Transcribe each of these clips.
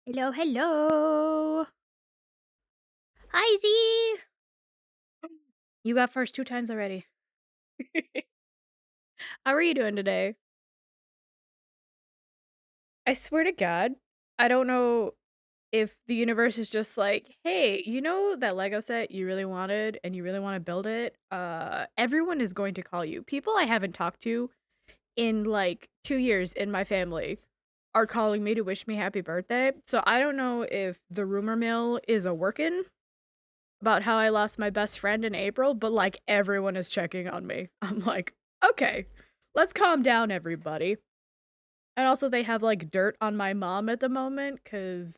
Hello, hello. Hi, Z. You got first 2 times already. How are you doing today? I swear to God, I don't know if the universe is just like, hey, you know that Lego set you really wanted and you really want to build it? Everyone is going to call you. People I haven't talked to in like 2 years in my family are calling me to wish me happy birthday. So I don't know if the rumor mill is a working about how I lost my best friend in April, but like everyone is checking on me. I'm like, okay, let's calm down, everybody. And also, they have like dirt on my mom at the moment because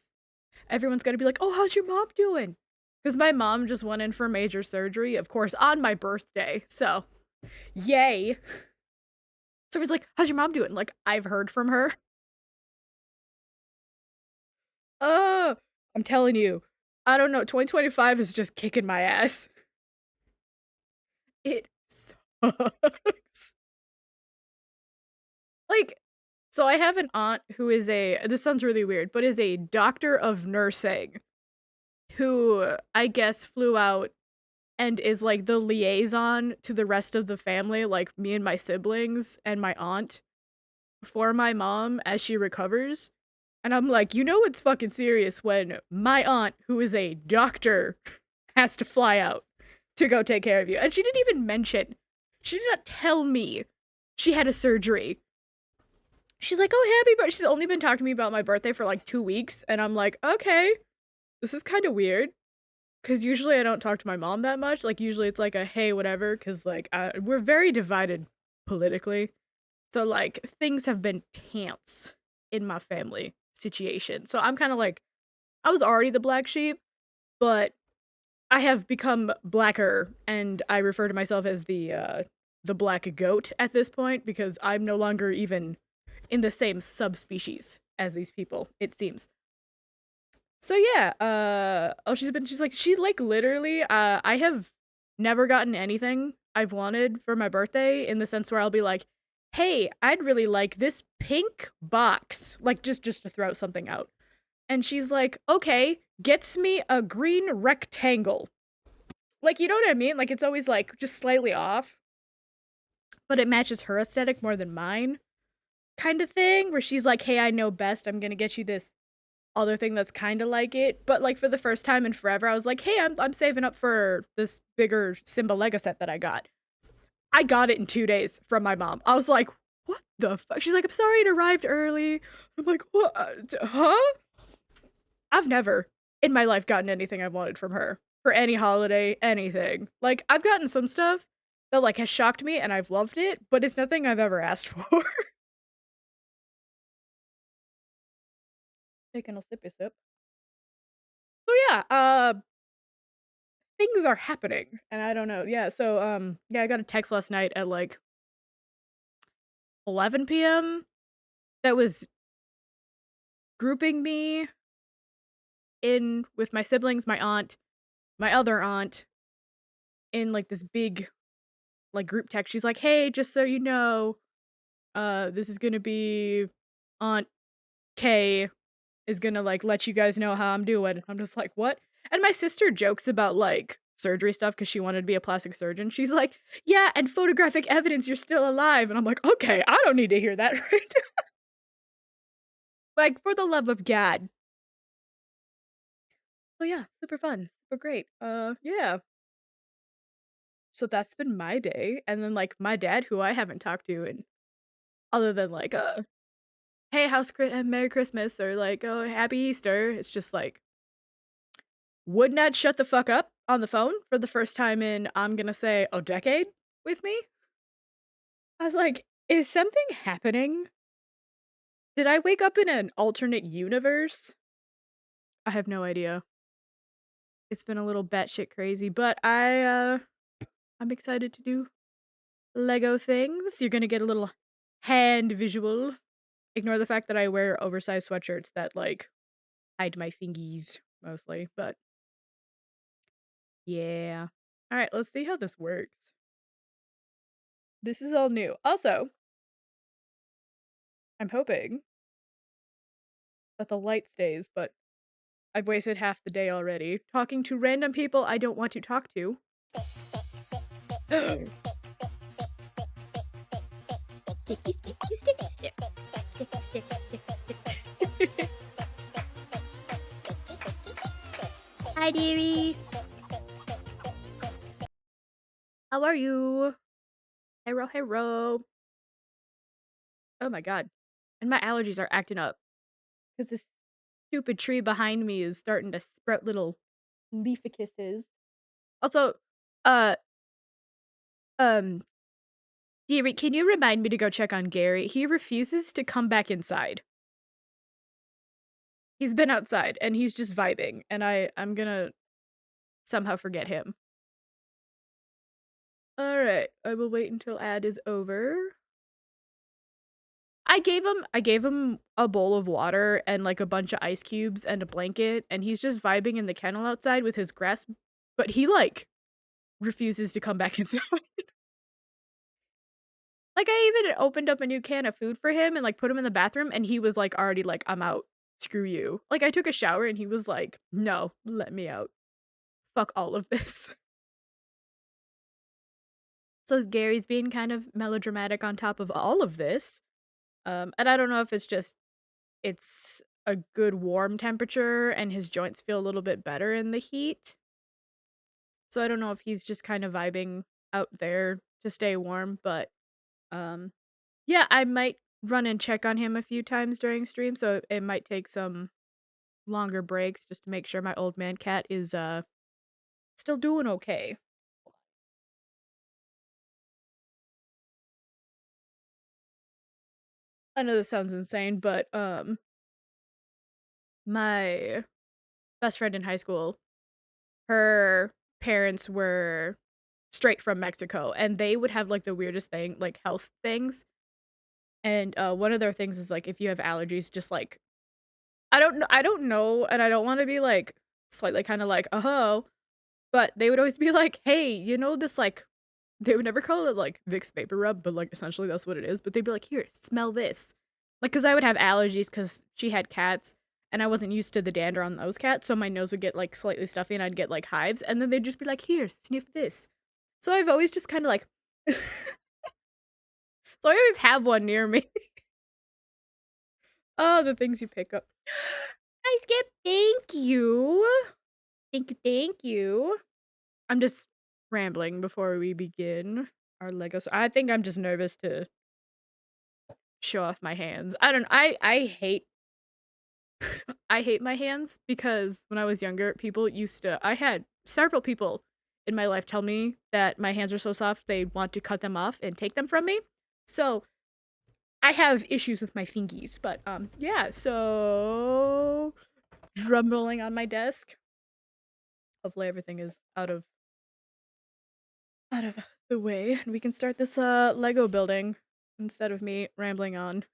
everyone's gonna be like, oh, how's your mom doing? Because my mom just went in for major surgery, of course, on my birthday. So, yay. So he's like, how's your mom doing? Like, I've heard from her. Uh, I'm telling you, I don't know. 2025 is just kicking my ass. It sucks. Like, so I have an aunt who is this sounds really weird, but is a doctor of nursing who I guess flew out and is like the liaison to the rest of the family, like me and my siblings and my aunt for my mom as she recovers. And I'm like, you know it's fucking serious when my aunt, who is a doctor, has to fly out to go take care of you. And she didn't even mention, she did not tell me she had a surgery. She's like, oh, happy birthday. She's only been talking to me about my birthday for like 2 weeks. And I'm like, okay, this is kind of weird. Cause usually I don't talk to my mom that much. Like, usually it's like a hey, whatever. Cause like, we're very divided politically. So like, things have been tense in my family situation. So I'm kind of like, I was already the black sheep, but I have become blacker and I refer to myself as the black goat at this point because I'm no longer even in the same subspecies as these people, it seems. So yeah, oh she's like she like literally I have never gotten anything I've wanted for my birthday in the sense where I'll be like, "Hey, I'd really like this pink box." Like just to throw something out. And she's like, "Okay, gets me a green rectangle." Like, you know what I mean? Like it's always like just slightly off, but it matches her aesthetic more than mine kind of thing where she's like, "Hey, I know best. I'm going to get you this other thing that's kind of like it." But like for the first time in forever, I was like, "Hey, I'm saving up for this bigger Simba Lego set that I got." I got it in 2 days from my mom. I was like, "What the fuck?" She's like, "I'm sorry it arrived early." I'm like, "What? Huh?" I've never in my life gotten anything I've wanted from her for any holiday, anything. Like I've gotten some stuff that like has shocked me and I've loved it, but it's nothing I've ever asked for. Taking a sippy sip. So yeah, things are happening and I don't know. Yeah, so yeah, I got a text last night at like 11 p.m. that was grouping me in with my siblings, my aunt, my other aunt in like this big like group text. She's like, "Hey, just so you know, this is going to be Aunt K is going to like let you guys know how I'm doing." I'm just like, "What?" And my sister jokes about like surgery stuff cuz she wanted to be a plastic surgeon. She's like, "Yeah, and photographic evidence you're still alive." And I'm like, "Okay, I don't need to hear that right now." Like for the love of God. So yeah, super fun, super great. Yeah. So that's been my day, and then like my dad, who I haven't talked to, and other than like hey, Merry Christmas, or like, oh, Happy Easter. It's just like would not shut the fuck up on the phone for the first time in I'm gonna say a decade with me. I was like, is something happening? Did I wake up in an alternate universe? I have no idea. It's been a little batshit crazy, but I'm excited to do Lego things. You're gonna get a little hand visual. Ignore the fact that I wear oversized sweatshirts that like hide my fingies mostly, but yeah. All right, let's see how this works. This is all new. Also, I'm hoping that the light stays, but I've wasted half the day already talking to random people I don't want to talk to. Sticky, sticky, sticky, stick. Sticky, sticky, sticky, stick. Hi, dearie. How are you? Hello, hello. Oh my god. And my allergies are acting up. Because this stupid tree behind me is starting to sprout little leaficuses. Also, uh, um, dearie, can you remind me to go check on Gary? He refuses to come back inside. He's been outside and he's just vibing, and I'm gonna somehow forget him. Alright, I will wait until ad is over. I gave him a bowl of water and like a bunch of ice cubes and a blanket, and he's just vibing in the kennel outside with his grass, but he like refuses to come back inside. Like, I even opened up a new can of food for him and like put him in the bathroom, and he was like already like, I'm out. Screw you. Like, I took a shower and he was like, no, let me out. Fuck all of this. So Gary's being kind of melodramatic on top of all of this. And I don't know if it's a good warm temperature and his joints feel a little bit better in the heat. So I don't know if he's just kind of vibing out there to stay warm, but yeah, I might run and check on him a few times during stream, so it might take some longer breaks just to make sure my old man cat is still doing okay. I know this sounds insane, but my best friend in high school, her parents were straight from Mexico, and they would have like the weirdest thing, like health things. And one of their things is like if you have allergies, just like I don't know, and I don't want to be like slightly kind of like oh, but they would always be like, hey, you know this like they would never call it like Vicks Vapor Rub, but like essentially that's what it is. But they'd be like, here, smell this, like because I would have allergies because she had cats. And I wasn't used to the dander on those cats, so my nose would get like slightly stuffy and I'd get like hives. And then they'd just be like, here, sniff this. So I've always just kind of like, so I always have one near me. Oh, the things you pick up. Hi, Skip. Thank you. Thank you. Thank you. I'm just rambling before we begin our Lego. So I think I'm just nervous to show off my hands. I don't. I hate. I hate my hands because when I was younger, people used to. I had several people in my life tell me that my hands are so soft they want to cut them off and take them from me. So I have issues with my fingies, but yeah, so drum rolling on my desk. Hopefully everything is out of the way and we can start this Lego building instead of me rambling on.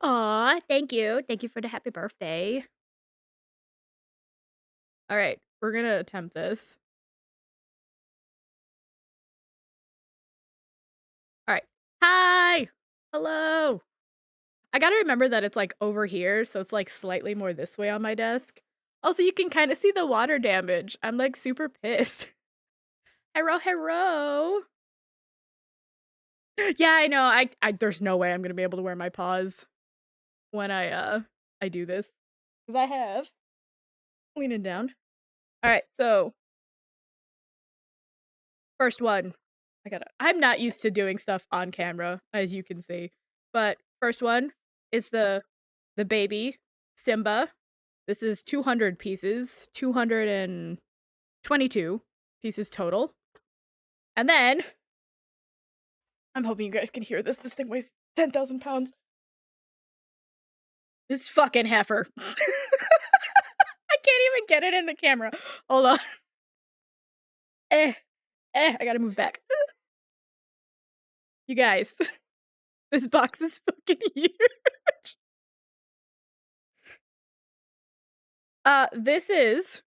Aw, thank you. Thank you for the happy birthday. All right, we're gonna attempt this. All right. Hi. Hello. I gotta remember that it's like over here, so it's like slightly more this way on my desk. Also, you can kind of see the water damage. I'm like super pissed. Hello, hello. Yeah, I know. I there's no way I'm gonna be able to wear my paws when I do this because I have leaning down. All right, so first one. I'm not used to doing stuff on camera, as you can see, but first one is the baby Simba. This is 200 pieces, 222 pieces total. And then, I'm hoping you guys can hear this. This thing weighs 10,000 pounds. This fucking heifer. I can't even get it in the camera. Hold on. I gotta move back. You guys, this box is fucking huge. This is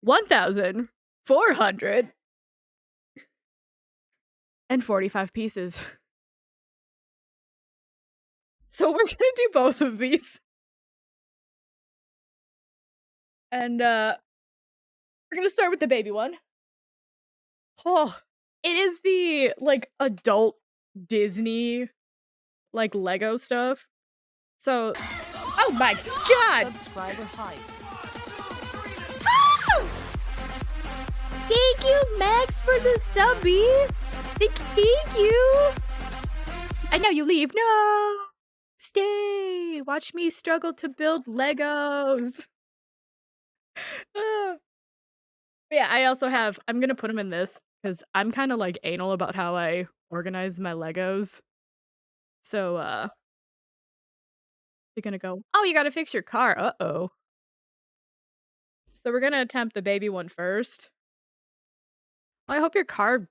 1,445 pieces. So we're gonna do both of these. And we're gonna start with the baby one. Oh, it is the like adult Disney like Lego stuff. So oh my god! Subscriber hype. Oh! Thank you, Max, for the subby. Thank you. I know you leave. No, stay. Watch me struggle to build Legos. Ah. But yeah, I also have. I'm gonna put them in this because I'm kind of like anal about how I organize my Legos. So they're gonna go. Oh, you gotta fix your car. Uh-oh. So we're gonna attempt the baby one first. Well, I hope your car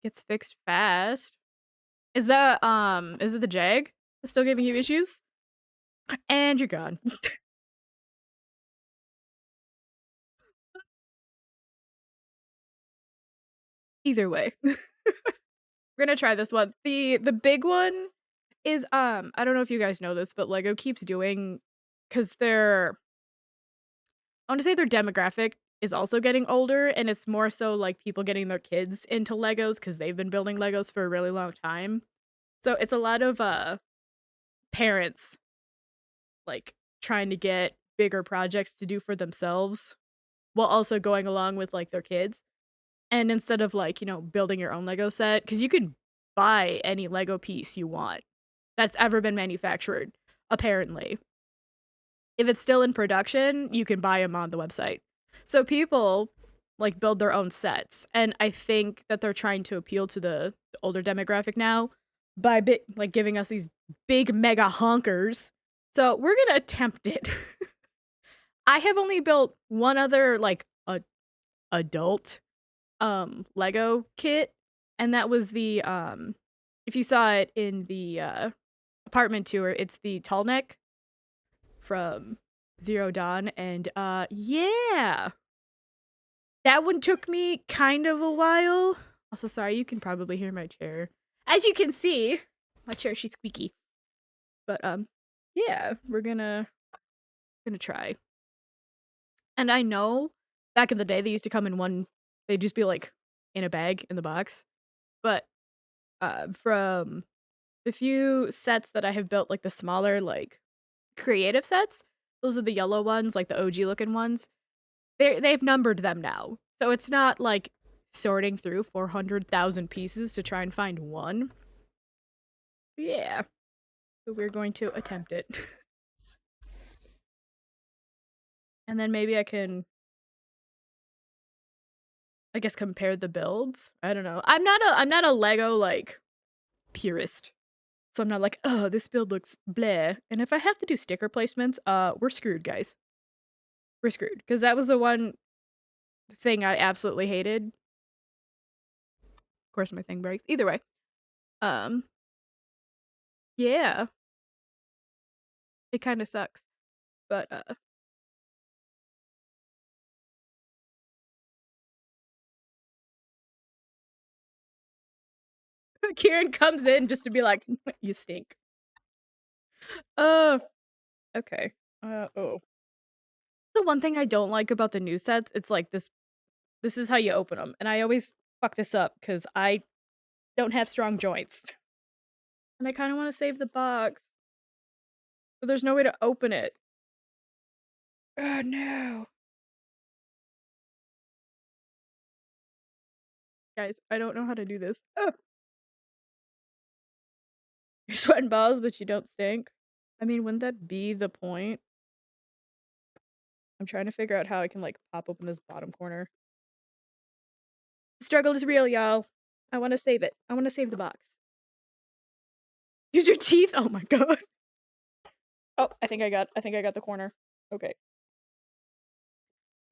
gets fixed fast. Is it the Jag that's still giving you issues? And you're gone. Either way. We're gonna try this one. The big one is I don't know if you guys know this, but Lego keeps doing because I want to say their demographic is also getting older, and it's more so like people getting their kids into Legos because they've been building Legos for a really long time. So it's a lot of parents like trying to get bigger projects to do for themselves while also going along with like their kids. And instead of like, building your own Lego set, because you can buy any Lego piece you want that's ever been manufactured, apparently. If it's still in production, you can buy them on the website. So people like build their own sets, and I think that they're trying to appeal to the older demographic now by like giving us these big mega honkers. So we're gonna attempt it. I have only built one other like adult Lego kit, and that was the if you saw it in the apartment tour, it's the tall neck from Zero Dawn, and yeah, that one took me kind of a while. Also, sorry, you can probably hear my chair. As you can see, my chair, she's squeaky. But yeah, we're gonna try. And I know back in the day they used to come in one, they'd just be like in a bag in the box. But from the few sets that I have built, like the smaller like creative sets, those are the yellow ones, like the OG looking ones. They've numbered them now. So it's not like sorting through 400,000 pieces to try and find one. Yeah. So we're going to attempt it. And then maybe I can, I guess, compare the builds. I don't know. I'm not a Lego like purist. So I'm not like, oh, this build looks bleh. And if I have to do sticker placements, we're screwed, guys. We're screwed. Because that was the one thing I absolutely hated. Of course my thing breaks. Either way. Um yeah. It kind of sucks. But Kieran comes in just to be like, you stink. Uh okay. Oh. The one thing I don't like about the new sets, it's like this is how you open them. And I always fuck this up because I don't have strong joints. And I kind of want to save the box. But there's no way to open it. Oh no. Guys, I don't know how to do this. Oh. You're sweating balls, but you don't stink. I mean, wouldn't that be the point? I'm trying to figure out how I can like pop open this bottom corner. The struggle is real, y'all. I want to save it. I want to save the box. Use your teeth. Oh my god. Oh, I think I got the corner. Okay.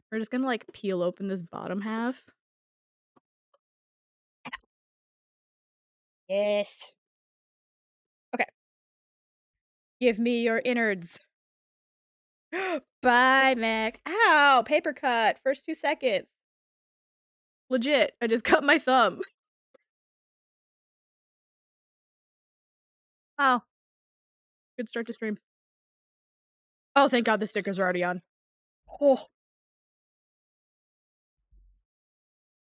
We're just gonna like peel open this bottom half. Yes. Okay. Give me your innards. Bye, Mac. Ow! Paper cut. First 2 seconds. Legit. I just cut my thumb. Oh. Good start to stream. Oh, thank God the stickers are already on. Oh,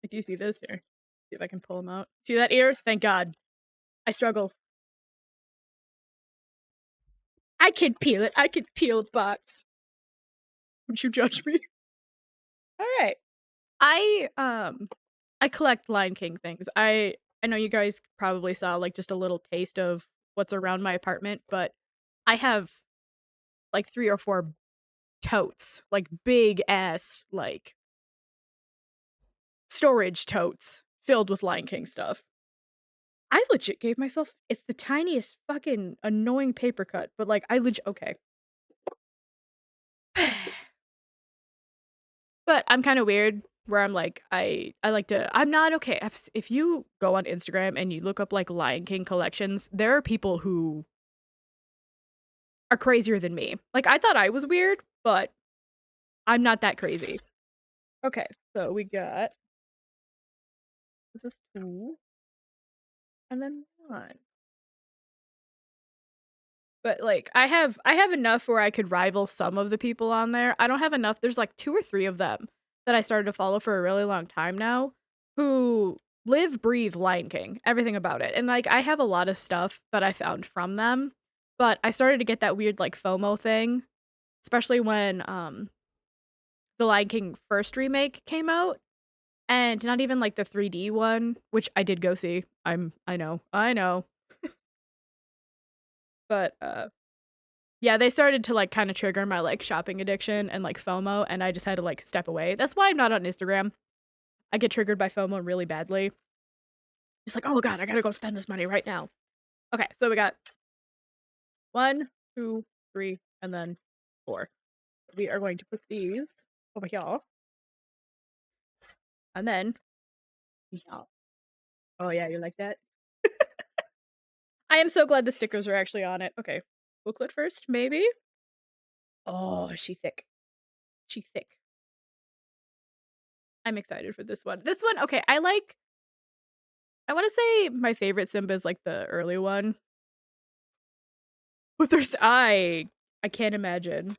do you see this here? See if I can pull them out. See that ear? Thank God. I struggle. I can peel it. I can peel the box. Would you judge me? All right. I collect Lion King things. I know you guys probably saw like just a little taste of what's around my apartment, but I have like 3 or 4 totes, like big ass like storage totes filled with Lion King stuff. I legit gave myself it's the tiniest fucking annoying paper cut, but like I legit okay. But I'm kind of weird where I'm like I like to I'm not okay. If you go on Instagram and you look up like Lion King collections, there are people who are crazier than me. Like I thought I was weird, but I'm not that crazy. Okay, so we got this is 2 and then 1. But like I have enough where I could rival some of the people on there. I don't have enough. There's like 2 or 3 of them that I started to follow for a really long time now who live, breathe Lion King, everything about it. And like I have a lot of stuff that I found from them, but I started to get that weird like FOMO thing, especially when the Lion King first remake came out and not even like the 3D one, which I did go see. I know. But yeah, they started to like kind of trigger my like shopping addiction and like FOMO, and I just had to like step away. That's why I'm not on Instagram. I get triggered by FOMO really badly. Just like, oh god, I gotta go spend this money right now. Okay, so we got 1, 2, 3, and then 4. We are going to put these over here, and then yeah. Oh yeah, you like that? I am so glad the stickers are actually on it. Okay, booklet first, maybe. Oh, is she thick? She thick. I'm excited for this one. This one, okay, I want to say my favorite Simba is like the early one. But there's I can't imagine.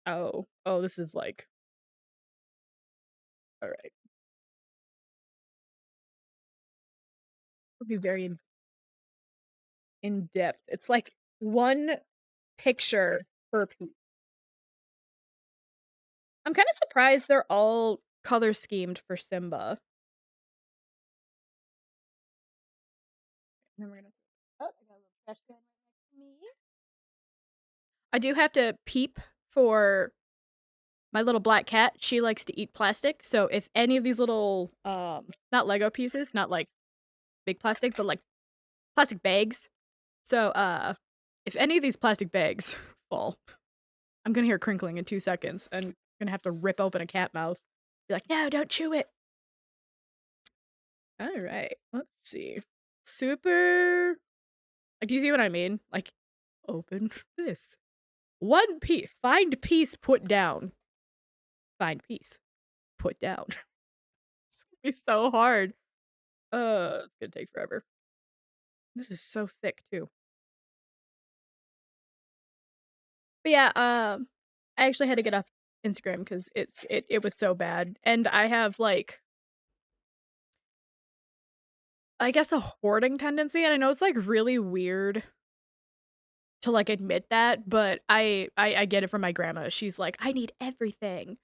Oh, this is like all right. It'll be very in depth. It's like one picture per piece. I'm kind of surprised they're all color schemed for Simba. And then we're gonna. Oh, I got a little trash can right next to me. I do have to peep for my little black cat. She likes to eat plastic, so if any of these little not Lego pieces, not like big plastic, but like plastic bags. So if any of these plastic bags fall, I'm gonna hear crinkling in 2 seconds and I'm gonna have to rip open a cat mouth. Be like, no, don't chew it. All right, let's see. Super. Like, do you see what I mean? Like, open this. One piece. Find piece, put down. Find piece, put down. It's gonna be so hard. It's gonna take forever. This is so thick too. But yeah, I actually had to get off Instagram because it was so bad, and I have like I guess a hoarding tendency, and I know it's like really weird to like admit that, but I get it from my grandma. She's like, I need everything.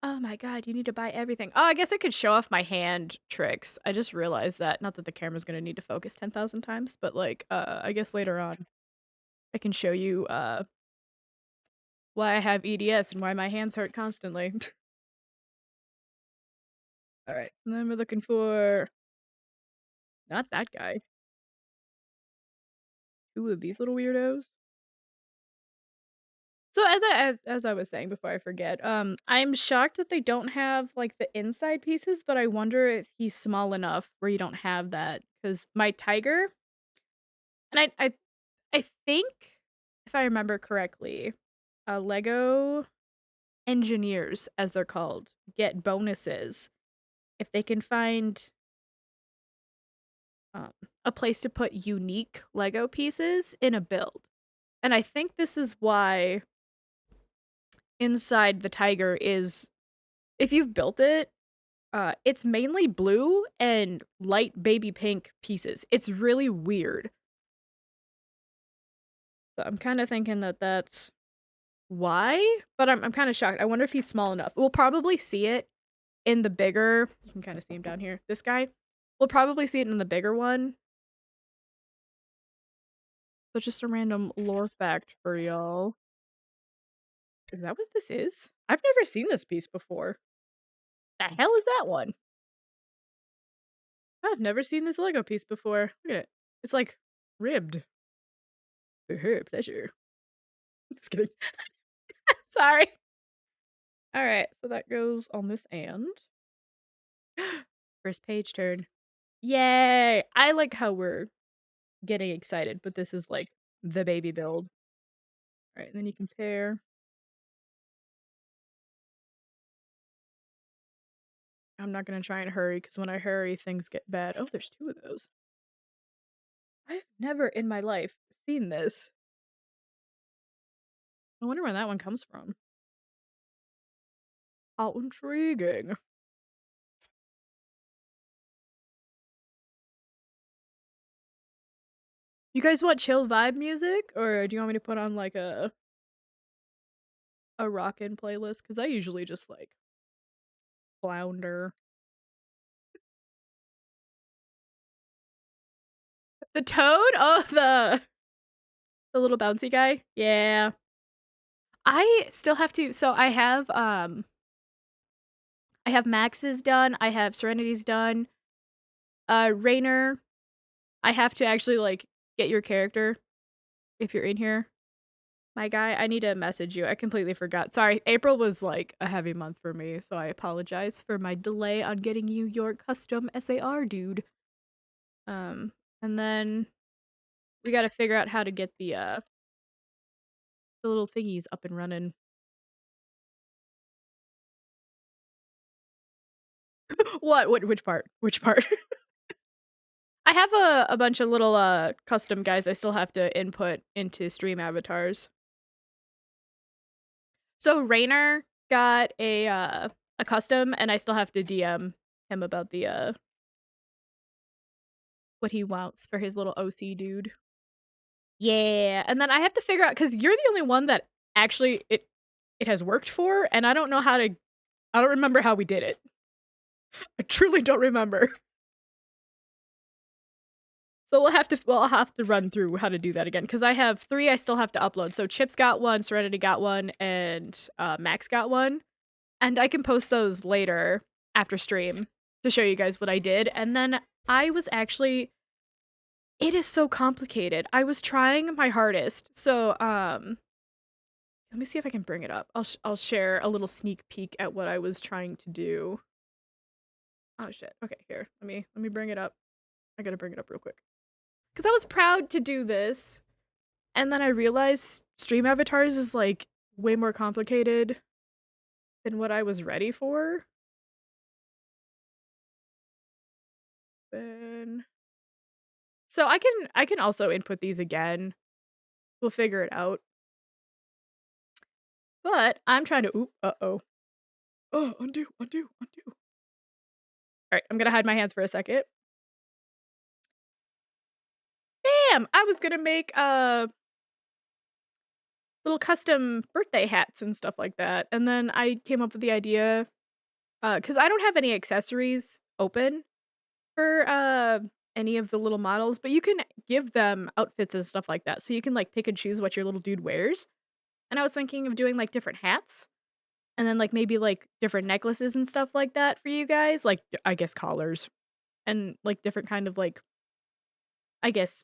Oh my god, you need to buy everything. Oh, I guess I could show off my hand tricks. I just realized that. Not that the camera's gonna need to focus 10,000 times, but like I guess later on I can show you why I have EDS and why my hands hurt constantly. All right, and then we're looking for not that guy. 2 of these little weirdos. So as I was saying before I forget, I'm shocked that they don't have like the inside pieces, but I wonder if he's small enough where you don't have that. Because my tiger, and I think if I remember correctly, Lego engineers, as they're called, get bonuses if they can find um, a place to put unique Lego pieces in a build. And I think this is why inside the tiger is, if you've built it, it's mainly blue and light baby pink pieces. It's really weird. So I'm kind of thinking that that's why, but I'm kind of shocked. I wonder if he's small enough. We'll probably see it in the bigger, you can kind of see him down here, this guy. We'll probably see it in the bigger one. So just a random lore fact for y'all. Is that what this is? I've never seen this piece before. The hell is that one? I've never seen this Lego piece before. Look at it. It's like ribbed. For her pleasure. Just kidding. Sorry. Alright, so that goes on this end. First page turn. Yay! I like how we're getting excited, but this is like the baby build. Alright, and then you compare. I'm not gonna try and hurry, because when I hurry, things get bad. Oh, there's 2 of those. I've never in my life seen this. I wonder where that one comes from. How intriguing. You guys want chill vibe music, or do you want me to put on like a rockin' playlist? Because I usually just like flounder. The toad? Oh, the little bouncy guy? Yeah. I still have to, so I have Max's done, I have Serenity's done. Rainer, I have to actually like get your character if you're in here. My guy, I need to message you. I completely forgot. Sorry, April was like a heavy month for me, so I apologize for my delay on getting you your custom SAR, dude. And then we gotta figure out how to get the little thingies up and running. What? Which part? Which part? I have a bunch of little custom guys I still have to input into stream avatars. So Rainer got a custom, and I still have to DM him about the what he wants for his little OC dude. Yeah, and then I have to figure out, because you're the only one that actually it has worked for, and I don't know how to. I don't remember how we did it. I truly don't remember. So I'll have to run through how to do that again, because I have 3 I still have to upload. So Chip's got one, Serenity got one, and Max got one. And I can post those later after stream to show you guys what I did. And then I was actually, it is so complicated. I was trying my hardest. So let me see if I can bring it up. I'll share a little sneak peek at what I was trying to do. Oh shit. Okay, here. Let me bring it up. I gotta bring it up real quick. Because I was proud to do this, and then I realized stream avatars is like way more complicated than what I was ready for. Then so I can also input these again. We'll figure it out. But I'm trying to uh-oh. Oh, undo. Alright, I'm gonna hide my hands for a second. Damn! I was gonna make little custom birthday hats and stuff like that. And then I came up with the idea, because I don't have any accessories open for any of the little models, but you can give them outfits and stuff like that. So you can like pick and choose what your little dude wears. And I was thinking of doing like different hats, and then like maybe like different necklaces and stuff like that for you guys, like I guess collars and like different kind of like, I guess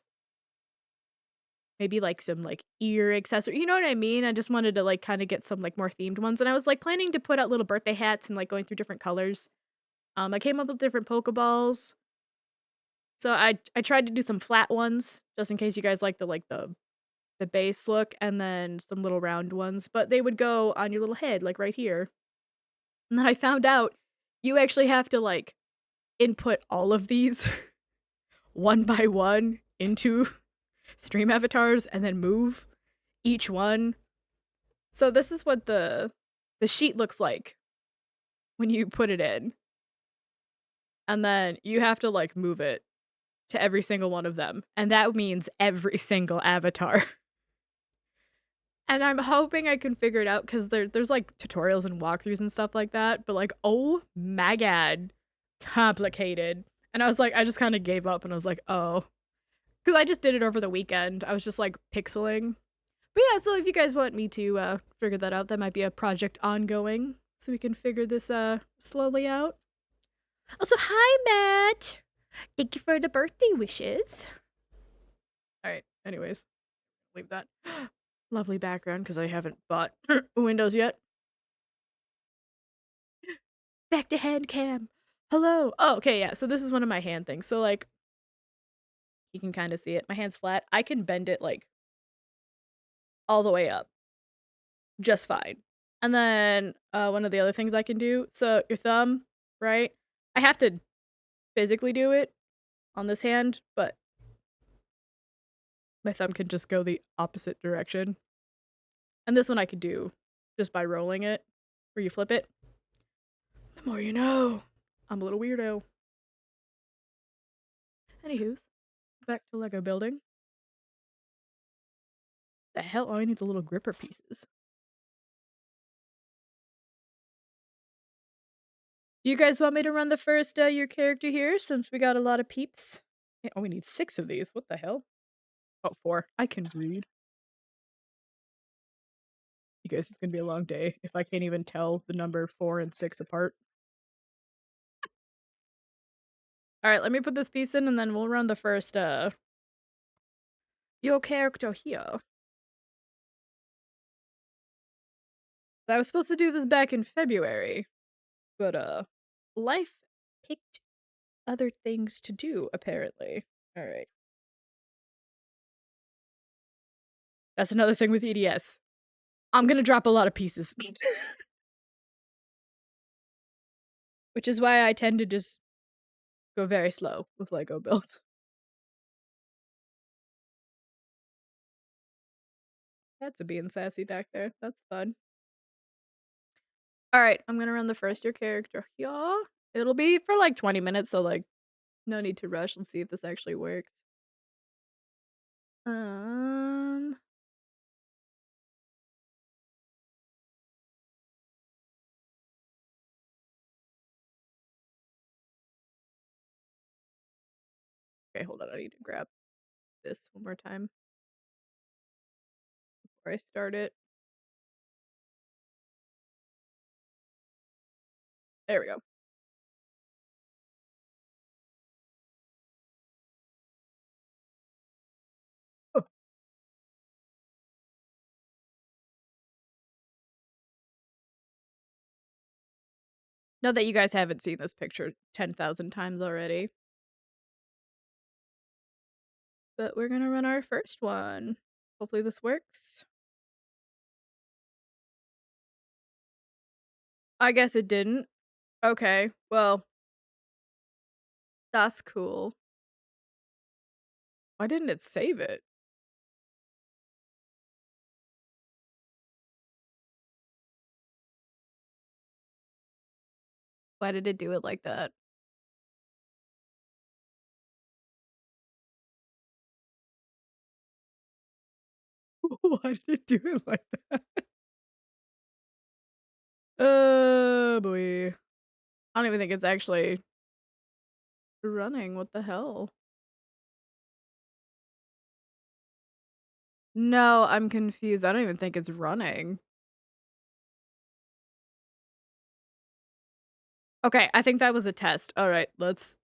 maybe like some like ear accessory, you know what I mean? I just wanted to like kind of get some like more themed ones, and I was like planning to put out little birthday hats and like going through different colors. I came up with different Pokeballs. So I tried to do some flat ones just in case you guys like the base look, and then some little round ones, but they would go on your little head like right here. And then I found out you actually have to like input all of these one by one into stream avatars and then move each one. So this is what the sheet looks like when you put it in. And then you have to like move it to every single one of them. And that means every single avatar. And I'm hoping I can figure it out because there's like tutorials and walkthroughs and stuff like that. But like, oh my god, complicated. And I was like, I just kind of gave up and I was like, oh. Because I just did it over the weekend. I was just like pixeling. But yeah, so if you guys want me to figure that out, that might be a project ongoing. So we can figure this slowly out. Also, hi Matt! Thank you for the birthday wishes. Alright, anyways, leave that. Lovely background because I haven't bought Windows yet. Back to hand cam. Hello. Oh, okay, yeah. So this is one of my hand things. So like you can kind of see it. My hand's flat. I can bend it like all the way up just fine. And then one of the other things I can do, so your thumb, right? I have to physically do it on this hand, but my thumb can just go the opposite direction. And this one I could do just by rolling it, where you flip it. The more you know. I'm a little weirdo. Anywho's, back to Lego building. The hell? Oh, I need the little gripper pieces. Do you guys want me to run the first your character here since we got a lot of peeps? Yeah, oh, we need 6 of these. What the hell? Oh, 4. I can read. You guys, it's gonna be a long day if I can't even tell the number 4 and 6 apart. Alright, let me put this piece in and then we'll run the first your character here. I was supposed to do this back in February, but life picked other things to do, apparently. Alright. That's another thing with EDS. I'm gonna drop a lot of pieces. Which is why I tend to just go very slow with Lego builds. That's a being sassy back there. That's fun. Alright, I'm gonna run the first year character here. It'll be for like 20 minutes, so like no need to rush. Let's see if this actually works. Um Okay, hold on. I need to grab this one more time before I start it. There we go. Oh, know that you guys haven't seen this picture 10,000 times already. But we're gonna run our first one. Hopefully this works. I guess it didn't. Okay, well, that's cool. Why didn't it save it? Why did it do it like that? Why did it do it like that? Oh boy. I don't even think it's actually running. What the hell? No, I'm confused. I don't even think it's running. Okay, I think that was a test. Alright, let's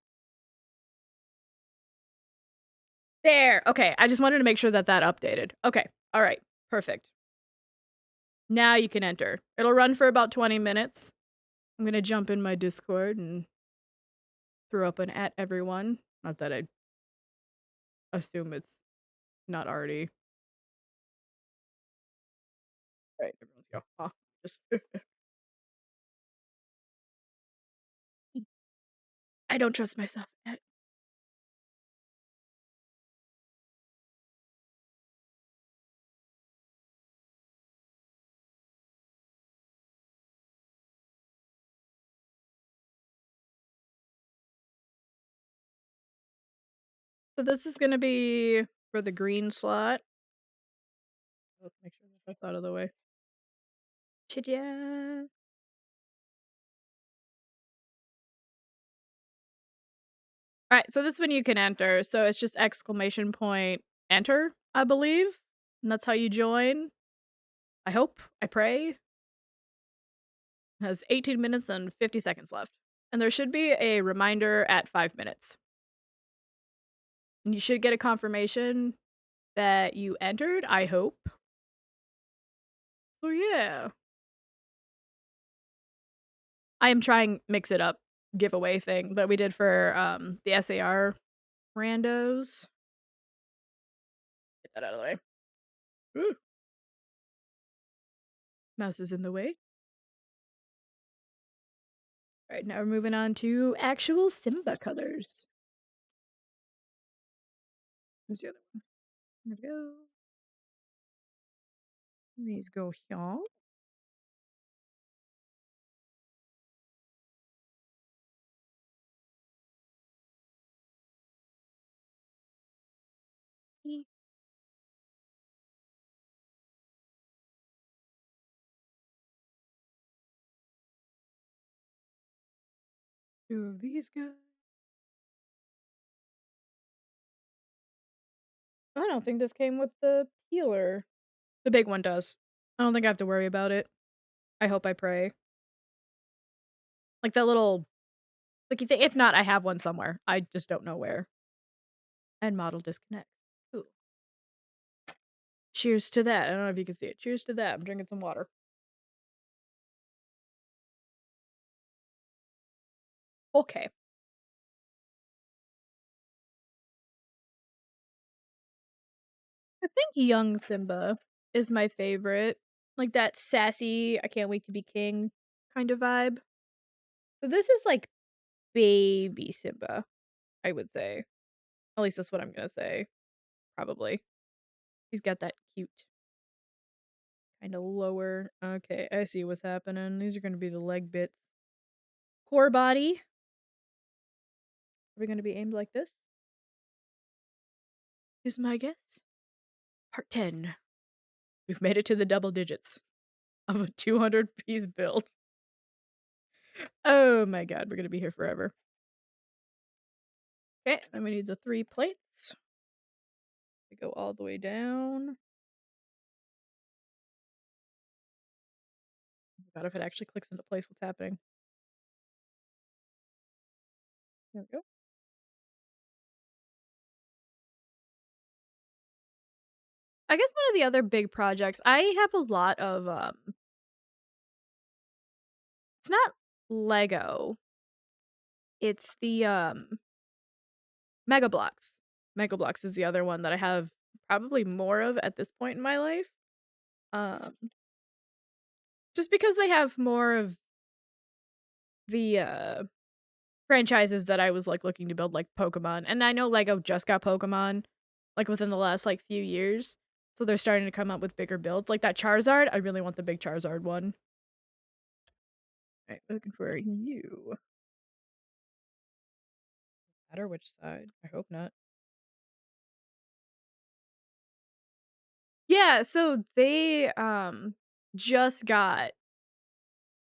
There! Okay, I just wanted to make sure that that updated. Okay, alright, perfect. Now you can enter. It'll run for about 20 minutes. I'm gonna jump in my Discord and throw up an at everyone. Not that I assume it's not already. Alright, everyone's go. Oh, just I don't trust myself yet. So this is gonna be for the green slot. Let's make sure that that's out of the way. Ta-da! Alright, so this one you can enter, so it's just exclamation point enter, I believe, and that's how you join. I hope, I pray. It has 18 minutes and 50 seconds left. And there should be a reminder at 5 minutes. And you should get a confirmation that you entered, I hope. So yeah. I am trying Mix It Up giveaway thing that we did for, the SAR randos. Get that out of the way. Ooh, mouse is in the way. Alright, now we're moving on to actual Simba colors. Where's the other one? There we go. These go here. Two of these guys. I don't think this came with the peeler. The big one does. I don't think I have to worry about it. I hope, I pray. Like that little like if not, I have one somewhere. I just don't know where. And model disconnect. Ooh. Cheers to that. I don't know if you can see it. Cheers to that. I'm drinking some water. Okay. I think young Simba is my favorite. Like that sassy, I can't wait to be king kind of vibe. So this is like baby Simba, I would say. At least that's what I'm gonna say. Probably. He's got that cute kind of lower. Okay, I see what's happening. These are gonna be the leg bits. Core body. Are we gonna be aimed like this? Is my guess. Part 10. We've made it to the double digits of a 200-piece build. Oh my god, we're gonna be here forever. Okay, then we need the 3 plates. They go all the way down. God, if it actually clicks into place, what's happening? There we go. I guess one of the other big projects, I have a lot of, it's not Lego. It's the, Mega Bloks. Mega Bloks is the other one that I have probably more of at this point in my life. Um, just because they have more of the, franchises that I was, like, looking to build, like Pokemon, and I know Lego just got Pokemon, like, within the last, like, few years, so they're starting to come up with bigger builds, like that Charizard, I really want the big Charizard one. Right, looking for you. Matter which side, I hope not. Yeah, so they, just got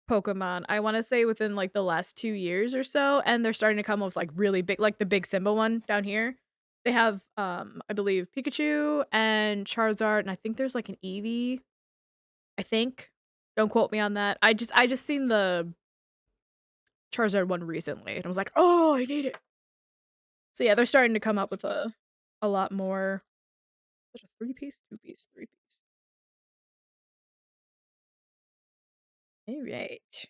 Pokemon, I wanna say within, like, the last 2 years or so, and they're starting to come up with, like, really big like, the big Simba one down here. They have, I believe Pikachu and Charizard, and I think there's, like, an Eevee, I think. Don't quote me on that. I just seen the Charizard one recently, and I was like, "Oh, I need it." So, yeah, they're starting to come up with a lot more. Is it a 3-piece? 2-piece? 3-piece. Alright.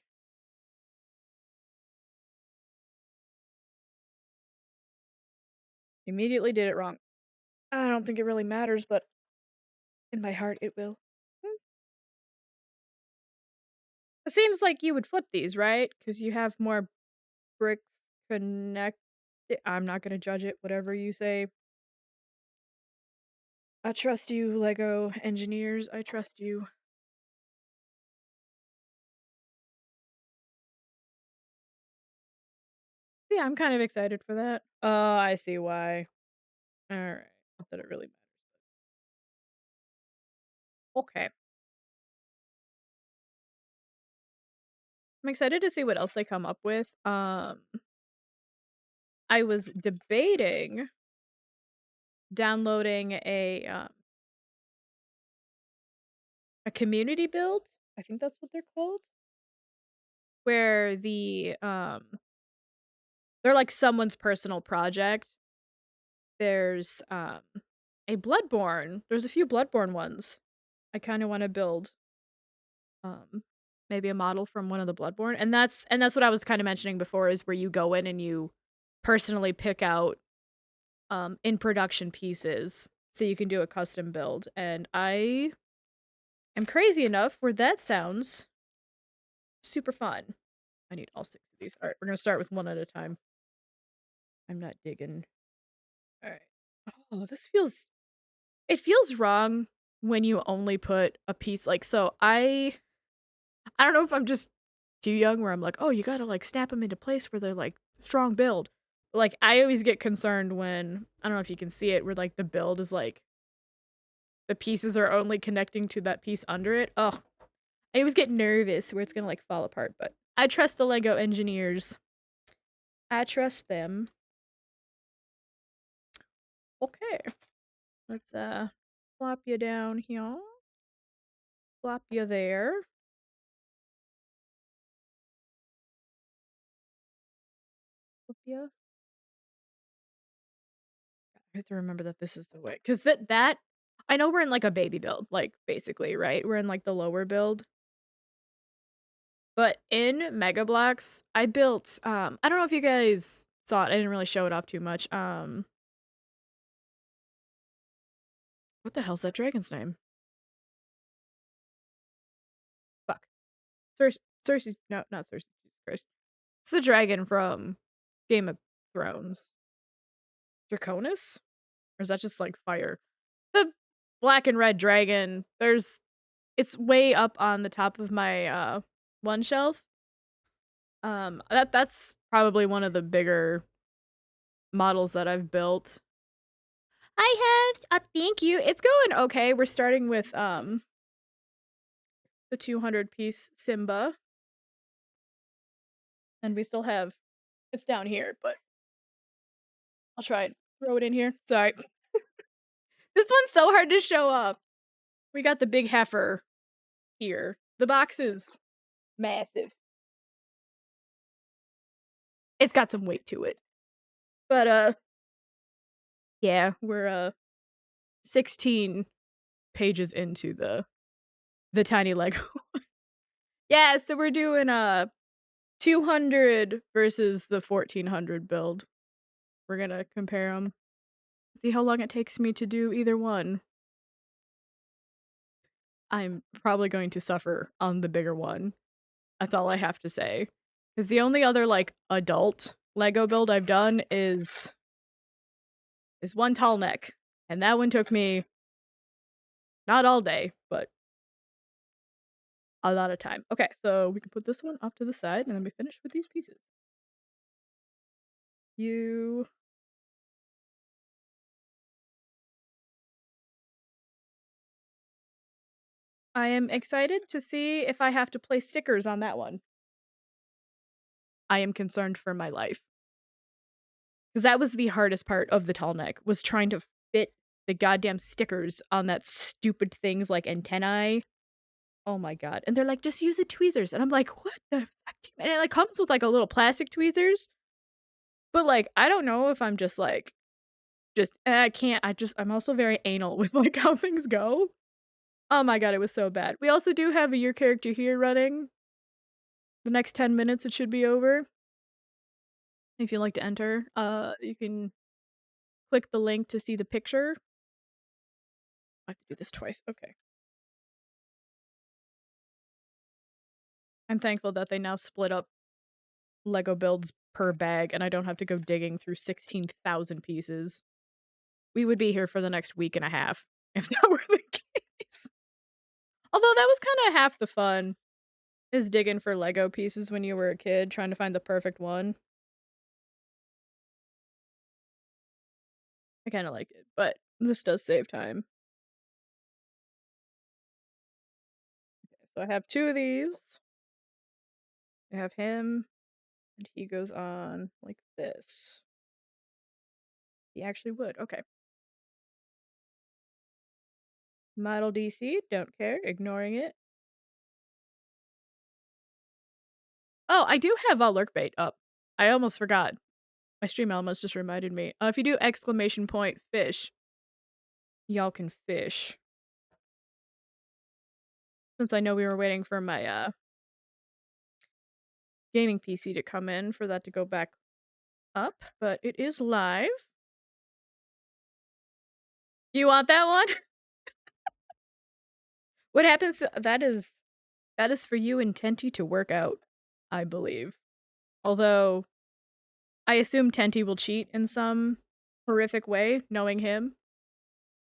Immediately did it wrong. I don't think it really matters, but in my heart, it will. Hmm. It seems like you would flip these, right? Because you have more bricks connect I'm not gonna judge it, whatever you say. I trust you, Lego engineers, I trust you. Yeah, I'm kind of excited for that. Oh, I see why. Alright. Not that it really matters. Okay. I'm excited to see what else they come up with. I was debating downloading a community build. I think that's what they're called. Where they're like someone's personal project. There's a Bloodborne. There's a few Bloodborne ones. I kind of want to build um maybe a model from one of the Bloodborne. And that's what I was kind of mentioning before, is where you go in and you personally pick out in production pieces so you can do a custom build. And I am crazy enough where that sounds super fun. I need all 6 of these. All right, we're gonna start with one at a time. I'm not digging. All right. Oh, it feels wrong when you only put a piece, like, so I don't know if I'm just too young where I'm like, oh, you gotta like snap them into place where they're like strong build. Like, I always get concerned when, I don't know if you can see it, where like the build is like the pieces are only connecting to that piece under it. Oh, I always get nervous where it's gonna like fall apart, but I trust the Lego engineers. I trust them. Okay. Let's flop you down here. Flop you there. Flop you. I have to remember that this is the way, because that I know we're in like a baby build, like, basically, right? We're in like the lower build. But in Mega Blocks, I built I don't know if you guys saw it. I didn't really show it off too much. What the hell's that dragon's name? Fuck. Cersei. Cersei. No, not Cersei. Jesus Christ. It's the dragon from Game of Thrones. Draconis? Or is that just like fire? The black and red dragon. It's way up on the top of my one shelf. That's probably one of the bigger models that I've built. I have thank you. It's going okay. We're starting with the 200 piece Simba, and we still have, it's down here, but I'll try and throw it in here. Sorry. This one's so hard to show up. We got the big heifer here. The box is massive. It's got some weight to it. But yeah, we're 16 pages into the tiny Lego. Yeah, so we're doing 200 versus the 1400 build. We're gonna compare them. See how long it takes me to do either one. I'm probably going to suffer on the bigger one. That's all I have to say. Because the only other like adult Lego build I've done is one tall neck. And that one took me not all day, but a lot of time. Okay, so we can put this one off to the side and then we finish with these pieces. You I am excited to see if I have to place stickers on that one. I am concerned for my life. Because that was the hardest part of the tall neck, was trying to fit the goddamn stickers on that stupid thing's like antennae. Oh my god. And they're like, just use the tweezers. And I'm like, what the fuck? And it like comes with like a little plastic tweezers. But like, I don't know if I'm just like, I can't. I'm also very anal with like how things go. Oh my god, it was so bad. We also do have a your character here running. The next 10 minutes it should be over. If you'd like to enter, you can click the link to see the picture. I have to do this twice. Okay. I'm thankful that they now split up Lego builds per bag and I don't have to go digging through 16,000 pieces. We would be here for the next week and a half if that were the case. Although that was kind of half the fun, is digging for Lego pieces when you were a kid, trying to find the perfect one. I kind of like it, but this does save time. So I have 2 of these. I have him, and he goes on like this. He actually would. Okay. Model DC, don't care, ignoring it. Oh, I do have a lurk bait up. I almost forgot. My stream elements just reminded me. If you do exclamation point fish, y'all can fish. Since I know we were waiting for my gaming PC to come in for that to go back up, but it is live. You want that one? What happens? That is for you and Tenty to work out, I believe. Although I assume Tenty will cheat in some horrific way, knowing him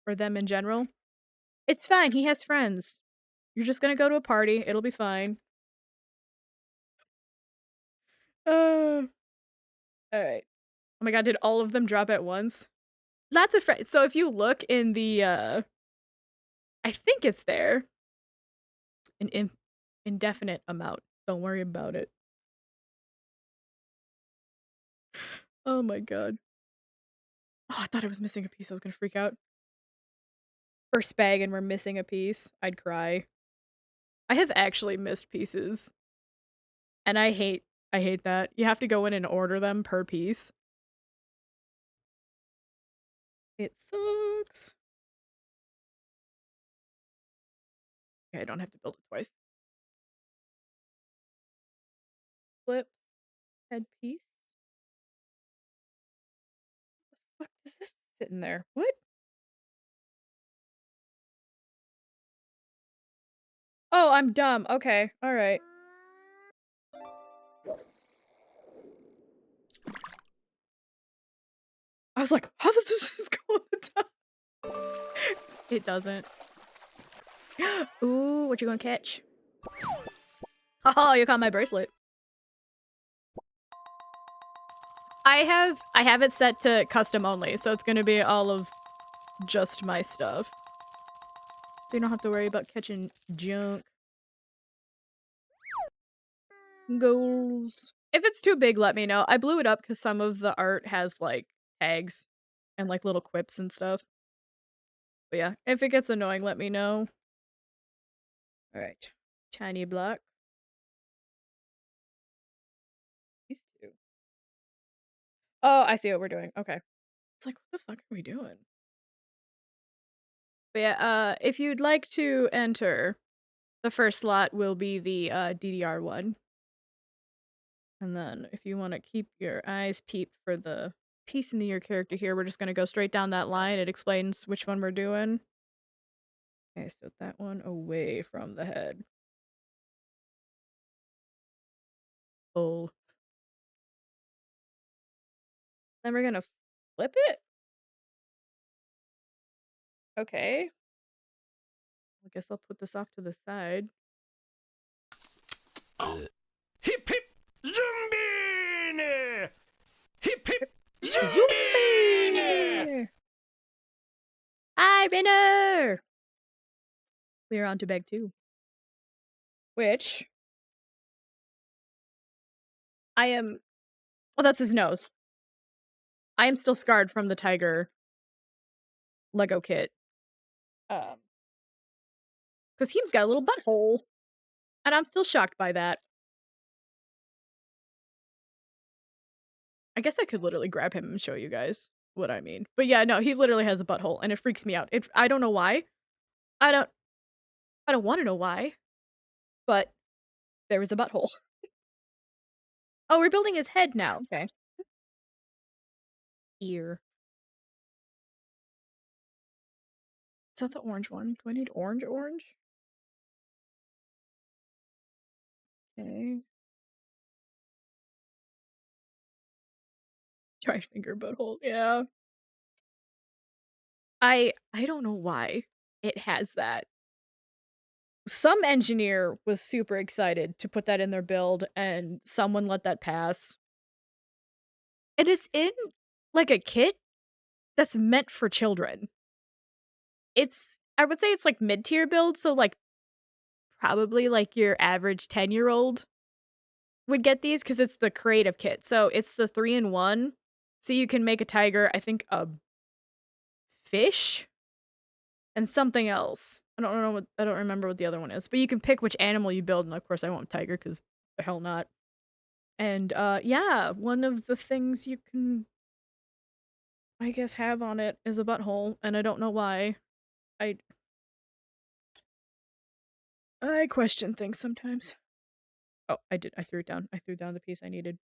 or them in general. It's fine. He has friends. You're just gonna go to a party. It'll be fine. All right. Oh my god, did all of them drop at once? Lots of friends. So if you look in the I think it's there. An indefinite amount. Don't worry about it. Oh my god. Oh, I thought I was missing a piece. I was gonna freak out. First bag and we're missing a piece. I'd cry. I have actually missed pieces. And I hate that. You have to go in and order them per piece. It sucks. Okay, I don't have to build it twice. Flip. Headpiece. What the fuck is this sitting there? What? Oh, I'm dumb. Okay. Alright. I was like, how does this just go on the top? It doesn't. Ooh, what you gonna catch? Oh, you caught my bracelet. I have it set to custom only, so it's gonna be all of just my stuff. So you don't have to worry about catching junk. Goals. If it's too big, let me know. I blew it up because some of the art has like tags and like little quips and stuff. But yeah, if it gets annoying, let me know. Alright. Tiny block. These two. Oh, I see what we're doing. Okay. It's like, what the fuck are we doing? But yeah, if you'd like to enter, the first slot will be the DDR one. And then if you want to keep your eyes peeped for the piece in your character here, we're just going to go straight down that line. It explains which one we're doing. Okay, so that one away from the head. Oh. Then we're going to flip it? Okay. I guess I'll put this off to the side. Hip hip zombie! Hip hip Zombie! Hi, Renner! We are on to bag 2. Which I am. Oh, that's his nose. I am still scarred from the tiger Lego kit. Because he's got a little butthole. And I'm still shocked by that. I guess I could literally grab him and show you guys what I mean. But yeah, no, he literally has a butthole and it freaks me out. I don't know why. I don't want to know why. But there is a butthole. Oh, we're building his head now. Okay. Ear. Is that the orange one? Do I need orange? Okay. Try finger butthole. Yeah. I don't know why it has that. Some engineer was super excited to put that in their build and someone let that pass. And it's in like a kit that's meant for children. I would say it's like mid-tier build, so like probably like your average 10-year-old would get these because it's the creative kit. So it's the 3-in-1. So you can make a tiger, I think a fish and something else. I don't remember what the other one is, but you can pick which animal you build, and of course I want tiger because the hell not. And yeah, one of the things you can I guess have on it is a butthole, and I don't know why. I I question things sometimes. Oh, I did. I threw it down. I threw down the piece I needed.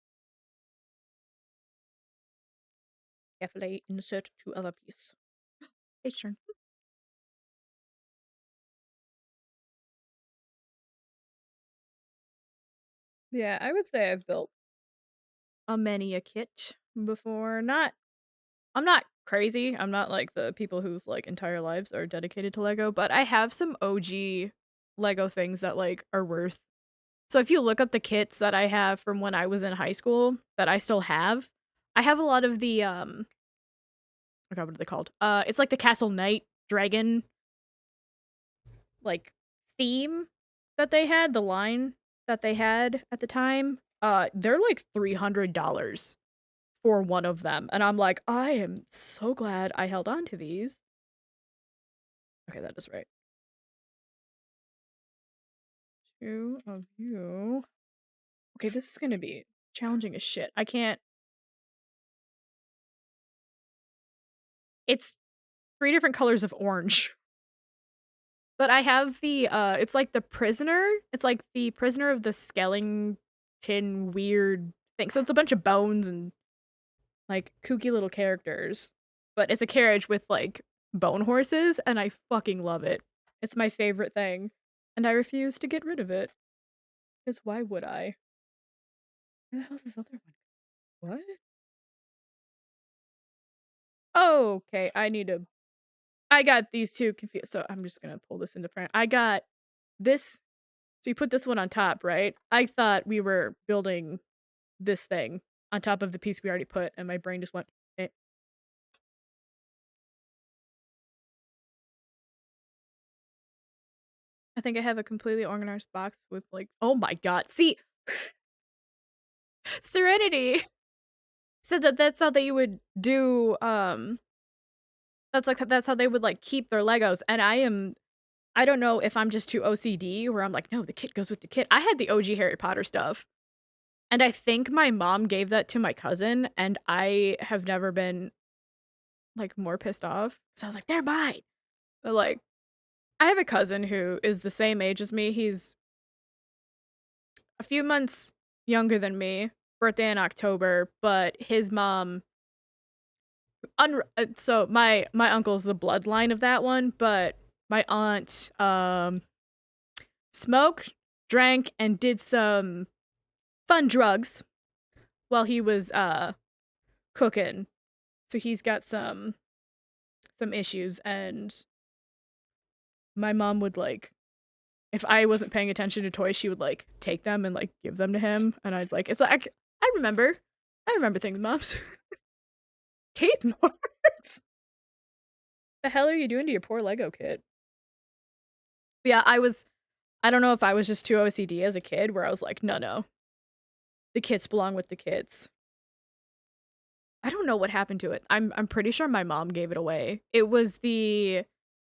Carefully insert to other piece. Page turn. Yeah, I would say I've built a many a kit before. I'm not crazy. I'm not like the people whose like entire lives are dedicated to Lego, but I have some OG Lego things that like are worth. So if you look up the kits that I have from when I was in high school that I still have, I have a lot of the oh god, what are they called? It's like the Castle Knight dragon like theme that they had, the line that they had at the time. They're like $300 for one of them. And I'm like, I am so glad I held on to these. Okay, that is right. Two of you. Okay, this is gonna be challenging as shit. I can't. It's 3 different colors of orange. But I have the it's like the prisoner. It's like the prisoner of the skeleton weird thing. So it's a bunch of bones and like kooky little characters. But it's a carriage with like bone horses, and I fucking love it. It's my favorite thing. And I refuse to get rid of it. Because why would I? Where the hell's this other one? What? Oh, okay. I got these two confused. So I'm just gonna pull this into front. I got this. So you put this one on top, right? I thought we were building this thing on top of the piece we already put, and my brain just went, eh. I think I have a completely organized box with like, oh my god. See, Serenity said that that's how they would do, that's how they would like keep their Legos. And I don't know if I'm just too OCD where I'm like, no, the kit goes with the kit. I had the OG Harry Potter stuff. And I think my mom gave that to my cousin, and I have never been like more pissed off. So I was like, they're mine. But like, I have a cousin who is the same age as me. He's a few months younger than me, birthday in October, but his mom so my uncle's the bloodline of that one, but my aunt smoked, drank, and did some fun drugs while he was cooking. So he's got some issues, and my mom would like if I wasn't paying attention to toys, she would like take them and like give them to him, and I'd like it's like I remember things, moms. Teeth marks. The hell are you doing to your poor Lego kit? But yeah, I don't know if I was just too OCD as a kid where I was like, no, the kits belong with the kids. I don't know what happened to it. I'm pretty sure my mom gave it away. It was the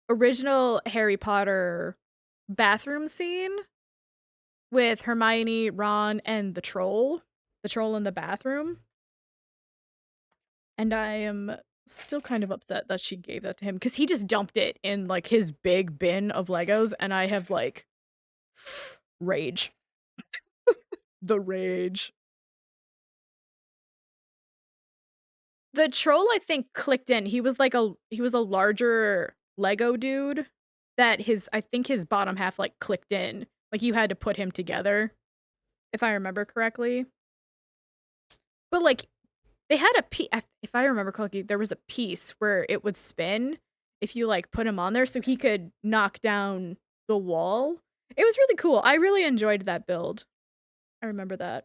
original Harry Potter bathroom scene with Hermione, Ron, and the troll in the bathroom. And I am still kind of upset that she gave that to him because he just dumped it in like his big bin of Legos, and I have like rage. The rage. The troll, I think, clicked in. He was a larger Lego dude that I think his bottom half like clicked in. Like you had to put him together, if I remember correctly. But like they had a piece, if I remember correctly, there was a piece where it would spin if you like put him on there so he could knock down the wall. It was really cool. I really enjoyed that build. I remember that.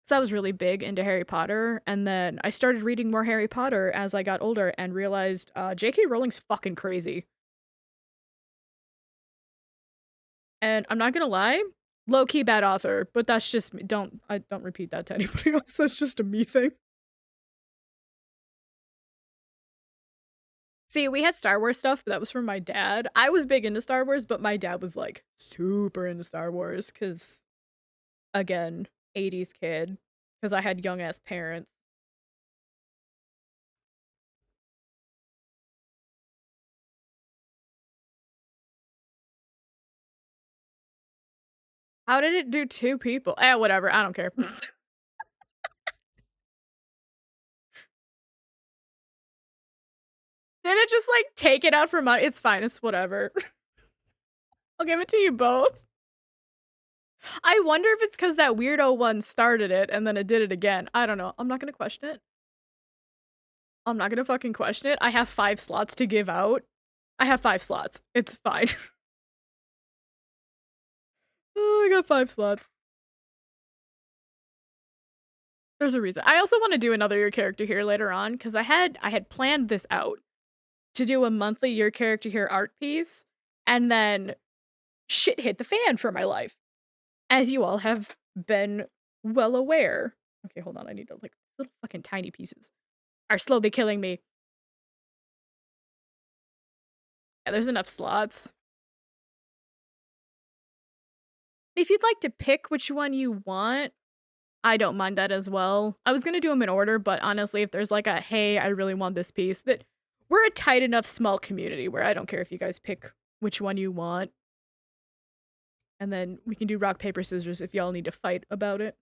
So I was really big into Harry Potter, and then I started reading more Harry Potter as I got older and realized J.K. Rowling's fucking crazy. And I'm not gonna lie, low key bad author, but that's just me. Don't repeat that to anybody else. That's just a me thing. See, we had Star Wars stuff, but that was from my dad. I was big into Star Wars, but my dad was like super into Star Wars because, again, 80s kid, because I had young ass parents. How did it do two people? Eh, whatever. I don't care. Did it just like take it out for money? It's fine. It's whatever. I'll give it to you both. I wonder if it's because that weirdo one started it and then it did it again. I don't know. I'm not gonna question it. I'm not gonna fucking question it. I have 5 slots to give out. I have 5 slots. It's fine. Oh, I got 5 slots. There's a reason. I also want to do another your character here later on because I had planned this out to do a monthly your character here art piece, and then shit hit the fan for my life, as you all have been well aware. Okay, hold on. I need to like little fucking tiny pieces are slowly killing me. Yeah, there's enough slots. If you'd like to pick which one you want, I don't mind that as well. I was gonna do them in order, but honestly, if there's like a hey, I really want this piece, that we're a tight enough small community where I don't care if you guys pick which one you want. And then we can do rock, paper, scissors if y'all need to fight about it.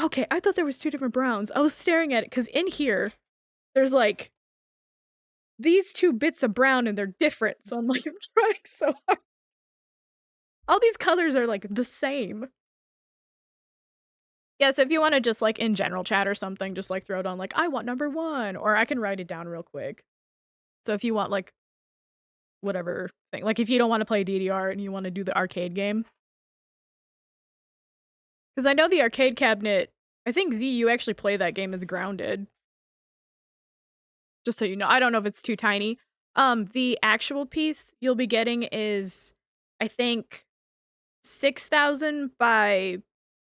Okay, I thought there was 2 different browns. I was staring at it because in here, there's like these 2 bits of brown and they're different. So I'm like, I'm trying so hard. All these colors are like the same. Yeah, so if you want to just like in general chat or something, just like throw it on like, I want number 1, or I can write it down real quick. So if you want like whatever thing, like if you don't want to play DDR and you want to do the arcade game, because I know the arcade cabinet, I think Z, you actually play that game as Grounded. Just so you know, I don't know if it's too tiny. The actual piece you'll be getting is, I think, 6,000 by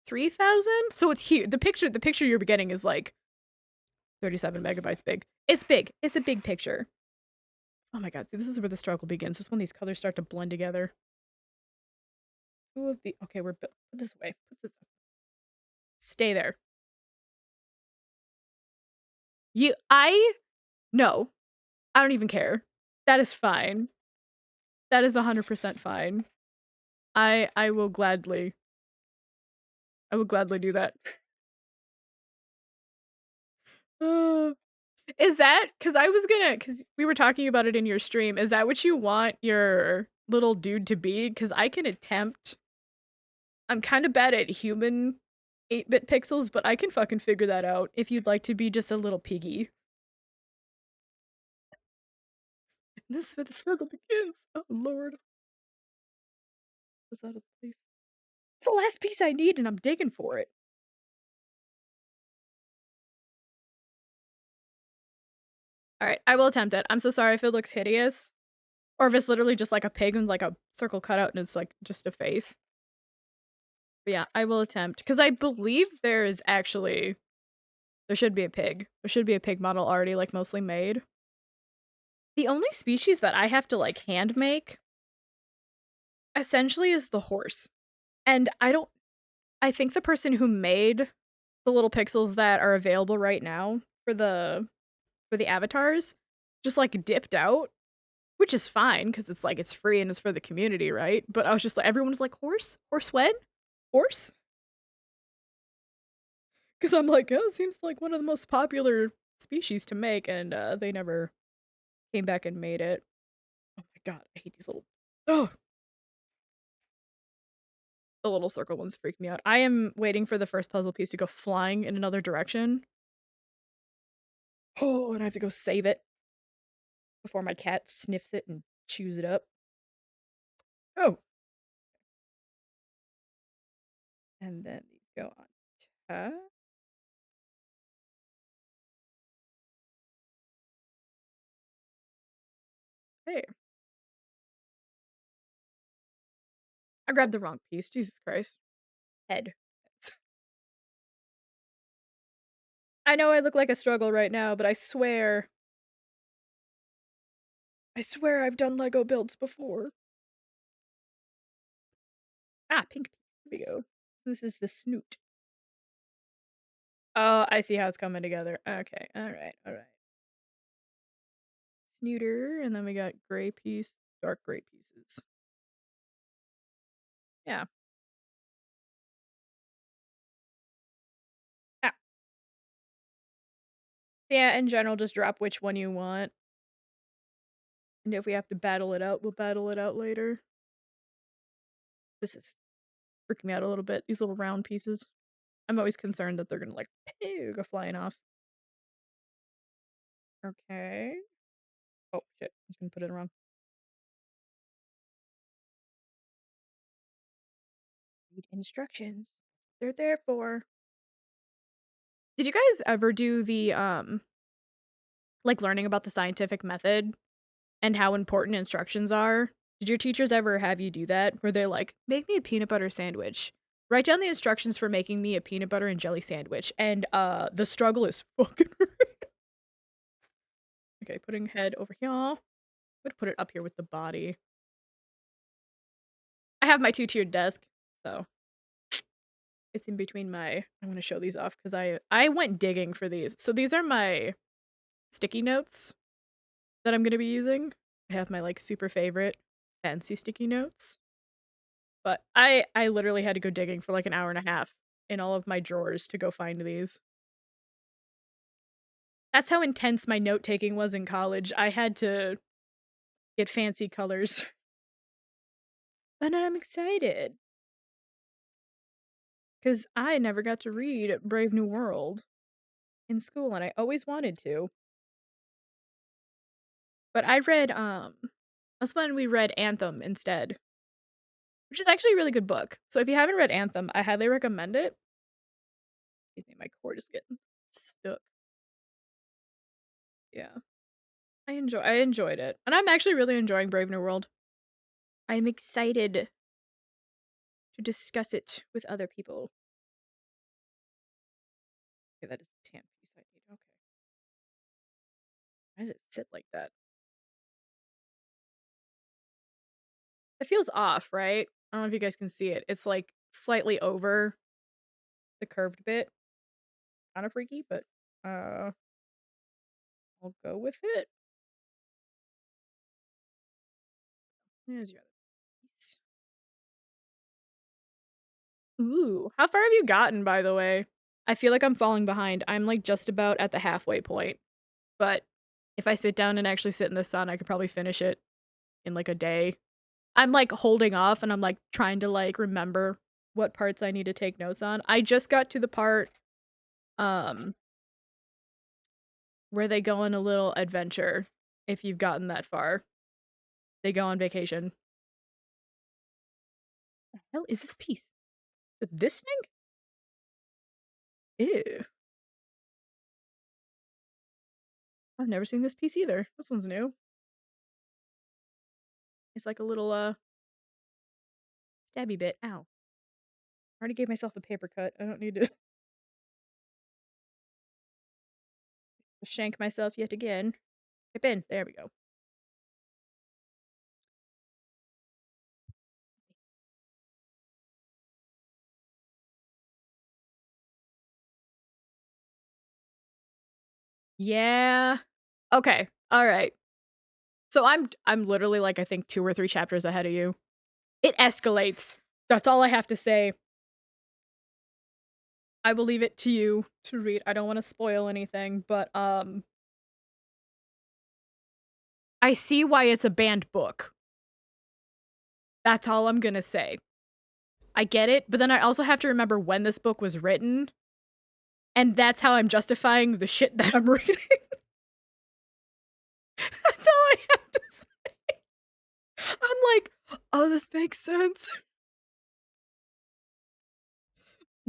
3,000. So it's huge. The picture you're getting is like 37 megabytes big. It's big. It's a big picture. Oh my god, see, this is where the struggle begins. This is when these colors start to blend together. Two of the okay, we're put this away. Put this stay there. No. I don't even care. That is fine. That is 100% fine. I will gladly do that. Is that because I was gonna, because we were talking about it in your stream, is that what you want your little dude to be? Because I can attempt. I'm kind of bad at human 8-bit pixels, but I can fucking figure that out if you'd like to be just a little piggy. This is where the struggle begins. Oh lord. Was that a place? It's the last piece I need and I'm digging for it. Alright, I will attempt it. I'm so sorry if it looks hideous. Or if it's literally just like a pig and like a circle cut out and it's like just a face. But yeah, I will attempt. Because I believe there should be a pig. There should be a pig model already like mostly made. The only species that I have to like hand make essentially is the horse. And I think the person who made the little pixels that are available right now for the avatars just like dipped out, which is fine because it's like it's free and it's for the community, right? But I was just like, everyone's like, horse wed, horse, because I'm like, oh, it seems like one of the most popular species to make, and they never came back and made it. Oh my god, I hate these little. Oh, the little circle ones freak me out. I am waiting for the first puzzle piece to go flying in another direction. Oh, and I have to go save it before my cat sniffs it and chews it up. Oh. And then these Go on tab. Hey, I grabbed the wrong piece. Jesus Christ. Head. I know I look like a struggle right now, but I swear I've done Lego builds before. Ah, pink. Here we go. This is the snoot. Oh, I see how it's coming together. Okay, alright, alright. Snooter, and then we got gray piece, dark gray pieces. Yeah. Ah. Yeah, in general, just drop which one you want. And if we have to battle it out, we'll battle it out later. This is freaking me out a little bit, these little round pieces. I'm always concerned that they're gonna, like, pew, go flying off. Okay. Oh, shit, I was gonna put it wrong. Read instructions. They're there for. Did you guys ever do the, like, learning about the scientific method and how important instructions are? Did your teachers ever have you do that? Where they're like, "Make me a peanut butter sandwich. Write down the instructions for making me a peanut butter and jelly sandwich." And, the struggle is fucking real. Okay, putting head over here. I'm gonna put it up here with the body. I have my two-tiered desk, so it's in between my I'm gonna show these off because I went digging for these. So these are my sticky notes that I'm gonna be using. I have my, like, super favorite fancy sticky notes, but I literally had to go digging for, like, an hour and a half in all of my drawers to go find these. That's how intense my note-taking was in college. I had to get fancy colors. And I'm excited because I never got to read Brave New World in school, and I always wanted to. But I read, that's when we read Anthem instead, which is actually a really good book. So if you haven't read Anthem, I highly recommend it. Excuse me, my cord is getting stuck. Yeah. I enjoyed it. And I'm actually really enjoying Brave New World. I'm excited to discuss it with other people. Okay, that is the tan piece I need. Okay. Why did it sit like that? It feels off, right? I don't know if you guys can see it. It's like slightly over the curved bit. Kind of freaky, but I'll go with it. Here's your other piece. Ooh, how far have you gotten, by the way? I feel like I'm falling behind. I'm like just about at the halfway point. But if I sit down and actually sit in the sun, I could probably finish it in like a day. I'm like holding off and I'm like trying to like remember what parts I need to take notes on. I just got to the part um where they go on a little adventure. If you've gotten that far, they go on vacation. What the hell is this piece? This thing? Ew. I've never seen this piece either. This one's new. It's like a little stabby bit. Ow. I already gave myself a paper cut. I don't need to shank myself yet again. Hip in. There we go. Yeah. Okay. All right. So I'm literally like I think 2 or 3 chapters ahead of you. It escalates. That's all I have to say. I will leave it to you to read. I don't want to spoil anything, but I see why it's a banned book. That's all I'm going to say. I get it, but then I also have to remember when this book was written, and that's how I'm justifying the shit that I'm reading. That's all I have to say. I'm like, "Oh, this makes sense."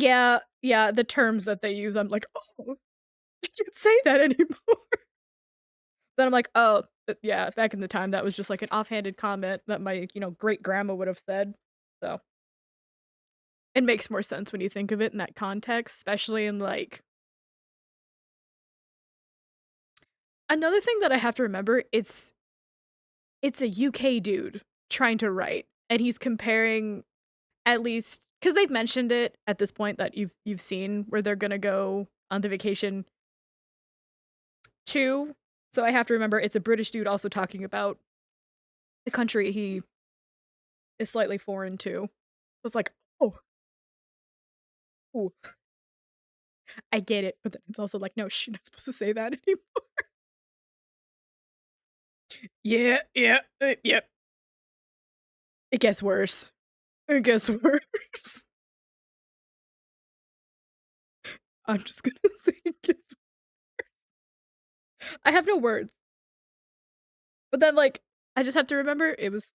Yeah, yeah, the terms that they use, I'm like, "Oh, I can't say that anymore." Then I'm like, "Oh, yeah, back in the time, that was just, like, an offhanded comment that my, great grandma would have said." So, it makes more sense when you think of it in that context, especially in, like another thing that I have to remember, it's a UK dude trying to write, and he's comparing at least because 'cause they've mentioned it at this point that you've seen where they're gonna go on the vacation to, so I have to remember it's a British dude also talking about the country he is slightly foreign to. It's like, "Oh, ooh, I get it," but then it's also like, "No, you're not supposed to say that anymore." Yeah, yeah, yep. It gets worse. It gets worse. I'm just gonna say it gets I have no words. But then, like, I just have to remember it was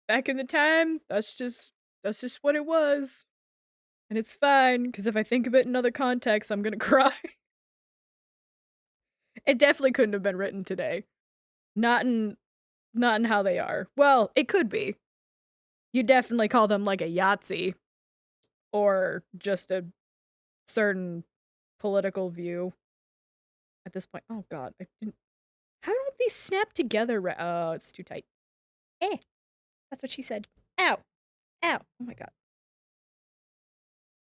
back in the time, that's just what it was, and it's fine because if I think of it in other contexts, I'm gonna cry. It definitely couldn't have been written today. Not in not in how they are. Well, it could be. You definitely call them like a Yahtzee or just a certain political view at this point. Oh god, I didn't how don't these snap together oh, it's too tight. Eh, that's what she said. Ow, ow. Oh my god.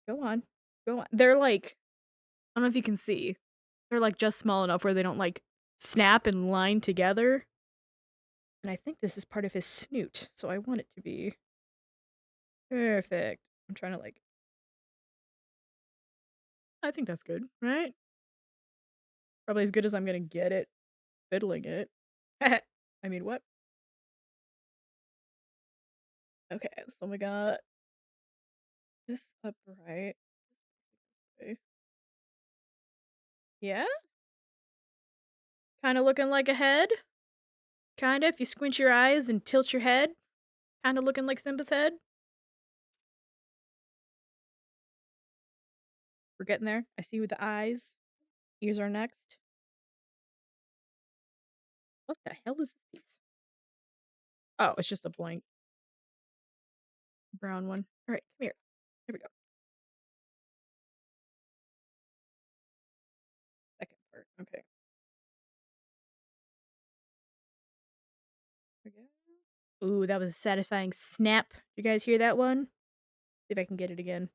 Go on. Go on. They're like I don't know if you can see. They're, like, just small enough where they don't, like, snap and line together, and I think this is part of his snoot, so I want it to be perfect. I'm trying to, like I think that's good, right? Probably as good as I'm gonna get it fiddling it. I mean, what? Okay, so we got this upright. Okay. Yeah? Kinda looking like a head? Kinda, if you squint your eyes and tilt your head, kinda looking like Simba's head? We're getting there. I see with the eyes. Ears are next. What the hell is this piece? Oh, it's just a blank brown one. Alright, come here. Here we go. Second part. Okay. Here we go. Ooh, that was a satisfying snap. You guys hear that one? See if I can get it again.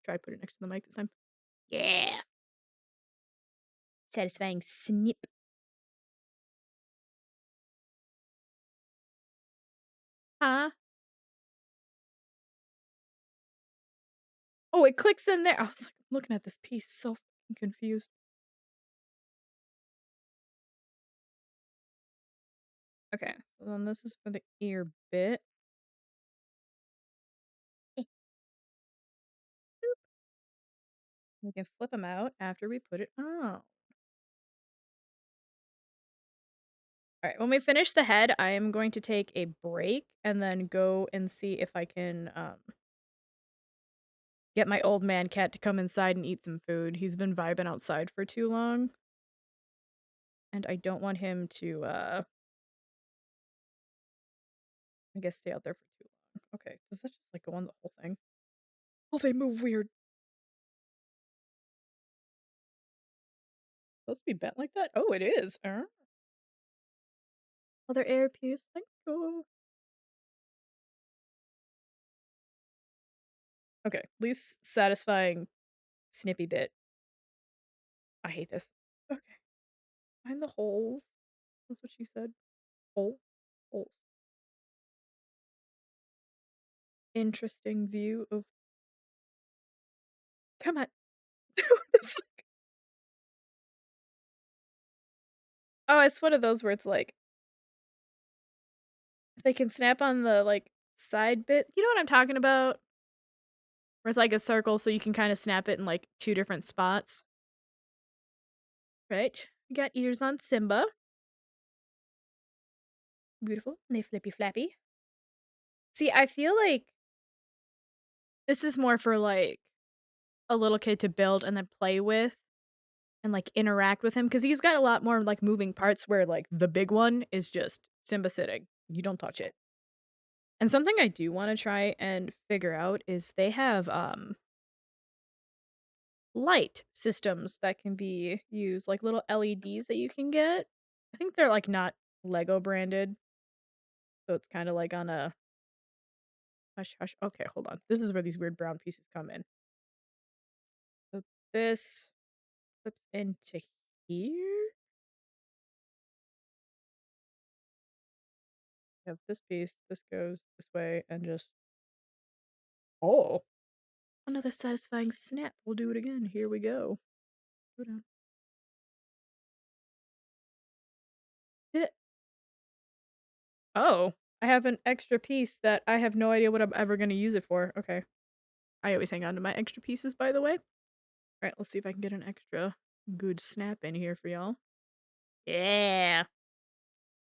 Try to put it next to the mic this time. Yeah. Satisfying snip. Huh? Oh, it clicks in there. I was like looking at this piece so fucking confused. Okay, so then this is for the ear bit. Eh, we can flip them out after we put it oh. Alright, when we finish the head, I am going to take a break and then go and see if I can, get my old man cat to come inside and eat some food. He's been vibing outside for too long, and I don't want him to, I guess, stay out there for too long. Okay, does that just, like, go on the whole thing? Oh, they move weird. Supposed to be bent like that? Oh, it is. Other air piece, thank you. Okay, least satisfying snippy bit. I hate this. Okay, find the holes. That's what she said. Hole? Holes. Interesting view of come on. What the fuck? Oh, it's one of those where it's like, they can snap on the, like, side bit. You know what I'm talking about? Where it's like a circle so you can kinda snap it in, like, 2 different spots. Right. We got ears on Simba. Beautiful. And they flippy flappy. See, I feel like this is more for, like a little kid to build and then play with and, like, interact with him because he's got a lot more, like, moving parts where, like, the big one is just Simba sitting. You don't touch it. And something I do wanna try and figure out is they have, light systems that can be used, like little LEDs that you can get. I think they're, like, not Lego branded, so it's kinda like on a hush hush okay, hold on. This is where these weird brown pieces come in. So this flips into here. You have this piece, this goes this way, and just oh, another satisfying snap. We'll do it again. Here we go. Hold on. Did it oh, I have an extra piece that I have no idea what I'm ever gonna use it for. Okay. I always hang on to my extra pieces, by the way. Alright, let's see if I can get an extra good snap in here for y'all. Yeah.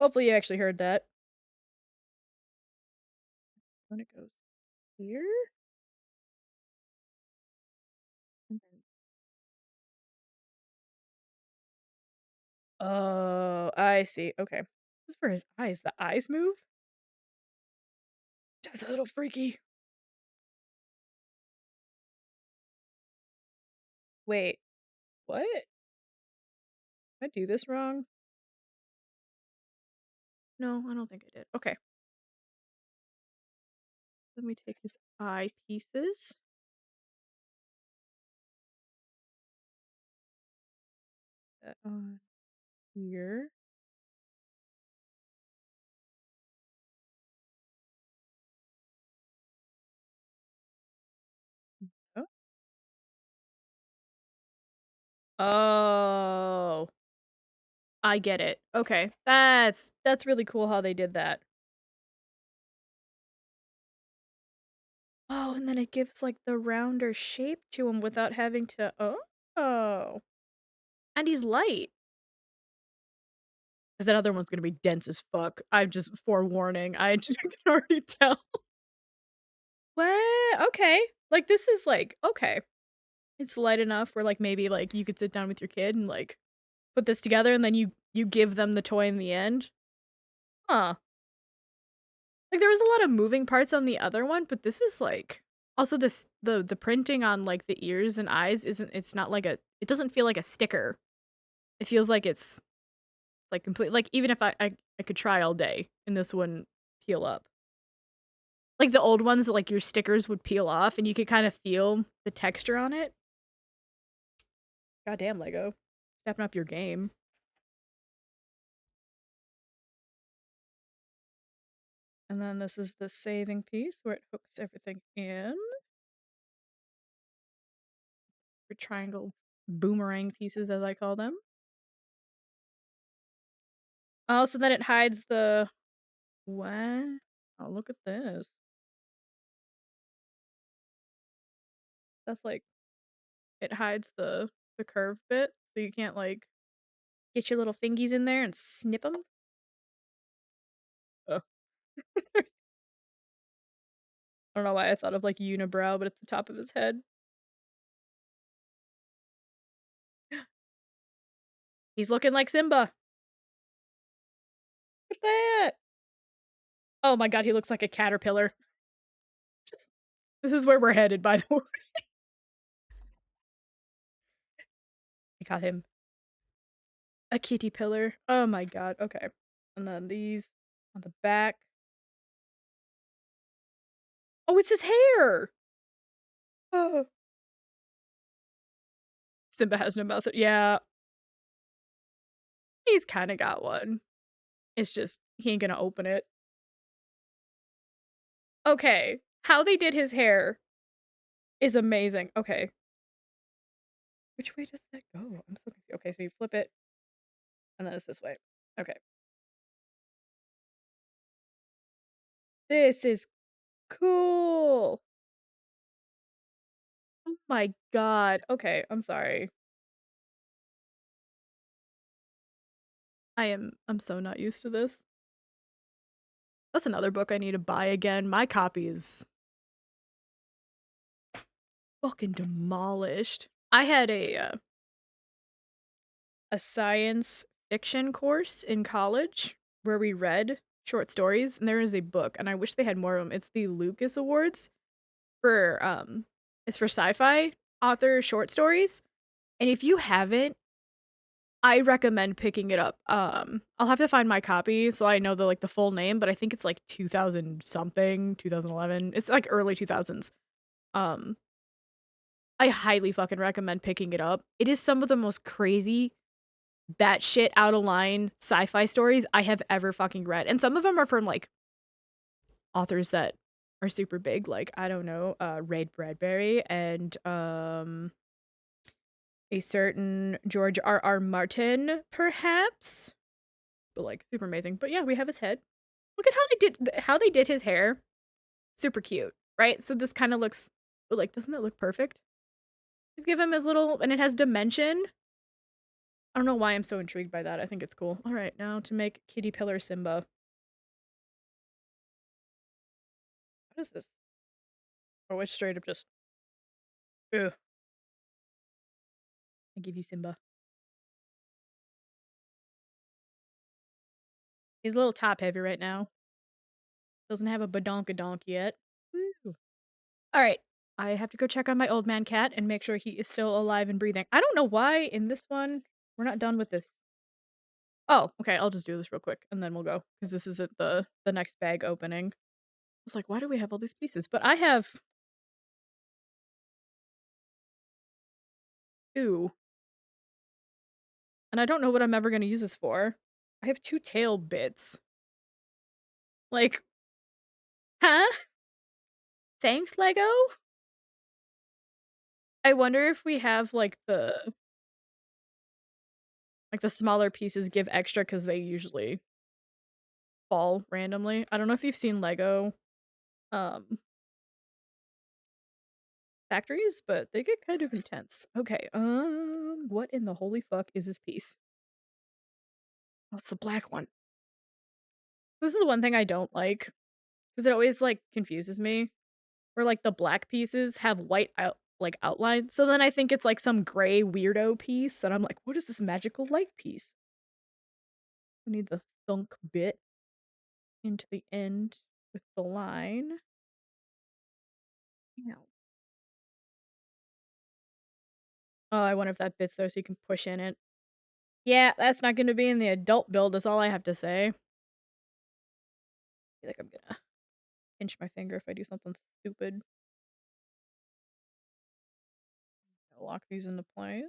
Hopefully you actually heard that. When it goes here, and then oh, I see, okay. This is for his eyes. The eyes move? That's a little freaky. Wait, what? Did I do this wrong? No, I don't think I did. Okay. Let me take his eye pieces. That on here. Oh. Oh, I get it. Okay. That's really cool how they did that. Oh, and then it gives, like, the rounder shape to him without having to oh. And he's light. 'Cause that other one's gonna be dense as fuck. I'm just forewarning. I just can already tell. What? Okay. Like, this is, like okay. It's light enough where, like, maybe, like, you could sit down with your kid and, like, put this together, and then you give them the toy in the end? Huh. Like, there was a lot of moving parts on the other one, but this is, like also this the printing on, like, the ears and eyes isn't it's not like a it doesn't feel like a sticker. It feels like it's, like, complete like, even if I could try all day and this wouldn't peel up. Like, the old ones, like, your stickers would peel off and you could kinda feel the texture on it. Goddamn, Lego. Stepping up your game. And then this is the saving piece where it hooks everything in. Your triangle boomerang pieces, as I call them. Oh, so then it hides the what? Oh, look at this. That's like it hides the curved bit, so you can't, like, get your little fingies in there and snip them. Oh. I don't know why I thought of, like, unibrow, but it's the top of his head. He's looking like Simba. Look at that. Oh my god, he looks like a caterpillar. Just this is where we're headed, by the way. I got him a kitty pillar. Oh my god, okay. And then these on the back. Oh, it's his hair! Oh. Simba has no mouth. Yeah, he's kinda got one. It's just he ain't gonna open it. Okay, how they did his hair is amazing. Okay. Which way does that go? I'm so confused. Okay, so you flip it, and then it's this way. Okay. This is cool. Oh my god. Okay, I'm sorry. I'm so not used to this. That's another book I need to buy again. My copy is fucking demolished. I had a science fiction course in college where we read short stories, and there is a book, and I wish they had more of them. It's the Lucas Awards for it's for sci-fi author short stories. And if you haven't, I recommend picking it up. I'll have to find my copy so I know the full name, but I think it's like 2000 something, 2011. It's like early 2000s. Um I highly fucking recommend picking it up. It is some of the most crazy batshit out of line sci-fi stories I have ever fucking read. And some of them are from like authors that are super big, like I don't know, Ray Bradbury and a certain George R. Martin, perhaps. But like super amazing. But yeah, we have his head. Look at how they did his hair. Super cute, right? So this kind of looks like, doesn't it look perfect? Just give him his little, and it has dimension. I don't know why I'm so intrigued by that. I think it's cool. All right, now to make Kitty Pillar Simba. What is this? Or which straight up just, ugh. I give you Simba. He's a little top heavy right now. Doesn't have a badonkadonk yet. Woo. All right. I have to go check on my old man cat and make sure he is still alive and breathing. I don't know why in this one we're not done with this. Oh, okay. I'll just do this real quick and then we'll go because this isn't the next bag opening. I was like, why do we have all these pieces? But I have two, and I don't know what I'm ever going to use this for. I have two tail bits. Like, huh? Thanks, Lego? I wonder if we have like the smaller pieces give extra because they usually fall randomly. I don't know if you've seen Lego um factories, but they get kind of intense. Okay, what in the holy fuck is this piece? Oh, it's the black one. This is the one thing I don't like because it always like confuses me. Where like the black pieces have white outline. So then I think it's like some gray weirdo piece, and I'm like, what is this magical light piece? I need the thunk bit into the end with the line. Ow. Oh, I wonder if that fits there so you can push in it. Yeah, that's not gonna be in the adult build, that's all I have to say. I feel like I'm gonna pinch my finger if I do something stupid. Lock these into place.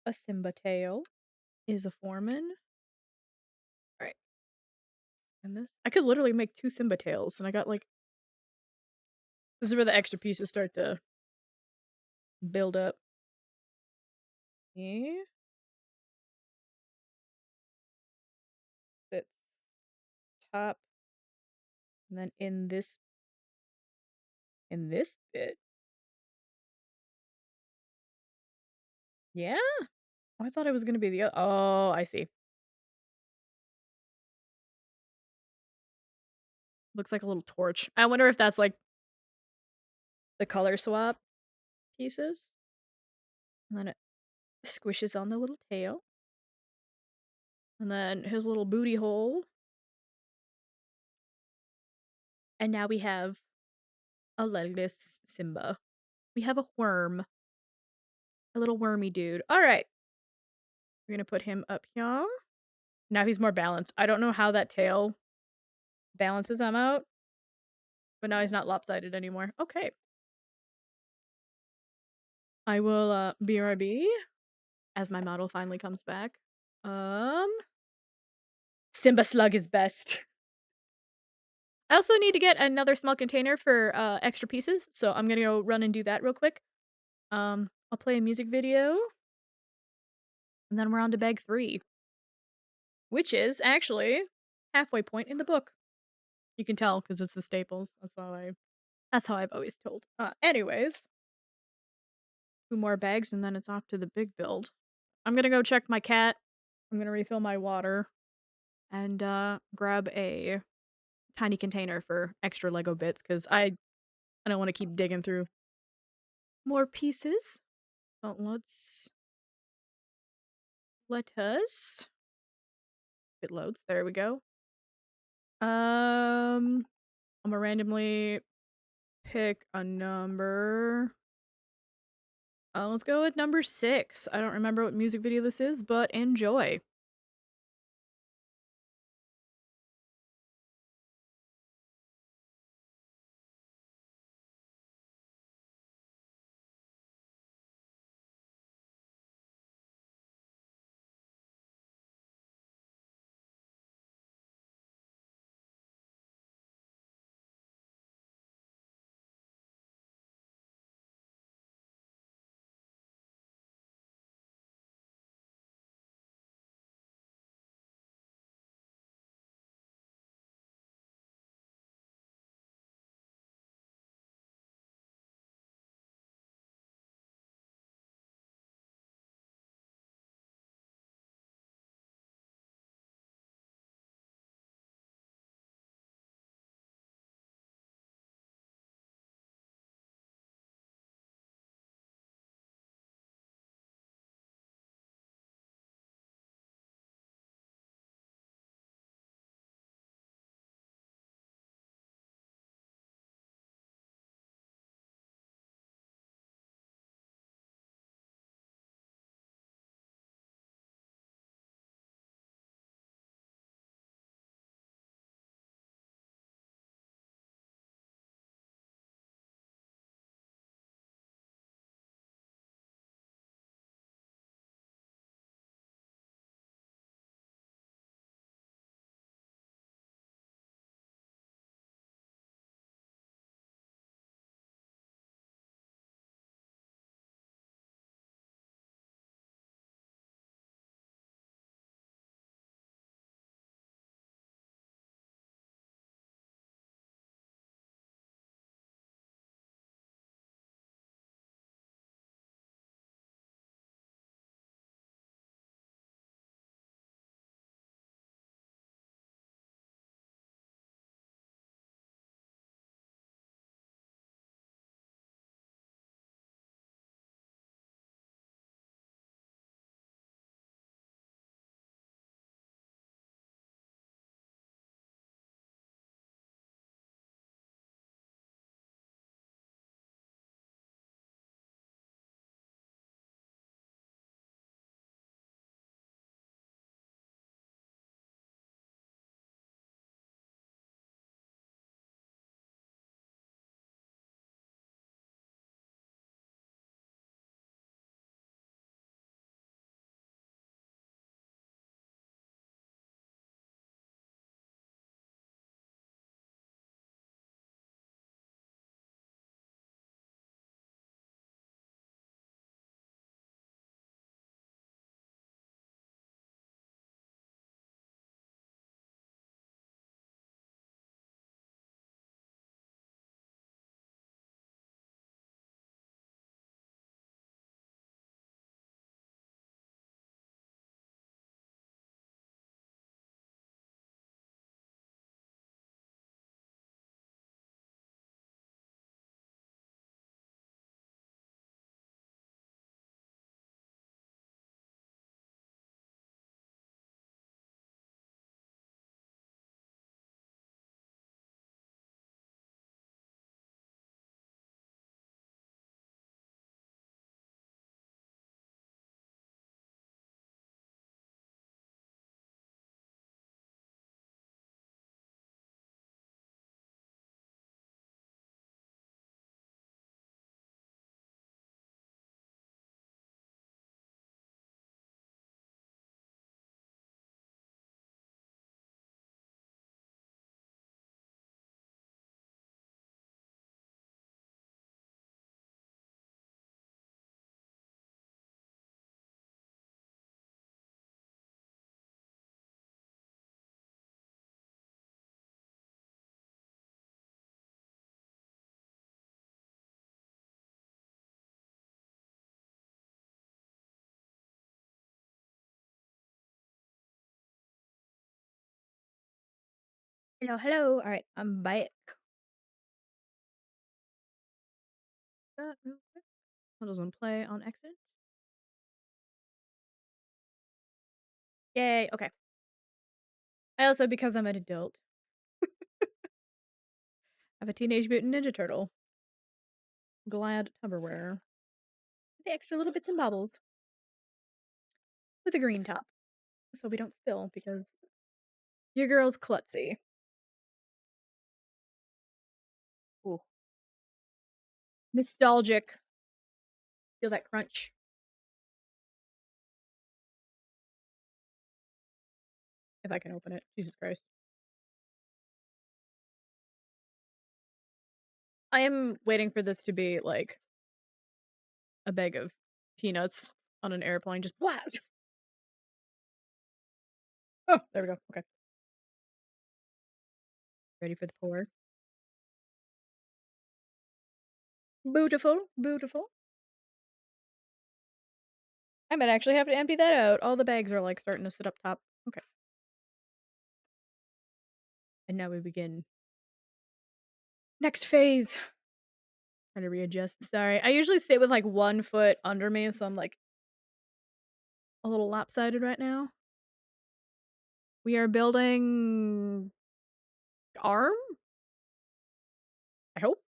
A Simba tail is a foreman. Alright. And this, I could literally make two Simba tails, and I got like, this is where the extra pieces start to build up. Okay. That's top, and then in this bit. Yeah? Oh, I thought it was gonna be the other. Oh, I see. Looks like a little torch. I wonder if that's like the color swap pieces. And then it squishes on the little tail. And then his little booty hole. And now we have a legless Simba. We have a worm. A little wormy dude. Alright. We're gonna put him up here. Now he's more balanced. I don't know how that tail balances him out, but now he's not lopsided anymore. Okay. I will BRB as my model finally comes back. Um Simba Slug is best. I also need to get another small container for extra pieces, so I'm gonna go run and do that real quick. I'll play a music video, and then we're on to bag 3, which is actually halfway point in the book. You can tell because it's the staples. That's how I've always told. Anyways, 2 more bags and then it's off to the big build. I'm gonna go check my cat. I'm gonna refill my water and grab a tiny container for extra Lego bits because I don't want to keep digging through. more pieces. Oh, let us it loads. There we go. I'm gonna randomly pick a number. Let's go with number 6. I don't remember what music video this is, but enjoy. Hello, hello. All right, I'm back. That real quick. That doesn't play on exit. Yay, okay. I also, because I'm an adult, have a Teenage Mutant Ninja Turtle Glad Tupperware. The extra little bits and bobbles with a green top. So we don't spill because your girl's klutzy. Ooh. Nostalgic. Feel that crunch. If I can open it. Jesus Christ. I am waiting for this to be like a bag of peanuts on an airplane. Just blah. Oh, there we go. Okay. Ready for the pour. Beautiful. Beautiful. I might actually have to empty that out. All the bags are like starting to sit up top. Okay. And now we begin. Next phase. Trying to readjust. Sorry. I usually sit with like one foot under me, so I'm like a little lopsided right now. We are building arm? I hope.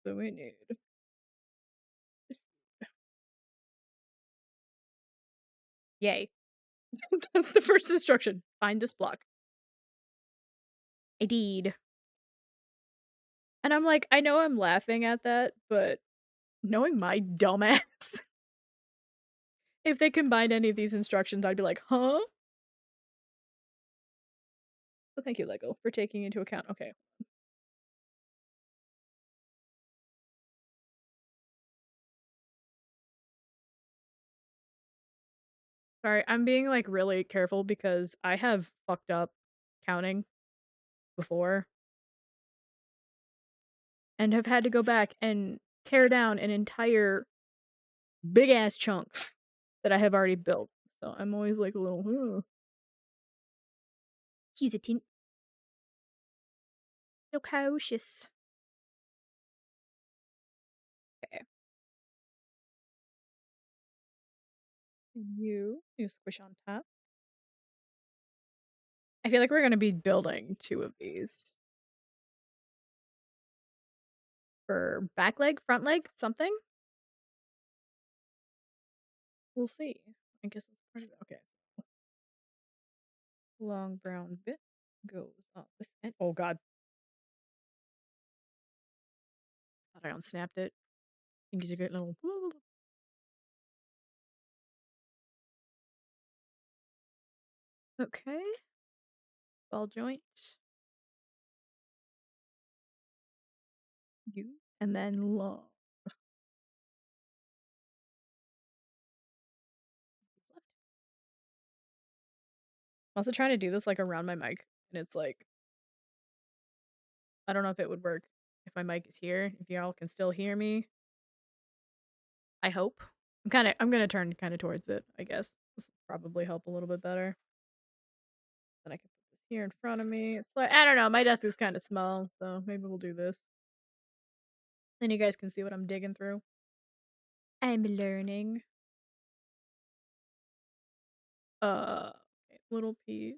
So we need yay. That's the first instruction. Find this block. I did. And I'm like, I know I'm laughing at that, but knowing my dumbass, if they combined any of these instructions, I'd be like, huh? So thank you, Lego, for taking into account. Okay. Sorry, I'm being like really careful because I have fucked up counting before and have had to go back and tear down an entire big ass chunk that I have already built. So I'm always like a little, he's a teen. So cautious. Okay. You squish on top. I feel like we're gonna be building two of these. For back leg, front leg, something? We'll see. I guess that's part of it. Okay. Long brown bit goes up this end. Oh god. Thought I unsnapped it. I think he's a great little. Okay. Ball joint. You. And then long. I'm also trying to do this like around my mic. And it's like, I don't know if it would work if my mic is here. If y'all can still hear me. I hope. I'm gonna turn kind of towards it, I guess. This will probably help a little bit better. Then I can put this here in front of me. It's like, I don't know, my desk is kind of small, so maybe we'll do this. Then you guys can see what I'm digging through. I'm learning. Okay, little piece.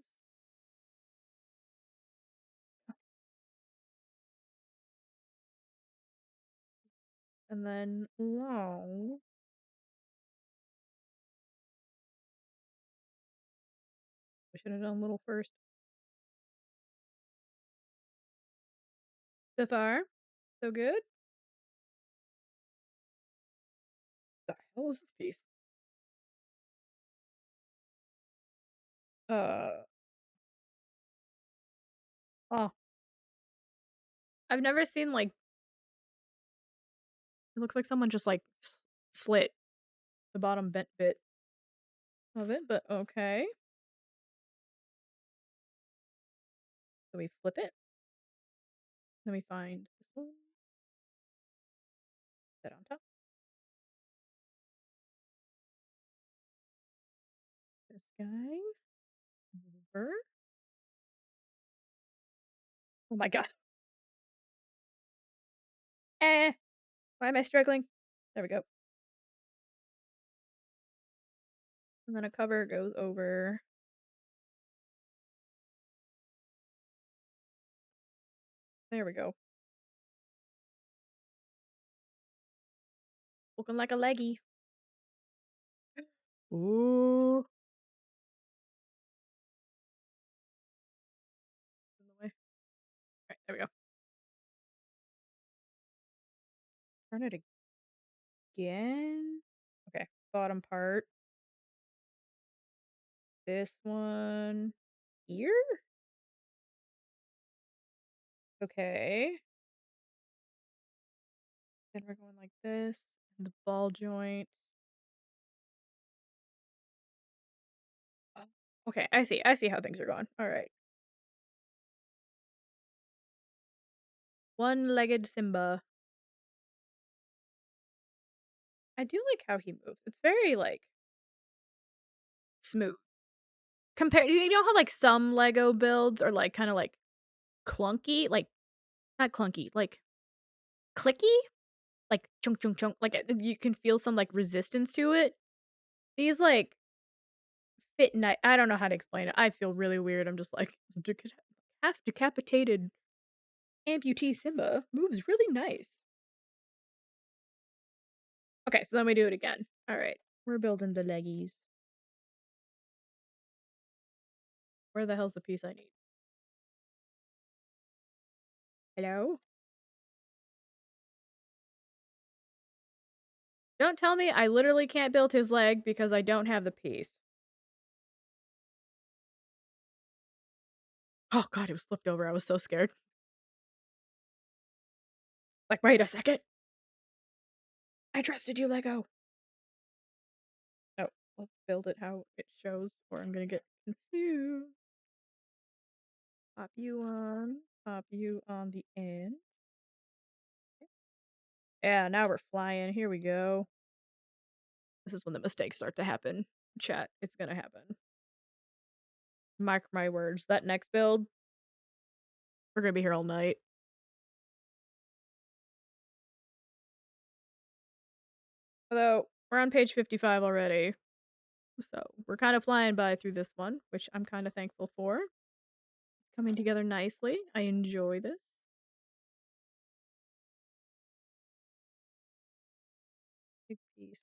And then long. I should have done little first. So far, so good. The hell is this piece? Uh, oh. I've never seen like, it looks like someone just like slit the bottom bent bit of it, but okay. So we flip it. Then we find this one. Set on top. This guy. Over. Oh my god. Eh. Why am I struggling? There we go. And then a cover goes over. There we go. Looking like a leggy. Ooh. In the way. Alright, there we go. Turn it again. Okay, bottom part. This one here? Okay. Then we're going like this. And the ball joint. Oh, okay, I see. I see how things are going. Alright. One-legged Simba. I do like how he moves. It's very, like, smooth. Compared, you know how, like, some Lego builds are, like, kinda, like, clunky? Like, not clunky, like, clicky? Like, chunk, chunk, chunk, like, you can feel some, like, resistance to it. These, like, fit ni I don't know how to explain it. I feel really weird. I'm just like, half decapitated amputee Simba moves really nice. Okay, so then we do it again. Alright, we're building the leggies. Where the hell's the piece I need? Hello? Don't tell me I literally can't build his leg because I don't have the piece. Oh god, it was flipped over. I was so scared. Like, wait a second. I trusted you, Lego. Oh, let's build it how it shows, or I'm gonna get confused. Pop you on the end. Yeah, now we're flying. Here we go. This is when the mistakes start to happen. Chat, it's gonna happen. Mark my words. That next build, we're gonna be here all night. Although, we're on page 55 already. So, we're kind of flying by through this one, which I'm kind of thankful for. Coming together nicely. I enjoy this. Big piece.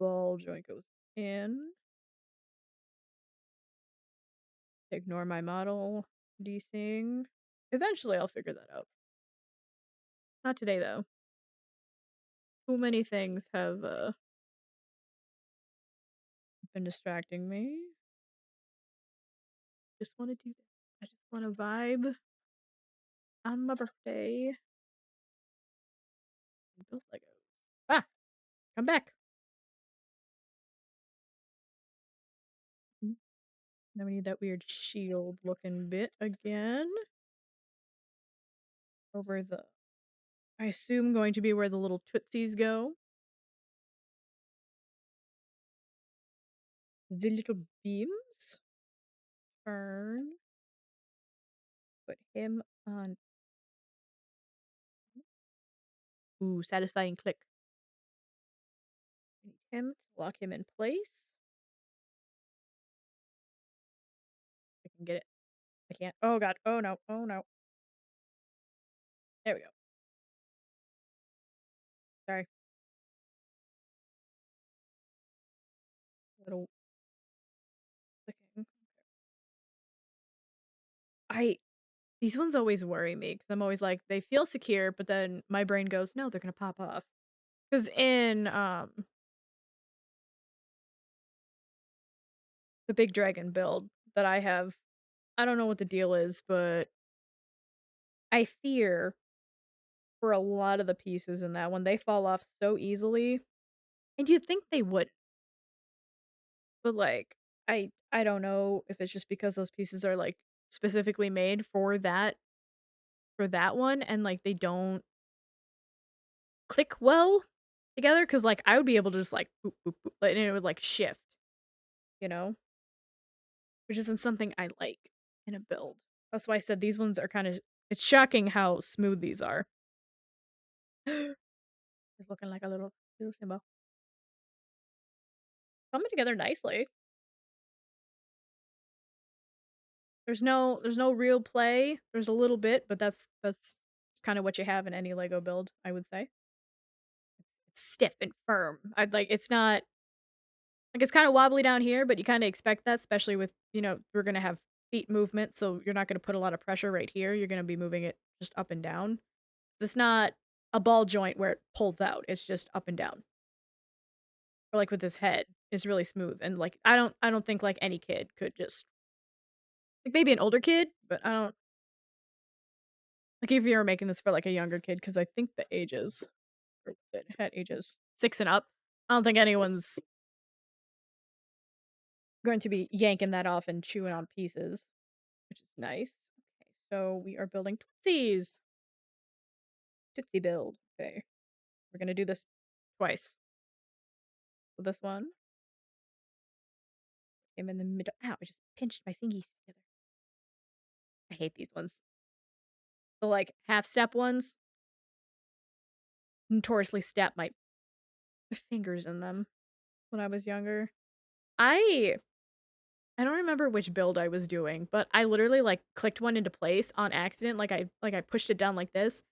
Ball joint goes in. Ignore my model desync. Eventually, I'll figure that out. Not today, though. Too many things have been distracting me. Just want to do this. I just want to vibe on my birthday. Build Legos. Ah, come back. Now we need that weird shield looking bit again. Over the, I assume, going to be where the little tootsies go. The little beams. Turn. Put him on. Ooh, satisfying click. I need him to lock him in place. I can get it. I can't. Oh god. Oh no. Oh no. There we go. Sorry. Little clicking. I These ones always worry me because I'm always like, they feel secure, but then my brain goes, no, they're gonna pop off. Because in the big dragon build that I have, I don't know what the deal is, but I fear for a lot of the pieces in that one, they fall off so easily. And you'd think they would, but like I don't know if it's just because those pieces are like specifically made for that one and like they don't click well together because like I would be able to just like boop boop boop and it would like shift, you know, which isn't something I like in a build. That's why I said these ones are kind of, it's shocking how smooth these are. He's looking like a little Simba. Coming together nicely. There's no real play. There's a little bit, but that's kind of what you have in any Lego build, I would say. It's stiff and firm. I'd like it's not like it's kind of wobbly down here, but you kind of expect that, especially with we're gonna have feet movement, so you're not gonna put a lot of pressure right here. You're gonna be moving it just up and down. It's not a ball joint where it pulls out. It's just up and down. Or like with his head, it's really smooth and like I don't think like any kid could just like maybe an older kid, but I don't like if you were making this for like a younger kid because I think the ages or the head ages 6 and up. I don't think anyone's going to be yanking that off and chewing on pieces, which is nice. Okay, so we are building Tootsies. Tootsie build. Okay, we're gonna do this twice. So this one came in the middle. Ow! I just pinched my fingies together. I hate these ones. The like half step ones notoriously stab my fingers in them when I was younger. I I don't remember which build I was doing, but I literally like clicked one into place on accident. Like I pushed it down like this,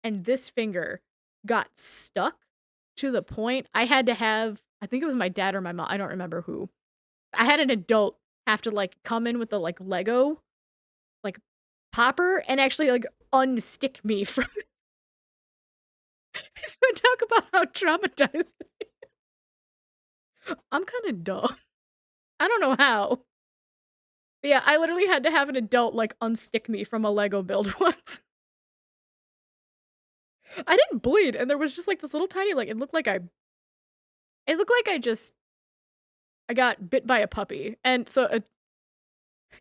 and this finger got stuck to the point I had to have. I think it was my dad or my mom. I don't remember who. I had an adult have to like come in with the like Lego like popper and actually like unstick me from. Talk about how traumatized. I'm kind of dumb. I don't know how. But yeah, I literally had to have an adult like unstick me from a Lego build once. I didn't bleed, and there was just like this little tiny like it looked like I got bit by a puppy, and so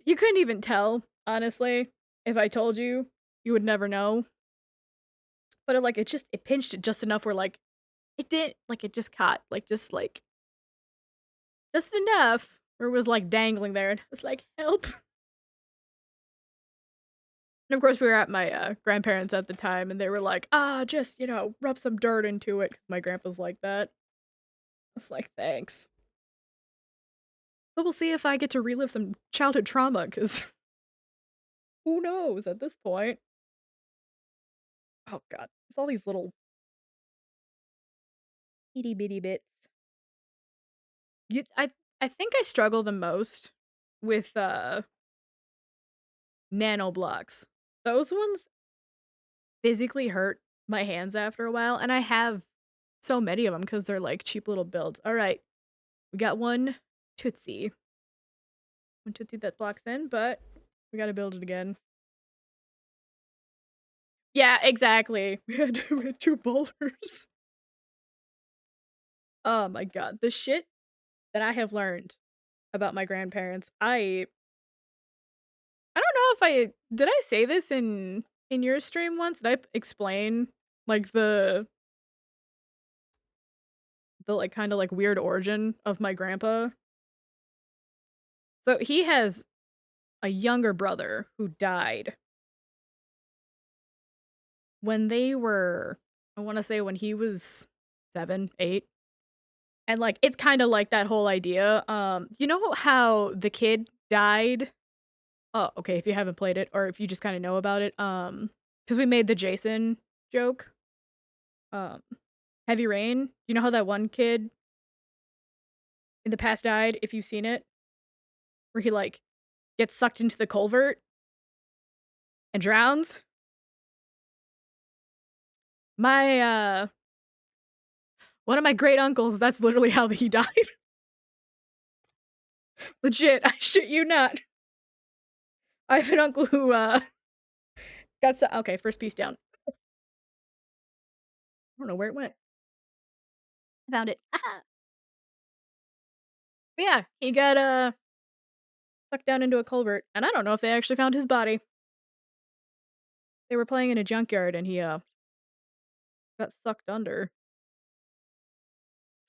you couldn't even tell honestly. If I told you, you would never know. But it pinched it just enough where like it did like it just caught like just enough where it was like dangling there, and it was like help. And of course, we were at my grandparents at the time, and they were like, "Ah, just rub some dirt into it." 'Cause my grandpa's like that. I was like, "Thanks." But we'll see if I get to relive some childhood trauma, because who knows at this point? Oh god, it's all these little itty bitty bits. You, I think I struggle the most with nano blocks. Those ones physically hurt my hands after a while, and I have so many of them because they're like cheap little builds. All right, we got Tootsie, one Tootsie that blocks in, but we gotta build it again. Yeah, exactly. We had two boulders. Oh my god, the shit that I have learned about my grandparents. I don't know if I did I say this in your stream once? Did I explain like the like kind of like weird origin of my grandpa? So he has a younger brother who died when they were I want to say when he was 7, 8. And like it's kind of like that whole idea. You know how the kid died. Oh, okay, if you haven't played it or if you just kind of know about it. Cuz we made the Jason joke. Um Heavy Rain. You know how that one kid in the past died if you've seen it where he like gets sucked into the culvert and drowns? My one of my great uncles, that's literally how he died. Legit, I shit you not. I have an uncle who okay, first piece down. I don't know where it went. I found it. Ah. But yeah, he got sucked down into a culvert, and I don't know if they actually found his body. They were playing in a junkyard, and he got sucked under.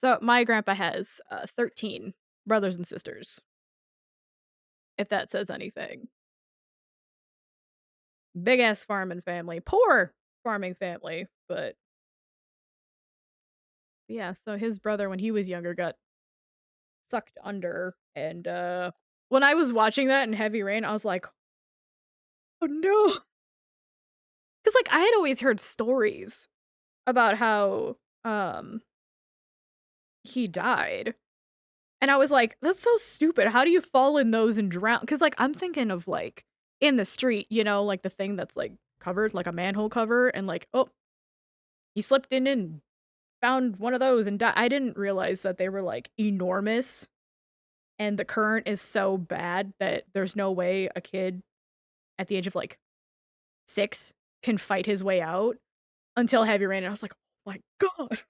So my grandpa has 13 brothers and sisters, if that says anything. Big ass farming family, poor farming family, but Yeah, so his brother, when he was younger, got sucked under, and, when I was watching that in Heavy Rain, I was like, "Oh, no." 'Cause, like, I had always heard stories about how, um, he died, and I was like, "That's so stupid. How do you fall in those and drown?" 'Cause, like, I'm thinking of, like, in the street, you know, like, the thing that's, like, covered, like a manhole cover, and, like, "Oh, he slipped in and found one of those and I didn't realize that they were, like, enormous, and the current is so bad that there's no way a kid at the age of, like, 6 can fight his way out until Heavy Rain, and I was like, "Oh my god,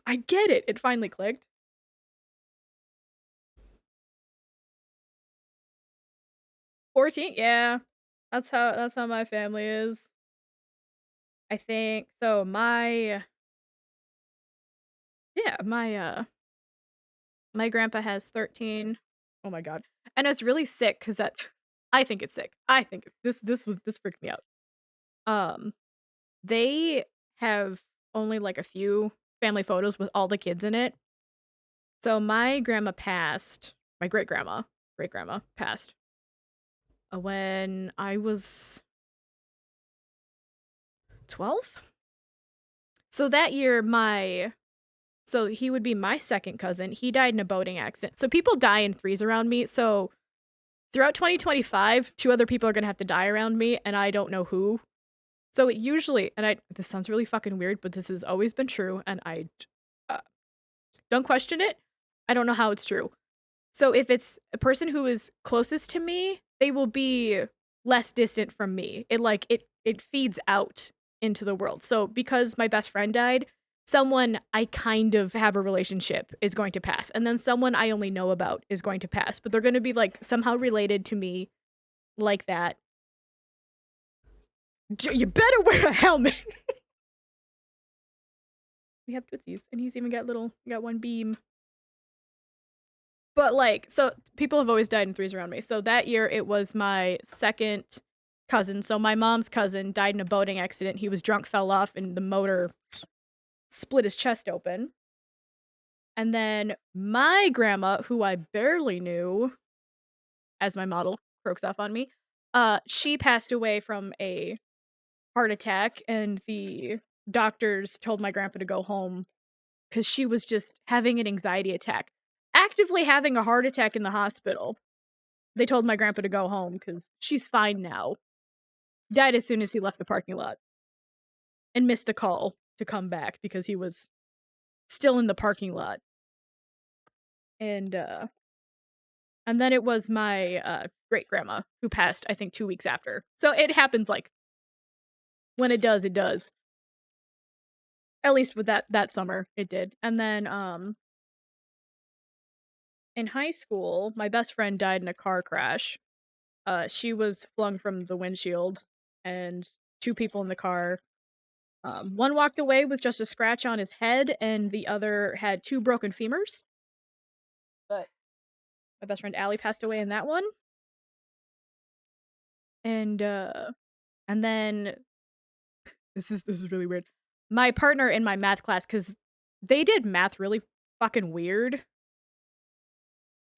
I get it." It finally clicked. 14? Yeah. That's how my family is. I think so my grandpa has 13. Oh my god. And it's really sick 'cause that I think it's sick. I think this freaked me out. Um, they have only, like, a few family photos with all the kids in it. So my grandma passed my great-grandma passed, when I was 12? So that year, so he would be my second cousin, he died in a boating accident. So people die in threes around me, so throughout 2025, 2 other people are gonna have to die around me, and I don't know who. So it usually and I this sounds really fucking weird, but this has always been true, and uh, don't question it. I don't know how it's true. So if it's a person who is closest to me, they will be less distant from me. It feeds out into the world. So because my best friend died, someone I kind of have a relationship is going to pass. And then someone I only know about is going to pass. But they're gonna be like somehow related to me like that. You better wear a helmet. We have tootsies, and he's even got one beam. But, like, so people have always died in threes around me. So that year, it was my second cousin. So my mom's cousin died in a boating accident. He was drunk, fell off, and the motor split his chest open. And then my grandma, who I barely knew, as my model croaks off on me, she passed away from a heart attack, and the doctors told my grandpa to go home because she was just having an anxiety attack, actively having a heart attack in the hospital. They told my grandpa to go home because she's fine now. Died as soon as he left the parking lot and missed the call to come back because he was still in the parking lot. And, uh, and then it was my, great grandma who passed, I think, 2 weeks after. So it happens, like, when it does, it does. At least with that summer, it did. And then, in high school, my best friend died in a car crash. She was flung from the windshield, and 2 people in the car. One walked away with just a scratch on his head, and the other had 2 broken femurs. But my best friend Allie passed away in that one. And, and then this is really weird. My partner in my math class, because they did math really fucking weird.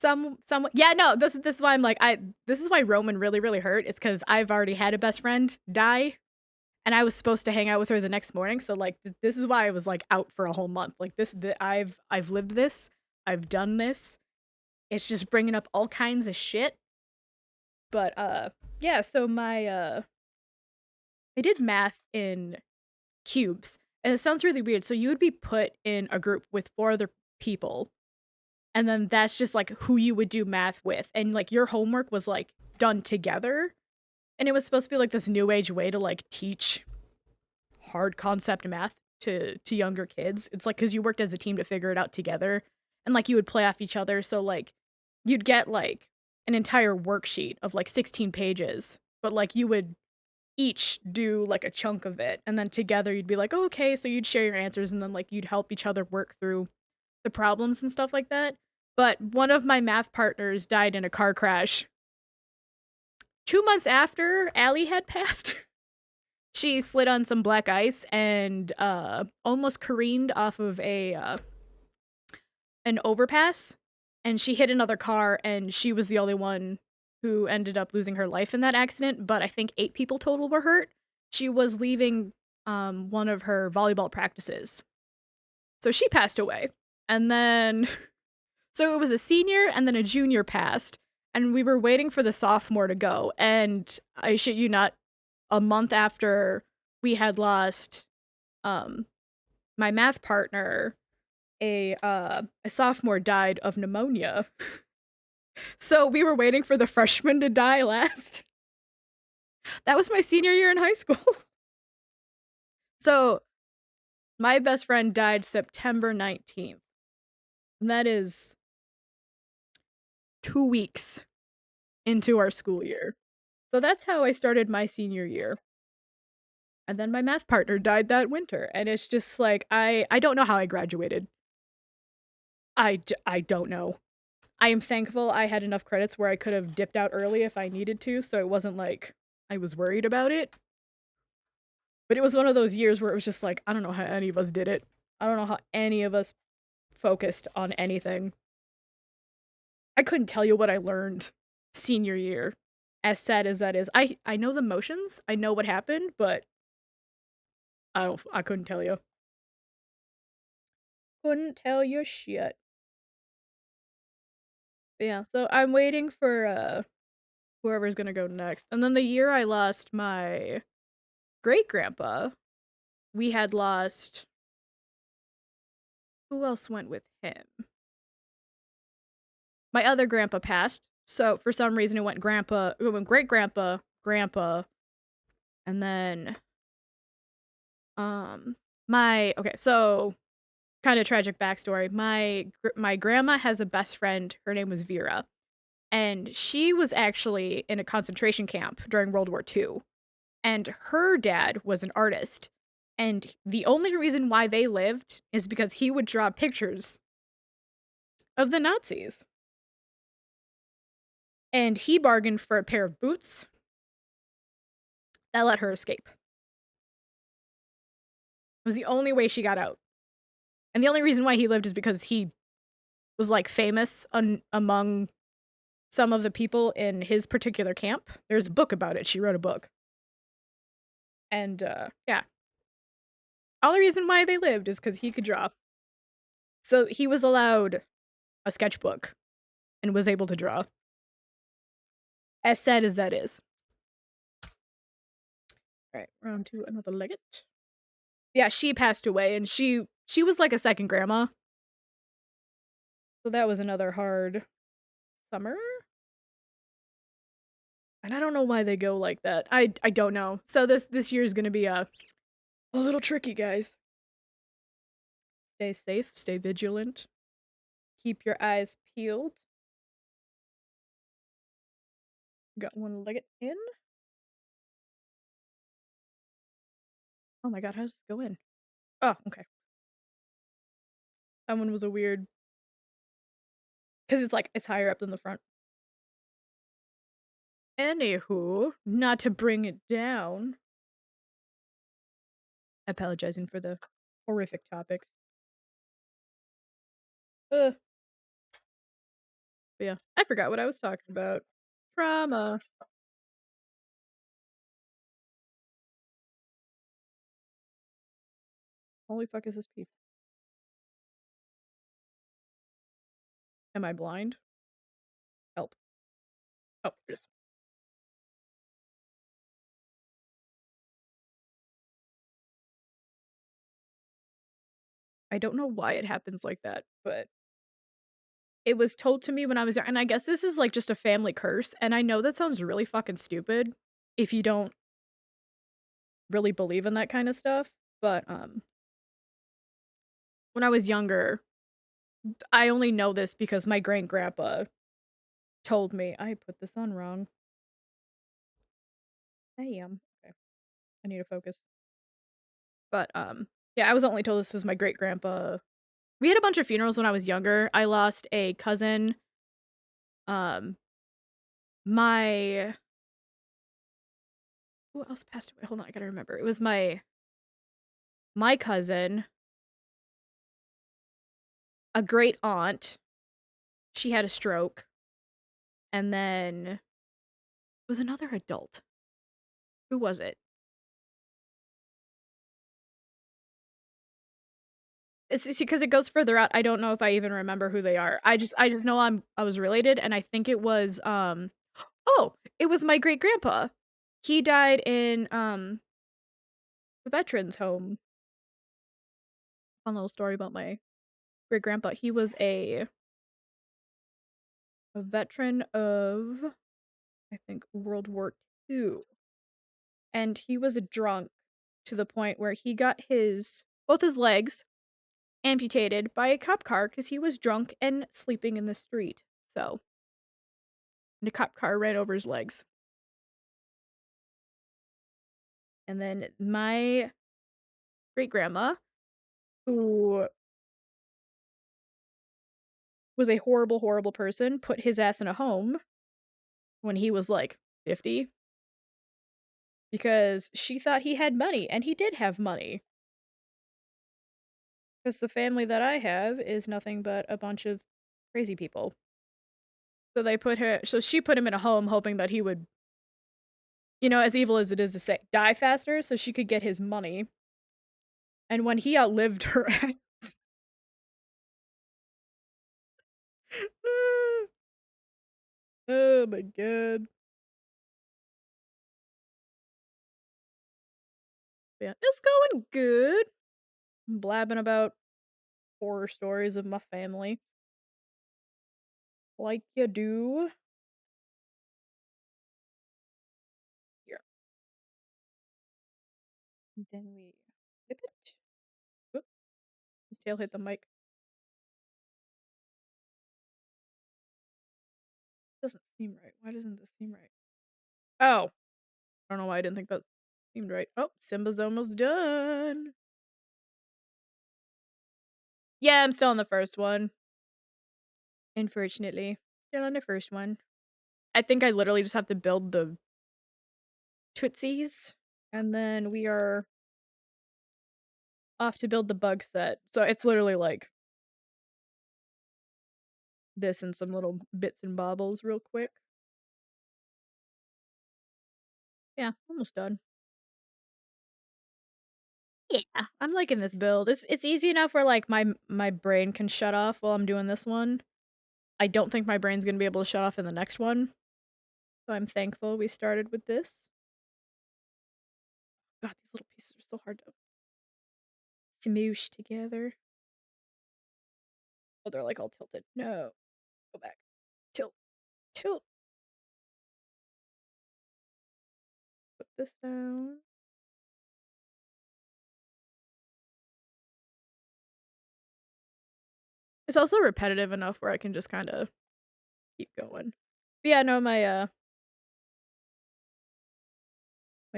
Yeah, no, this is why I'm like, this is why Roman really, really hurt, is because I've already had a best friend die, and I was supposed to hang out with her the next morning, so, like, this is why I was, like, out for a whole month. Like, I've lived this. I've done this. It's just bringing up all kinds of shit. But, yeah, so I did math in cubes, and it sounds really weird. So you would be put in a group with 4 other people, and then that's just, like, who you would do math with, and, like, your homework was, like, done together, and it was supposed to be, like, this new age way to, like, teach hard concept math to younger kids. It's like because you worked as a team to figure it out together, and, like, you would play off each other, so, like, you'd get, like, an entire worksheet of, like, 16 pages, but, like, you would each do, like, a chunk of it, and then together you'd be like, "Oh, okay," so you'd share your answers, and then, like, you'd help each other work through the problems and stuff like that. But one of my math partners died in a car crash 2 months after Allie had passed. She slid on some black ice and, almost careened off of a, an overpass, and she hit another car, and she was the only one who ended up losing her life in that accident, but I think 8 people total were hurt. She was leaving, one of her volleyball practices. So she passed away. And then so it was a senior and then a junior passed, and we were waiting for the sophomore to go, and I shit you not, a month after we had lost, um, my math partner, a sophomore died of pneumonia. So we were waiting for the freshman to die last. That was my senior year in high school. So my best friend died September 19th. And that is 2 weeks into our school year. So that's how I started my senior year. And then my math partner died that winter, and it's just like I don't know how I graduated. I don't know. I am thankful I had enough credits where I could have dipped out early if I needed to, so it wasn't like I was worried about it. But it was one of those years where it was just like, I don't know how any of us did it. I don't know how any of us focused on anything. I couldn't tell you what I learned senior year. As sad as that is. I know the motions, I know what happened, but I couldn't tell you. Couldn't tell you shit. But yeah, so I'm waiting for whoever's gonna go next. And then the year I lost my great grandpa, we had lost, who else went with him? My other grandpa passed, so for some reason it went great grandpa, grandpa, and then my okay, so kind of tragic backstory. My grandma has a best friend. Her name was Vera, and she was actually in a concentration camp during World War II. And her dad was an artist. And the only reason why they lived is because he would draw pictures of the Nazis. And he bargained for a pair of boots that let her escape. It was the only way she got out. And the only reason why he lived is because he was like famous among some of the people in his particular camp. There's a book about it. She wrote a book. And yeah. All the reason why they lived is because he could draw. So he was allowed a sketchbook and was able to draw. As sad as that is. Alright, we're on to another Leggett. Yeah, she passed away, and she was like a second grandma. So that was another hard summer. And I don't know why they go like that. I don't know. So this year is gonna be a little tricky, guys. Stay safe, stay vigilant, keep your eyes peeled. Got one Leggett in. Oh my god, how does this go in? Oh, okay. That one was a weird, because it's like it's higher up than the front. Anywho, not to bring it down. Apologizing for the horrific topics. But yeah, I forgot what I was talking about. Trauma. Holy fuck is this piece? Am I blind? Help. Oh, here it is. I don't know why it happens like that, but it was told to me when I was young, and I guess this is like just a family curse, and I know that sounds really fucking stupid if you don't really believe in that kind of stuff, but when I was younger, I only know this because my great grandpa told me. I put this on wrong. I am. Okay. I need to focus. But yeah, I was only told this was my great grandpa. We had a bunch of funerals when I was younger. I lost a cousin. Um my who else passed away? Hold on, I gotta remember. It was my cousin. a great aunt, she had a stroke, and then it was another adult. Who was it? It's because it goes further out, I don't know if I even remember who they are. I just know I was related, and I think it was, oh, it was my great-grandpa. He died in, the veterans home. Fun little story about my great-grandpa. He was a veteran of, I think, World War II, and he was a drunk to the point where he got his both his legs amputated by a cop car because he was drunk and sleeping in the street. So, and a cop car ran over his legs. And then my great grandma, who was a horrible, horrible person, put his ass in a home when he was like 50 because she thought he had money, and he did have money. Because the family that I have is nothing but a bunch of crazy people. So she put him in a home hoping that he would, as evil as it is to say, die faster so she could get his money. And when he outlived her ass, oh my god. Yeah, it's going good. I'm blabbing about horror stories of my family. Like you do. Here. And then we whip it. Whoop. His tail hit the mic. Doesn't seem right. Why doesn't this seem right? Oh. I don't know why I didn't think that seemed right. Oh, Simba's almost done. Yeah, I'm still on the first one. Unfortunately. Still on the first one. I think I literally just have to build the Tootsies, and then we are off to build the bug set. So it's literally like this and some little bits and bobbles real quick. Yeah, almost done. Yeah, I'm liking this build. It's easy enough where like my brain can shut off while I'm doing this one. I don't think my brain's gonna be able to shut off in the next one. So I'm thankful we started with this. God, these little pieces are so hard to smoosh together. Oh, they're like all tilted. No. Go back. Tilt. Tilt. Put this down. It's also repetitive enough where I can just kind of keep going. But yeah, no, my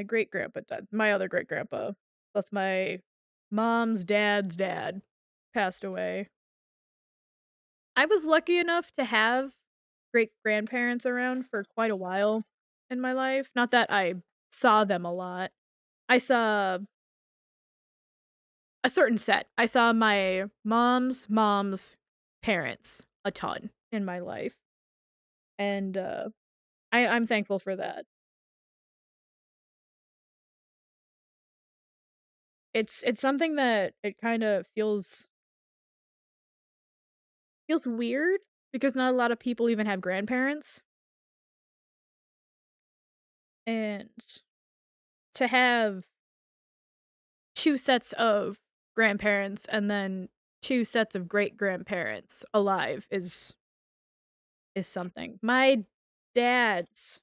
great grandpa died. My other great grandpa, plus my mom's dad's dad, passed away. I was lucky enough to have great grandparents around for quite a while in my life. Not that I saw them a lot. I saw a certain set. I saw my mom's parents a ton in my life, and I'm thankful for that. It's something that it kind of feels weird because not a lot of people even have grandparents, and to have two sets of grandparents and then two sets of great grandparents alive is something. My dad's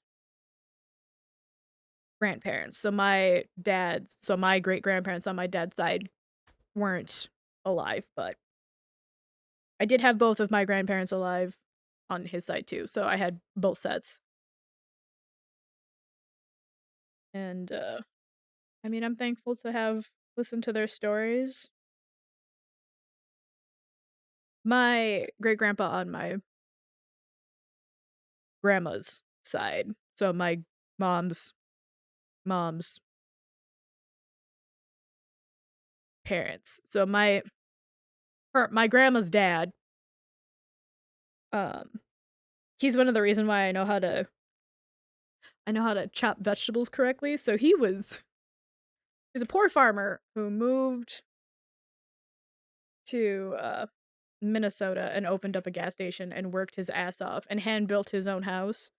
grandparents, so my great grandparents on my dad's side weren't alive, but I did have both of my grandparents alive on his side too, so I had both sets. And I mean, I'm thankful to have listened to their stories. My great grandpa on my grandma's side, so my mom's mom's parents. So my grandma's dad Um, he's one of the reason why I know how to chop vegetables correctly. So he was a poor farmer who moved to Minnesota and opened up a gas station and worked his ass off and hand built his own house.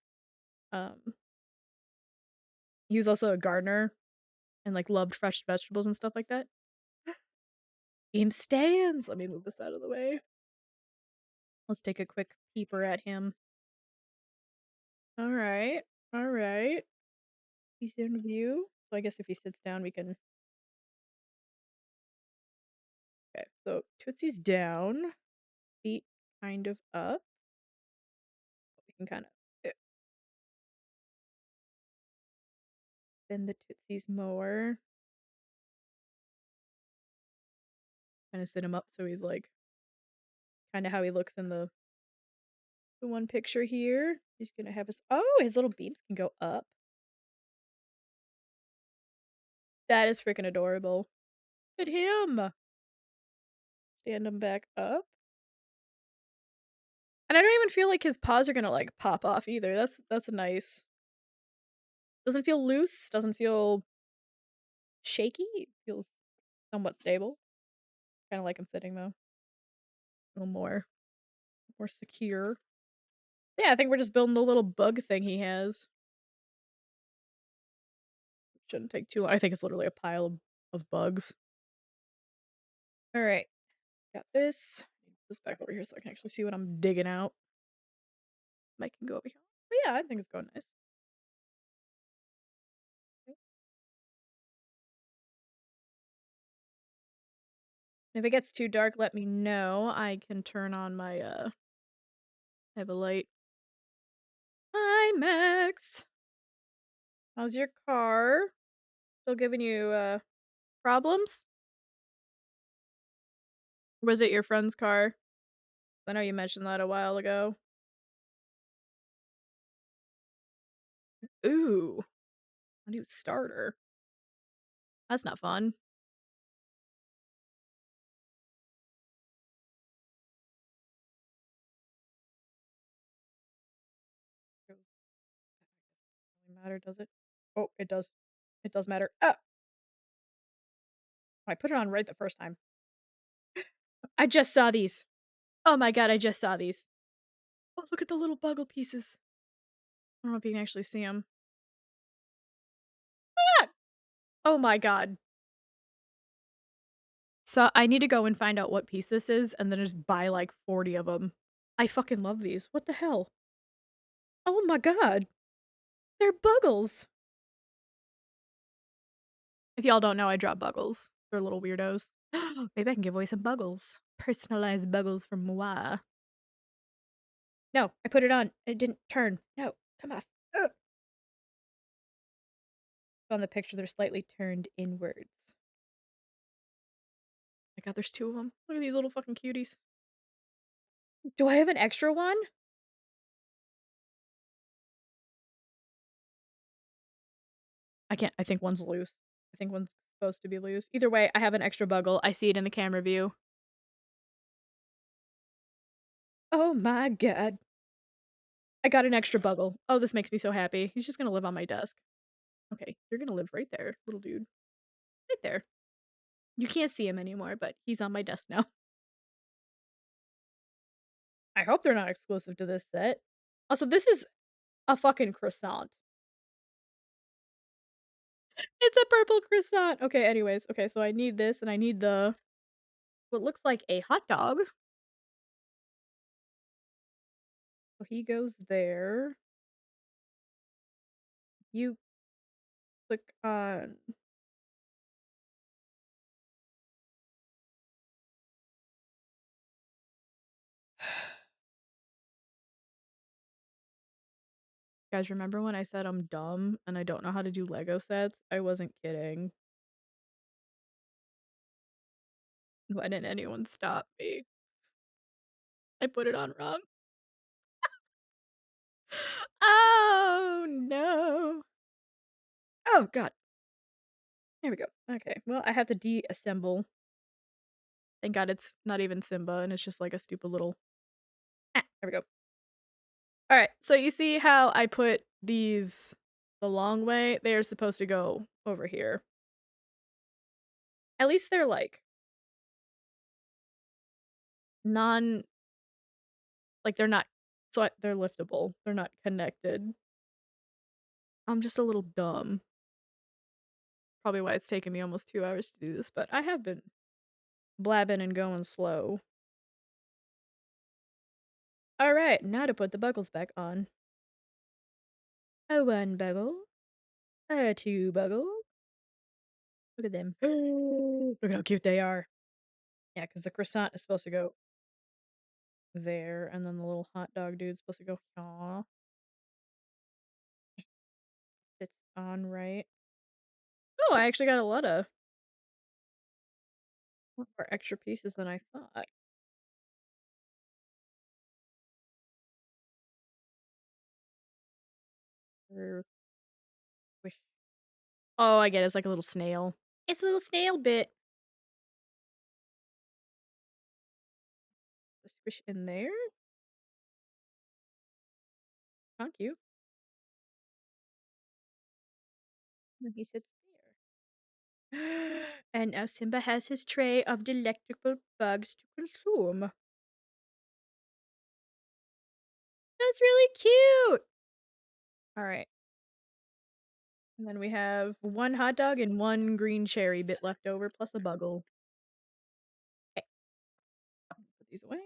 Um, he was also a gardener and like loved fresh vegetables and stuff like that. Game stands. Let me move this out of the way. Let's take a quick peeper at him. All right. All right. He's in view. So I guess if he sits down, we can. Okay. So Tootsie's down, feet kind of up. We can kind of bend the Tootsies more. Kind of sit him up so he's like kind of how he looks in the one picture here. He's gonna have his his little beams can go up. That is freaking adorable. Look at him. Stand him back up. And I don't even feel like his paws are gonna like pop off either. That's a nice. Doesn't feel loose. Doesn't feel shaky. It feels somewhat stable. Kind of like him sitting though. A little more secure. Yeah, I think we're just building the little bug thing he has. Shouldn't take too long. I think it's literally a pile of bugs. All right, got this. Move this back over here so I can actually see what I'm digging out. Mic can go over here. But yeah, I think it's going nice. Okay. If it gets too dark, let me know. I can turn on my I have a light. Hi, Max. How's your car? Still giving you problems? Or was it your friend's car? I know you mentioned that a while ago. Ooh, a new starter. That's not fun. Doesn't really matter, does it? Oh, it does. It does matter. Oh, I put it on right the first time. I just saw these. Oh my god, I just saw these. Oh, look at the little buggle pieces. I don't know if you can actually see them. Ah! Oh my god. So I need to go and find out what piece this is and then just buy like 40 of them. I fucking love these. What the hell? Oh my god. They're buggles. If y'all don't know, I draw buggles. They're little weirdos. Maybe I can give away some buggles. Personalized buggles from moi. No, I put it on. It didn't turn. No, come off. Ugh. On the picture, they're slightly turned inwards. My god, there's two of them. Look at these little fucking cuties. Do I have an extra one? I can't. I think one's loose. I think one's supposed to be loose. Either way, I have an extra buggle. I see it in the camera view. Oh my god. I got an extra buggle. Oh, this makes me so happy. He's just gonna live on my desk. Okay, you're gonna live right there, little dude. Right there. You can't see him anymore, but he's on my desk now. I hope they're not exclusive to this set. Also, this is a fucking croissant. It's a purple croissant. Okay, anyways. Okay, so I need this and I need the what looks like a hot dog. So he goes there. You click on guys, remember when I said I'm dumb and I don't know how to do Lego sets? I wasn't kidding. Why didn't anyone stop me? I put it on wrong. Oh no. Oh god. There we go. Okay. Well, I have to deassemble. Thank God it's not even Simba and it's just like a stupid little. Ah, there we go. Alright, so you see how I put these the long way? They're supposed to go over here. At least they're, like, non they're not they're liftable. They're not connected. I'm just a little dumb. Probably why it's taken me almost 2 hours to do this, but I have been blabbing and going slow. Alright, now to put the buckles back on. A 1 buckle, a 2 buckle. Look at them. Look at how cute they are. Yeah, because the croissant is supposed to go there, and then the little hot dog dude's supposed to go aw. Fits on right. Oh, I actually got a lot more extra pieces than I thought. Er, Squish. Oh, I get it, it's like a little snail. It's a little snail bit. Squish in there. How cute. And then he sits there. And now Simba has his tray of delectable bugs to consume. That's really cute. All right. And then we have 1 hot dog and 1 green cherry bit left over, plus a buggle. Okay, put these away.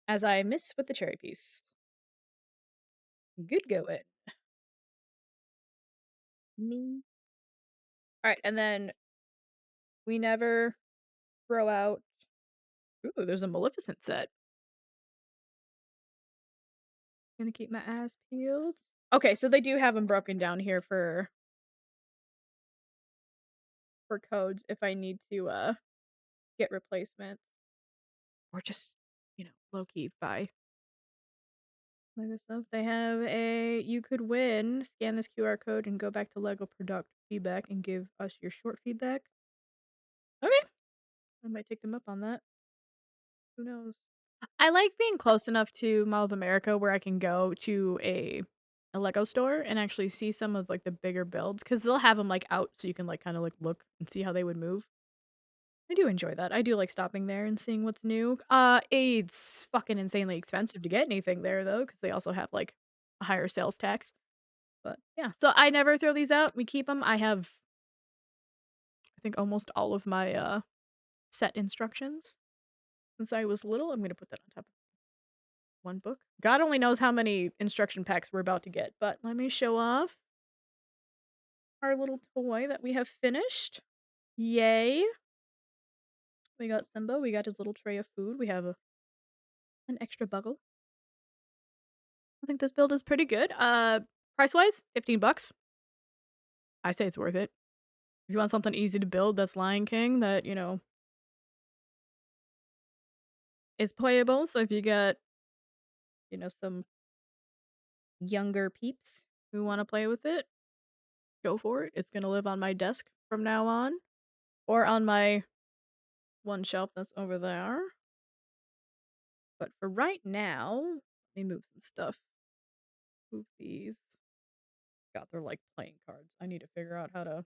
As I miss with the cherry piece. Good going. Me. Alright, and then we never throw out ooh, there's a Maleficent set. Gonna keep my eyes peeled. Okay, so they do have them broken down here for codes if I need to, get replacements. Or just, low-key buy Lego stuff. They have a you could win. Scan this QR code and go back to Lego product feedback and give us your short feedback. Okay. I might take them up on that. Who knows? I like being close enough to Mall of America where I can go to a Lego store and actually see some of, like, the bigger builds because 'cause they'll have them, like, out so you can, like, kinda, like, look and see how they would move. I do enjoy that. I do like stopping there and seeing what's new. It's fucking insanely expensive to get anything there though, because they also have, like, a higher sales tax. But, yeah. So I never throw these out. We keep them. I have, I think, almost all of my, set instructions since I was little. I'm gonna put that on top of one book. God only knows how many instruction packs we're about to get, but let me show off our little toy that we have finished. Yay. We got Simba, we got his little tray of food, we have an extra buckle. I think this build is pretty good. Price-wise, 15 bucks. I say it's worth it. If you want something easy to build that's Lion King that, is playable, so if you get, some younger peeps who wanna play with it, go for it. It's gonna live on my desk from now on, or on my one shelf that's over there. But for right now, let me move some stuff. Move these. God, they're like playing cards. I need to figure out how to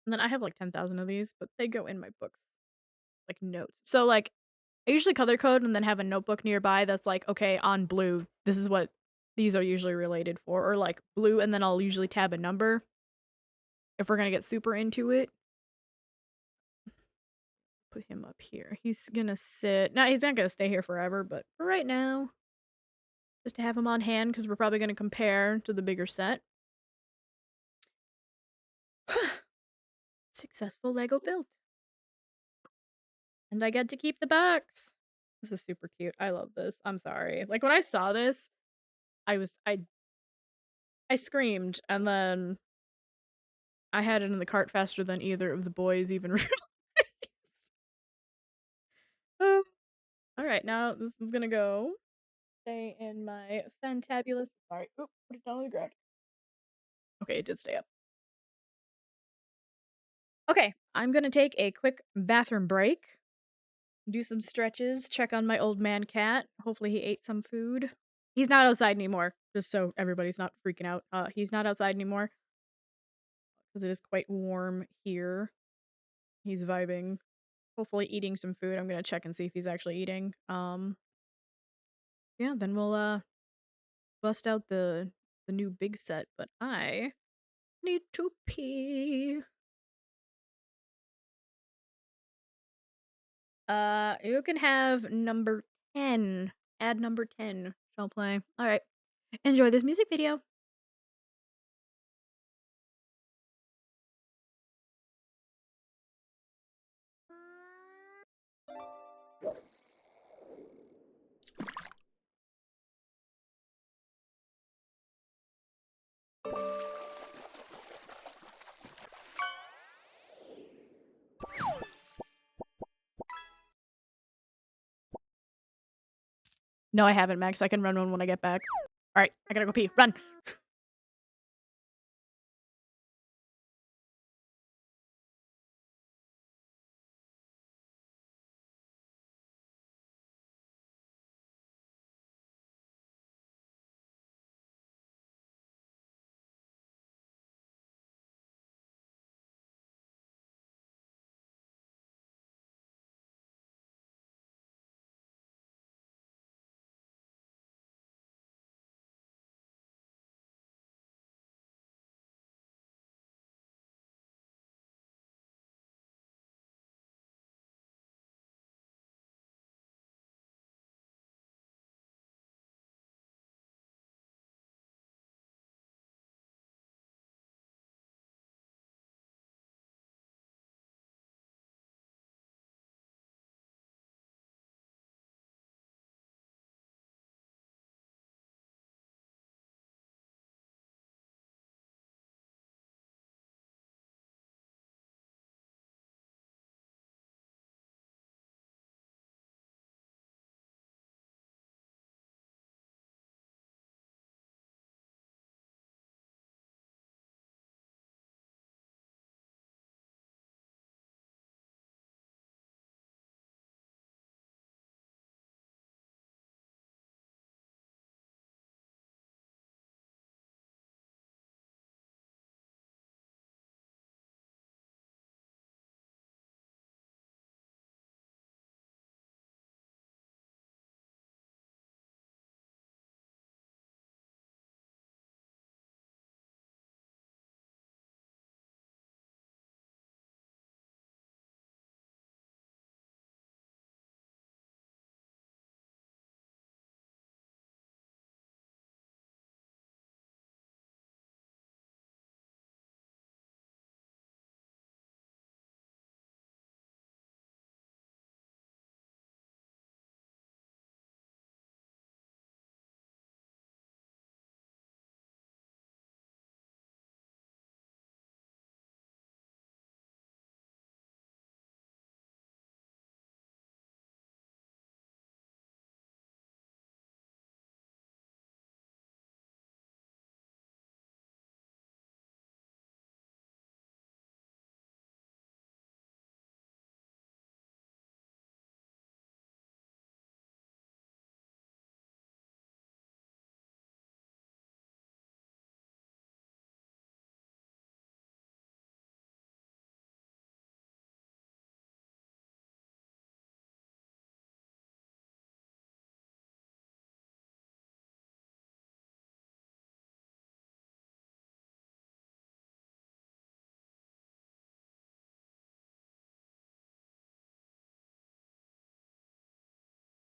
and then I have like 10,000 of these, but they go in my books, like notes. So like I usually color code and then have a notebook nearby that's like, okay, on blue, this is what these are usually related for, or like blue, and then I'll usually tab a number if we're gonna get super into it. Put him up here. He's gonna sit. Now he's not gonna stay here forever, but for right now, just to have him on hand because we're probably gonna compare to the bigger set. Successful Lego build. And I get to keep the box. This is super cute. I love this. I'm sorry. Like when I saw this, I was I screamed and then I had it in the cart faster than either of the boys even realized. Uh, all right, now this is gonna go stay in my fantabulous. Sorry, oop, put it down on the ground. Okay, it did stay up. Okay, I'm gonna take a quick bathroom break. do some stretches, check on my old man cat. Hopefully he ate some food. He's not outside anymore, just so everybody's not freaking out. He's not outside anymore because it is quite warm here. He's vibing. Hopefully eating some food. I'm gonna check and see if he's actually eating. Yeah, then we'll bust out the new big set, but I need to pee. You can have number 10. Add number 10. Shall play. All right. Enjoy this music video. No, I haven't, Max. I can run one when I get back. All right, I gotta go pee. Run.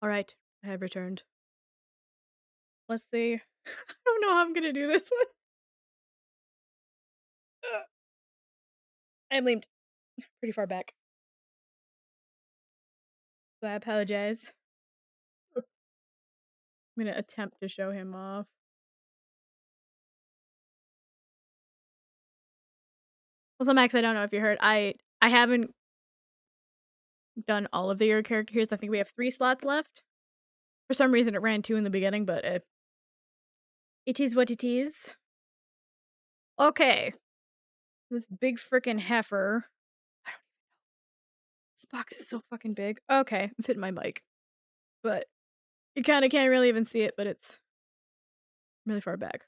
All right, I have returned. Let's see. I don't know how I'm gonna do this one. I'm leaned pretty far back, so I apologize. I'm gonna attempt to show him off. Also, Max, I don't know if you heard. I haven't done all of the year characters. I think we have 3 slots left. For some reason, it ran 2 in the beginning, but it is what it is. Okay. This big frickin' heifer This box is so fucking big. Okay, it's hitting my mic. But you kinda can't really even see it, but it's really far back.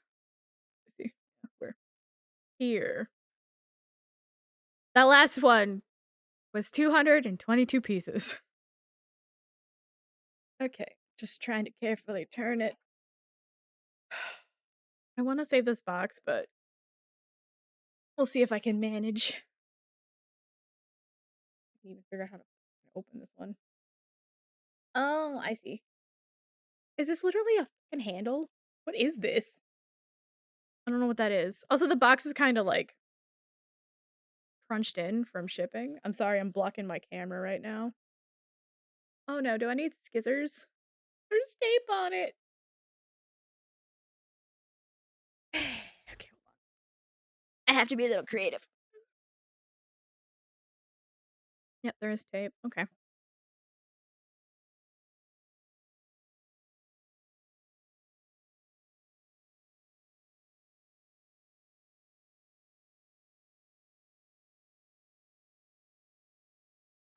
Let's see. Where? Here. That last one was 222 pieces. Okay, just trying to carefully turn it. I wanna save this box, but we'll see if I can manage. I can even figure out how to open this one. Oh, I see. Is this literally a fucking handle? What is this? I don't know what that is. Also, the box is kinda, like, crunched in from shipping. I'm sorry, I'm blocking my camera right now. Oh, no, do I need scissors? There's tape on it. Okay, hold on. I have to be a little creative. Yep, there is tape. Okay.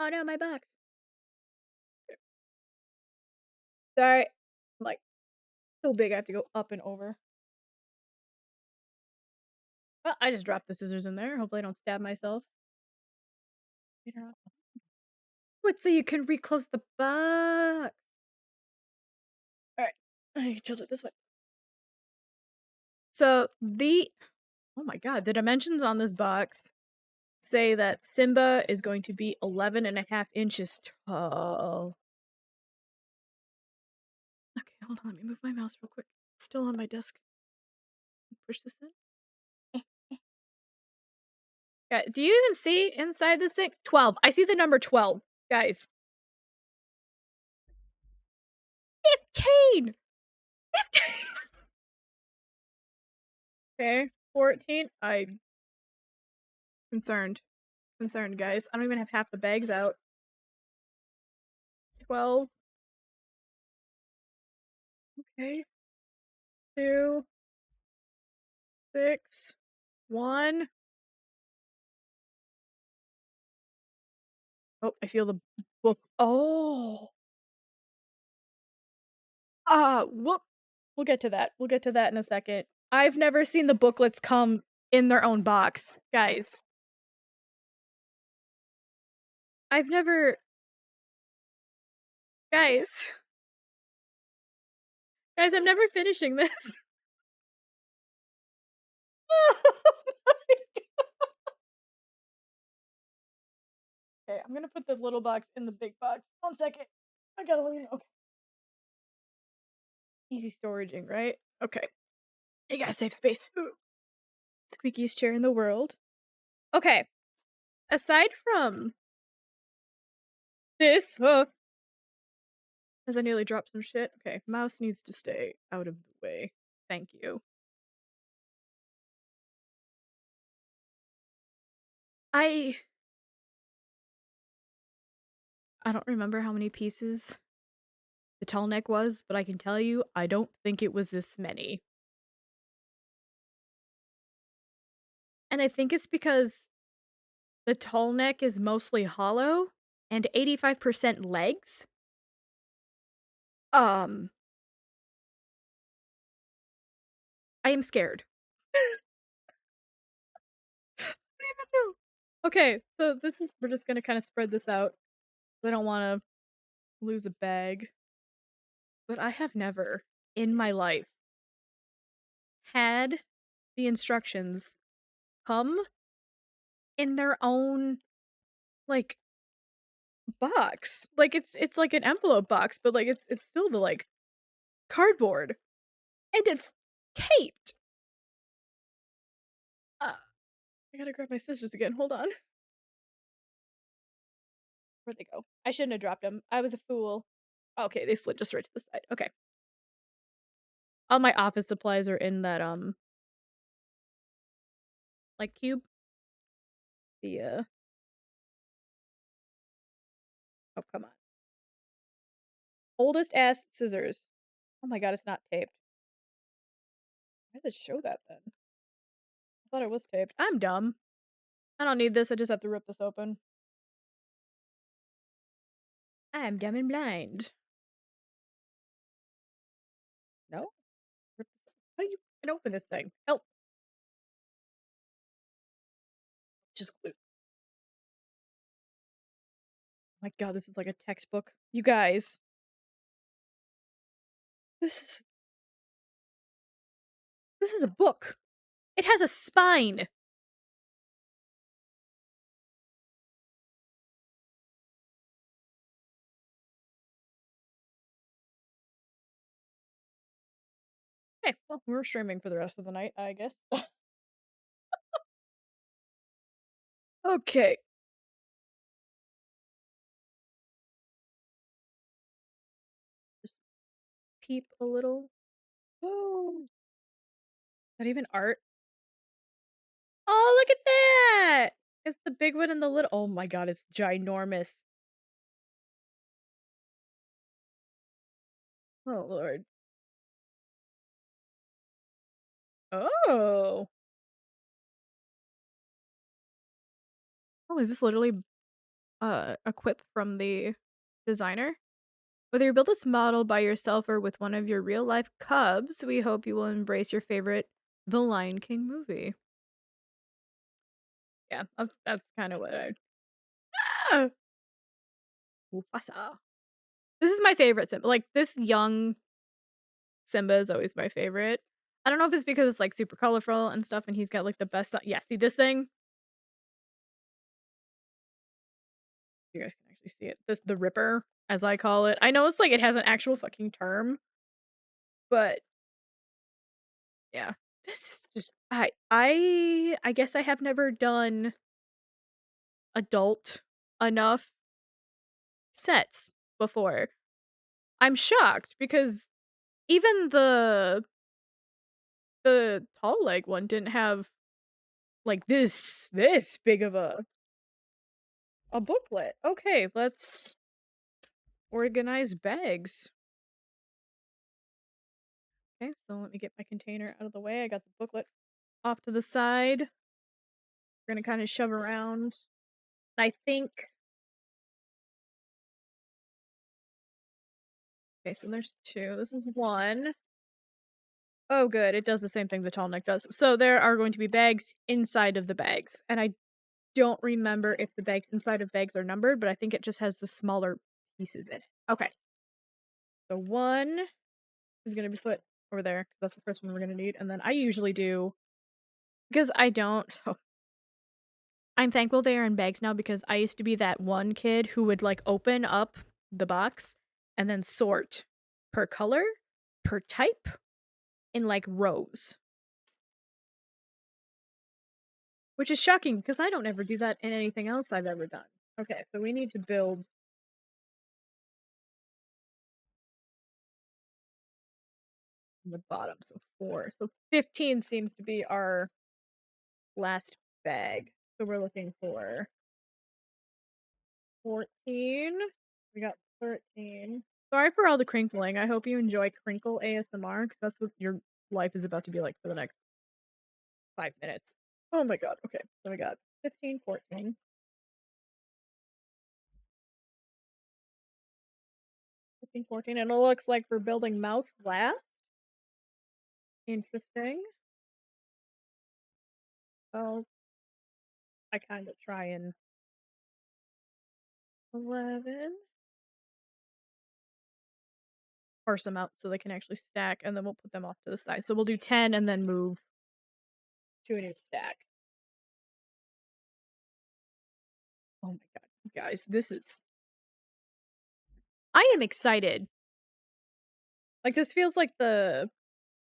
Oh, no, my box. Sorry. I'm, like, so big I have to go up and over. Well, I just dropped the scissors in there. Hopefully I don't stab myself. Get her off. What, so you can reclose the box? Alright. I can tilt it this way. So, oh my god, the dimensions on this box say that Simba is going to be 11.5 inches tall. Okay, hold on. Let me move my mouse real quick. It's still on my desk. Push this in. Yeah, do you even see inside this thing? 12. I see the number 12, guys. 15! 15! Okay, 14. I'm concerned. Concerned, guys. I don't even have half the bags out. 12. Okay. 2, 6, 1. Oh, I feel the book. Oh! Whoop. We'll get to that. We'll get to that in a second. I've never seen the booklets come in their own box, guys. I've never guys. Guys, I'm never finishing this. Okay, I'm gonna put the little box in the big box. 1 second. I gotta leave. Okay. Easy storaging, right? Okay. You gotta save space. Ooh. Squeakiest chair in the world. Okay. Aside from this, as I nearly dropped some shit. Okay, mouse needs to stay out of the way. Thank you. I I don't remember how many pieces the tall neck was, but I can tell you I don't think it was this many. And I think it's because the tall neck is mostly hollow and 85% legs. Um, I am scared. I don't even know. Okay, so this is we're just gonna kind of spread this out. I don't want to lose a bag, but I have never in my life had the instructions come in their own like box. Like it's like an envelope box, but like it's still the like cardboard and it's taped. Uh, I gotta grab my scissors again. Hold on. Where'd they go? I shouldn't have dropped them. I was a fool. Okay, they slid just right to the side. Okay. All my office supplies are in that like cube. The oh come on. Oldest ass scissors. Oh my god, it's not taped. Why does it show that then? I thought it was taped. I'm dumb. I don't need this. I just have to rip this open. I'm dumb and blind. No? How do you can open this thing? Help. Just oh my god, this is like a textbook. You guys. This is this is a book. It has a spine. Okay, well, we're streaming for the rest of the night, I guess. Okay. Just peep a little. Oh, is that even art? Oh, look at that! It's the big one and the little. Oh my god, it's ginormous. Oh lord. Oh. Oh, is this literally a quip from the designer? Whether you build this model by yourself or with one of your real life cubs, we hope you will embrace your favorite The Lion King movie. Yeah, that's kind of what I. Ah! Mufasa. This is my favorite Simba. Like this young Simba is always my favorite. I don't know if it's because it's like super colorful and stuff, and he's got like the best. Yeah, see this thing? You guys can actually see it. This the Ripper, as I call it. I know it's like it has an actual fucking term, but yeah, this is just I guess I have never done adult enough sets before. I'm shocked because even the tall leg one didn't have like this big of a booklet. Okay, let's organize bags. Okay, so let me get my container out of the way. I got the booklet off to the side. We're gonna kind of shove around. I think. Okay, so there's two. This is one. Oh, good. It does the same thing the tall neck does. So there are going to be bags inside of the bags, and I don't remember if the bags inside of bags are numbered, but I think it just has the smaller pieces in it. Okay. So one is gonna be put over there. That's the first one we're gonna need, and then I usually do because I don't. Oh, I'm thankful they are in bags now because I used to be that one kid who would like open up the box and then sort per color, per type, in like rows. Which is shocking because I don't ever do that in anything else I've ever done. Okay, so we need to build from the bottom, so 4. So 15 seems to be our last bag. So we're looking for 14. We got 13. Sorry for all the crinkling. I hope you enjoy crinkle ASMR because that's what your life is about to be like for the next 5 minutes. Oh my god. Okay, so we got 15, 14. 15, 14. And it looks like we're building mouth last. Interesting. Oh, I kind of try and 11. Parse them out so they can actually stack, and then we'll put them off to the side. So we'll do 10 and then move to a new stack. Oh my god, you guys, this is. I am excited. Like, this feels like the.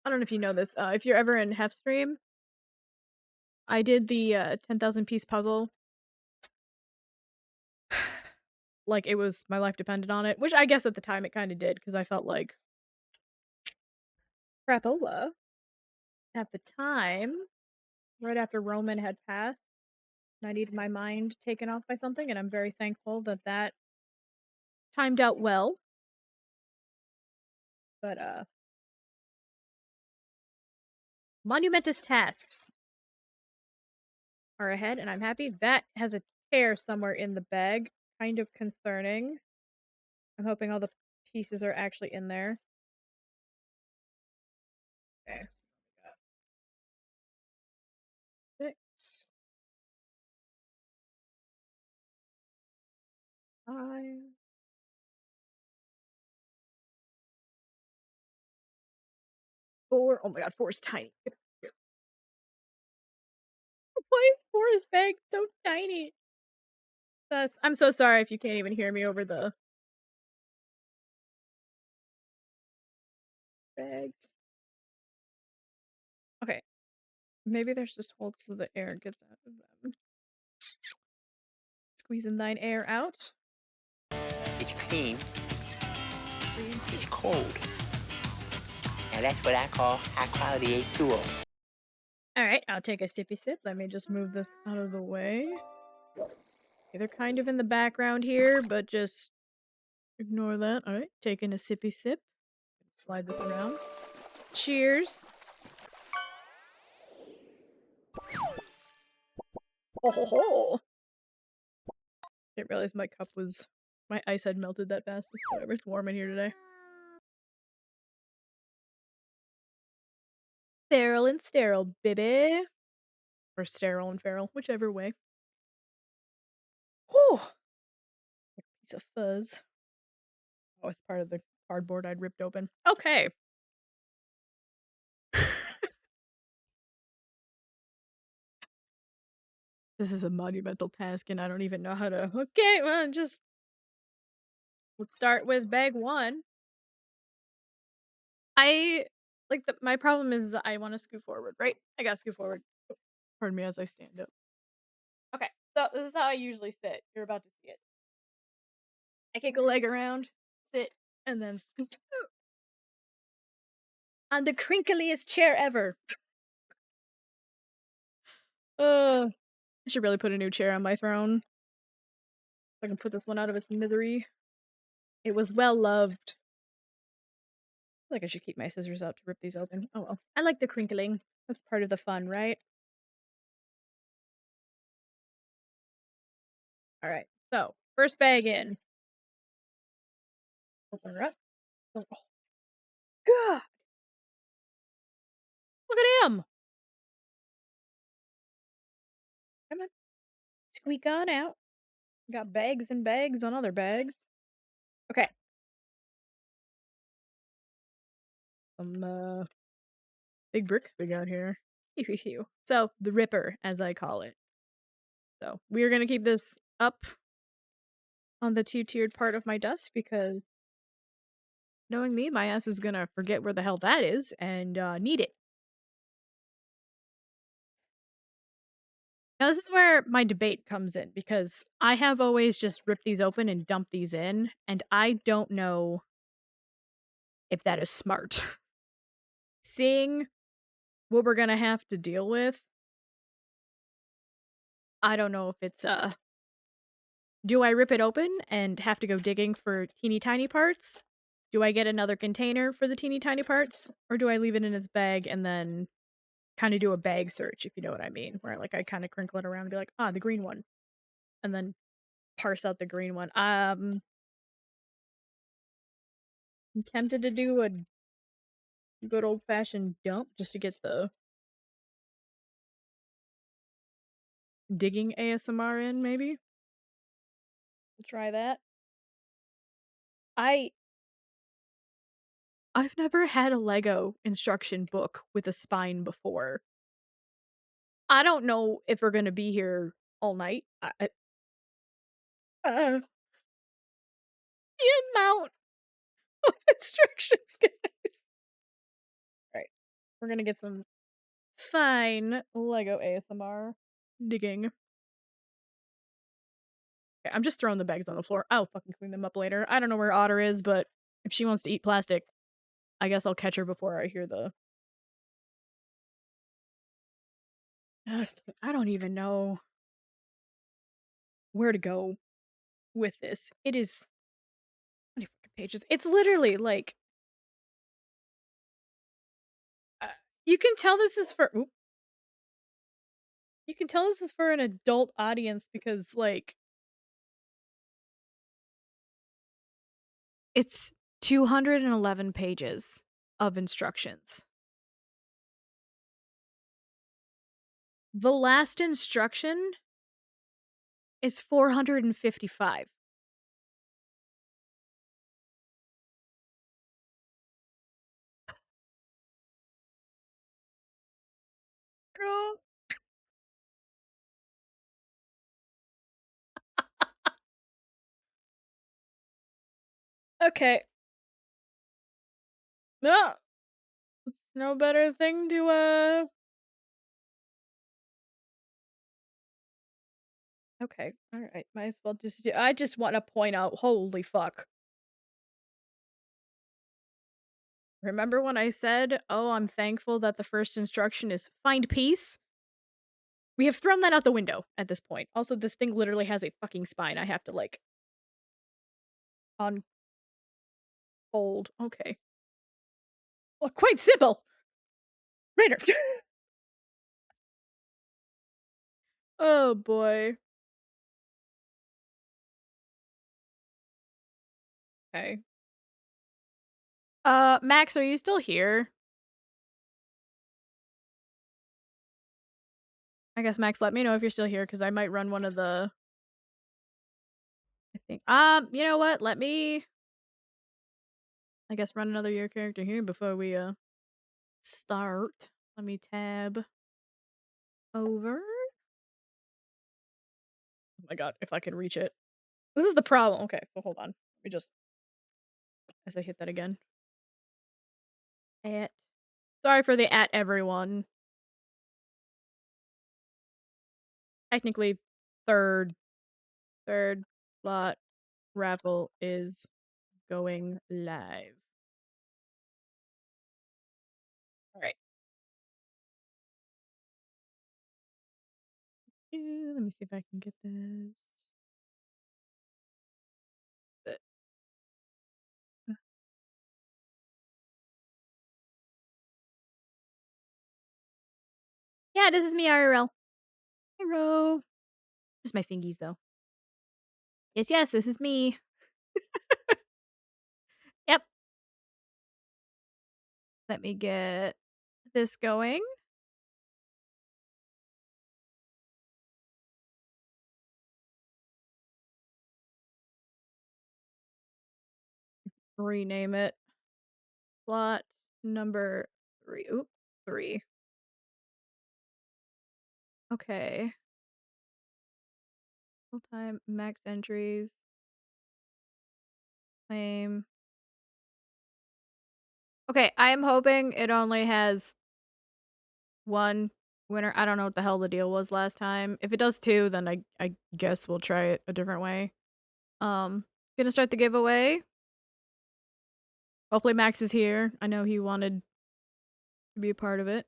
I don't know if you know this. If you're ever in Hef Stream, I did the 10,000 piece puzzle. Like, it was my life depended on it, which I guess at the time it kind of did because I felt like crapola at the time, right after Roman had passed. And I needed my mind taken off by something, and I'm very thankful that that timed out well. But monumentous tasks are ahead, and I'm happy. That has a tear somewhere in the bag, kind of concerning. I'm hoping all the pieces are actually in there. Okay. 6, 5. Four. Oh my god, four is tiny. Why is four's bag so tiny? I'm so sorry if you can't even hear me over the bags. Okay, maybe there's just holes so the air gets out of them. Squeezing thine air out. It's clean, Clean. it's cold. Now that's what I call high quality H2O. Alright, I'll take a sippy sip. Let me just move this out of the way. Okay, they're kind of in the background here, but just ignore that. Alright, taking a sippy sip. Slide this around. Cheers. Oh ho ho! Didn't realize my ice had melted that fast. Whatever, it's warm in here today. Feral and sterile, baby. Or sterile and feral, whichever way. Whew! Piece of fuzz. Oh, it's part of the cardboard I'd ripped open. Okay. This is a monumental task, and I don't even know how to. Okay, well, let's start with bag one. I my problem is that I want to scoot forward, right? I gotta scoot forward. Pardon me as I stand up. Okay, so this is how I usually sit. You're about to see it. I kick a leg around, sit, and then scoot on the crinkliest chair ever. I should really put a new chair on my throne. So I can put this one out of its misery. It was well loved. I feel like I should keep my scissors out to rip these open. Oh well. I like the crinkling. That's part of the fun, right? Alright, so first bag in. Open her up. Oh, God! Look at him! Come on. Squeak on out. Got bags and bags on other bags. Okay. Some big bricks we got here. So, the Ripper, as I call it. So, we are gonna keep this up on the two-tiered part of my desk because knowing me, my ass is gonna forget where the hell that is and need it. Now, this is where my debate comes in because I have always just ripped these open and dumped these in, and I don't know if that is smart. Seeing what we're gonna have to deal with, I don't know if it's do I rip it open and have to go digging for teeny tiny parts? Do I get another container for the teeny tiny parts? Or do I leave it in its bag and then kind of do a bag search, if you know what I mean? Where like I kind of crinkle it around and be like, ah, the green one. And then parse out the green one. I'm tempted to do a good old fashioned dump just to get the digging ASMR in, maybe. We'll try that. I I've never had a Lego instruction book with a spine before. I don't know if we're gonna be here all night. Uh, the amount of instructions, guys. Right. We're gonna get some fine Lego ASMR digging. Okay, I'm just throwing the bags on the floor. I'll fucking clean them up later. I don't know where Otter is, but if she wants to eat plastic, I guess I'll catch her before I hear the. I don't even know where to go with this. It is 20 fucking pages. It's literally like uh, you can tell this is for. You can tell this is for an adult audience because like It's 211 pages of instructions. The last instruction is 455. Girl. Okay. No. No better thing to Okay. All right. Might as well just I just want to point out, holy fuck. Remember when I said, "Oh, I'm thankful that the first instruction is find peace?" We have thrown that out the window at this point. Also, this thing literally has a fucking spine. I have to like unfold. Okay. Well, quite simple. Raider. Oh boy. Okay. Max, are you still here? I guess Max, let me know if you're still here because I might run one of the. I think. You know what? Let me. I guess run another your character here before we start. Let me tab over. Oh my god, if I can reach it. This is the problem. Okay, so hold on. Let me just as I hit that again. At. Sorry for the at everyone. Technically, third slot raffle is going live. All right. Let me see if I can get this. Yeah, this is me, IRL. Hello. Just my fingies, though. Yes, yes, this is me. Yep. Let me get this going. Rename it. Slot number 3. Oop, 3. Okay. Full time max entries. Claim. Okay, I am hoping it only has one winner. I don't know what the hell the deal was last time. If it does two, then I guess we'll try it a different way. Gonna start the giveaway. Hopefully Max is here. I know he wanted to be a part of it.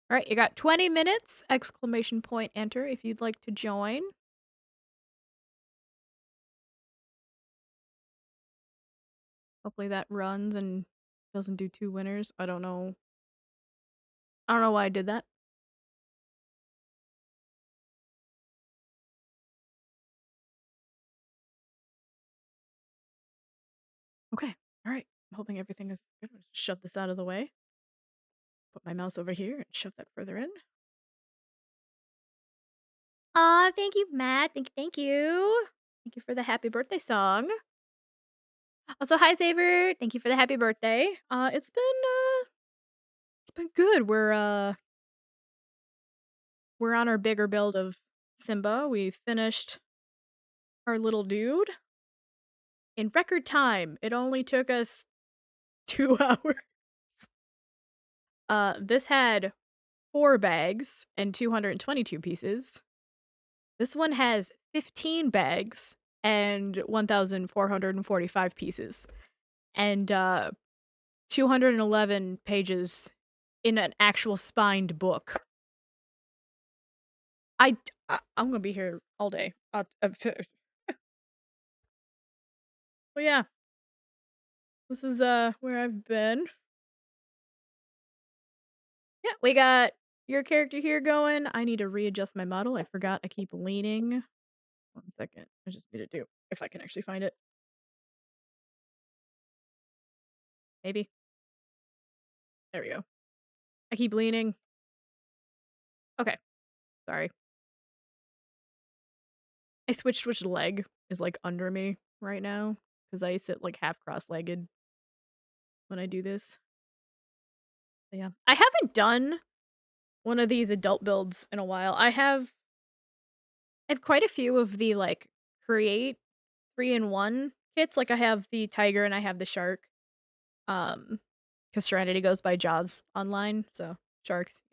All right, you got 20 minutes! Exclamation point enter if you'd like to join. Hopefully that runs and doesn't do two winners. I don't know. I don't know why I did that. Okay. All right. I'm hoping everything is good. I'll just shove this out of the way. Put my mouse over here and shove that further in. Aw, thank you, Matt. Thank you. Thank you for the happy birthday song. Also, hi Saber. Thank you for the happy birthday. It's been good. We're on our bigger build of Simba. We finished our little dude in record time. It only took us 2 hours. This had 4 bags and 222 pieces. This one has 15 bags and 1,445 pieces. And 211 pages in an actual spined book. I'm gonna be here all day. Well, yeah. This is where I've been. Yeah, we got your character here going. I need to readjust my model. I forgot I keep leaning. 1 second. I just need to do if I can actually find it. Maybe. There we go. I keep leaning. Okay. Sorry. I switched which leg is, like, under me right now because I sit, like, half cross-legged when I do this. But yeah. I haven't done one of these adult builds in a while. I have quite a few of the, like, create 3-in-1 kits, like, I have the tiger and I have the shark, um, because Serenity goes by Jaws online, so sharks,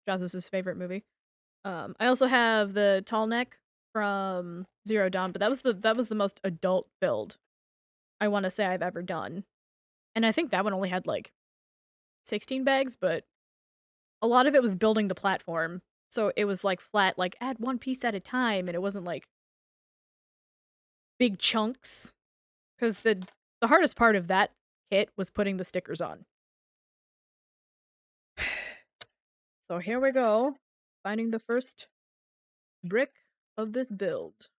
Jaws is his favorite movie. I also have the tall neck from Zero Dawn, but that was the most adult build I wanna say I've ever done, and I think that one only had, like, 16 bags, but a lot of it was building the platform, so it was, like, flat, like, add 1 piece at a time, and it wasn't, like, big chunks. 'Cause the hardest part of that kit was putting the stickers on. So here we go, finding the first brick of this build.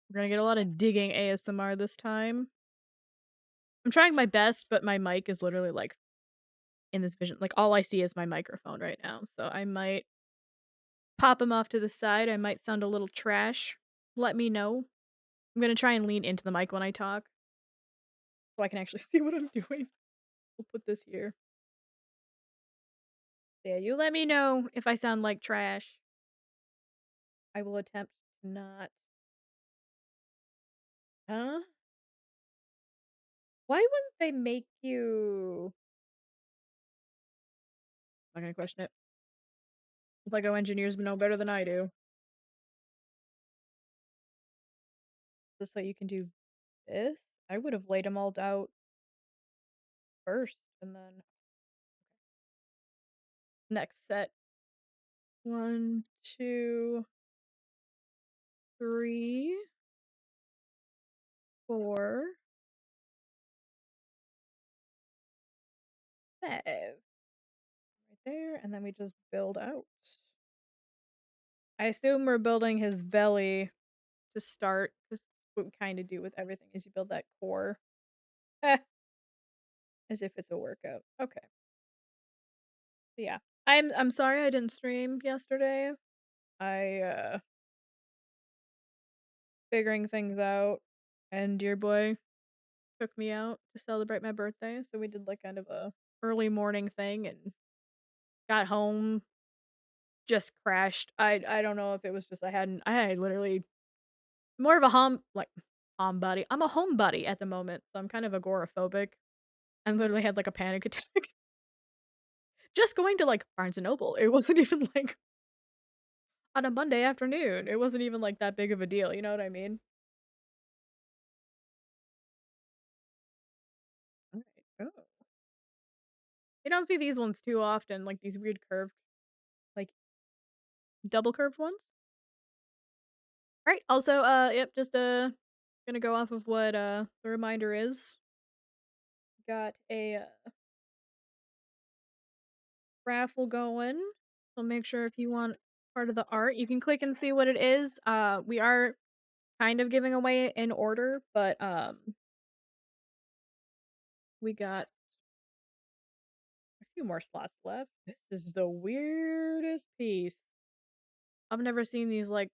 We're gonna get a lot of digging ASMR this time. I'm trying my best, but my mic is literally, like, in this vision like, all I see is my microphone right now, so I might pop him off to the side, I might sound a little trash. Let me know. I'm gonna try and lean into the mic when I talk, so I can actually see what I'm doing. We'll put this here. Yeah, you let me know if I sound like trash. I will attempt to not. Huh? Why wouldn't they make you I'm not gonna question it. Lego engineers know better than I do. Just so you can do this? I would have laid them all out first and then next set. 1, 2, 3, 4, 5. Right there, and then we just build out. I assume we're building his belly to start, 'cause what we kinda do with everything is you build that core. Eh, as if it's a workout. Okay. But yeah. I'm sorry I didn't stream yesterday. I figuring things out, and dear boy took me out to celebrate my birthday, so we did, like, kind of a early morning thing and got home, just crashed. I don't know if it was just I had literally more of a homebody. I'm a homebody at the moment, so I'm kind of agoraphobic, and literally had, like, a panic attack. Just going to, like, Barnes& and Noble. It wasn't even, like, on a Monday afternoon. It wasn't even, like, that big of a deal, you know what I mean? Alright. Oh. You don't see these ones too often, like, these weird curved, like, double curved ones. Alright, also, yep, just, gonna go off of what, the reminder is. Got a, raffle going, so make sure if you want part of the art, you can click and see what it is. We are kind of giving away in order, but, we got a few more slots left. This is the weirdest piece. I've never seen these, like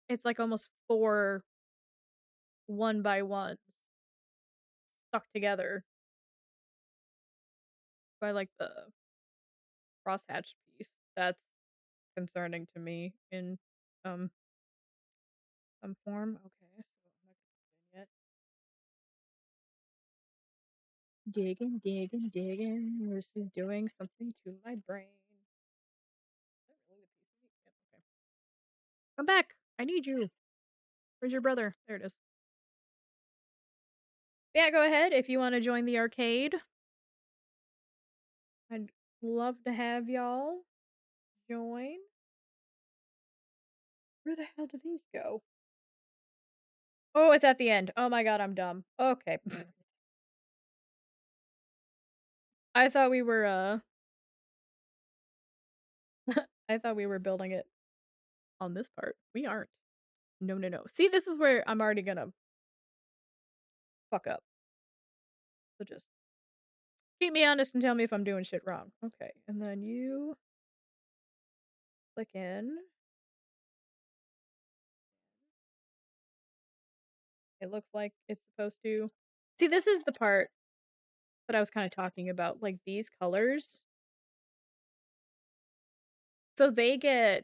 it's, like, almost 4 1-by-1s stuck together by, like, the crosshatched piece. That's concerning to me in, um, some form. Okay, so I'm not gonna put it in yet. Digging, digging, digging. This is doing something to my brain. Is that really the piece? Yep, okay. Come back! I need you. Where's your brother? There it is. Yeah, go ahead if you wanna join the arcade. I'd love to have y'all join. Where the hell do these go? Oh, it's at the end. Oh my god, I'm dumb. Okay. I thought we were, I thought we were building it on this part. We aren't. No, no, no. See, this is where I'm already gonna fuck up. So just keep me honest and tell me if I'm doing shit wrong. Okay, and then you click in. It looks like it's supposed to. See, this is the part that I was kind of talking about, like these colors. So they get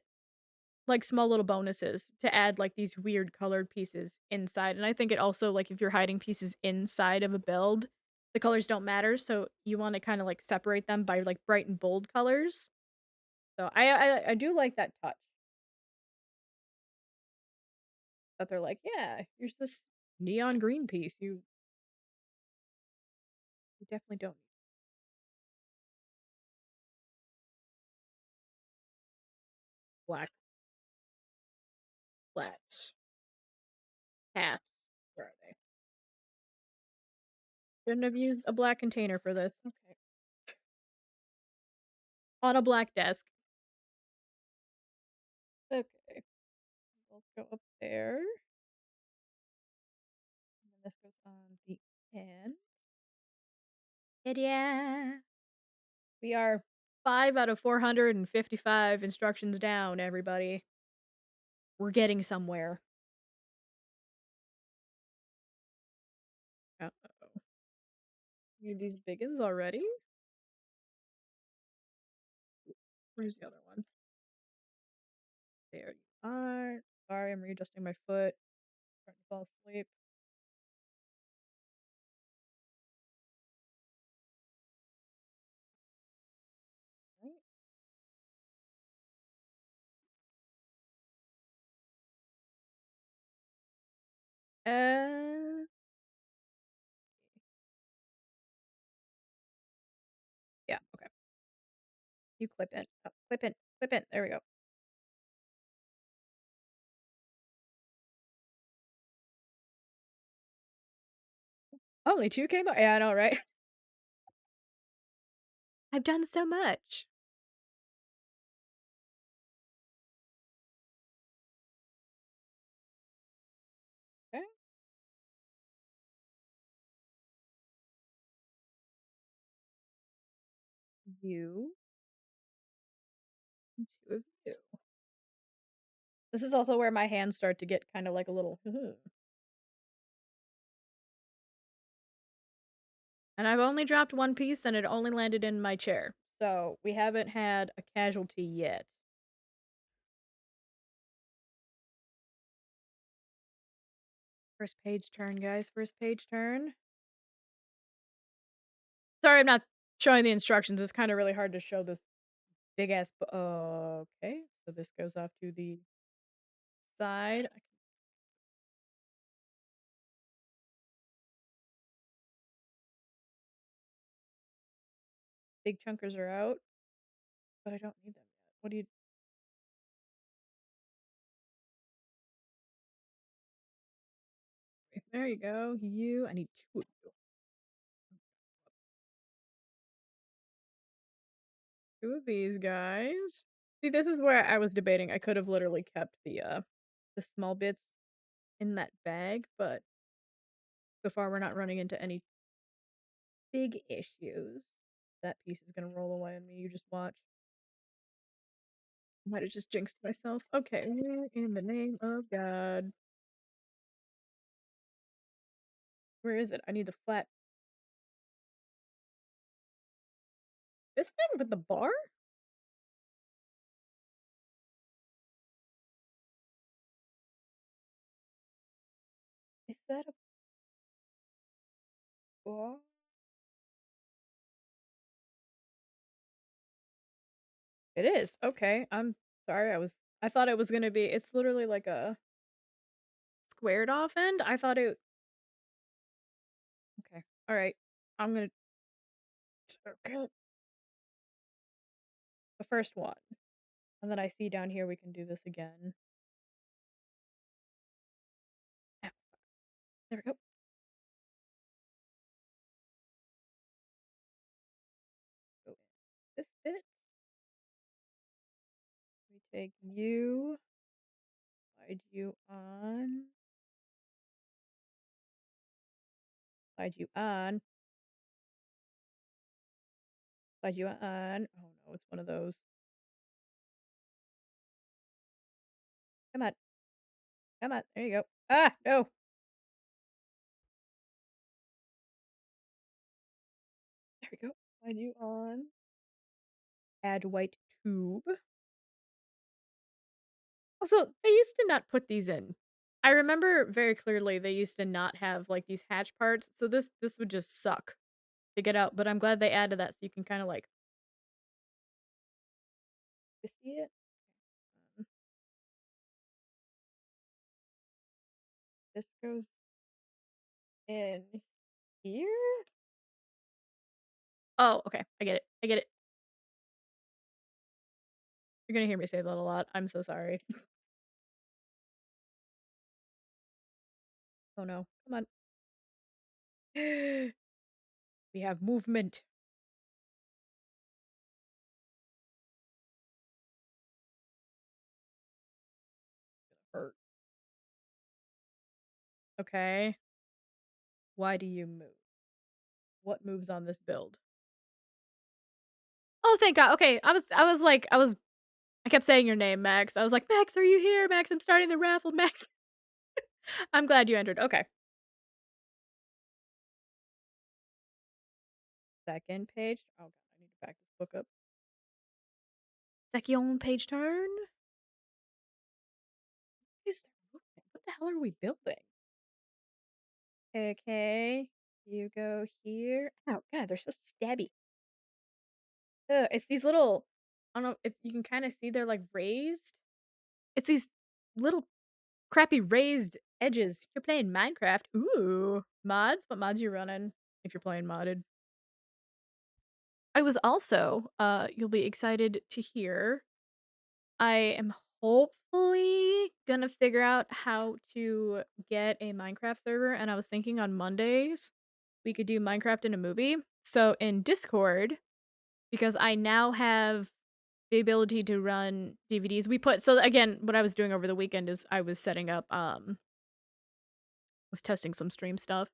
like small little bonuses to add like these weird colored pieces inside. And I think it also like if you're hiding pieces inside of a build, the colors don't matter. So you want to kind of like separate them by like bright and bold colors. So I do like that touch that they're like, yeah, here's this neon green piece. You definitely don't need black flats. Hats. Where are they? Shouldn't have used a black container for this. Okay. On a black desk. Okay. Let's go up there. And then this goes on the end. Yeah. We are 5 out of 455 instructions down, everybody. We're getting somewhere. Uh-oh. Need these biggins already? Where's the other one? There you are. Sorry, I'm readjusting my foot. Trying to fall asleep. Right. Uh, yeah, okay. You clip in. Oh, clip in. Clip in. There we go. Only 2 came out? Yeah, I know, right? I've done so much. Okay. You. And 2 of you. This is also where my hands start to get kind of like a little And I've only dropped 1 piece and it only landed in my chair. So we haven't had a casualty yet. First page turn, guys. First page turn. Sorry, I'm not showing the instructions. It's kind of really hard to show this big ass. Okay, so this goes off to the side. Big chunkers are out, but I don't need them yet. What do you? There you go. You. I need 2 of you. 2 of these guys. See, this is where I was debating. I could have literally kept the small bits in that bag, but so far we're not running into any big issues. That piece is gonna roll away on me. You just watch. I might have just jinxed myself. Okay, in the name of God. Where is it? I need the flat. This thing with the bar? Is that a bar? It is. Okay. I'm sorry. I thought it was gonna be it's literally like a squared off end. I thought it okay. Alright. I'm gonna okay. The first one. And then I see down here we can do this again. Ah, there we go. Go in this bit. We take you. Slide you on. Slide you on. Slide you on. Oh no, it's one of those. Come on. Come on. There you go. Ah, no. There we go. Slide you on. Add white tube. Also, they used to not put these in. I remember very clearly they used to not have like these hatch parts, so this would just suck to get out. But I'm glad they added that so you can kind of like see it. Um, This goes in here. Oh, okay. I get it. I get it. You're gonna hear me say that a lot. I'm so sorry. Oh no. Come on. We have movement. Hurt. Okay. Why do you move? What moves on this build? Oh, thank God. Okay. I kept saying your name, Max. I was like, Max, are you here? Max, I'm starting the raffle. Max. I'm glad you entered. Okay. Second page. Oh God, I need to back this book up. Second page turn. Is there movement? What the hell are we building? Okay. You go here. Oh God, they're so stabby. Ugh, it's these little, I don't know if you can kind of see they're like raised. It's these little crappy raised edges. You're playing Minecraft. Ooh. Mods? What mods you running if you're playing modded? I was also, you'll be excited to hear, I am hopefully gonna figure out how to get a Minecraft server, and I was thinking on Mondays we could do Minecraft in a movie. So in Discord, because I now have the ability to run DVDs. So again, what I was doing over the weekend is I was setting up was testing some stream stuff.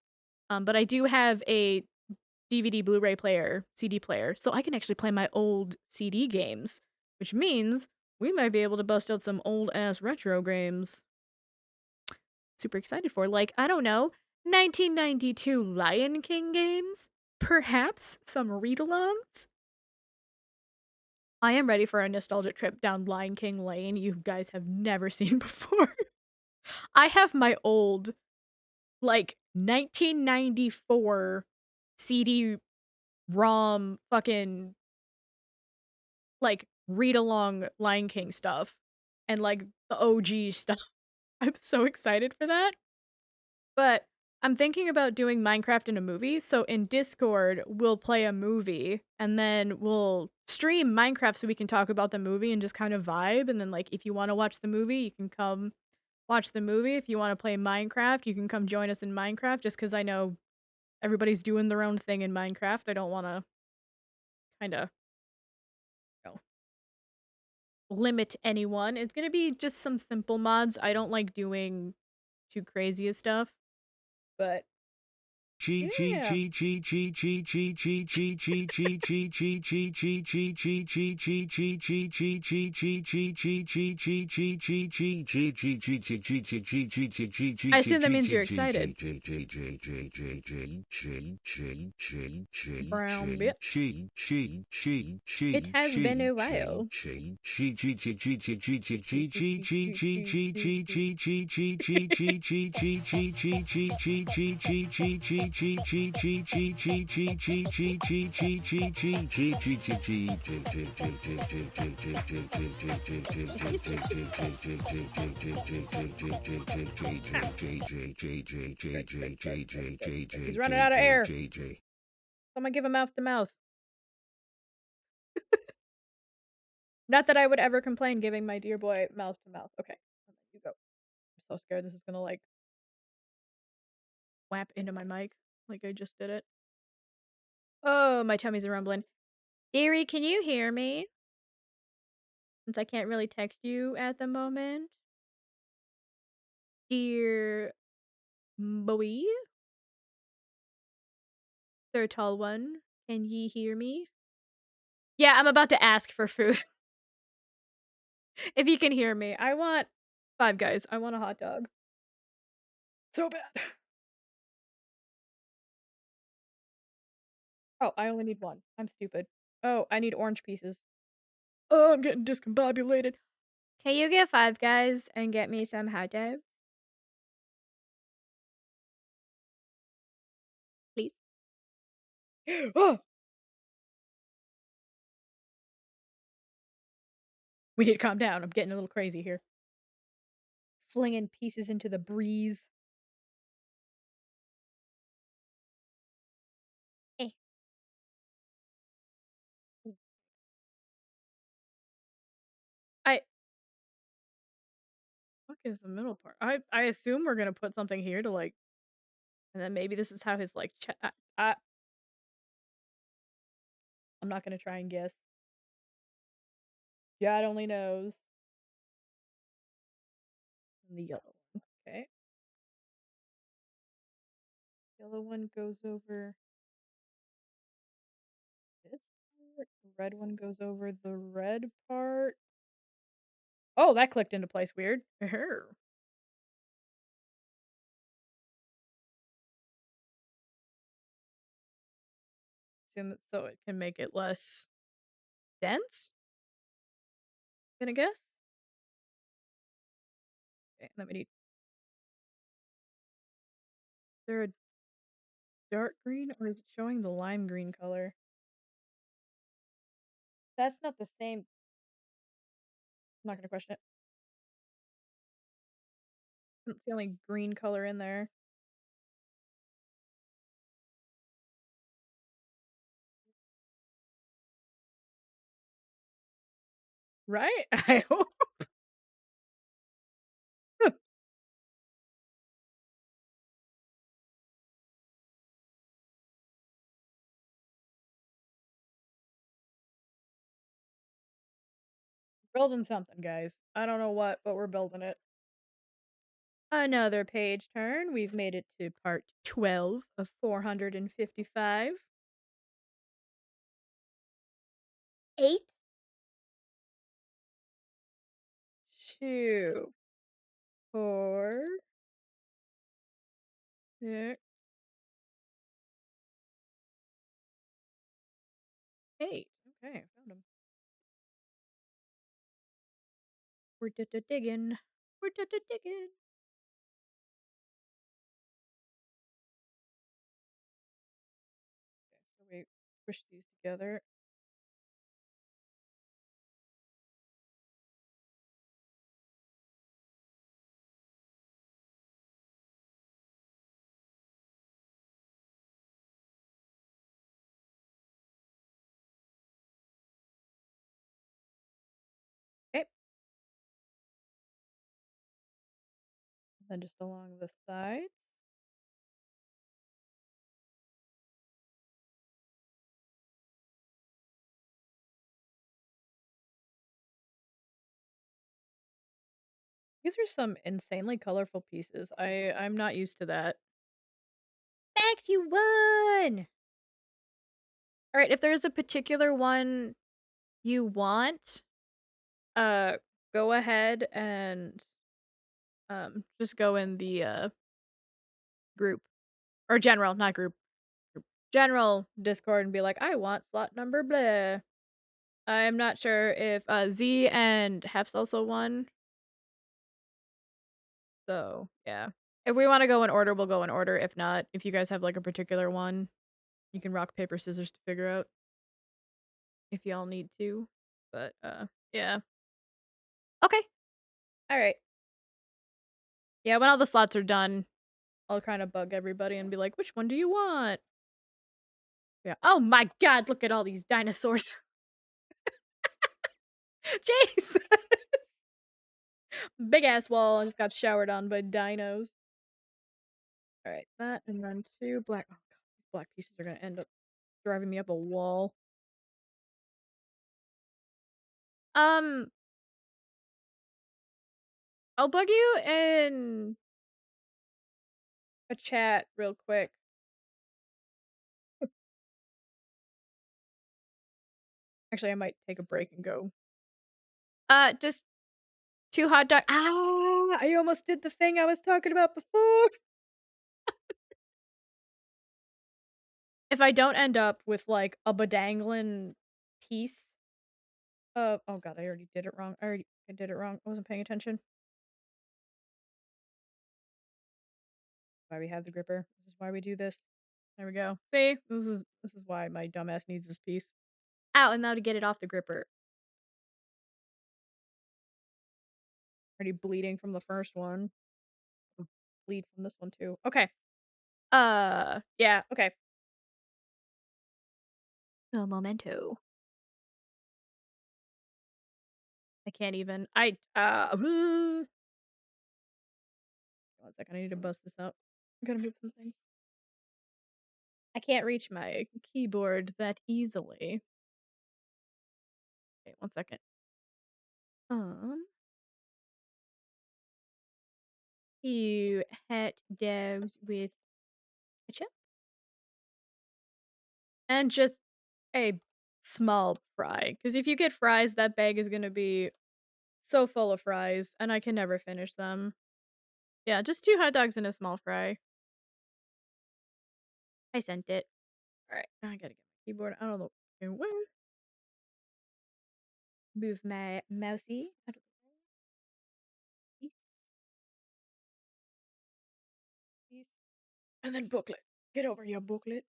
But I do have a DVD Blu-ray player, CD player, so I can actually play my old CD games, which means we might be able to bust out some old ass retro games. Super excited for, like, I don't know, 1992 Lion King games? Perhaps some read-alongs? I am ready for a nostalgic trip down Lion King Lane you guys have never seen before. I have my old, like, 1994 CD-ROM fucking, like, read-along Lion King stuff and, like, the OG stuff. I'm so excited for that. But I'm thinking about doing Minecraft in a movie, so in Discord, we'll play a movie, and then we'll stream Minecraft so we can talk about the movie and just kind of vibe, and then, like, if you wanna watch the movie, you can come watch the movie. If you wanna play Minecraft, you can come join us in Minecraft, just because I know everybody's doing their own thing in Minecraft. I don't wanna kinda, you know, limit anyone. It's gonna be just some simple mods. I don't like doing too crazy stuff, but yeah. I assume that means you're excited. Brown bitch. It has been a while. He's running out of air. Someone give him mouth to mouth. Not that I would ever complain giving my dear boy mouth to mouth. Okay, you go. I'm so scared this is gonna like whap into my mic like I just did it. Oh, my tummy's rumbling. Dearie, can you hear me? Since I can't really text you at the moment. Dear Bowie, Sir Tall One, can ye hear me? Yeah, I'm about to ask for food. If you can hear me, I want Five Guys. I want a hot dog. So bad. Oh, I only need one. I'm stupid. Oh, I need orange pieces. Oh, I'm getting discombobulated. Can you get Five Guys and get me some hot dogs, please? Oh, we need to calm down. I'm getting a little crazy here. Flinging pieces into the breeze. Eh. I Fuck is the middle part? I assume we're gonna put something here to like, and then maybe this is how his like. I'm not gonna try and guess. God only knows. And the yellow one. Okay. Yellow one goes over this part. The red one goes over the red part. Oh, that clicked into place weird. Assume it so it can make it less dense? Gonna guess? Okay, then we need. Is there a dark green or is it showing the lime green color? That's not the same. I'm not gonna question it. It's the only green color in there. Right? I hope. Building something, guys. I don't know what, but we're building it. Another page turn. We've made it to part 12 of 455. 8, 2, 4, 6, 8. Okay, found them. We're digging. We're digging. Okay, so we push these together. Okay. Then just along the sides. These are some insanely colorful pieces. I'm not used to that. Max, you won! Alright, if there's a particular one you want, uh, go ahead and, just go in the, group. Or general, not group. General Discord and be like, "I want slot number blah." I'm not sure if, Z and Hef's also won, so, yeah. If we wanna go in order, we'll go in order. If not, if you guys have, like, a particular one, you can rock, paper, scissors to figure out if y'all need to. But, yeah. Okay. Alright. Yeah, when all the slots are done, I'll kinda bug everybody and be like, "Which one do you want?" Yeah. Oh my god, look at all these dinosaurs. Jeez! Big ass wall, I just got showered on by dinos. Alright, that and then 2 black. Oh god, these black pieces are gonna end up driving me up a wall. Um, I'll bug you in a chat real quick. Actually, I might take a break and go. Just 2 hot dog I almost did the thing I was talking about before. If I don't end up with, like, a bedanglin piece of oh god, I already did it wrong. I did it wrong. I wasn't paying attention. Why we have the gripper. This is why we do this. There we go. See? This is why my dumbass needs this piece. Ow, and now to get it off the gripper. Already bleeding from the first one. Bleed from this one too. Okay. Yeah, okay. El momento. I can't even. One second, I need to bust this up. I gotta move some things. I can't reach my keyboard that easily. Okay, one second. You hot dogs with ketchup and just a small fry. Because if you get fries, that bag is gonna be so full of fries, and I can never finish them. Yeah, just 2 hot dogs and a small fry. I sent it. Alright, now I gotta get my keyboard. I don't know where. Move my mousey out of the way. Please. And then booklet. Get over here, booklet.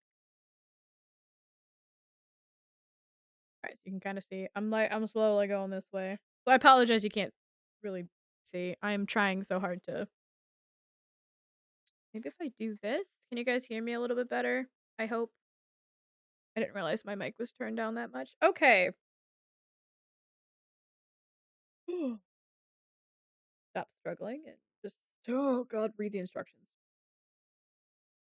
Alright, so you can kinda see. I'm slowly going this way. So I apologize you can't really see. I am trying so hard to maybe if I do this, can you guys hear me a little bit better? I hope. I didn't realize my mic was turned down that much. Okay. Stop struggling and just oh god, read the instructions.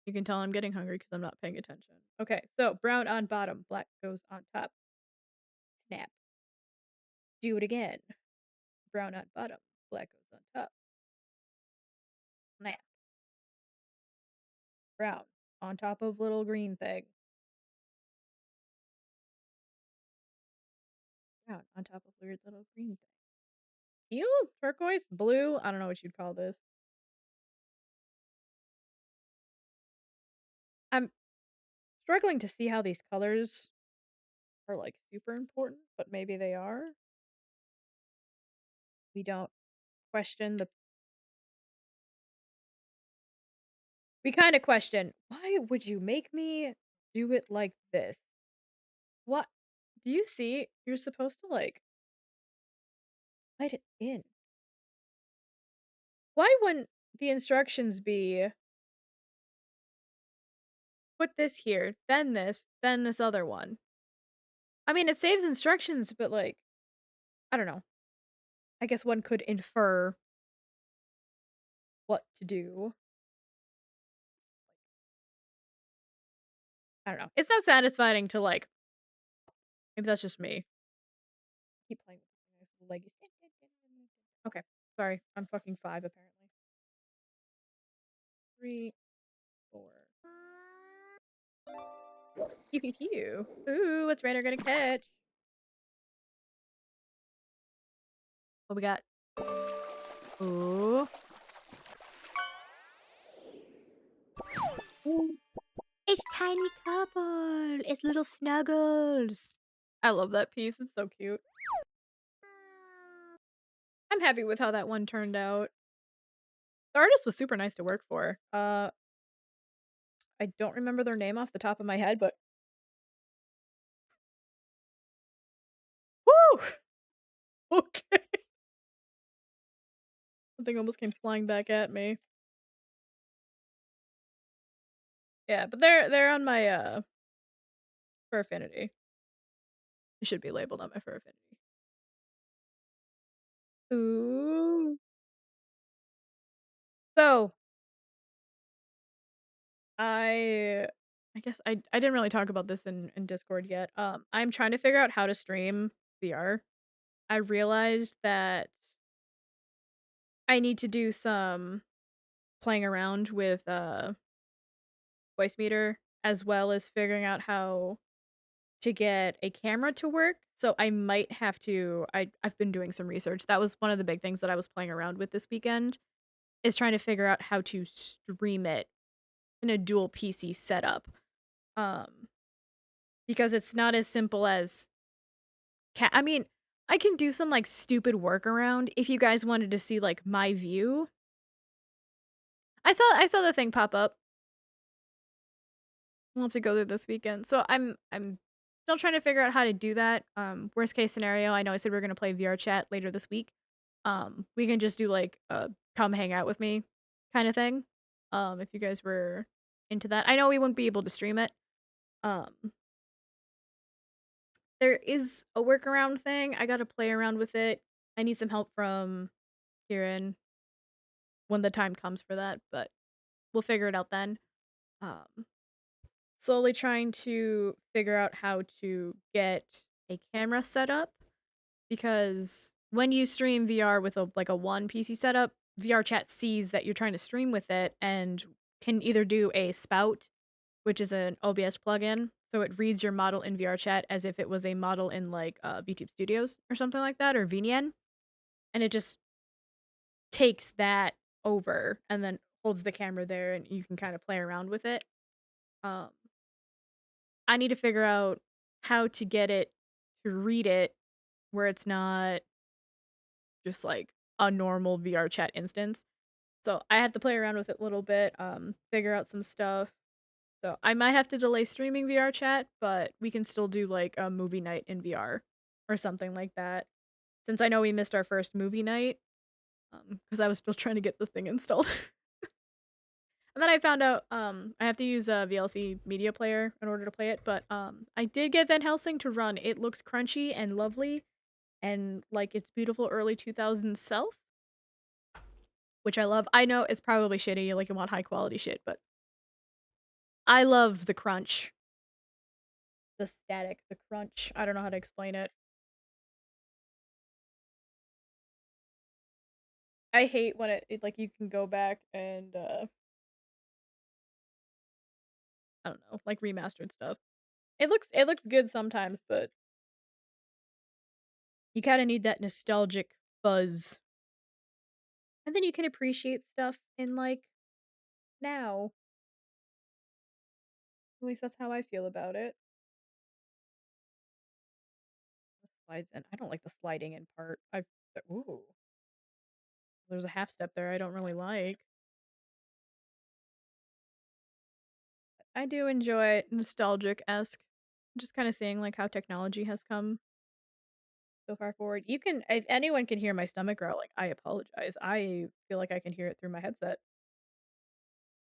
You can tell I'm getting hungry because I'm not paying attention. Okay, so brown on bottom, black goes on top. Snap. Do it again. Brown on bottom, black goes on top. Snap. Brown on top of little green thing. Brown on top of weird little green thing. Teal? Turquoise? Blue? I don't know what you'd call this. I'm struggling to see how these colors are like super important, but maybe they are. We don't question the. We kind of question, why would you make me do it like this? What? Do you see? You're supposed to like light it in. Why wouldn't the instructions be put this here, then this other one? I mean, it saves instructions, but like, I don't know. I guess one could infer what to do. I don't know. It's not satisfying to like. Maybe that's just me. Keep playing with this leggy. Okay, sorry. I'm fucking 5 apparently. 3, 4. Pew pew pew. Ooh, what's Rainer gonna catch? What we got? Ooh. Ooh. It's tiny couple. It's little snuggles. I love that piece. It's so cute. I'm happy with how that one turned out. The artist was super nice to work for. I don't remember their name off the top of my head, but woo! Okay. Something almost came flying back at me. Yeah, but they're on my fur affinity. It should be labeled on my fur affinity. Ooh. So I I guess I didn't really talk about this in Discord yet. I'm trying to figure out how to stream VR. I realized that I need to do some playing around with voice meter as well as figuring out how to get a camera to work. So I might have to I've been doing some research. That was one of the big things that I was playing around with this weekend is trying to figure out how to stream it in a dual PC setup. Um because it's not as simple as I mean, I can do some like stupid workaround if you guys wanted to see like my view. I saw the thing pop up. We'll have to go through this weekend. So I'm still trying to figure out how to do that. Worst case scenario, I know I said we are gonna play VR chat later this week. We can just do like a come hang out with me kind of thing. If you guys were into that. I know we wouldn't be able to stream it. Um there is a workaround thing. I gotta play around with it. I need some help from Kieran when the time comes for that, but we'll figure it out then. Um Slowly trying to figure out how to get a camera set up because when you stream VR with a one PC setup, VR chat sees that you're trying to stream with it and can either do a spout, which is an OBS plugin, so it reads your model in VR chat as if it was a model in like YouTube Studios or something like that or VNN, and it just takes that over and then holds the camera there and you can kind of play around with it. Um I need to figure out how to get it to read it where it's not just like a normal VR chat instance. So I have to play around with it a little bit, figure out some stuff. So I might have to delay streaming VR chat, but we can still do like a movie night in VR or something like that. Since I know we missed our first movie night, because I was still trying to get the thing installed. And then I found out I have to use a VLC media player in order to play it, but I did get Van Helsing to run. It looks crunchy and lovely and like it's beautiful early 2000s self, which I love. I know it's probably shitty, like you want high quality shit, but I love the crunch, the static, the crunch. I don't know how to explain it. I hate when it like you can go back and I don't know, like remastered stuff. It looks good sometimes, but you kind of need that nostalgic fuzz. And then you can appreciate stuff in like now. At least that's how I feel about it. Slides and I don't like the sliding in part. Ooh, there's a half step there I don't really like. I do enjoy nostalgic-esque. Just kind of seeing like how technology has come so far forward. You can if anyone can hear my stomach growling, I apologize. I feel like I can hear it through my headset.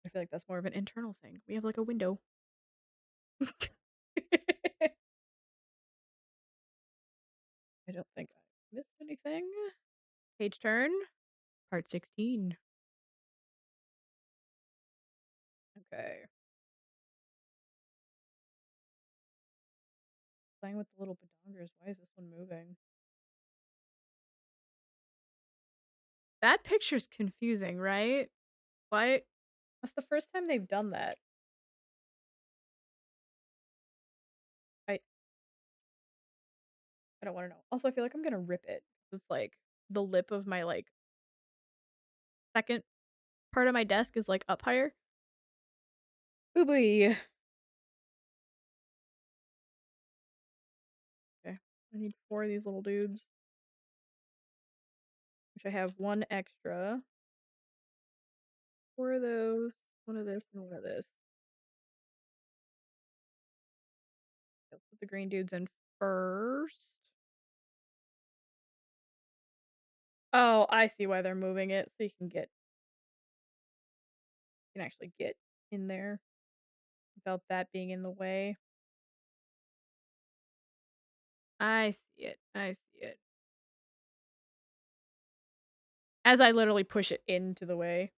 I feel like that's more of an internal thing. We have like a window. I don't think I missed anything. Page turn. Part 16. Okay. Playing with the little badongers. Why is this one moving? That picture's confusing, right? Why? That's the first time they've done that. I I don't want to know. Also, I feel like I'm gonna rip it. It's like the lip of my like second part of my desk is like up higher. Oobly. Okay. I need 4 of these little dudes. Which I have 1 extra. 4 of those, 1 of this, and 1 of this. Let's put the green dudes in first. Oh, I see why they're moving it, so you can actually get in there without that being in the way. I see it. I see it. As I literally push it into the way.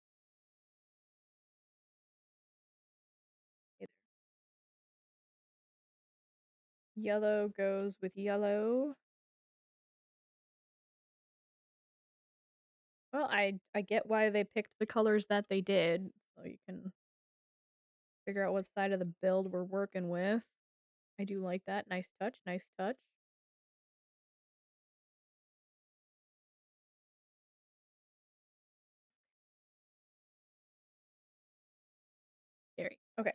Yellow goes with yellow. Well, I get why they picked the colors that they did, so you can figure out what side of the build we're working with. I do like that. Nice touch, nice touch. Scary. Okay.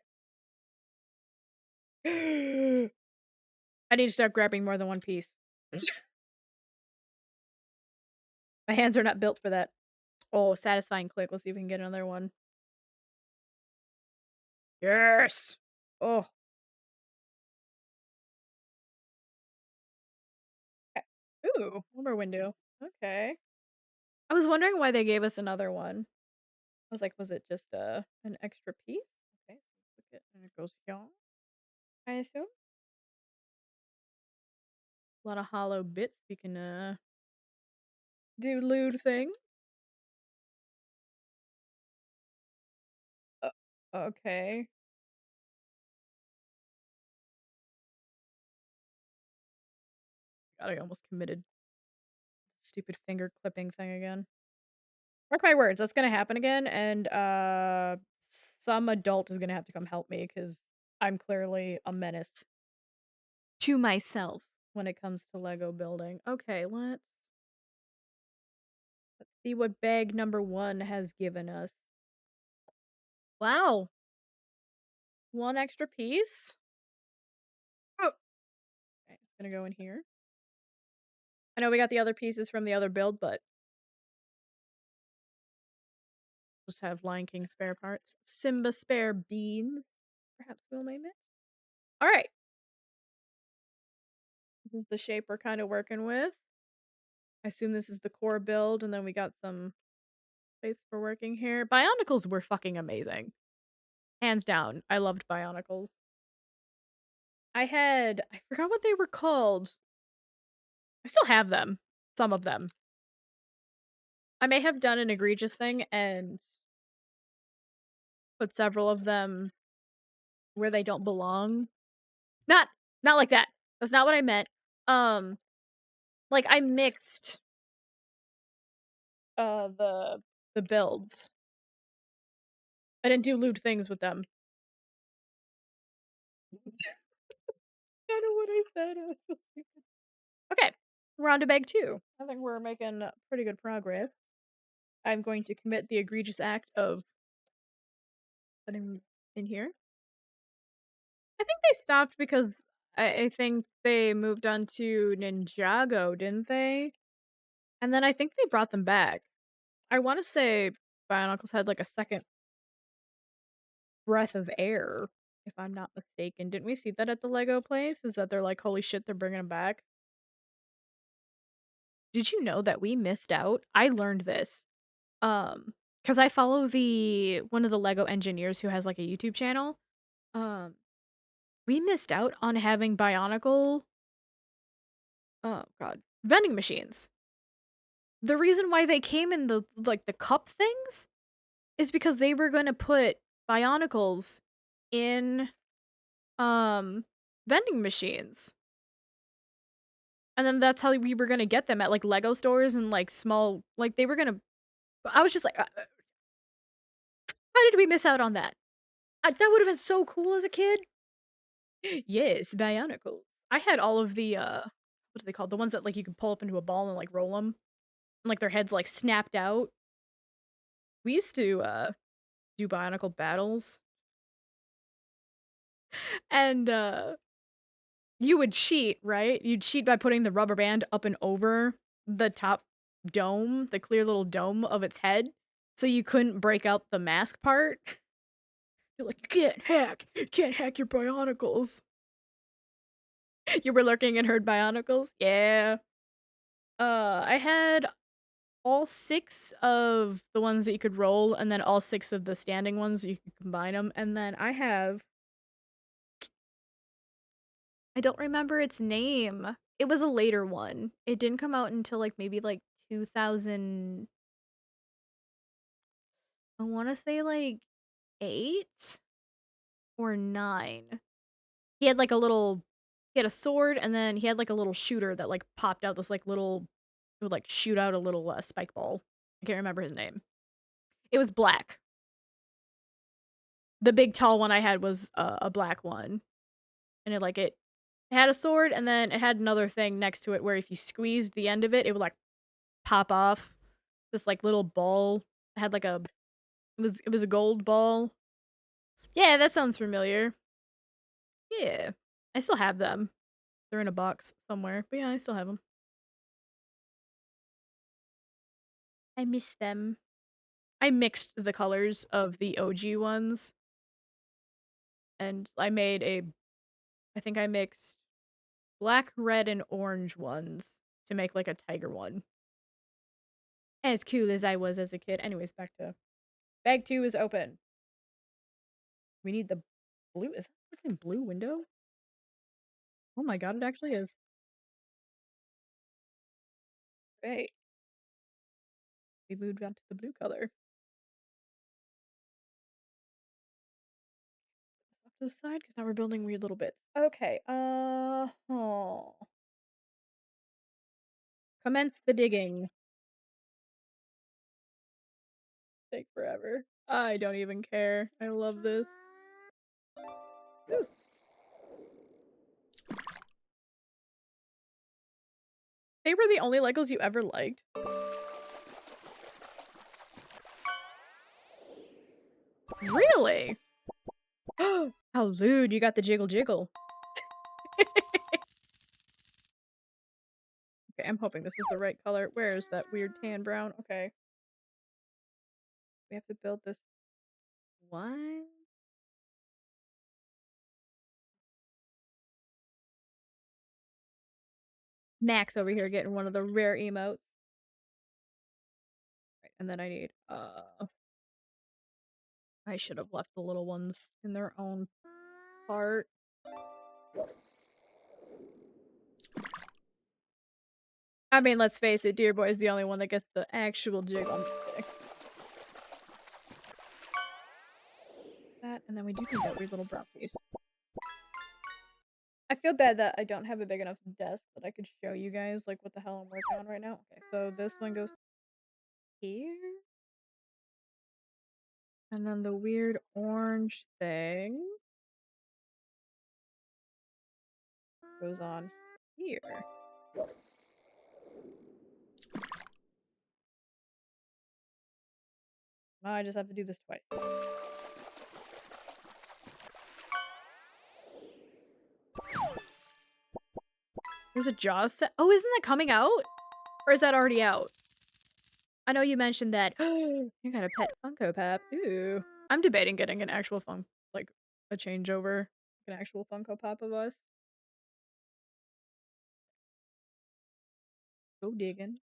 I need to stop grabbing more than one piece. My hands are not built for that. Oh, satisfying click. Let's see if we can get another one. Yes! Oh. Okay. Ooh, one more window. Okay. I was wondering why they gave us another one. I was like, was it just an extra piece? Okay, so click it and it goes here, I assume. A lot of hollow bits we can do lewd thing. Uh, okay. God, I almost committed stupid finger clipping thing again. Mark my words, that's gonna happen again, and some adult is gonna have to come help me because I'm clearly a menace to myself when it comes to Lego building. Okay, let's see what bag number 1 has given us. Wow, one extra piece. Oh. Okay, it's gonna go in here. I know we got the other pieces from the other build, but just have Lion King spare parts. Simba spare beans, perhaps we'll name it. All right. This is the shape we're kind of working with. I assume this is the core build, and then we got some plates for working here. Bionicles were fucking amazing. Hands down. I loved Bionicles. I forgot what they were called. I still have them. Some of them. I may have done an egregious thing and put several of them where they don't belong. Not not like that. That's not what I meant. Um, like I mixed the builds. I didn't do lewd things with them. I don't know what I said. I was so stupid. Okay, we're on to bag 2. I think we're making pretty good progress. I'm going to commit the egregious act of putting in here. I think they stopped because I think they moved on to Ninjago, didn't they? And then I think they brought them back. I want to say Bionicles had like a second breath of air, if I'm not mistaken. Didn't we see that at the Lego place? Is that they're like, holy shit, they're bringing them back? Did you know that we missed out? I learned this. Because I follow the one of the Lego engineers who has like a YouTube channel. Um, we missed out on having Bionicle, oh god, vending machines. The reason why they came in the like the cup things is because they were going to put Bionicles in vending machines. And then that's how we were going to get them at like Lego stores and like small like they were going to I was just like how did we miss out on that? That would have been so cool as a kid. Yes, Bionicles. I had all of the what are they called? The ones that like you could pull up into a ball and like roll them, and like their heads like snapped out. We used to do Bionicle battles, and you would cheat, right? You'd cheat by putting the rubber band up and over the top dome, the clear little dome of its head, so you couldn't break out the mask part. You're like, you can't hack your Bionicles. You were lurking and heard Bionicles? Yeah. I had all 6 of the ones that you could roll, and then all 6 of the standing ones, you could combine them, and then I have I don't remember its name. It was a later one. It didn't come out until, like, maybe, like, 2000 I wanna say, like, 8 or 9. He had, like, a little he had a sword, and then he had, like, a little shooter that, like, popped out this, like, little it would, like, shoot out a little, spike ball. I can't remember his name. It was black. The big tall one I had was a black one, and it had a sword, and then it had another thing next to it where if you squeezed the end of it, it would like pop off. This like little ball. It had like it was a gold ball. Yeah, that sounds familiar. Yeah, I still have them. They're in a box somewhere, but yeah, I still have them. I miss them. I mixed the colors of the OG ones, and I think I mixed black, red, and orange ones to make like a tiger one. As cool as I was as a kid. Anyways, back to bag 2 is open. We need the blue. Is that a fucking blue window? Oh my god, it actually is. Great. We moved on to the blue color. Off to the side because now we're building weird little bits. Okay. Oh. Commence the digging. Take forever. I don't even care. I love this. Ooh. They were the only Legos you ever liked? Really? How lewd, you got the jiggle jiggle. Okay, I'm hoping this is the right color. Where is that weird tan brown? Okay. We have to build this. What? Max over here getting one of the rare emotes. Right, and then I need I should have left the little ones in their own part. I mean, let's face it, Dear Boy is the only one that gets the actual jiggle. I'm just kidding. That, and then we do need that weird little brown piece. I feel bad that I don't have a big enough desk that I could show you guys like what the hell I'm working on right now. Okay, so this one goes here. And then the weird orange thing goes on here. Now I just have to do this twice. There's a Jaws set. Oh, isn't that coming out? Or is that already out? I know you mentioned that. You got a pet Funko Pop. Ooh. I'm debating getting an actual like a changeover. An actual Funko Pop of us. Go digging.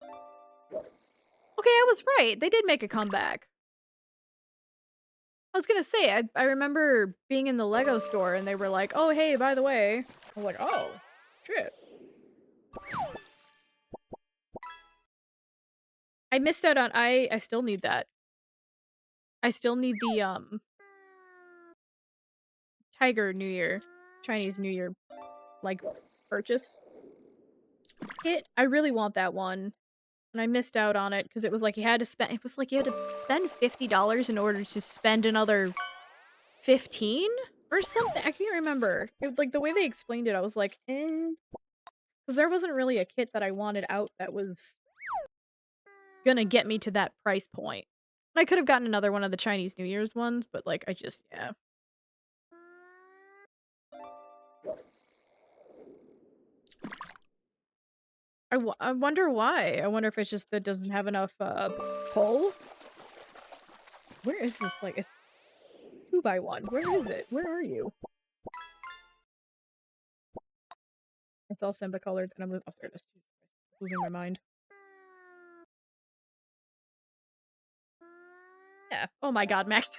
Okay, I was right. They did make a comeback. I was gonna say, I remember being in the Lego store and they were like, oh, hey, by the way. I'm like, oh, shit. I missed out on, I still need that. I still need the, Tiger New Year, Chinese New Year, like, purchase kit. I really want that one. And I missed out on it because it was like you had to spend, it was like you had to spend $50 in order to spend another 15 or something. I can't remember. It, like the way they explained it, I was like, eh. Because there wasn't really a kit that I wanted out that was gonna get me to that price point. I could have gotten another one of the Chinese New Year's ones, but like, yeah. I wonder why. I wonder if it's just that it doesn't have enough, pull? Where is this? Like, it's 2x1. Where is it? Where are you? It's all Simba colored, and I'm oh, there it is. Losing my mind. Yeah. Oh my god, Max.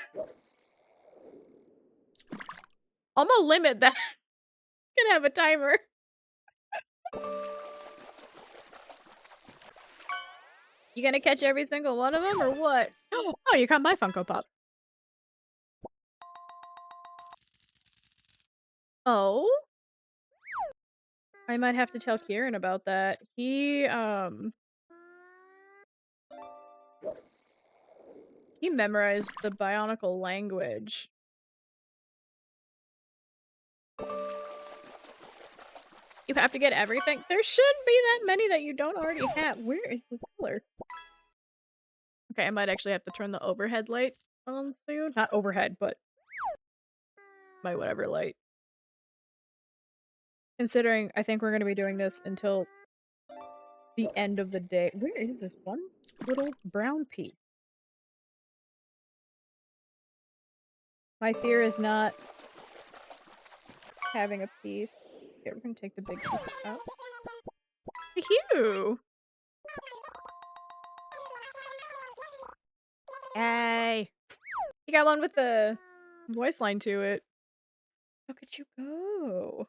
I'm gonna limit that. Gonna have a timer. You gonna catch every single one of them, or what? Oh, you caught my Funko Pop. Oh? I might have to tell Kieran about that. He, He memorized the Bionicle language. You have to get everything? There shouldn't be that many that you don't already have. Where is this color? Okay, I might actually have to turn the overhead light on soon. Not overhead, but my whatever light. Considering I think we're going to be doing this until the end of the day. Where is this one little brown piece? My fear is not having a piece. Okay, we're going to take the big piece out. Phew! Yay! You got one with the voice line to it. Look at you go.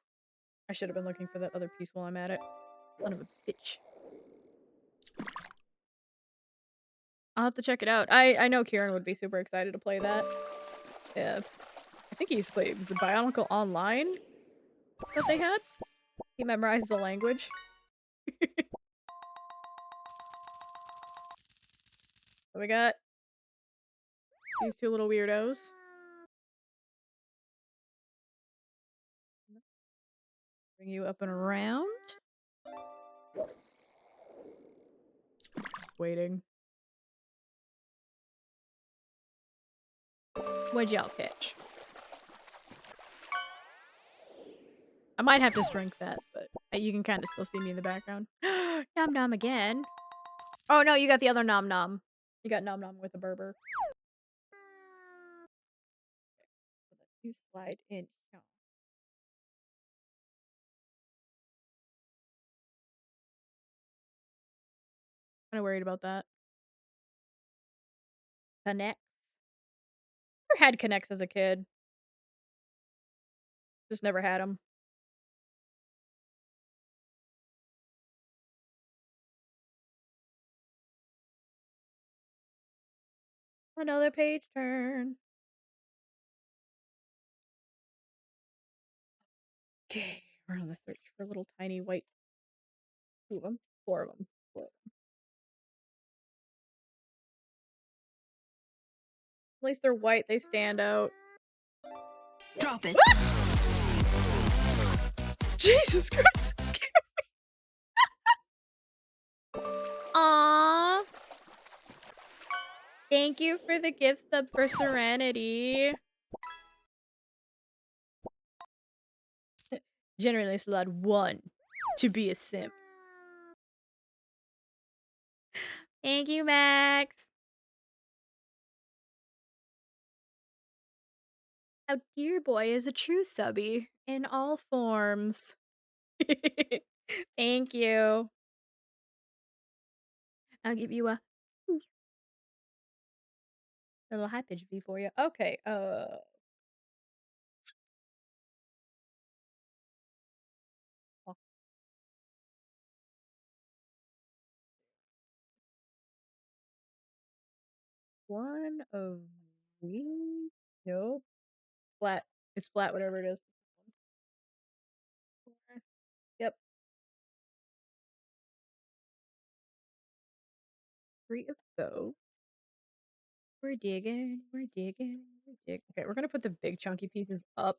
I should have been looking for that other piece while I'm at it. Son of a bitch. I'll have to check it out. I know Kieran would be super excited to play that. Yeah. I think he's played, was it Bionicle Online that they had? He memorized the language. So we got these two little weirdos. Bring you up and around. Just waiting. What'd y'all catch? I might have to shrink that, but you can kind of still see me in the background. Nom Nom again. Oh no, you got the other Nom Nom. You got Nom Nom with the Berber. You slide in. No. Kind of worried about that. Connects. Never had connects as a kid. Just never had them. Another page turn. Okay, we're on the search for little tiny white. Two of them. Four of them. Four of them. At least they're white. They stand out. Drop it. Jesus Christ! Aww. Thank you for the gift sub for Serenity. Generally, it's allowed one to be a simp. Thank you, Max. Our dear boy is a true subby in all forms. Thank you. I'll give you a little high pitch V for you. Okay, one of these. Nope. Flat. It's flat, whatever it is. Yep. 3 of those. We're digging. We're digging. We're digging. Okay, we're gonna put the big chunky pieces up.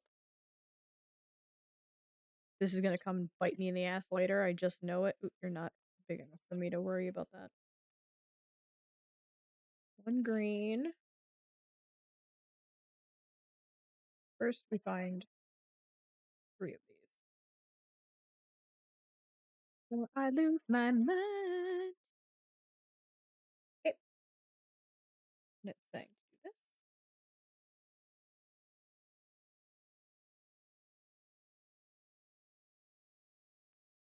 This is gonna come bite me in the ass later. I just know it. Oop, you're not big enough for me to worry about that. One green. First, we find 3 of these. Or I lose my mind. Okay. And it's saying to do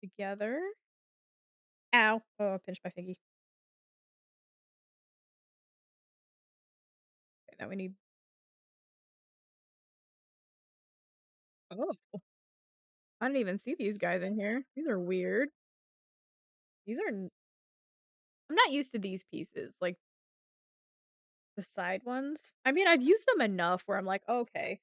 this. Together. Ow. Oh, I pinched my fingy. Okay, now we need. Oh. I didn't even see these guys in here. These are weird. These are. I'm not used to these pieces. Like, the side ones. I mean, I've used them enough where I'm like, okay.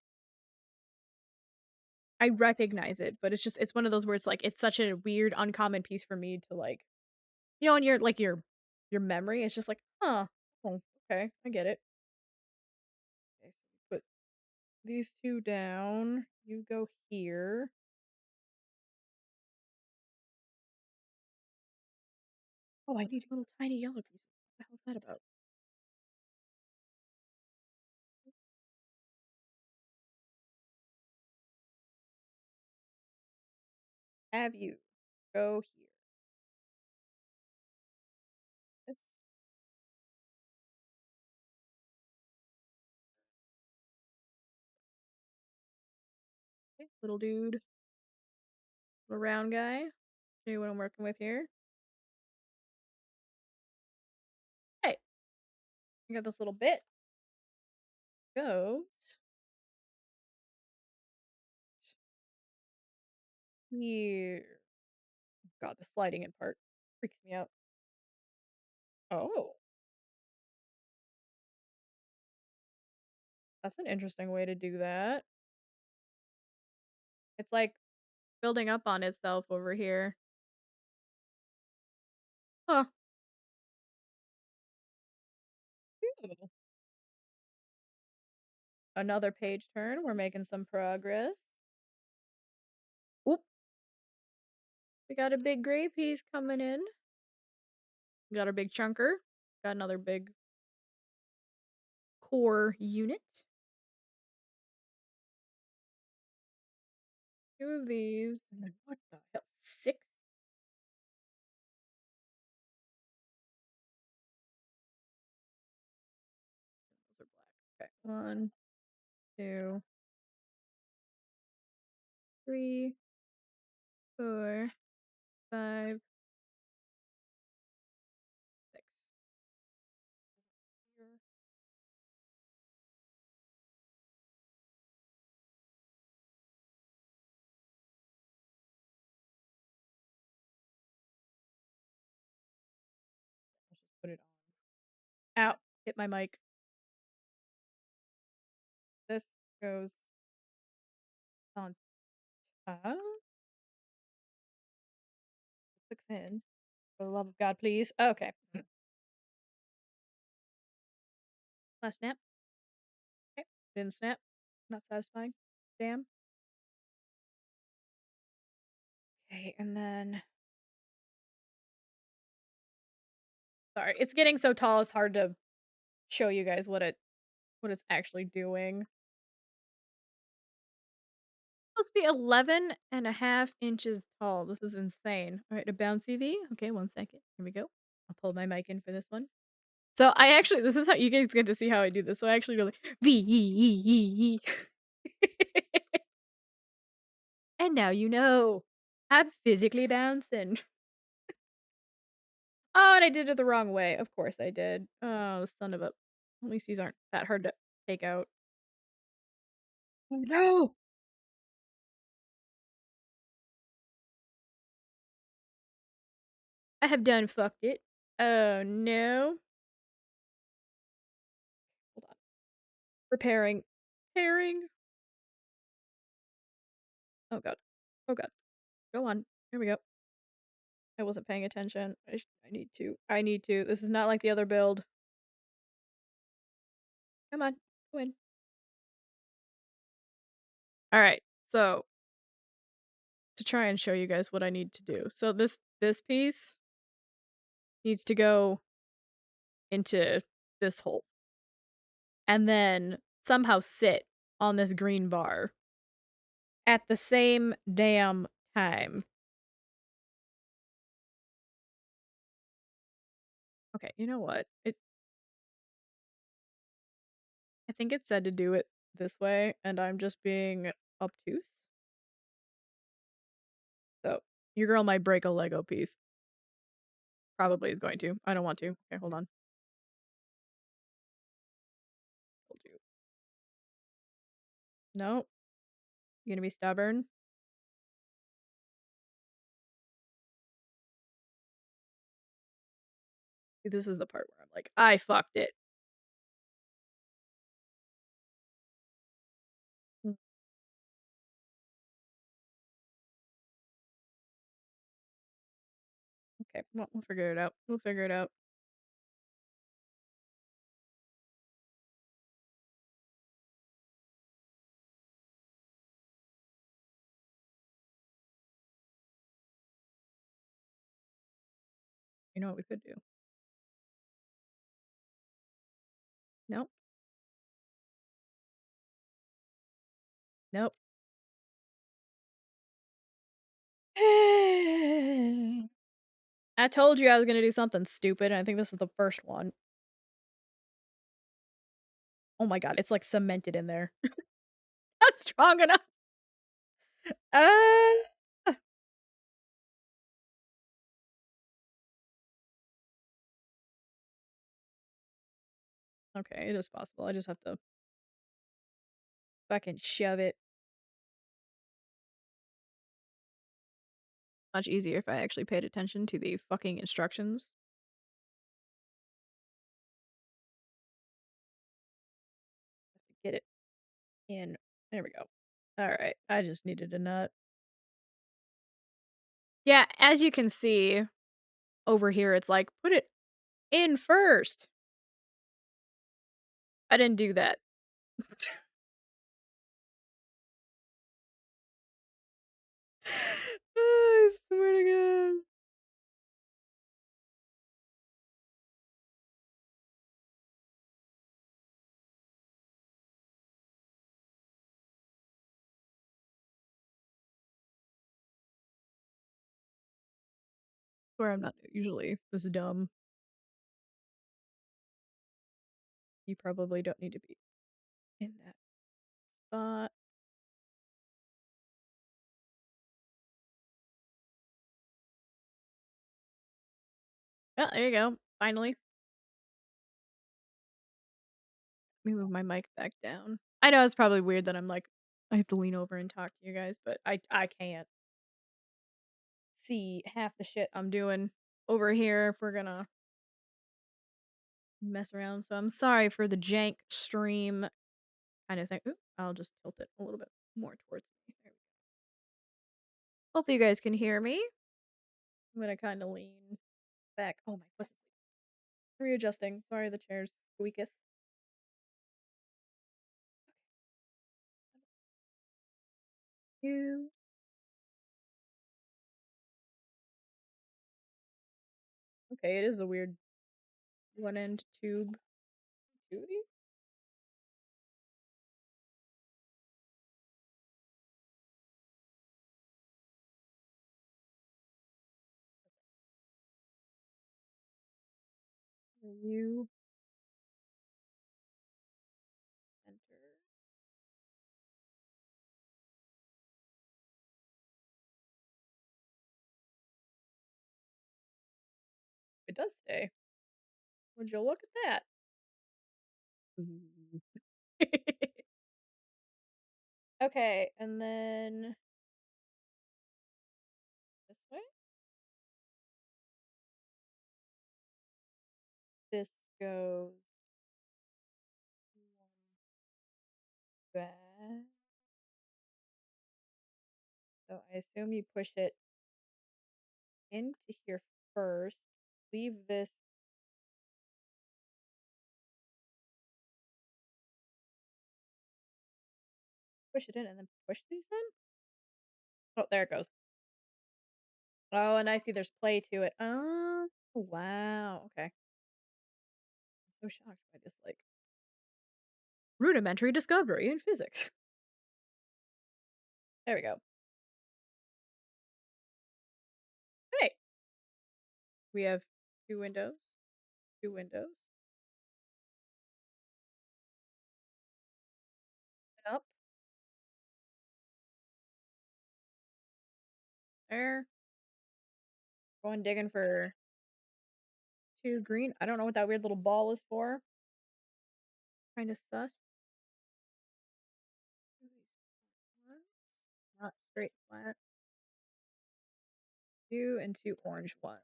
I recognize it, but it's one of those where it's like, it's such a weird, uncommon piece for me to like, in your, like, your memory, it's just like, huh, oh, okay, I get it. these two down. You go here. Oh, I need little tiny yellow pieces. What the hell is that about? Have you go here. This okay, little dude, little round guy. Show you what I'm working with here. Hey, I got this little bit. Goes here. God, the sliding in part freaks me out. Oh, that's an interesting way to do that. It's like building up on itself over here. Huh. Ooh. Another page turn. We're making some progress. Oop. We got a big gray piece coming in. We got our big chunker. Got another big core unit. Two of these. And then what the hell? Six? Those are black. Okay. 1, 2, 3, 4, 5, 6. Here. Let's just put it on. Ow! Hit my mic. This goes on top. Clicks in. For the love of God, please. Okay. Last snap. Okay. Didn't snap. Not satisfying. Damn. Okay, and then sorry, it's getting so tall it's hard to show you guys what it's actually doing. Supposed to be 11.5 inches tall. This is insane. All right, a bouncy V. Okay, 1 second. Here we go. I'll pull my mic in for this one. So I actually, this is how you guys get to see how I do this. So I actually go like V. And now you know. I'm physically bouncing. Oh, and I did it the wrong way. Of course I did. Oh, son of a. At least these aren't that hard to take out. Oh no! I have done fucked it. Oh no. Hold on. Repairing. Repairing. Oh god. Oh god. Go on. Here we go. I wasn't paying attention. I need to. I need to. This is not like the other build. Come on. Go in. Alright. So, to try and show you guys what I need to do. So this piece needs to go into this hole. And then somehow sit on this green bar at the same damn time. Okay, you know what? I think it said to do it this way, and I'm just being obtuse. So, your girl might break a Lego piece. Probably is going to. I don't want to. Okay, hold on. Told you. No. You gonna be stubborn? See, this is the part where I'm like, I fucked it. Mm, okay, well, we'll figure it out. We'll figure it out. know what we could do? Nope. Nope. I told you I was gonna do something stupid, and I think this is the first one. Oh my god, it's, like, cemented in there. Not strong enough. Uh, okay, it is possible. I just have to fucking shove it. Much easier if I actually paid attention to the fucking instructions. Get it in. There we go. Alright, I just needed a nut. Yeah, as you can see over here, it's like, "Put it in first." I didn't do that. I swear to God. Swear I'm not usually this dumb. You probably don't need to be in that spot. Oh, there you go. Finally. Let me move my mic back down. I know it's probably weird that I'm like, I have to lean over and talk to you guys, but I can't see half the shit I'm doing over here if we're gonna mess around. So I'm sorry for the jank stream kind of thing. Ooh, I'll just tilt it a little bit more towards me. There we go. Hopefully you guys can hear me. I'm gonna kind of lean back. Oh my, what's readjusting. Sorry, the chair's squeaketh. You. Okay, it is a weird one end tube. Tubey? You enter. It does stay. Would you look at that? Okay, and then this way. This goes back. So I assume you push it into here first. Leave this. Push it in and then push these in? Oh, there it goes. Oh, and I see there's play to it. Oh, wow. Okay. I'm so shocked by this, like, rudimentary discovery in physics. There we go. Hey! We have two windows. Two windows. Up. There. Going digging for two green. I don't know what that weird little ball is for. Kind of sus. Not straight flat. Two and two orange ones.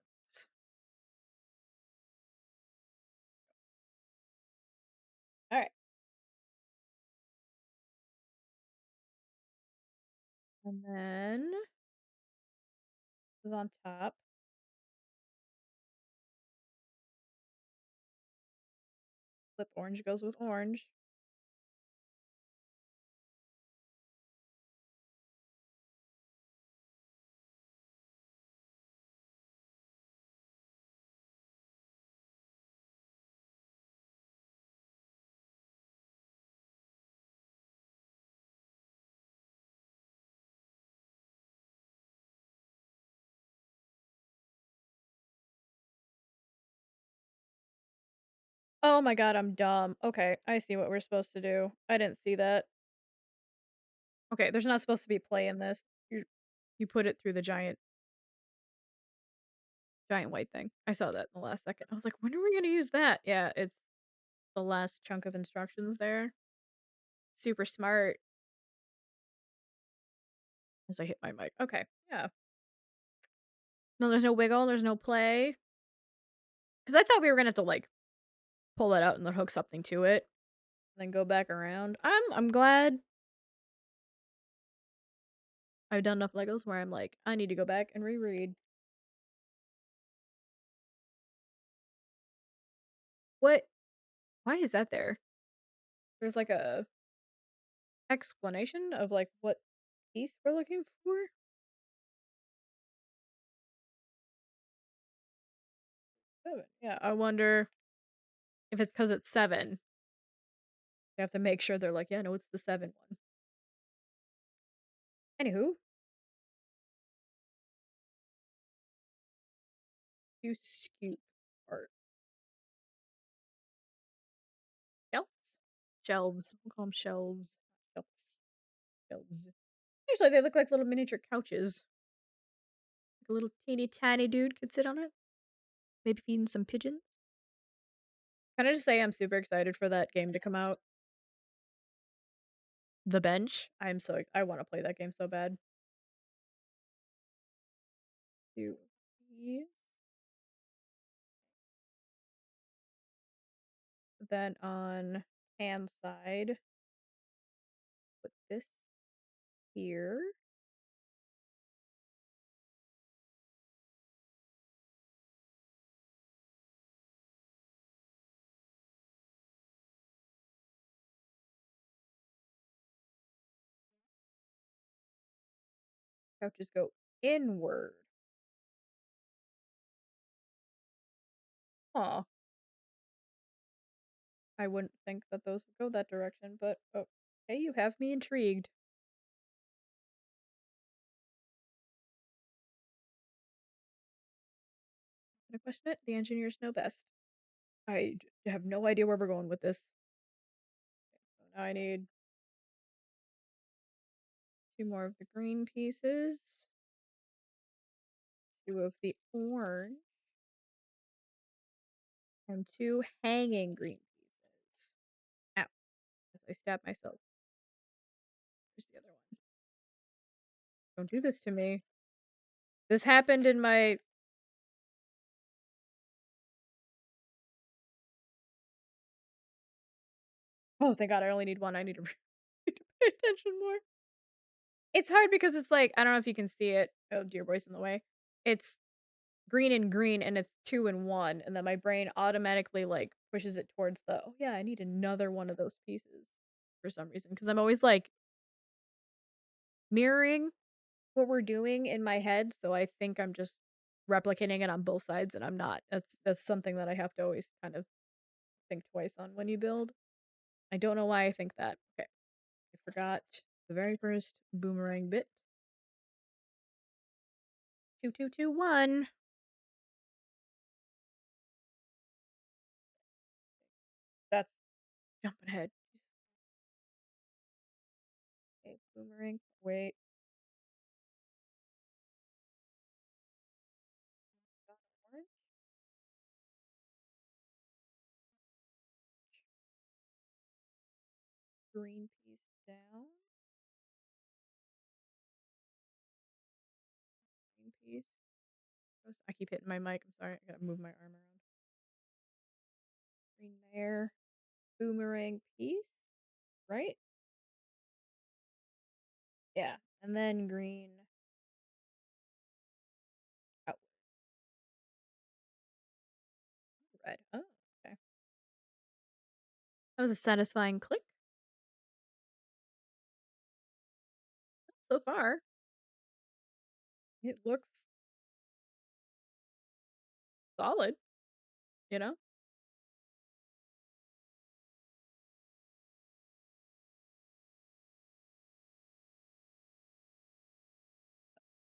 Alright. And then is on top. Flip orange goes with orange. Oh my god, I'm dumb. Okay, I see what we're supposed to do. I didn't see that. Okay, there's not supposed to be play in this. You put it through the giant white thing. I saw that in the last second. I was like, when are we gonna use that? Yeah, it's the last chunk of instructions there. Super smart. As I hit my mic. Okay, yeah. No, there's no wiggle, there's no play. Because I thought we were gonna have to like pull that out and then hook something to it, and then go back around. I'm glad I've done enough Legos where I'm like, I need to go back and reread. What? Why is that there? There's like a explanation of like what piece we're looking for. Seven. Yeah, I wonder if it's because it's seven. You have to make sure they're like, yeah, no, it's the seven one. Anywho, you scoop art shelves. Shelves. We'll call them shelves. Shelves. Shelves. Actually, they look like little miniature couches. Like a little teeny tiny dude could sit on it. Maybe feeding some pigeons. Can I just say I'm super excited for that game to come out? The Bench. I want to play that game so bad. Do these. Then on hand side, put this here. Couches go inward. Aw. I wouldn't think that those would go that direction, but okay, you have me intrigued. Gonna question it. The engineers know best. Have no idea where we're going with this. So now I need two more of the green pieces, two of the orange, and two hanging green pieces. Ow. As I stab myself. Where's the other one? Don't do this to me. This happened in my. Oh, thank God, I only need one. I need to pay attention more. It's hard because it's like, I don't know if you can see it. Oh, dear boy's in the way. It's green and it's two and one, and then my brain automatically like pushes it towards the, oh yeah, I need another one of those pieces for some reason. Because I'm always like mirroring what we're doing in my head, so I think I'm just replicating it on both sides, and I'm not. That's something that I have to always kind of think twice on when you build. I don't know why I think that. Okay, I forgot the very first boomerang bit. 2221. That's jumping ahead. Okay, boomerang. Wait. Orange. Green piece down. Green piece. I keep hitting my mic. I'm sorry. I gotta move my arm around. Green there. Boomerang piece. Right? Yeah. And then green out. Red. Oh, okay. That was a satisfying click so far. It looks solid, you know?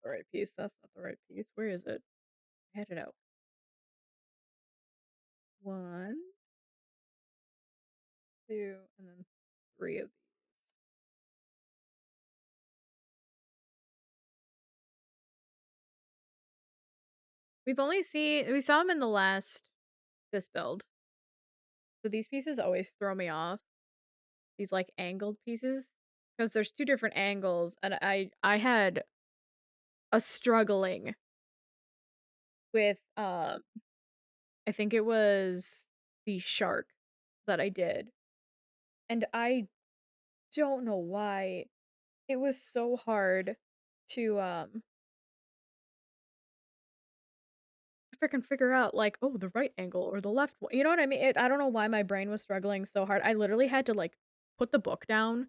The right piece. That's not the right piece. Where is it? I had it out. One. 2, and then 3 of these. We saw them in the last this build. So these pieces always throw me off. These like angled pieces because there's 2 different angles and I had a struggling with I think it was the shark that I did. And I don't know why it was so hard to freaking figure out like, oh, the right angle or the left one. You know what I mean? I don't know why my brain was struggling so hard. I literally had to like put the book down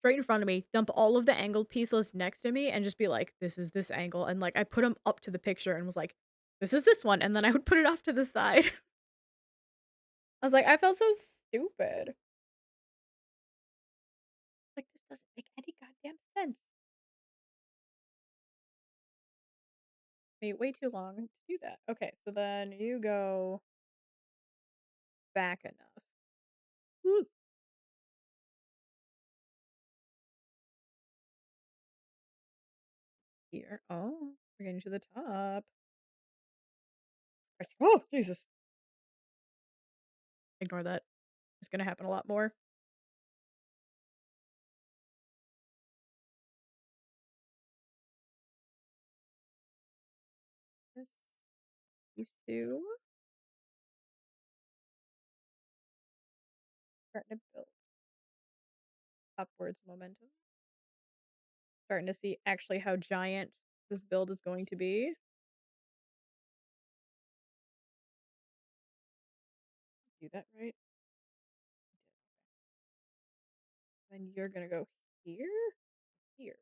right in front of me, dump all of the angled pieces next to me, and just be like, this is this angle. And like I put them up to the picture and was like, this is this one. And then I would put it off to the side. I was like, I felt so stupid. Like, this doesn't make any goddamn sense. Wait, way too long to do that. Okay, so then you go back enough. Ooh. Here. Oh, we're getting to the top. Oh, Jesus. Ignore that. It's gonna happen a lot more. This, these two. Starting to build upwards momentum. Starting to see actually how giant this build is going to be. Do that right. Then you're gonna go here, here.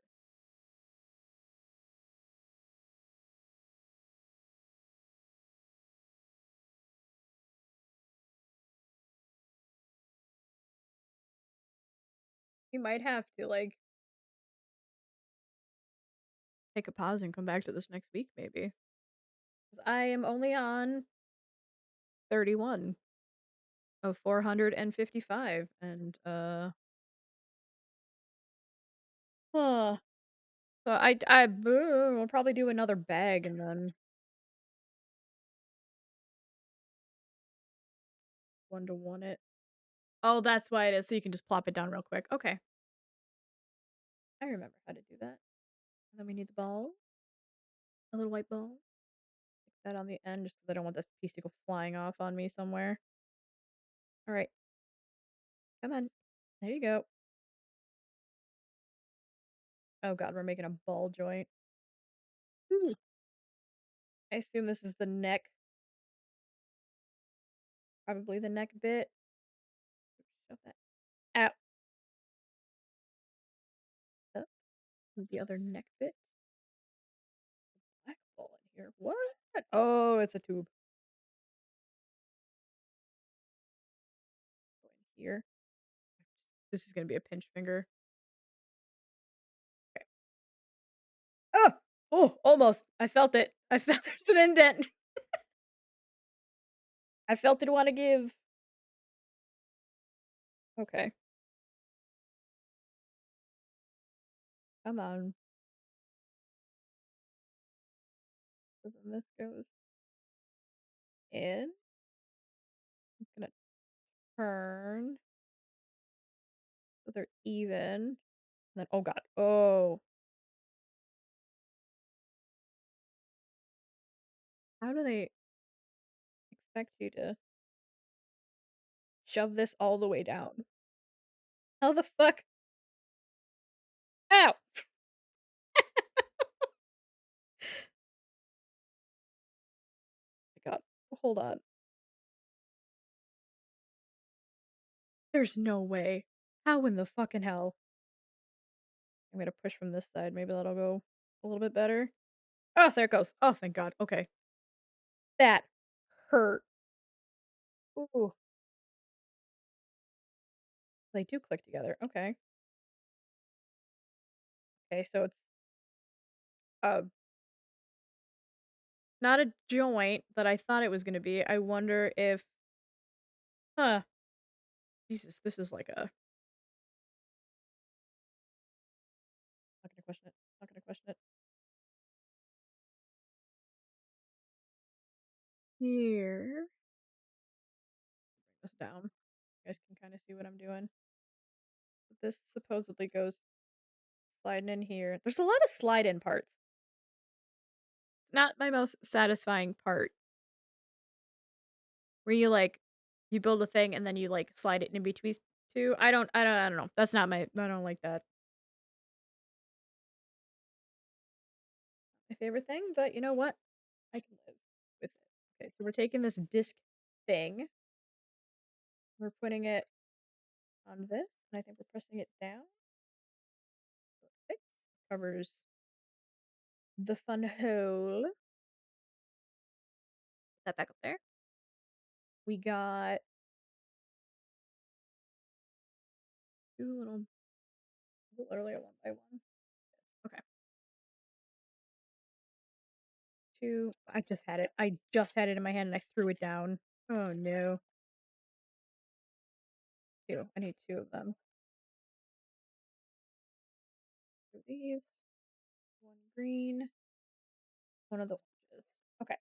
You might have to like take a pause and come back to this next week, maybe. 'Cause I am only on 31 of 455, and huh. So we'll probably do another bag and then 1-to-1 it. Oh, that's why it is. So you can just plop it down real quick. Okay, I remember how to do that. And then we need the ball, a little white ball. Stick that on the end, just because I don't want this piece to go flying off on me somewhere. All right, come on. There you go. Oh God, we're making a ball joint. Ooh. I assume this is the neck. Probably the neck bit. Shove that out. Up. The other neck bit. Black ball in here. What? Oh, it's a tube. Go in here. This is gonna be a pinch finger. Okay. Oh! Oh, almost. I felt it. I felt there's an indent. I felt it wanna give. Okay. Come on. So then this goes in. It's gonna turn. So they're even. And then oh God. Oh. How do they expect you to shove this all the way down? How the fuck? Ow! My God. Hold on. There's no way. How in the fucking hell? I'm gonna push from this side. Maybe that'll go a little bit better. Oh, there it goes. Oh, thank God. Okay. That hurt. Ooh. They do click together. Okay. Okay, so it's uh not a joint that I thought it was gonna be. I wonder if huh. Jesus, this is like a. Not gonna question it. Not gonna question it. Here. Bring this down. You guys can kind of see what I'm doing. This supposedly goes sliding in here. There's a lot of slide in parts. It's not my most satisfying part. Where you like you build a thing and then you like slide it in between two. I don't know. That's not my I don't like that. My favorite thing, but you know what? I can live with it. Okay, so we're taking this disc thing. We're putting it on this, and I think we're pressing it down. It covers the fun hole. Put that back up there. We got two little literally a one by one. Okay. Two. I just had it. I just had it in my hand and I threw it down. Oh no. Two. I need two of them. Two of these. One green. One of the oranges. Okay.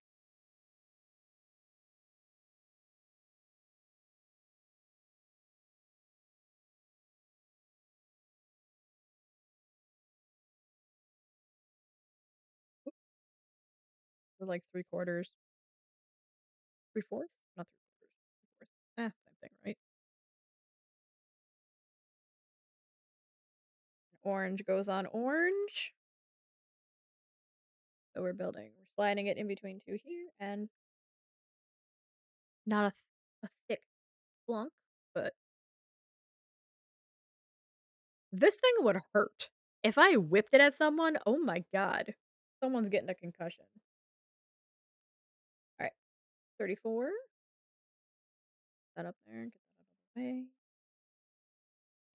We're like three quarters. Three fourths? Not three quarters. Three fourths. Same thing, right? Orange goes on orange. So we're sliding it in between two here, and not a thick flunk, but this thing would hurt. If I whipped it at someone, oh my god. Someone's getting a concussion. Alright, 34. That up there, get that out of the way.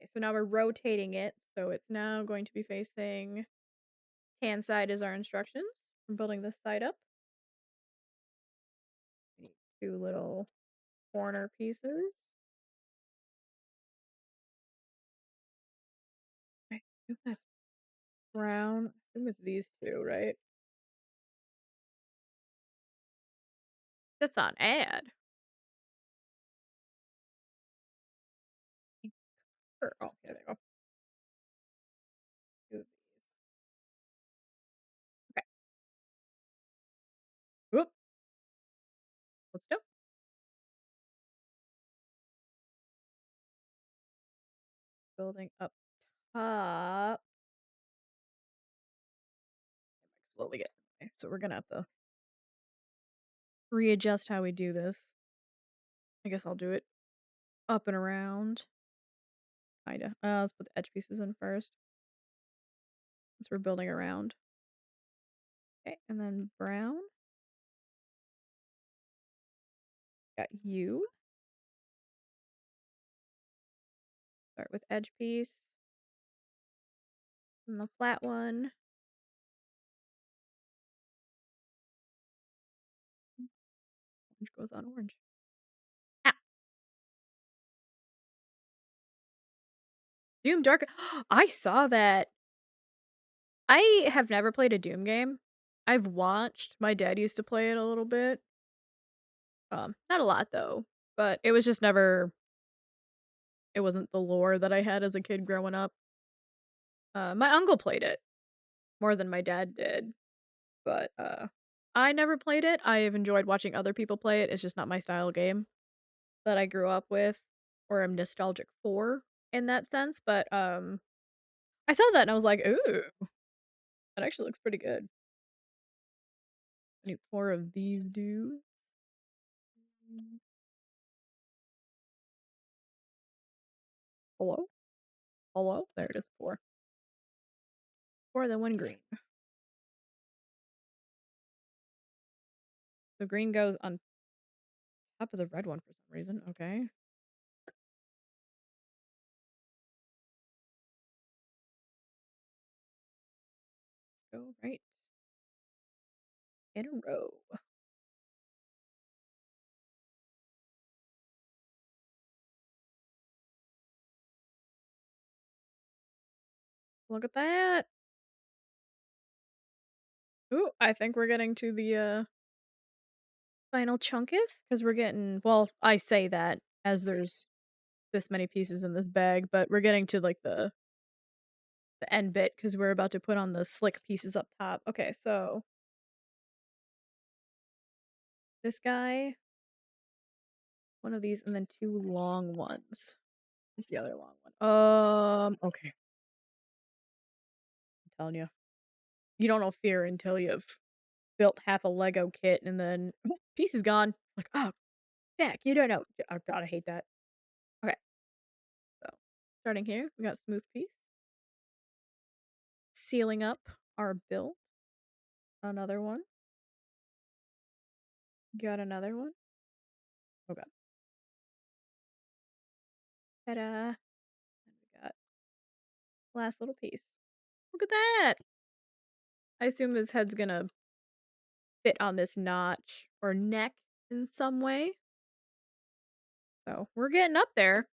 Okay, so now we're rotating it, so it's now going to be facing hand side is our instructions. I'm building this side up. We need two little corner pieces. I think that's brown. I think it's these two, right? That's not add. Sure. Oh, yeah, there you go. Two of these. Okay. Whoop. Let's do. Building up top. Slowly get. Okay, so we're gonna have to readjust how we do this. I guess I'll do it up and around. Kinda. Let's put the edge pieces in first. Since we're building around. Okay, and then brown. Got you. Start with edge piece. And the flat one. Orange goes on orange. Ah! Doom Dark. I saw that. I have never played a Doom game. I've watched. My dad used to play it a little bit. Not a lot though, but it was just never. It wasn't the lore that I had as a kid growing up. My uncle played it more than my dad did, but I never played it. I have enjoyed watching other people play it. It's just not my style game that I grew up with or am nostalgic for in that sense. But I saw that and I was like, ooh, that actually looks pretty good. I need four of these dudes. Hello? Hello? There it is, four. Four, then one green. The green goes on top of the red one for some reason. Okay. Go right in a row. Look at that. Ooh, I think we're getting to the, final chunketh because we're getting well, I say that as there's this many pieces in this bag, but we're getting to, like, the end bit because 'cause we're about to put on the slick pieces up top. Okay, so this guy, one of these, and then 2 long ones. Where's the other long one? Okay. I'm telling you. You don't know fear until you've built half a Lego kit and then piece is gone. Like, "Oh, heck, you don't know." Oh god, I hate that. Okay, so starting here, we got smooth piece. Sealing up our build. Another one. Got another one. Oh god. Ta-da! And we got last little piece. Look at that! I assume his head's gonna fit on this notch or neck in some way. So we're getting up there.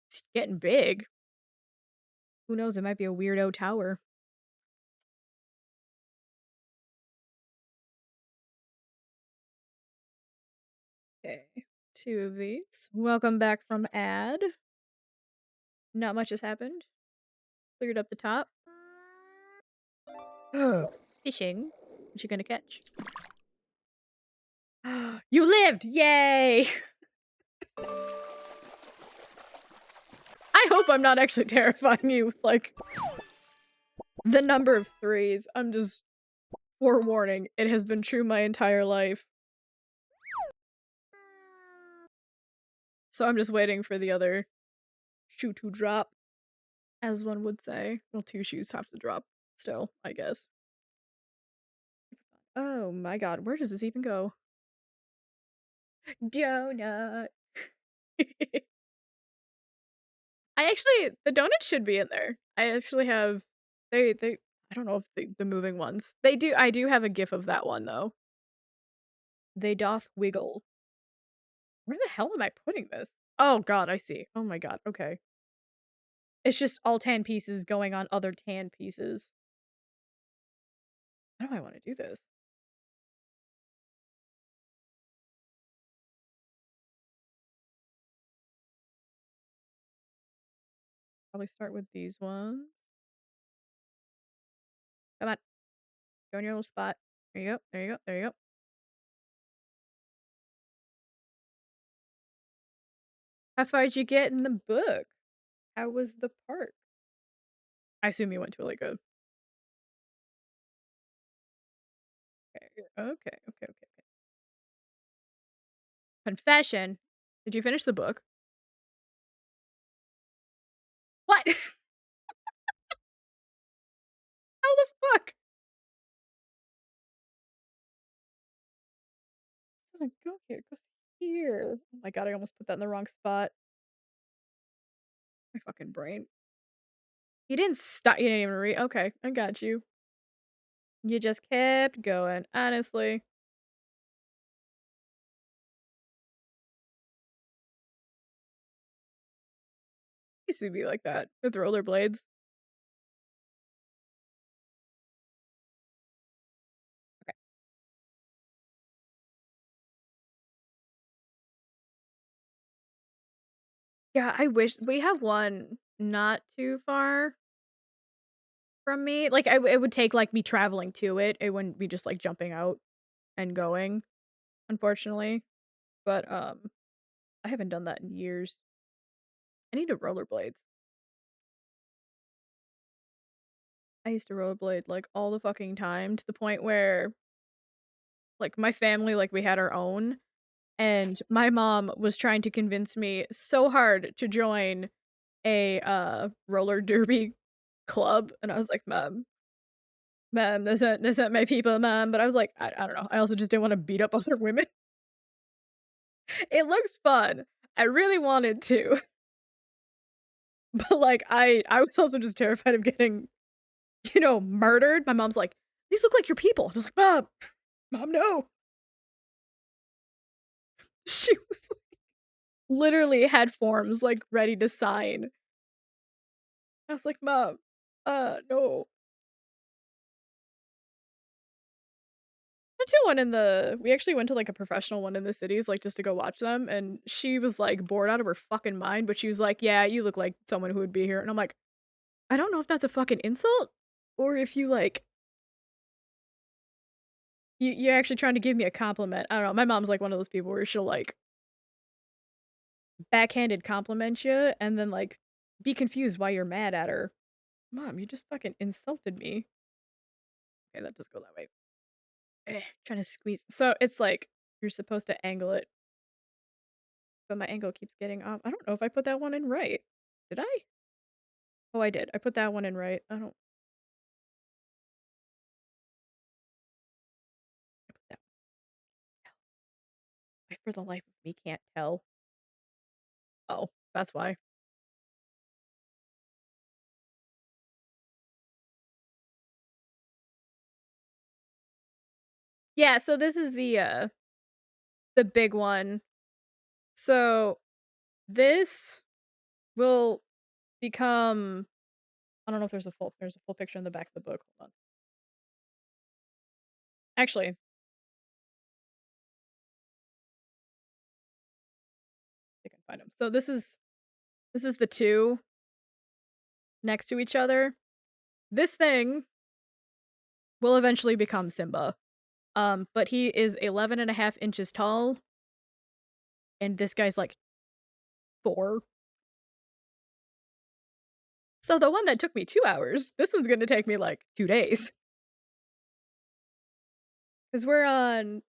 It's getting big. Who knows? It might be a weirdo tower. Okay. 2 of these. Welcome back from ad. Not much has happened. Cleared up the top. Fishing. What you gonna catch? You lived! Yay! I hope I'm not actually terrifying you with, like, the number of threes. I'm just forewarning. It has been true my entire life. So I'm just waiting for the other shoe to drop, as one would say. Well, 2 shoes have to drop still, I guess. Oh my god, where does this even go? Donut. The donuts should be in there. I actually have they I don't know if the moving ones. I do have a gif of that one though. They doth wiggle. Where the hell am I putting this? Oh god, I see. Oh my god, okay. It's just all tan pieces going on other tan pieces. How do I want to do this? Probably start with these ones. Come on. Go in your little spot. There you go. There you go. There you go. How far did you get in the book? How was the park? I assume you went to like a okay. Confession. Did you finish the book? What? How the fuck? This doesn't go here. It goes here. Oh my god, I almost put that in the wrong spot. My fucking brain. You didn't stop. You didn't even read. Okay, I got you. You just kept going, honestly. Used to be like that with rollerblades. Okay. Yeah, I wish we have one not too far from me. Like, it would take, like, me traveling to it. It wouldn't be just, like, jumping out and going, unfortunately. But, I haven't done that in years. I need to rollerblades. I used to rollerblade, like, all the fucking time to the point where, like, my family, like, we had our own, and my mom was trying to convince me so hard to join a, roller derby club, and I was like, "Mom, those aren't my people, mom," but I was like, I don't know, I also just didn't wanna beat up other women. It looks fun. I really wanted to, but, like, I was also just terrified of getting, murdered. My mom's like, "These look like your people." And I was like, Mom, no." She was, like, literally had forms, like, ready to sign. I was like, "Mom, no." Went to one in the we actually went to, like, a professional one in the cities, like, just to go watch them, and she was, like, bored out of her fucking mind, but she was like, "Yeah, you look like someone who would be here," and I'm like, "I don't know if that's a fucking insult or if you, like you're actually trying to give me a compliment." I don't know, my mom's, like, one of those people where she'll, like, backhanded compliment you and then, like, be confused why you're mad at her. "Mom, you just fucking insulted me." Okay, that does go that way. Trying to squeeze so it's like, you're supposed to angle it, but my angle keeps getting off. I don't know if I put that one in right. Did I? Oh, I did. I put that one in right. I put that I for the life of me can't tell. Oh, that's why. Yeah, so this is the big one. So, this will become I don't know if there's a full picture in the back of the book. Hold on. Actually, I can find them. So this is the 2 next to each other. This thing will eventually become Simba. But he is 11.5 inches tall, and this guy's like 4. So the one that took me 2 hours, this one's gonna take me like 2 days. 'Cause we're on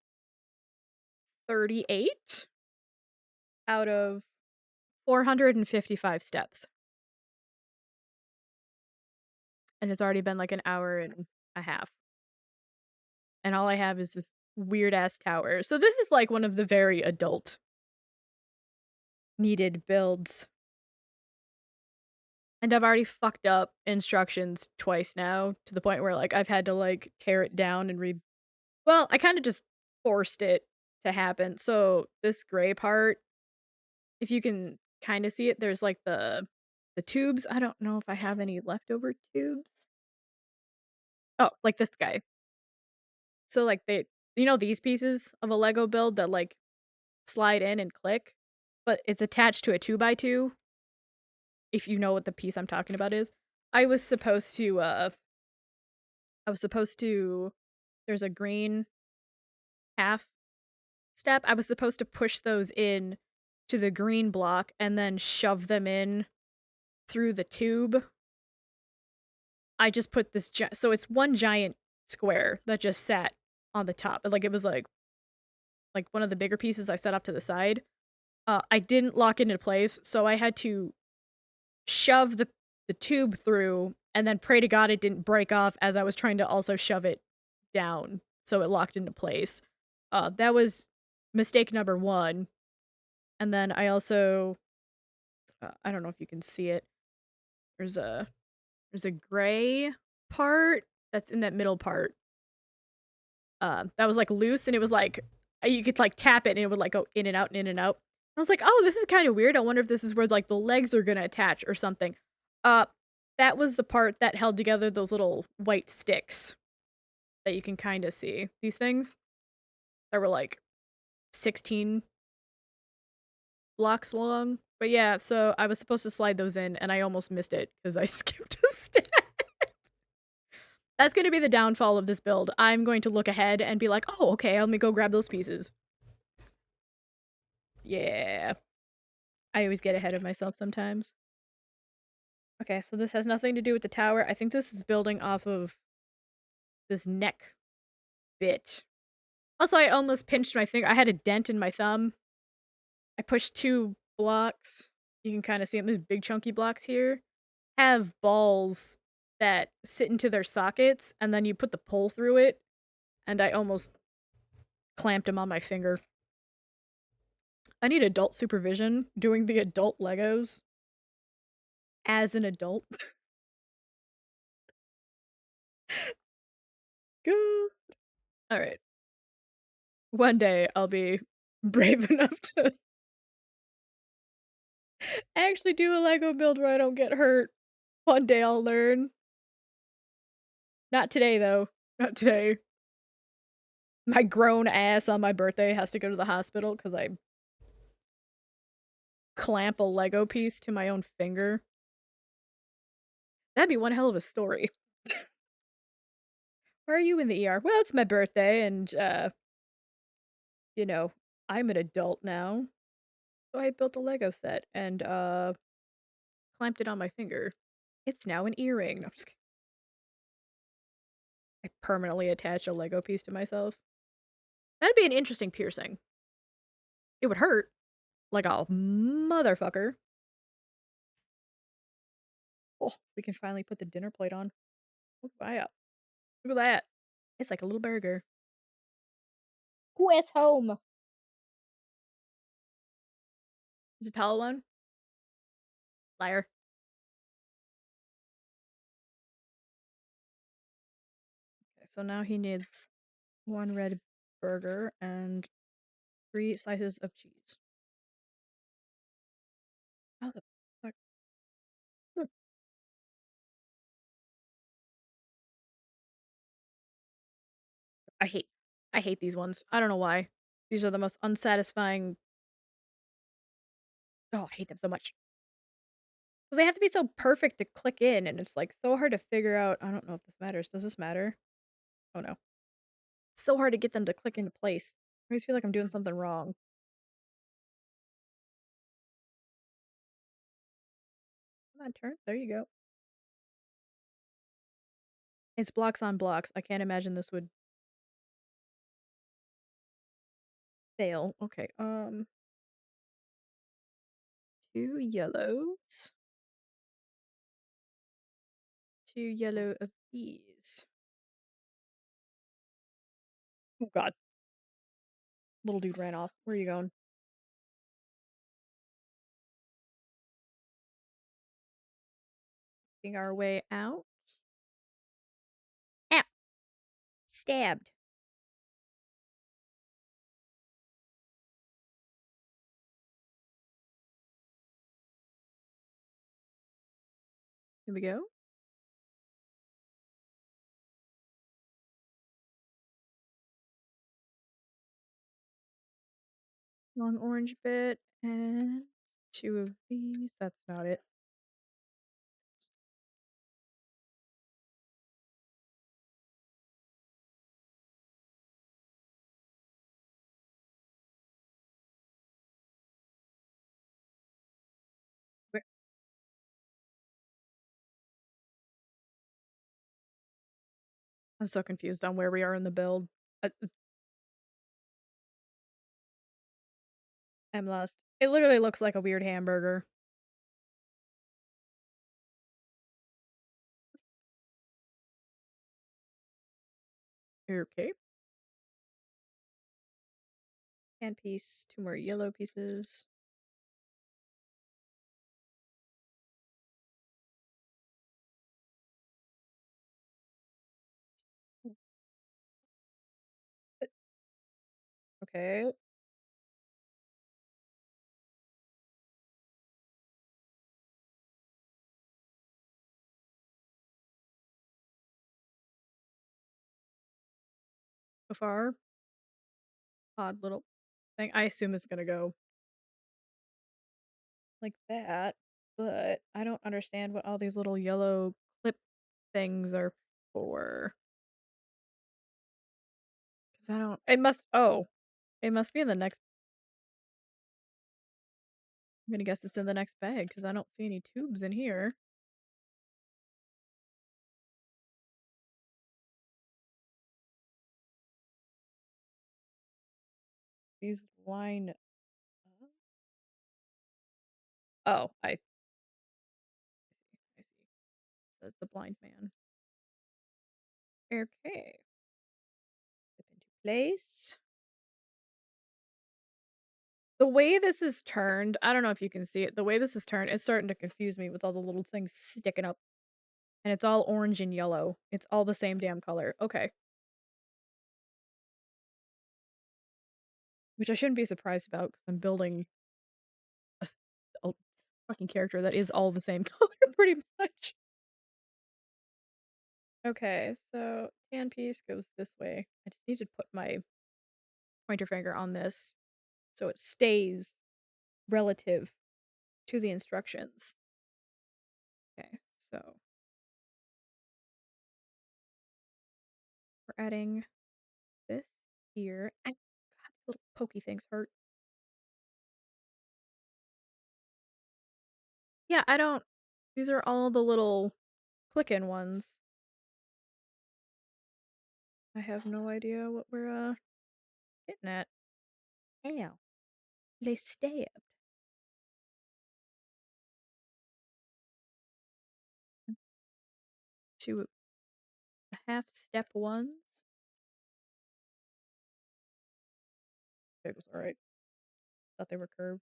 38 out of 455 steps, and it's already been like an hour and a half, and all I have is this weird ass tower. So this is like one of the very adult needed builds, and I've already fucked up instructions twice now to the point where, like, I've had to, like, tear it down and well, I kinda just forced it to happen. So this gray part, if you can kinda see it, there's, like, the tubes. I don't know if I have any leftover tubes. Oh, like this guy. So, like, these pieces of a Lego build that, like, slide in and click, but it's attached to a 2 by 2, if you know what the piece I'm talking about is. I was supposed to, uh I was supposed to there's a green half step. I was supposed to push those in to the green block and then shove them in through the tube. I just put this so it's one giant square that just sat on the top. Like it was like one of the bigger pieces I set off to the side. I didn't lock it into place, so I had to shove the tube through and then pray to God it didn't break off as I was trying to also shove it down so it locked into place. That was mistake number 1. And then I also I don't know if you can see it. There's a gray part that's in that middle part. That was, like, loose, and it was, like you could, like, tap it, and it would, like, go in and out and in and out. I was like, "Oh, this is kinda weird. I wonder if this is where, like, the legs are gonna attach or something." Uh, that was the part that held together those little white sticks that you can kinda see. These things that were, like, 16 blocks long. But, yeah, so I was supposed to slide those in, and I almost missed it because I skipped a step. That's gonna be the downfall of this build. I'm going to look ahead and be like, "Oh, okay, let me go grab those pieces." Yeah. I always get ahead of myself sometimes. Okay, so this has nothing to do with the tower. I think this is building off of this neck bit. Also, I almost pinched my finger. I had a dent in my thumb. I pushed 2 blocks. You can kinda see them. These big chunky blocks here have balls that sit into their sockets, and then you put the pole through it, and I almost clamped them on my finger. I need adult supervision doing the adult Legos as an adult. Good. Alright. One day, I'll be brave enough to actually do a Lego build where I don't get hurt. One day I'll learn. Not today, though. Not today. My grown ass on my birthday has to go to the hospital because I clamp a Lego piece to my own finger. That'd be one hell of a story. Why are you in the ER? Well, it's my birthday, and, you know, I'm an adult now. So I built a Lego set and, clamped it on my finger. It's now an earring. I'm just kidding. I permanently attach a Lego piece to myself. That'd be an interesting piercing. It would hurt like a motherfucker. Oh, we can finally put the dinner plate on. Look at that. Look at that. It's like a little burger. Who is home? Is it a tall one? Liar. Okay, so now he needs one red burger and 3 slices of cheese. How the fuck? Hmm. I hate these ones. I don't know why. These are the most unsatisfying. Oh, I hate them so much. Because they have to be so perfect to click in, and it's, like, so hard to figure out. I don't know if this matters. Does this matter? Oh, no. It's so hard to get them to click into place. I always feel like I'm doing something wrong. Come on, turn. There you go. It's blocks on blocks. I can't imagine this would fail. Okay, 2 yellows. 2 yellow of these. Oh god. Little dude ran off. Where are you going? Making our way out. Ow! Stabbed. Here we go. One orange bit and 2 of these. That's not it. Where I'm so confused on where we are in the build. I'm lost. It literally looks like a weird hamburger. Okay. Hand piece, 2 more yellow pieces. Okay. So far, odd little thing. I assume it's gonna go like that, but I don't understand what all these little yellow clip things are for. 'Cause I don't it must oh, it must be in the next I'm gonna guess it's in the next bag because I don't see any tubes in here. These line up. Oh, I see. Says the blind man. Okay. Flip into place. The way this is turned, I don't know if you can see it. The way this is turned, it's starting to confuse me with all the little things sticking up. And it's all orange and yellow. It's all the same damn color. Okay. Which I shouldn't be surprised about because I'm building a fucking character that is all the same color pretty much. Okay, so tan piece goes this way. I just need to put my pointer finger on this so it stays relative to the instructions. Okay, so we're adding this here. God, little pokey things hurt. Yeah, I don't. These are all the little click-in ones. I have no idea what we're hitting at. Ow. They stabbed. To half step ones. It was alright. Thought they were curved.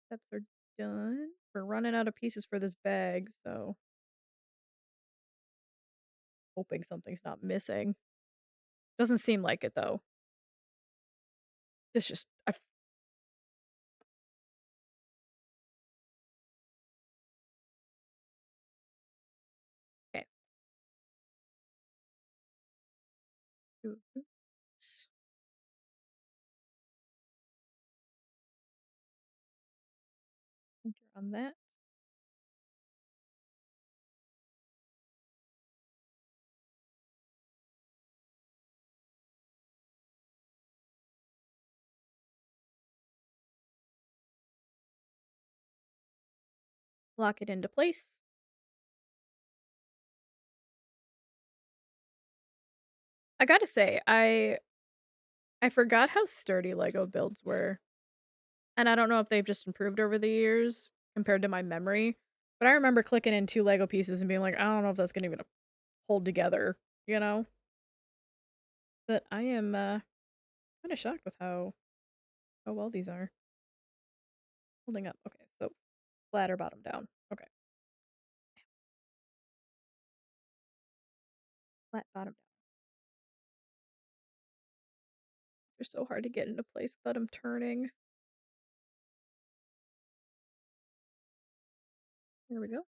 Steps are done. We're running out of pieces for this bag, so hoping something's not missing. Doesn't seem like it though. It's just okay. Oops. Enter on that. Lock it into place. I gotta say, I forgot how sturdy Lego builds were. And I don't know if they've just improved over the years compared to my memory. But I remember clicking in 2 Lego pieces and being like, I don't know if that's gonna even hold together, you know? But I am kinda shocked with how well these are holding up. Okay, so flat or bottom down. Okay. Flat bottom down. They're so hard to get into place without them turning. There we go.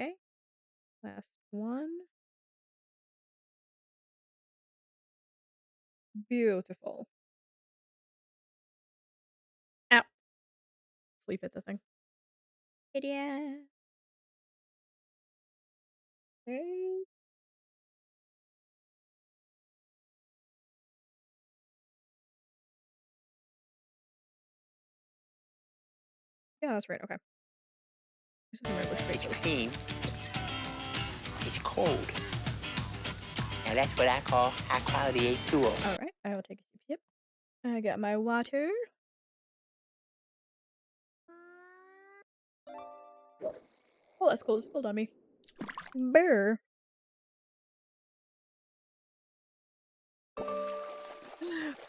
Okay. Last one. Beautiful. Ow. Sleep hit the thing. Idiot. Okay. Yeah, that's right. Okay. Just have to remember which way It's goes. clean. It's cold. Now that's what I call high quality H2O. Alright, I will take a sip. Yep. I got my water. Oh, that's cold. Spilled on me. Bear.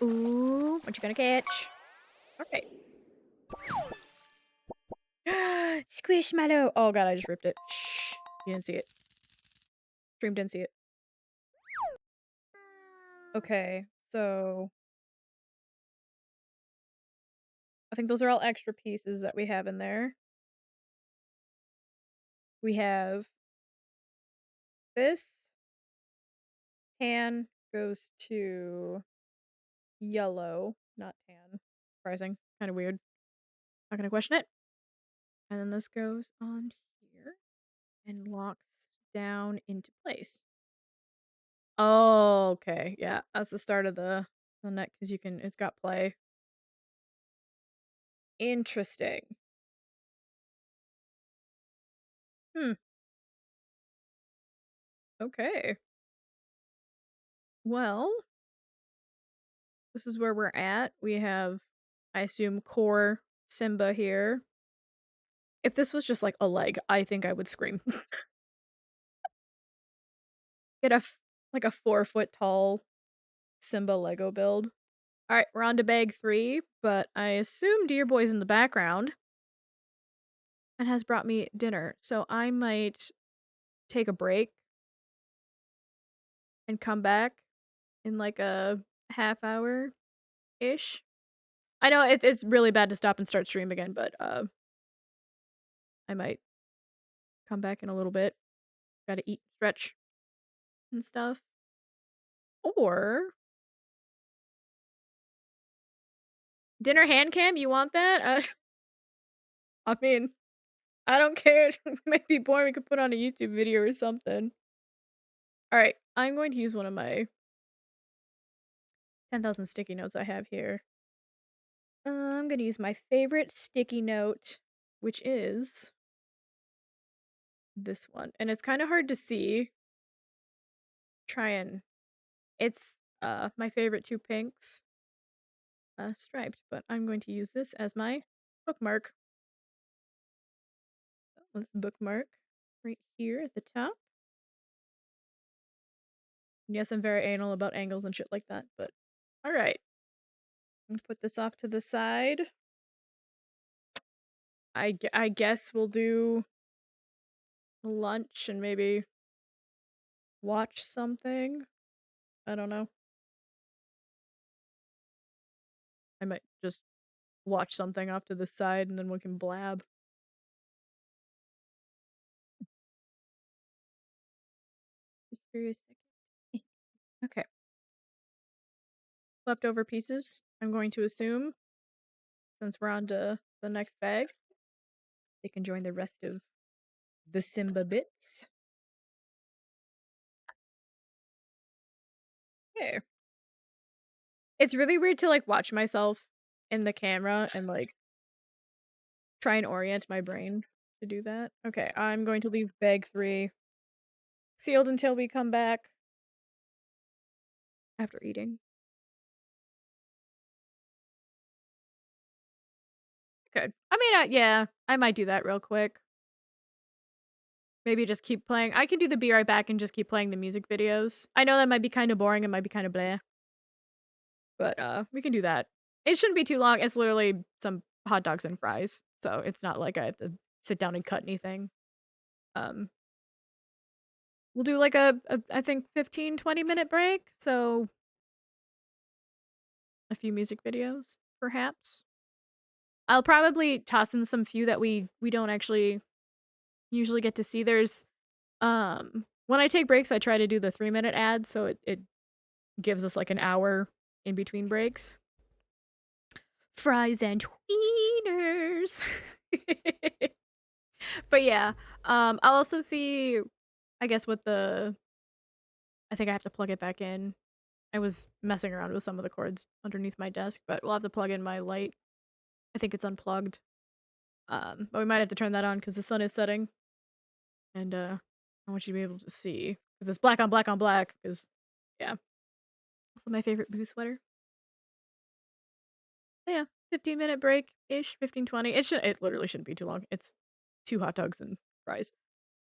Ooh, what you gonna catch? Okay. Squishmallow. Oh god, I just ripped it. Shh. You didn't see it. Stream didn't see it. Okay, so I think those are all extra pieces that we have in there. We have this. Tan goes to yellow, not tan. Surprising. Kind of weird. Not gonna question it. And then this goes on here and locks down into place. Oh, okay. Yeah, that's the start of the neck because it's got play. Interesting. Hmm. Okay. Well, this is where we're at. We have, I assume, core Simba here. If this was just like a leg, I think I would scream. Get like a 4-foot tall Simba Lego build. All right, we're on to bag 3, but I assume Dear Boy's in the background and has brought me dinner, so I might take a break and come back in like a half hour ish. I know it's really bad to stop and start stream again, but I might come back in a little bit. Gotta eat, stretch, and stuff. Or dinner hand cam, you want that? I mean, I don't care. It might be boring. We could put on a YouTube video or something. All right, I'm going to use one of my 10,000 sticky notes I have here. I'm gonna use my favorite sticky note, which is this one, and it's kind of hard to see. Try and it's my favorite two pinks, striped, but I'm going to use this as my bookmark. Let's bookmark right here at the top. Yes, I'm very anal about angles and shit like that, but all right. Put this off to the side. I guess we'll do lunch and maybe watch something. I don't know. I might just watch something off to the side and then we can blab. Just curious. Okay. Leftover pieces, I'm going to assume, since we're on to the next bag, they can join the rest of the Simba bits. Okay. It's really weird to like watch myself in the camera and like try and orient my brain to do that. Okay, I'm going to leave bag 3 sealed until we come back after eating. Okay. I mean, yeah, I might do that real quick. Maybe just keep playing. I can do the be right back and just keep playing the music videos. I know that might be kind of boring. It might be kind of bleh, but we can do that. It shouldn't be too long. It's literally some hot dogs and fries, so it's not like I have to sit down and cut anything. Um, we'll do like a I think 15-20 minute break. So a few music videos, perhaps. I'll probably toss in some few that we don't actually usually get to see. There's when I take breaks, I try to do the 3-minute ads, so it gives us like an hour in between breaks. Fries and wieners. But yeah, I'll also see, I guess with the, I think I have to plug it back in. I was messing around with some of the cords underneath my desk, but we'll have to plug in my light. I think it's unplugged. But we might have to turn that on because the sun is setting. And I want you to be able to see. Because it's black on black on black. Because, yeah. Also my favorite blue sweater. So yeah, 15-minute break-ish, 15-20. It literally shouldn't be too long. It's 2 hot dogs and fries.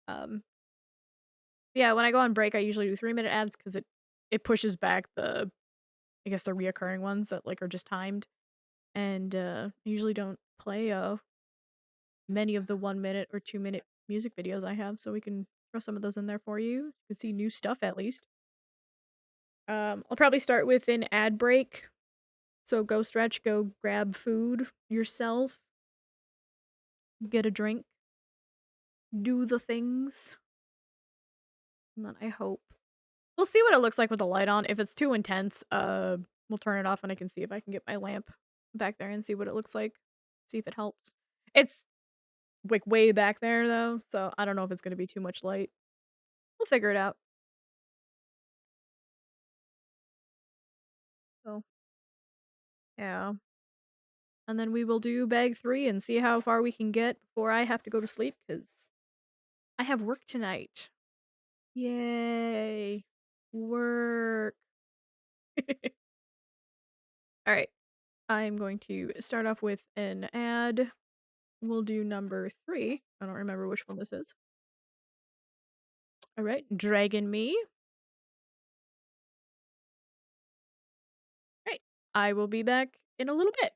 Yeah, when I go on break, I usually do 3-minute ads because it pushes back the, I guess the reoccurring ones that like are just timed. And I usually don't play many of the 1-minute or 2-minute music videos I have, so we can throw some of those in there for you. You can see new stuff at least. I'll probably start with an ad break. So go stretch, go grab food yourself, get a drink, do the things. And then I hope. We'll see what it looks like with the light on. If it's too intense, we'll turn it off and I can see if I can get my lamp back there and see what it looks like. See if it helps. It's like way back there though, so I don't know if it's gonna be too much light. We'll figure it out. So yeah. And then we will do bag 3 and see how far we can get before I have to go to sleep, because I have work tonight. Yay. Work. Alright. I'm going to start off with an ad. We'll do number 3. I don't remember which one this is. Alright. Dragon Me. Alright. I will be back in a little bit.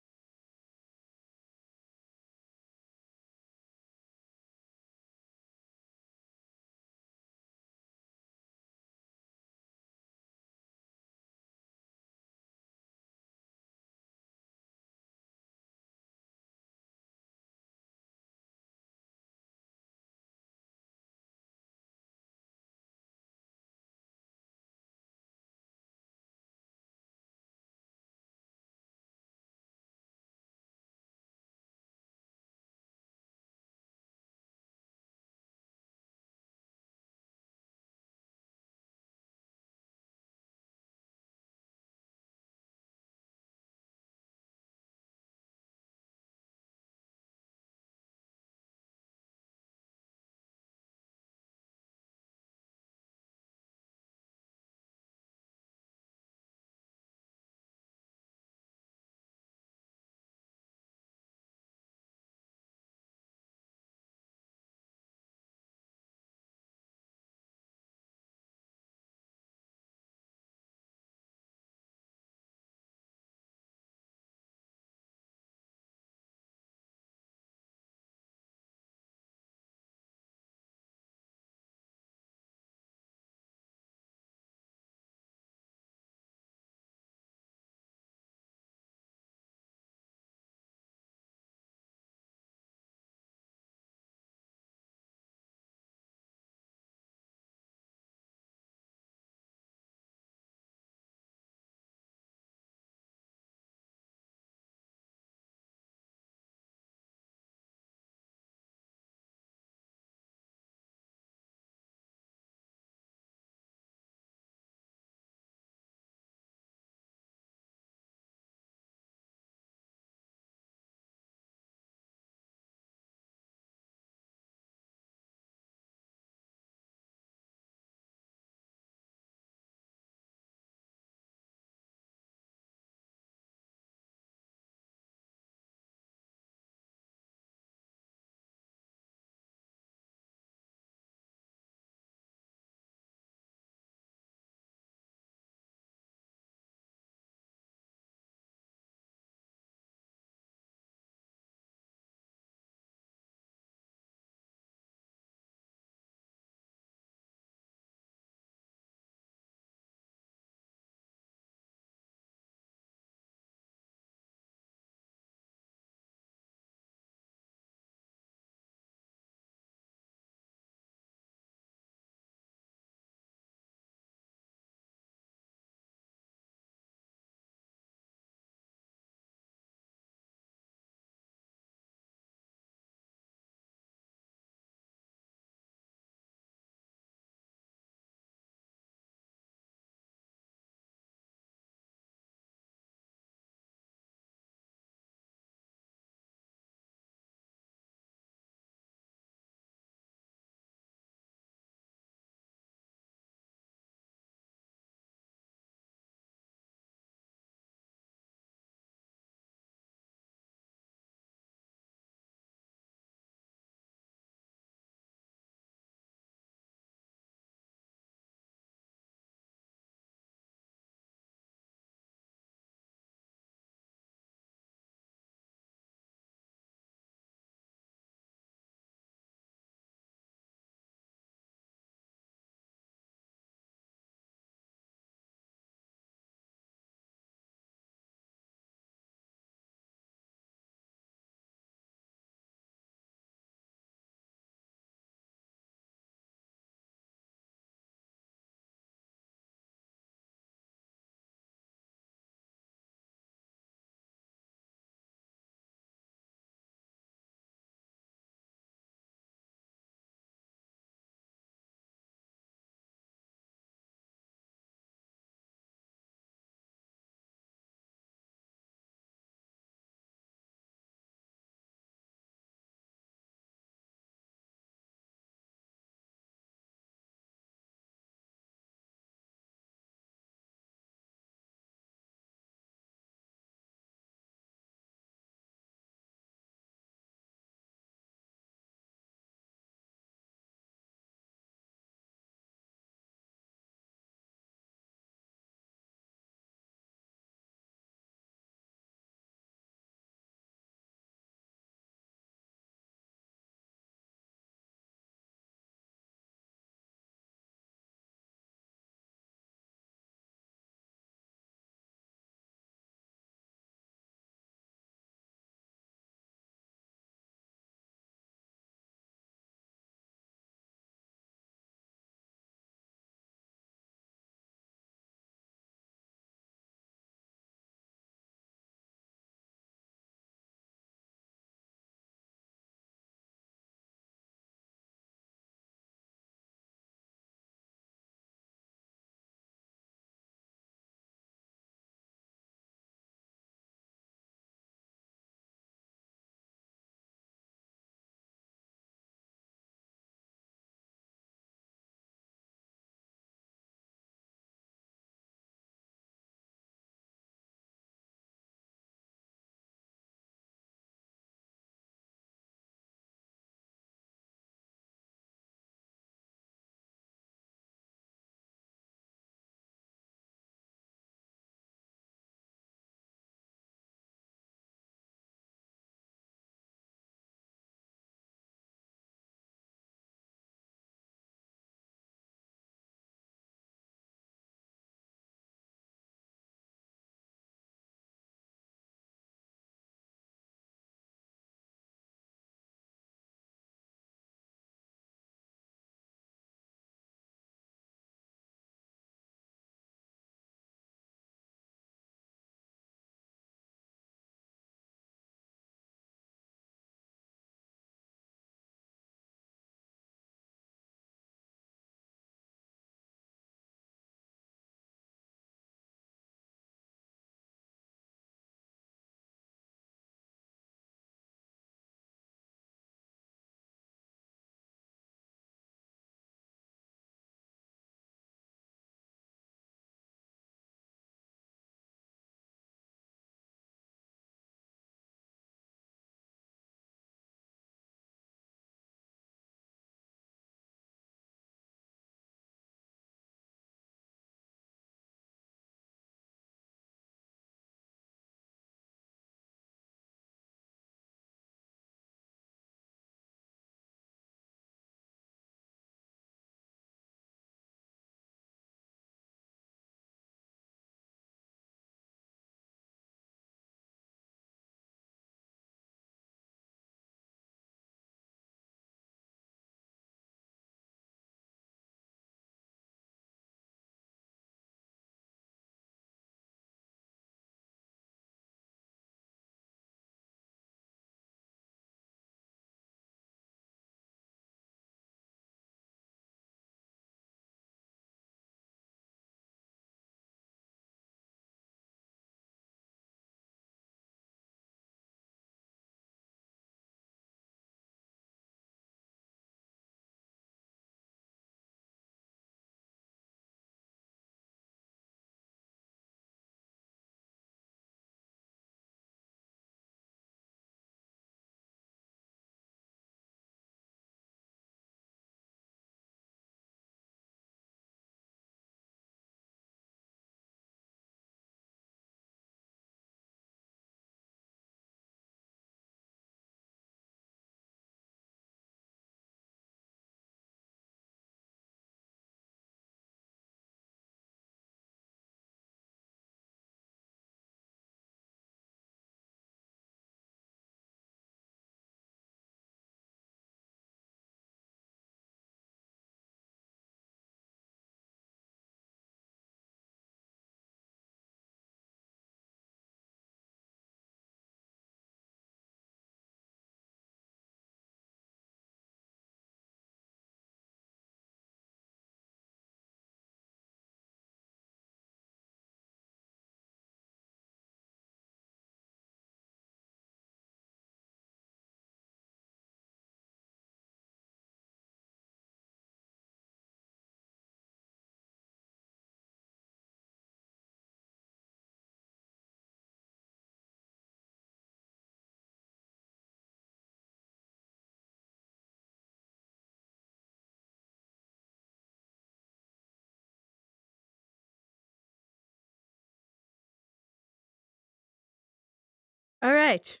Alright.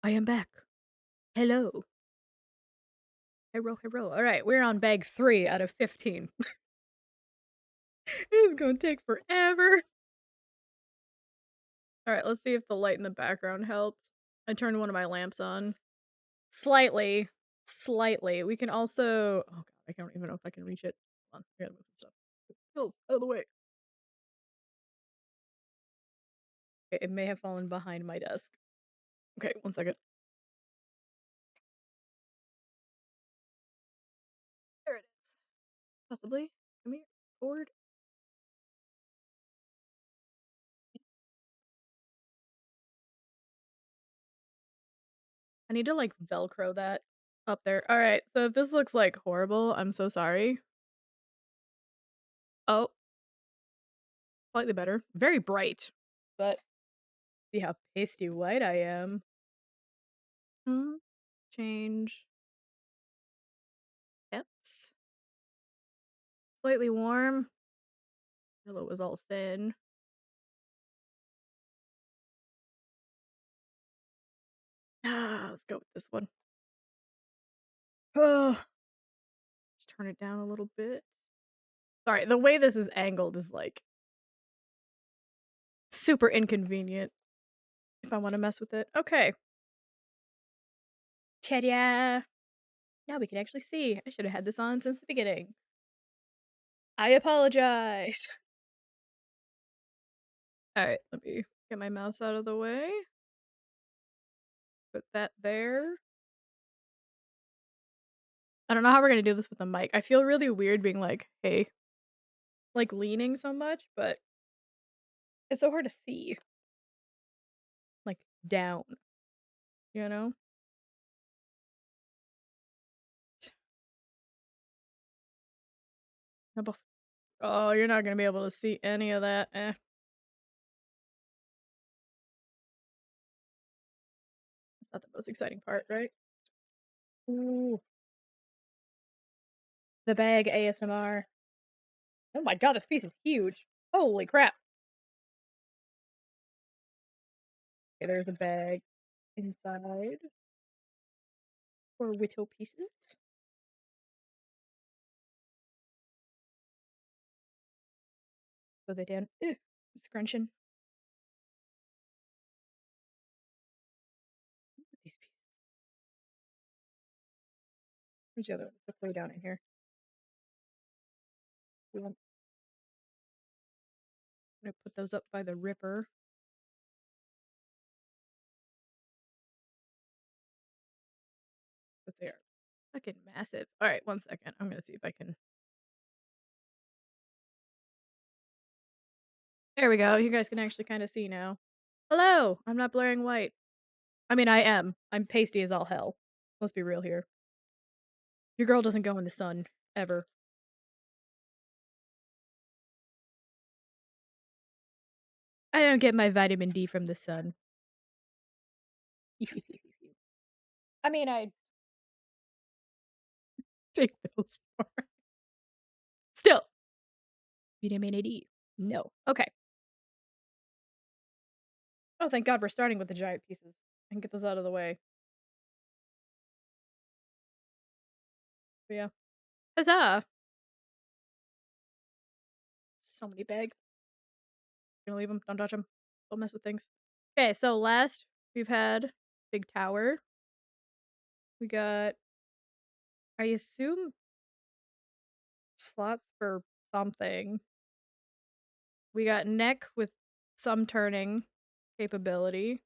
I am back. Hello. Hello, hello. Alright, we're on bag 3 out of 15. This is gonna take forever. Alright, let's see if the light in the background helps. I turned one of my lamps on. Slightly. Slightly. We can also oh god, I don't even know if I can reach it. Hold on, I gotta move some stuff. Pills, out of the way. Okay, it may have fallen behind my desk. Okay, one second. There it is. Possibly. Come here. Forward. I need to, like, Velcro that up there. Alright, so if this looks, like, horrible, I'm so sorry. Oh, slightly better. Very bright, but see how pasty white I am. Hmm. Change temps. Slightly warm. Pillow was all thin. Let's go with this one. Oh, let's turn it down a little bit. Sorry, the way this is angled is, like, super inconvenient if I wanna mess with it. Okay. Ta-da! Now we can actually see. I should have had this on since the beginning. I apologize. Alright, let me get my mouse out of the way. Put that there. I don't know how we're gonna do this with the mic. I feel really weird being like, "Hey," like, leaning so much, but it's so hard to see, like, down, you know? How about oh, you're not gonna be able to see any of that, That's not the most exciting part, right? Ooh, the bag ASMR. Oh my god, this piece is huge. Holy crap. Okay, there's a bag inside. 4 whittle pieces. Go they down. Ew, scrunching. These pieces. Where's the other one? It's way down in here. We want I'm gonna put those up by the ripper. But they are fucking massive. Alright, one second. I'm gonna see if I can there we go. You guys can actually kinda see now. Hello! I'm not blaring white. I mean, I am. I'm pasty as all hell. Let's be real here. Your girl doesn't go in the sun. Ever. I don't get my vitamin D from the sun. I mean, I take pills for it. Still, vitamin D. No. Okay. Oh, thank god we're starting with the giant pieces. I can get those out of the way. But yeah. Huzzah! So many bags. Gonna leave them. Don't touch them. Don't mess with things. Okay, so last we've had big tower. We got I assume slots for something. We got neck with some turning capability.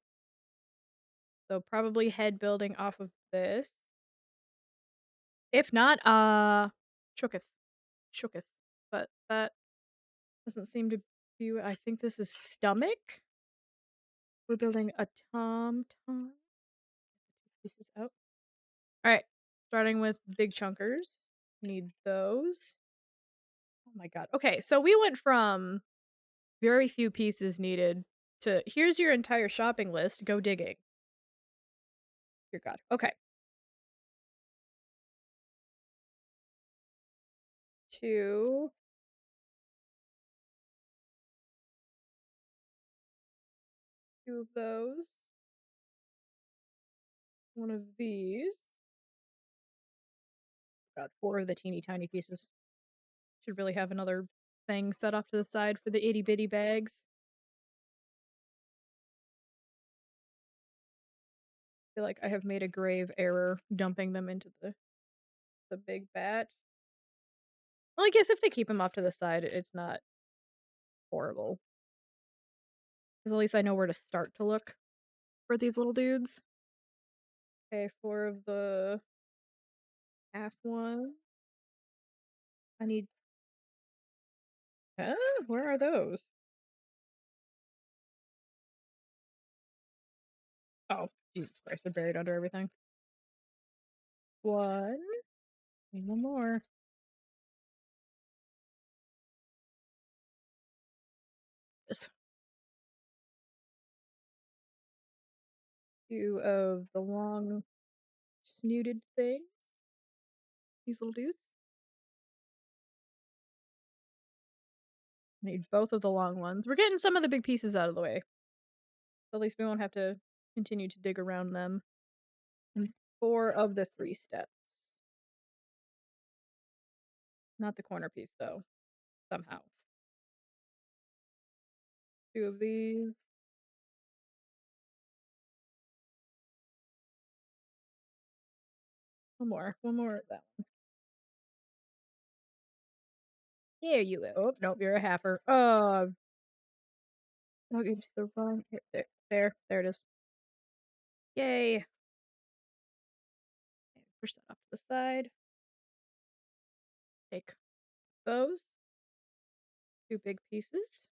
So probably head building off of this. If not, shooketh. Shooketh. But that doesn't seem to be I think this is stomach. We're building a tom-tom. Pieces out. Alright. Starting with big chunkers. Need those. Oh my god. Okay, so we went from very few pieces needed to here's your entire shopping list. Go digging. Dear God. Okay. 2 2 of those. one of these. Got 4 of the teeny tiny pieces. Should really have another thing set off to the side for the itty bitty bags. Feel like I have made a grave error dumping them into the big batch. Well, I guess if they keep them off to the side, it's not horrible. Because at least I know where to start to look for these little dudes. Okay, 4 of the half one. I need. Where are those? Oh, Jesus Christ, they're buried under everything. One. Need one more. Just 2 of the long snooted thing. These little dudes. Need both of the long ones. We're getting some of the big pieces out of the way. So at least we won't have to continue to dig around them. And 4 of the 3 steps. Not the corner piece, though. Somehow. 2 of these. One more. One more of that one. There you go. Oh, nope, you're a halfer. Oh, dug into the wrong. There it is. Yay. Okay, push that off to the side. Take those. 2 big pieces.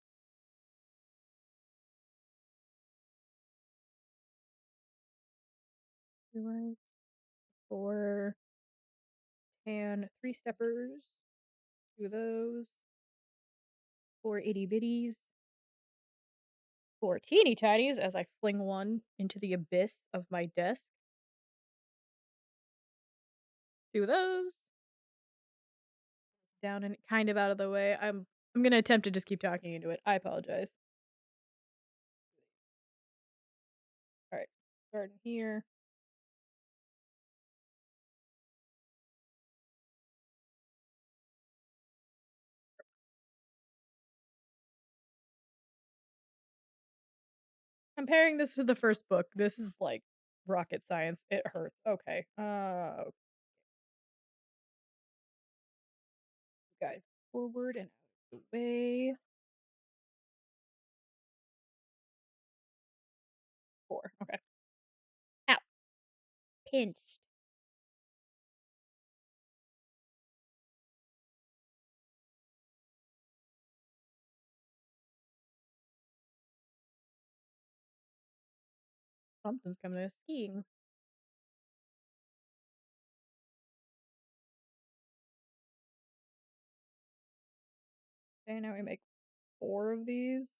4 tan 3-steppers. 2 of those. 4 itty bitties. 4 teeny tinies as I fling one into the abyss of my desk. 2 of those. Down and kind of out of the way. I'm gonna attempt to just keep talking into it. I apologize. Alright, starting here. Comparing this to the first book, this is like rocket science. It hurts. Okay. Guys, forward and out of the way. 4. Okay. Ow. Pinched. Something's coming to skiing. Okay, now we make 4 of these.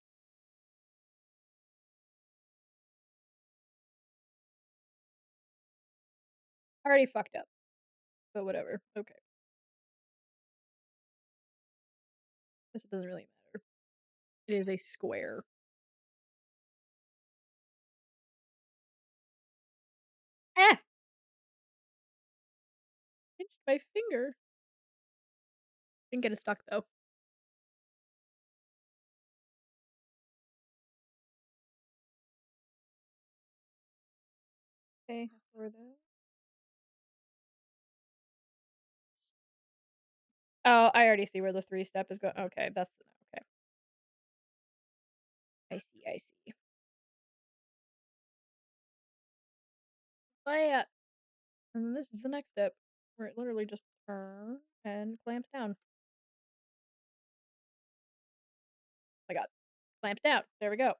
Already fucked up. But whatever. Okay. This doesn't really matter. It is a square. Ah! Pinched my finger. Didn't get it stuck though. Okay, for that. Oh, I already see where the 3-step is going. Okay, that's okay. I see. But and this is the next step where it literally just turns and clamps down. I got clamps down. There we go.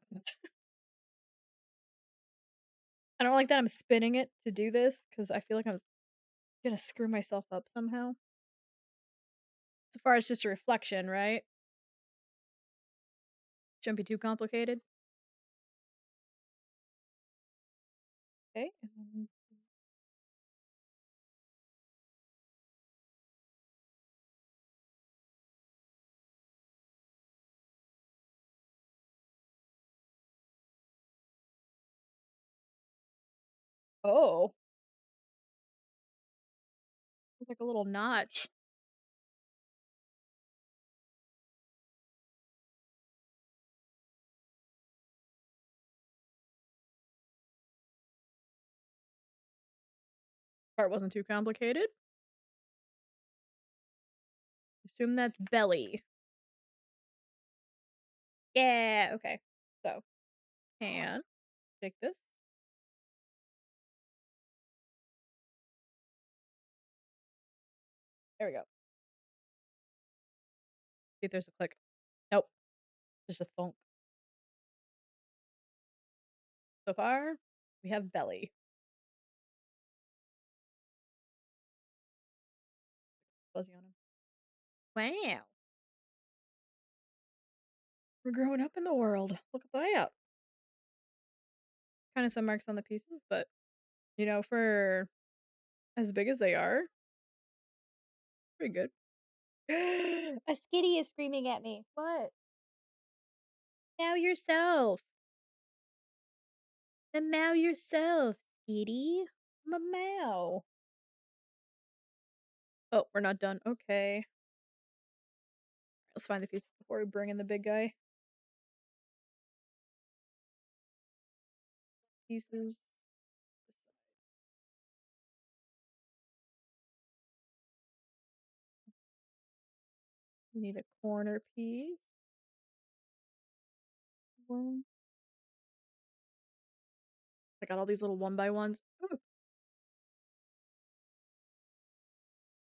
I don't like that I'm spinning it to do this because I feel like I'm gonna screw myself up somehow. So far, it's just a reflection, right? Shouldn't be too complicated. Okay. Oh. like a little notch. Part wasn't too complicated. Assume that's belly. Yeah, okay. So, and take this. There we go. See if there's a click. Nope. Just a thunk. So far, we have belly. Fuzzy on him. Wow. We're growing up in the world. Look at that. Kind of some marks on the pieces, but for as big as they are, pretty good. A skitty is screaming at me. What? Meow yourself. Then meow yourself, skitty. Meow. Oh, we're not done. Okay. Let's find the pieces before we bring in the big guy. Pieces. We need a corner piece. One. I got all these little one by ones. Ooh.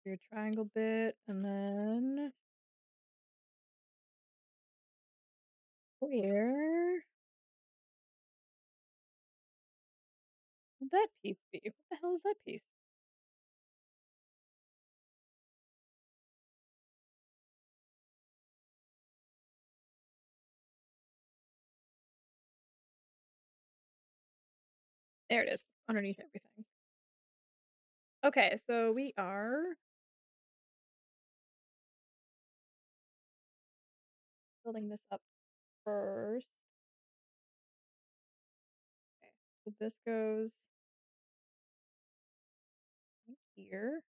Your triangle bit, and then where would that piece be? What the hell is that piece? There it is, underneath everything. Okay, so we are building this up first. Okay, so this goes right here.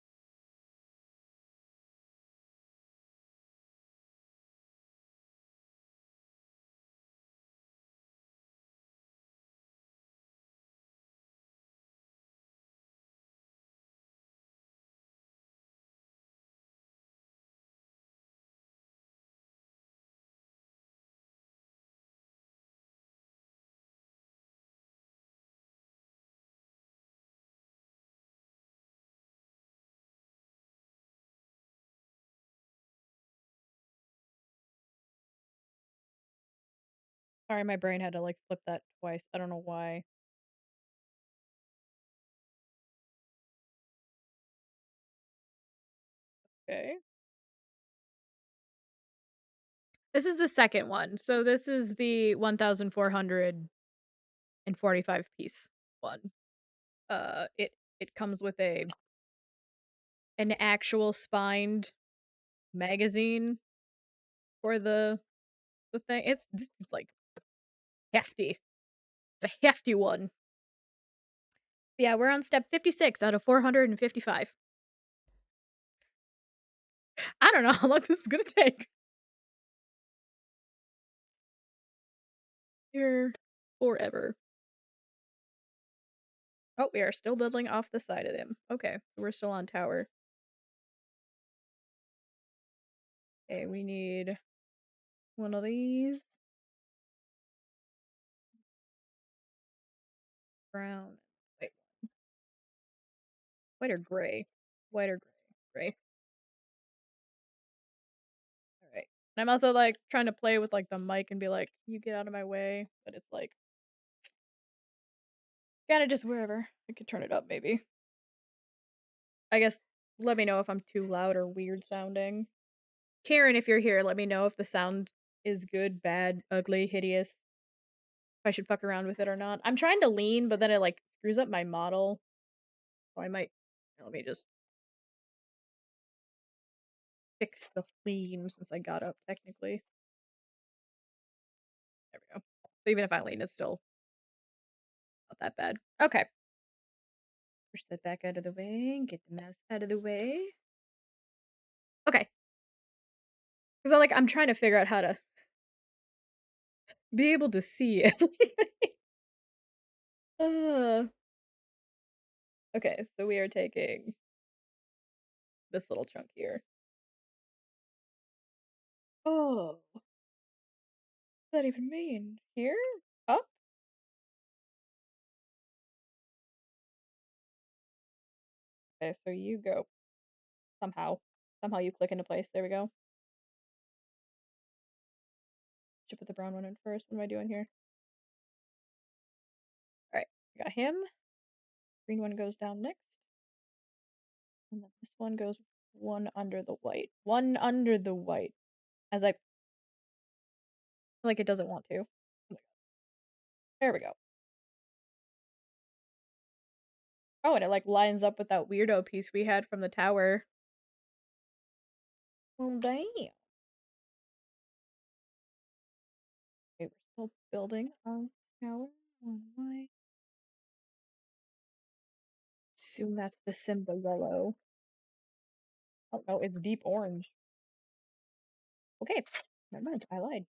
Sorry, my brain had to like flip that twice. I don't know why. Okay. This is the second one. So this is the 1,445 piece one. It comes with an actual spined magazine for the thing. It's like hefty. It's a hefty one. Yeah, we're on step 56 out of 455. I don't know how long this is gonna take. Here forever. Oh, we are still building off the side of him. Okay, so we're still on tower. Okay, we need one of these. Brown. Wait, white or gray? White or gray? Gray. Alright. And I'm also like trying to play with like the mic and be like, you get out of my way. But it's like gotta just wherever. I could turn it up maybe. I guess let me know if I'm too loud or weird sounding. Karen, if you're here, let me know if the sound is good, bad, ugly, hideous. If I should fuck around with it or not. I'm trying to lean, but then it like screws up my model. So I might let me just fix the lean since I got up technically. There we go. So even if I lean, it's still not that bad. Okay. Push that back out of the way. Get the mouse out of the way. Okay. Because I'm trying to figure out how to be able to see everything. Uh, okay, so we are taking this little chunk here. Oh, what does that even mean? Here? Up? Okay, so you go. Somehow. Somehow you click into place. There we go. Should put the brown one in first. What am I doing here? Alright, I got him. Green one goes down next. And then this one goes one under the white. One under the white. As I feel like it doesn't want to. Oh my God. There we go. Oh, and it lines up with that weirdo piece we had from the tower. Well, damn. Okay, we're still building our tower. One white. Assume that's the Simba yellow. Oh no, it's deep orange. Okay, never mind. I lied.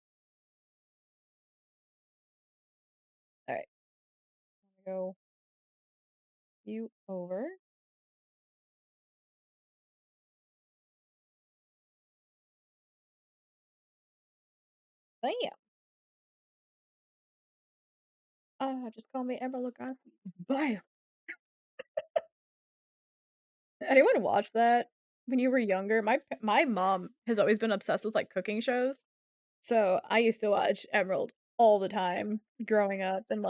Alright, I'm gonna go you over. Bam! Just call me Emerald Lagasse. Bam! Anyone watch that when you were younger? My mom has always been obsessed with cooking shows. So I used to watch Emerald all the time growing up and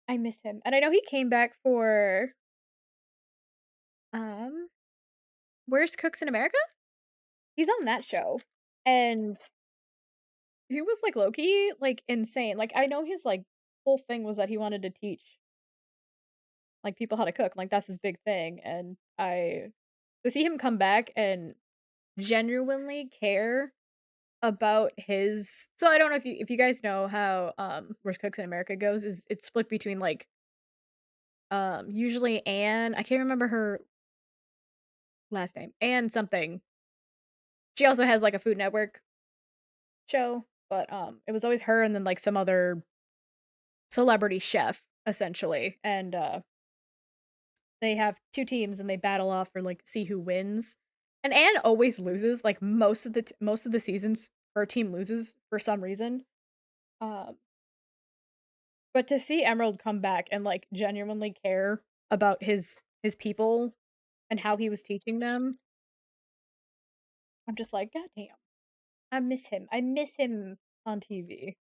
I miss him. And I know he came back for um Where's Cooks in America? He's on that show. And he was low key insane. I know his whole thing was that he wanted to teach people how to cook. That's his big thing. And I to see him come back and genuinely care about his so I don't know if you guys know how Worst Cooks in America goes is it's split between usually Anne, I can't remember her last name, Anne something. She also has a Food Network show, but it was always her and then some other celebrity chef essentially. And they have two teams and they battle off for see who wins. And Anne always loses most of the seasons her team loses for some reason. Um But to see Emerald come back and, genuinely care about his people and how he was teaching them, I'm just like, "God damn. I miss him. I miss him on TV."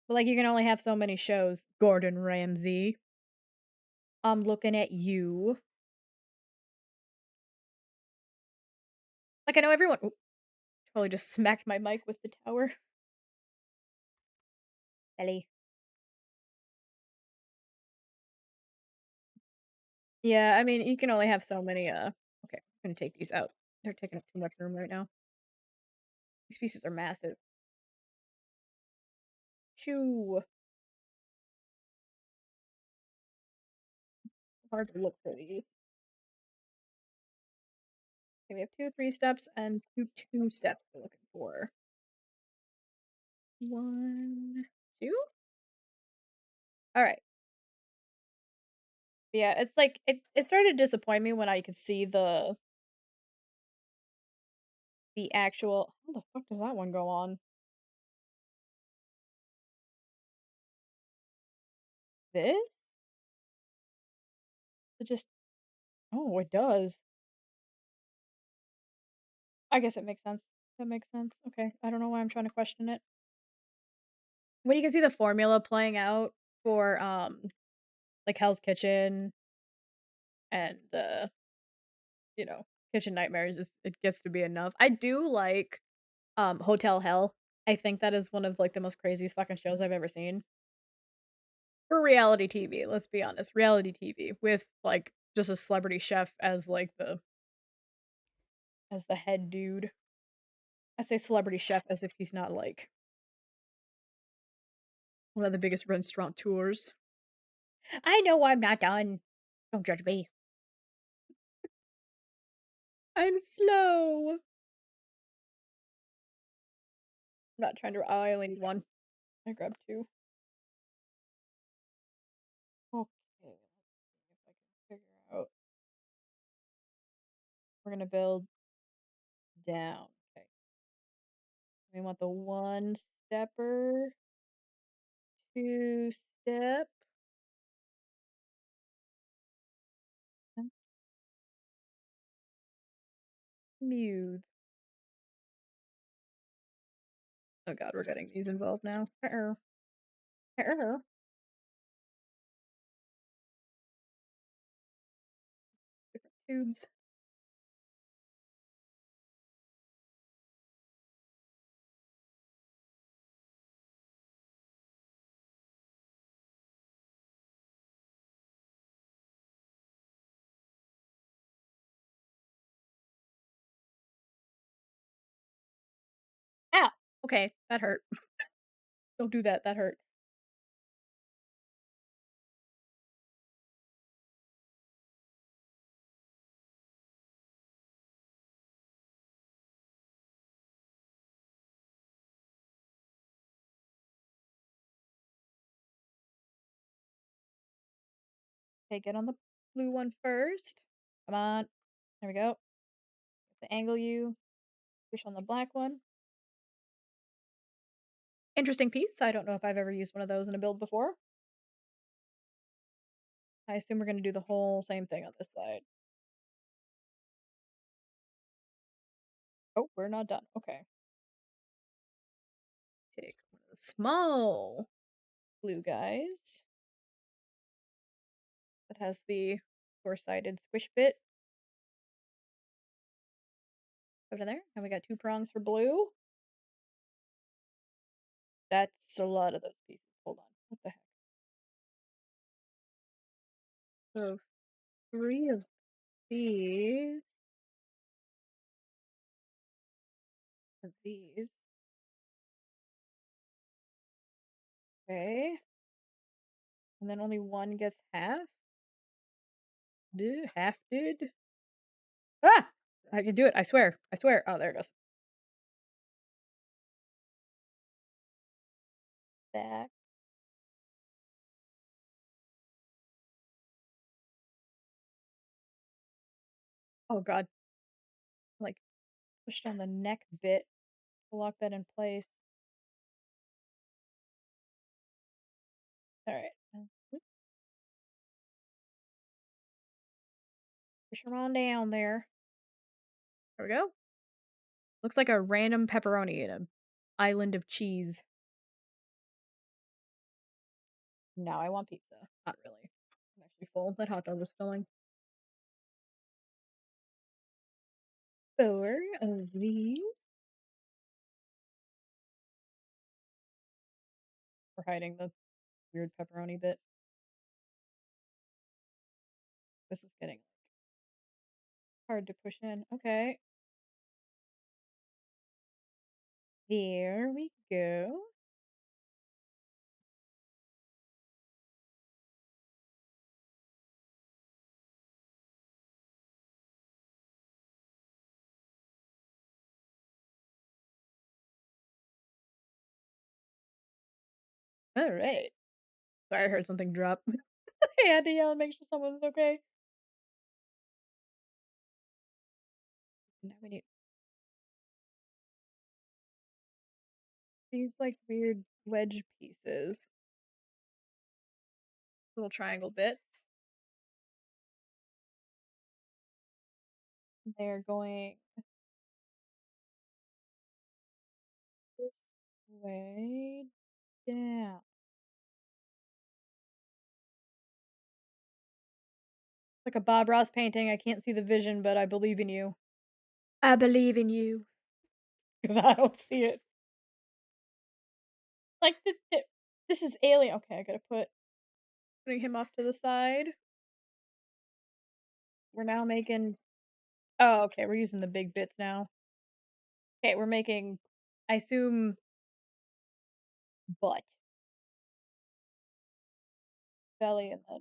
But, you can only have so many shows, Gordon Ramsay. I'm looking at you. I know everyone Oop, totally just smacked my mic with the tower. Ellie. Yeah, I mean, you can only have so many, okay, I'm gonna take these out. They're taking up too much room right now. These pieces are massive. Shoo. Hard to look for these. Okay, we have 2 3 steps and 2 steps we're looking for. 1, 2? Alright. Yeah, it's it started to disappoint me when I could see the actual how the fuck does that one go on? This? It just oh, it does. I guess it makes sense. That makes sense. Okay, I don't know why I'm trying to question it. When you can see the formula playing out for, Hell's Kitchen and, Kitchen Nightmares, it gets to be enough. I do like, Hotel Hell. I think that is one of, the most craziest fucking shows I've ever seen. For reality TV, let's be honest, reality TV with, just a celebrity chef as, the head dude. I say celebrity chef as if he's not, One of the biggest restaurateurs. I know I'm not done. Don't judge me. I'm slow. I'm not trying to. Oh, I only need one. I grabbed two. Okay, let's see if I can figure out. We're gonna build down. Okay. We want the one stepper, two step. And smooth. Oh god, we're getting these involved now. Different tubes. Ow. Okay, that hurt. Don't do that. That hurt. Okay, get on the blue one first. Come on. There we go. The angle you. Push on the black one. Interesting piece. I don't know if I've ever used one of those in a build before. I assume we're going to do the whole same thing on this side. Oh, we're not done. Okay. Take one of the small blue guys that has the four-sided squish bit. Put it in there. And we got two prongs for blue. That's a lot of those pieces. Hold on. What the heck? So 3 of these. Of these. Okay. And then only one gets half. Half did. Ah! I can do it. I swear. I swear. Oh, there it goes. Back. Oh god. Like pushed on the neck bit to lock that in place. All right. Push her on down there. There we go. Looks like a random pepperoni in an island of cheese. Now I want pizza. Not really. I'm actually full. That hot dog was filling. 4 of these. We're hiding the weird pepperoni bit. This is getting hard to push in. Okay. There we go. All right. Sorry, I heard something drop. I had to yell and make sure someone was okay. Now we need these like weird wedge pieces. Little triangle bits. They're going this way down. Like a Bob Ross painting. I can't see the vision, but I believe in you. I believe in you. Because I don't see it. Like, this is alien. Okay, I gotta putting him off to the side. We're now making. Oh, okay, we're using the big bits now. Okay, we're making, I assume, butt. belly, and then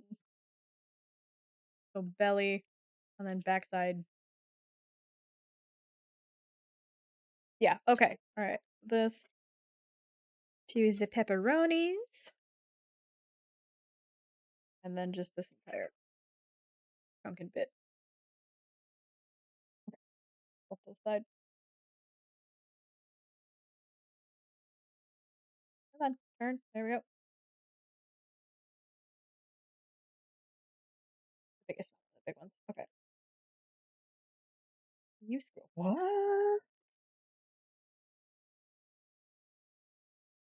so belly, and then backside. Yeah, okay. Alright. This to use the pepperonis, and then just this entire chunkin bit. Off to the side. Come on, turn. There we go. The biggest one, the big ones. Okay. You scroll. What?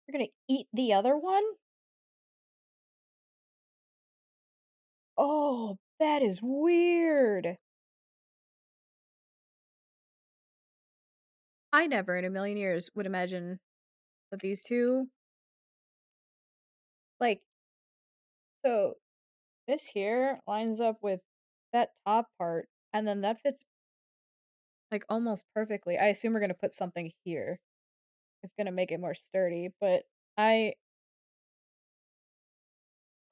You're gonna eat the other one? Oh, that is weird. I never in a million years would imagine that these two, like, so this here lines up with that top part, and then that fits like almost perfectly. I assume we're gonna put something here. It's gonna make it more sturdy, but I,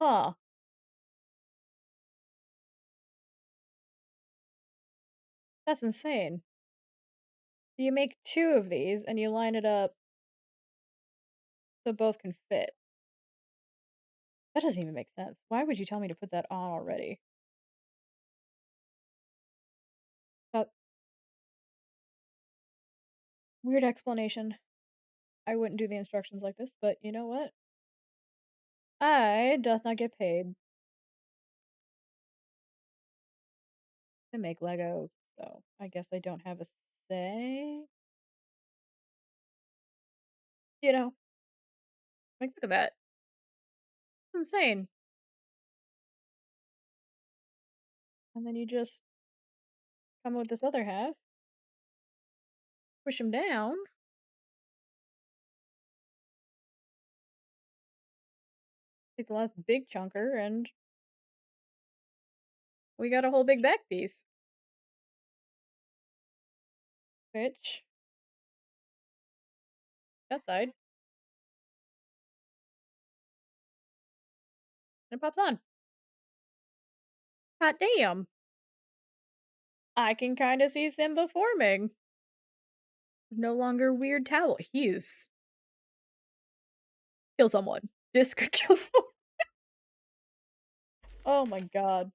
huh, that's insane. So you make two of these and you line it up so both can fit. That doesn't even make sense. Why would you tell me to put that on already? That weird explanation. I wouldn't do the instructions like this, but you know what? I doth not get paid to make Legos, so I guess I don't have a say. You know, like look at that. It's insane. And then you just come with this other half, push them down, take the last big chunker, and we got a whole big back piece. Which, that side, and it pops on. Hot damn! I can kind of see Simba forming. No longer weird towel. He is kill someone. Just kill someone. Oh my god.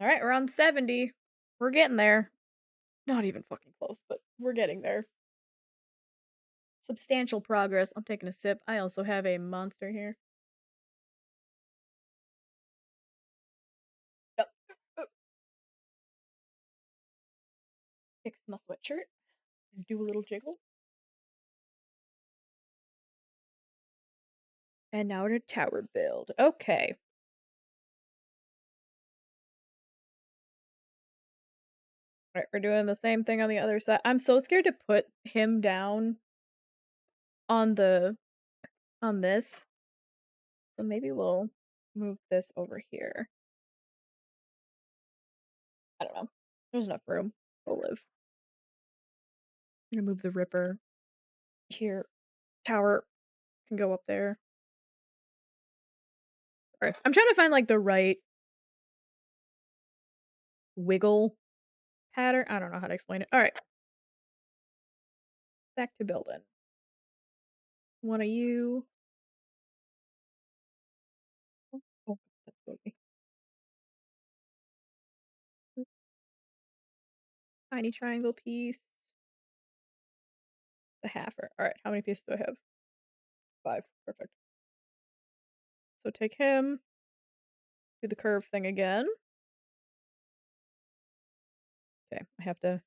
All right, we're on 70. We're getting there. Not even fucking close, but we're getting there. Substantial progress. I'm taking a sip. I also have a monster here. Yep. Fix my sweatshirt. Do a little jiggle. And now we're to tower build. Okay. Alright, we're doing the same thing on the other side. I'm so scared to put him down on the on this. So maybe we'll move this over here. I don't know. There's enough room. We'll live. I'm gonna move the Ripper here. Tower can go up there. Alright. I'm trying to find like the right wiggle pattern. I don't know how to explain it. Alright. Back to building. One of you. Oh, that's okay. Tiny triangle piece. The halfer. Alright, how many pieces do I have? 5. Perfect. So take him. Do the curve thing again. Okay, I have to.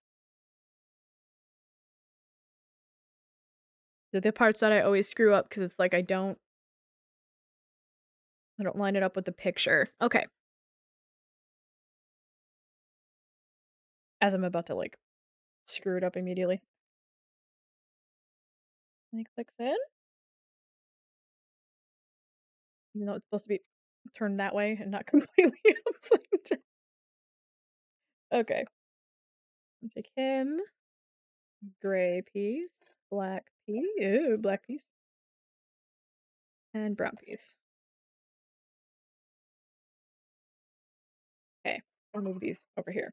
The parts that I always screw up because it's like I don't line it up with the picture. Okay. As I'm about to like screw it up immediately. And he clicks in. Even though it's supposed to be turned that way and not completely upside down. Okay. I'll take him. Gray piece. Black piece. Ew, black piece. And brown piece. I'll move these over here.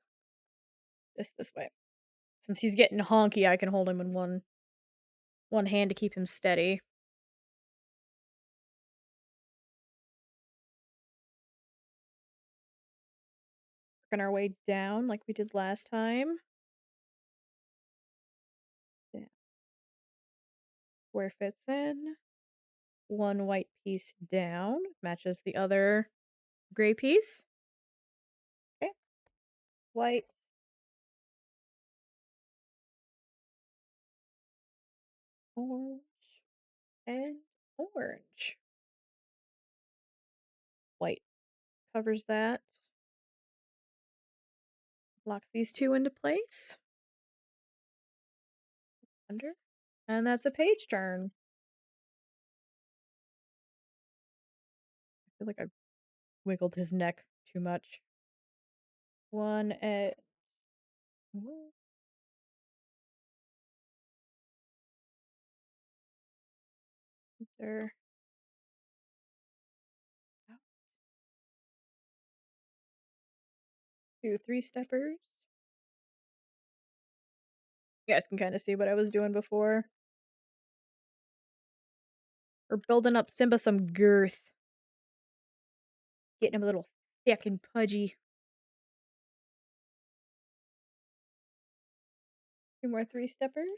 This way. Since he's getting honky, I can hold him in one hand to keep him steady. Working our way down like we did last time. Yeah. Where fits in. One white piece down. Matches the other gray piece. Okay. White. Orange. And orange. White covers that. Lock these two into place. Under. And that's a page turn. I feel like I wiggled his neck too much. One at there. 2 3-steppers. You guys can kind of see what I was doing before. We're building up Simba some girth. Getting him a little thick and pudgy. 2 more 3-steppers.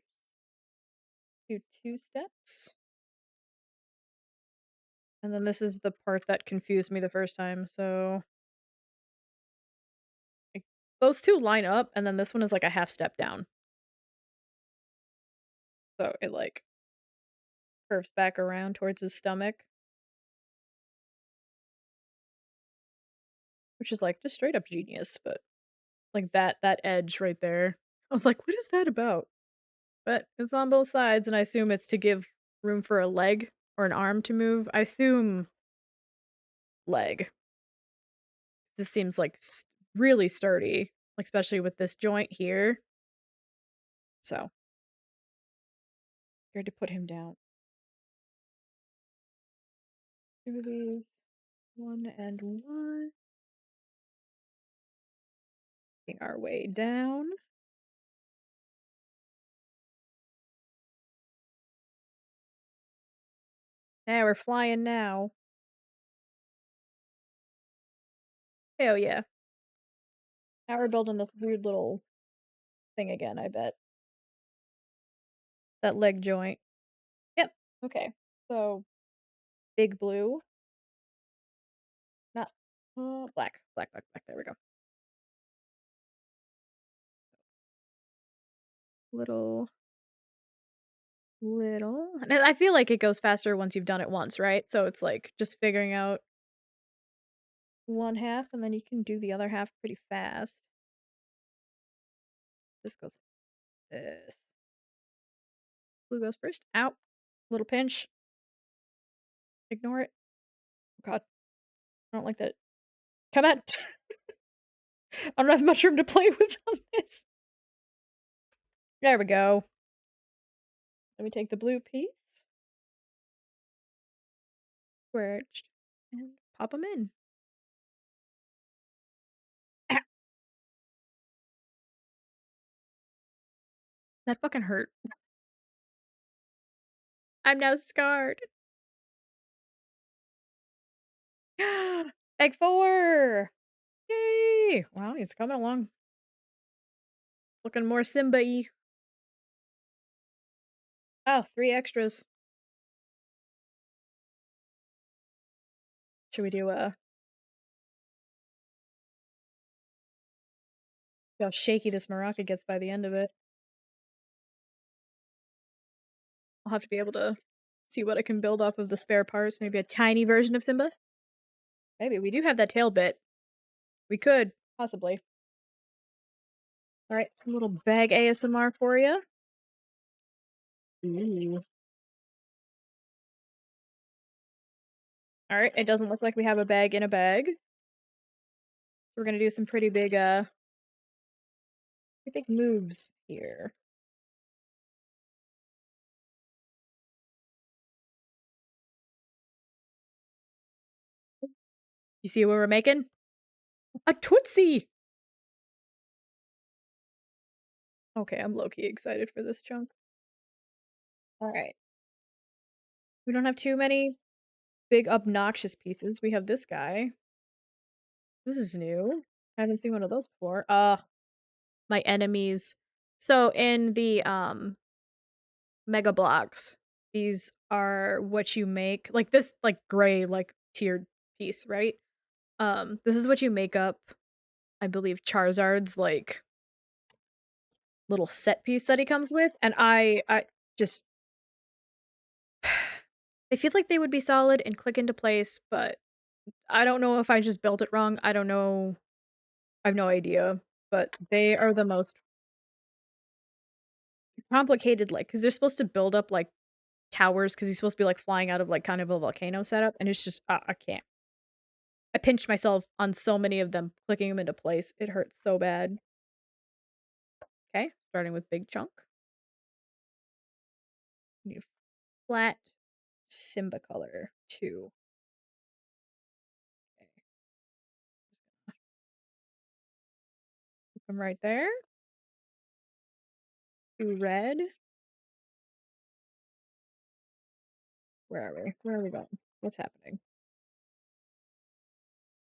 2 2-steps. And then this is the part that confused me the first time, so like, those two line up, and then this one is like a half step down. So it like curves back around towards his stomach. Which is like just straight up genius, but like that edge right there. I was like, what is that about? But it's on both sides, and I assume it's to give room for a leg or an arm to move. I assume leg. This seems like really sturdy, especially with this joint here. So, scared to put him down. 2 of these. 1 and 1. Making our way down. Yeah, we're flying now. Hell yeah. Now we're building this weird little thing again, I bet. That leg joint. Yep. Okay. So, big blue. Not black. Black, black, black. There we go. Little. And I feel like it goes faster once you've done it once, right? So it's like just figuring out one half, and then you can do the other half pretty fast. This goes like this. Blue goes first. Ow. Little pinch. Ignore it. Oh, God. I don't like that. Come on. I don't have much room to play with on this. There we go. Let me take the blue piece. Squared. And pop them in. Ah, that fucking hurt. I'm now scarred. Egg 4! Yay! Wow, he's coming along. Looking more Simba-y. Oh, 3 extras. Should we do see how shaky this maraca gets by the end of it. I'll have to be able to see what I can build off of the spare parts. Maybe a tiny version of Simba? Maybe. We do have that tail bit. We could, possibly. Alright, some little bag ASMR for you. Ooh. Alright, it doesn't look like we have a bag in a bag. We're gonna do some pretty big moves here. You see what we're making? A Tootsie! Okay, I'm low-key excited for this chunk. Alright. We don't have too many big obnoxious pieces. We have this guy. This is new. Haven't seen one of those before. My enemies. So in the Mega Blocks, these are what you make. Like this like gray like tiered piece, right? This is what you make up, I believe Charizard's like little set piece that he comes with, and I just I feel like they would be solid and click into place, but I don't know if I just built it wrong. I don't know. I have no idea, but they are the most complicated, like, because they're supposed to build up like towers, because he's supposed to be like flying out of like kind of a volcano setup, and it's just I can't. I pinched myself on so many of them, clicking them into place. It hurts so bad. Okay, starting with big chunk. Need flat Simba color 2. Okay, put them right there. 2 red. Where are we? Where are we going? What's happening?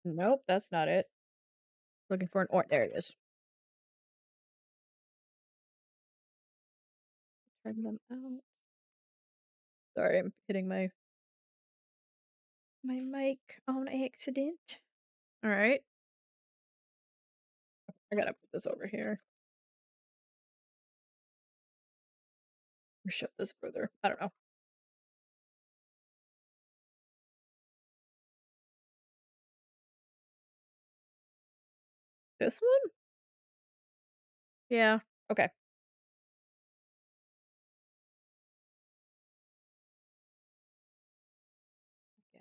Nope, that's not it. Looking for an or there it is. Turn them out. Sorry, I'm hitting my mic on accident. All right. I gotta put this over here. Or shove this further. I don't know. This one? Yeah. Okay.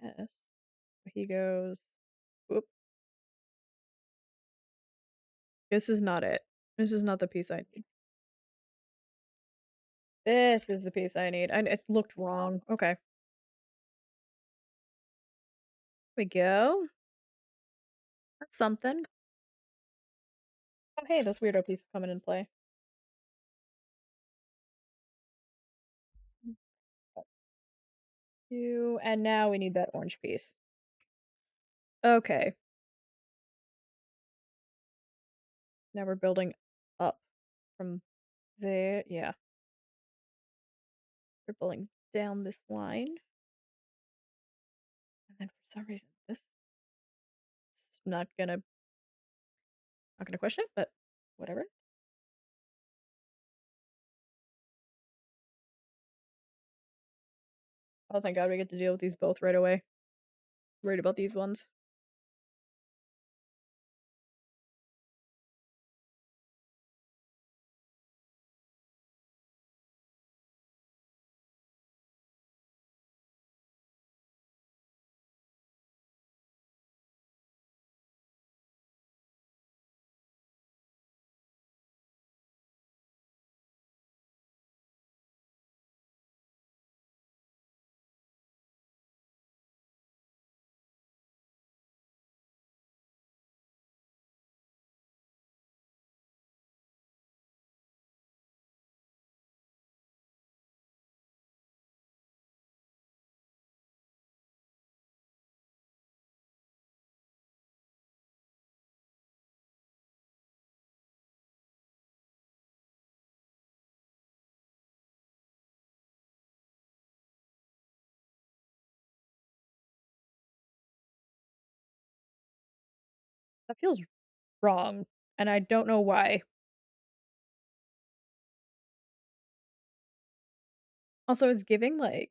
Yes. He goes. Whoop. This is not it. This is not the piece I need. This is the piece I need. It looked wrong. Okay. We go. That's something. Oh, hey, this weirdo piece is coming in play. You and now we need that orange piece. Okay. Now we're building up from there. Yeah. We're building down this line. And then for some reason this is not gonna question it, but whatever. Oh thank god we get to deal with these both right away. Worried about these ones. That feels wrong, and I don't know why. Also, it's giving like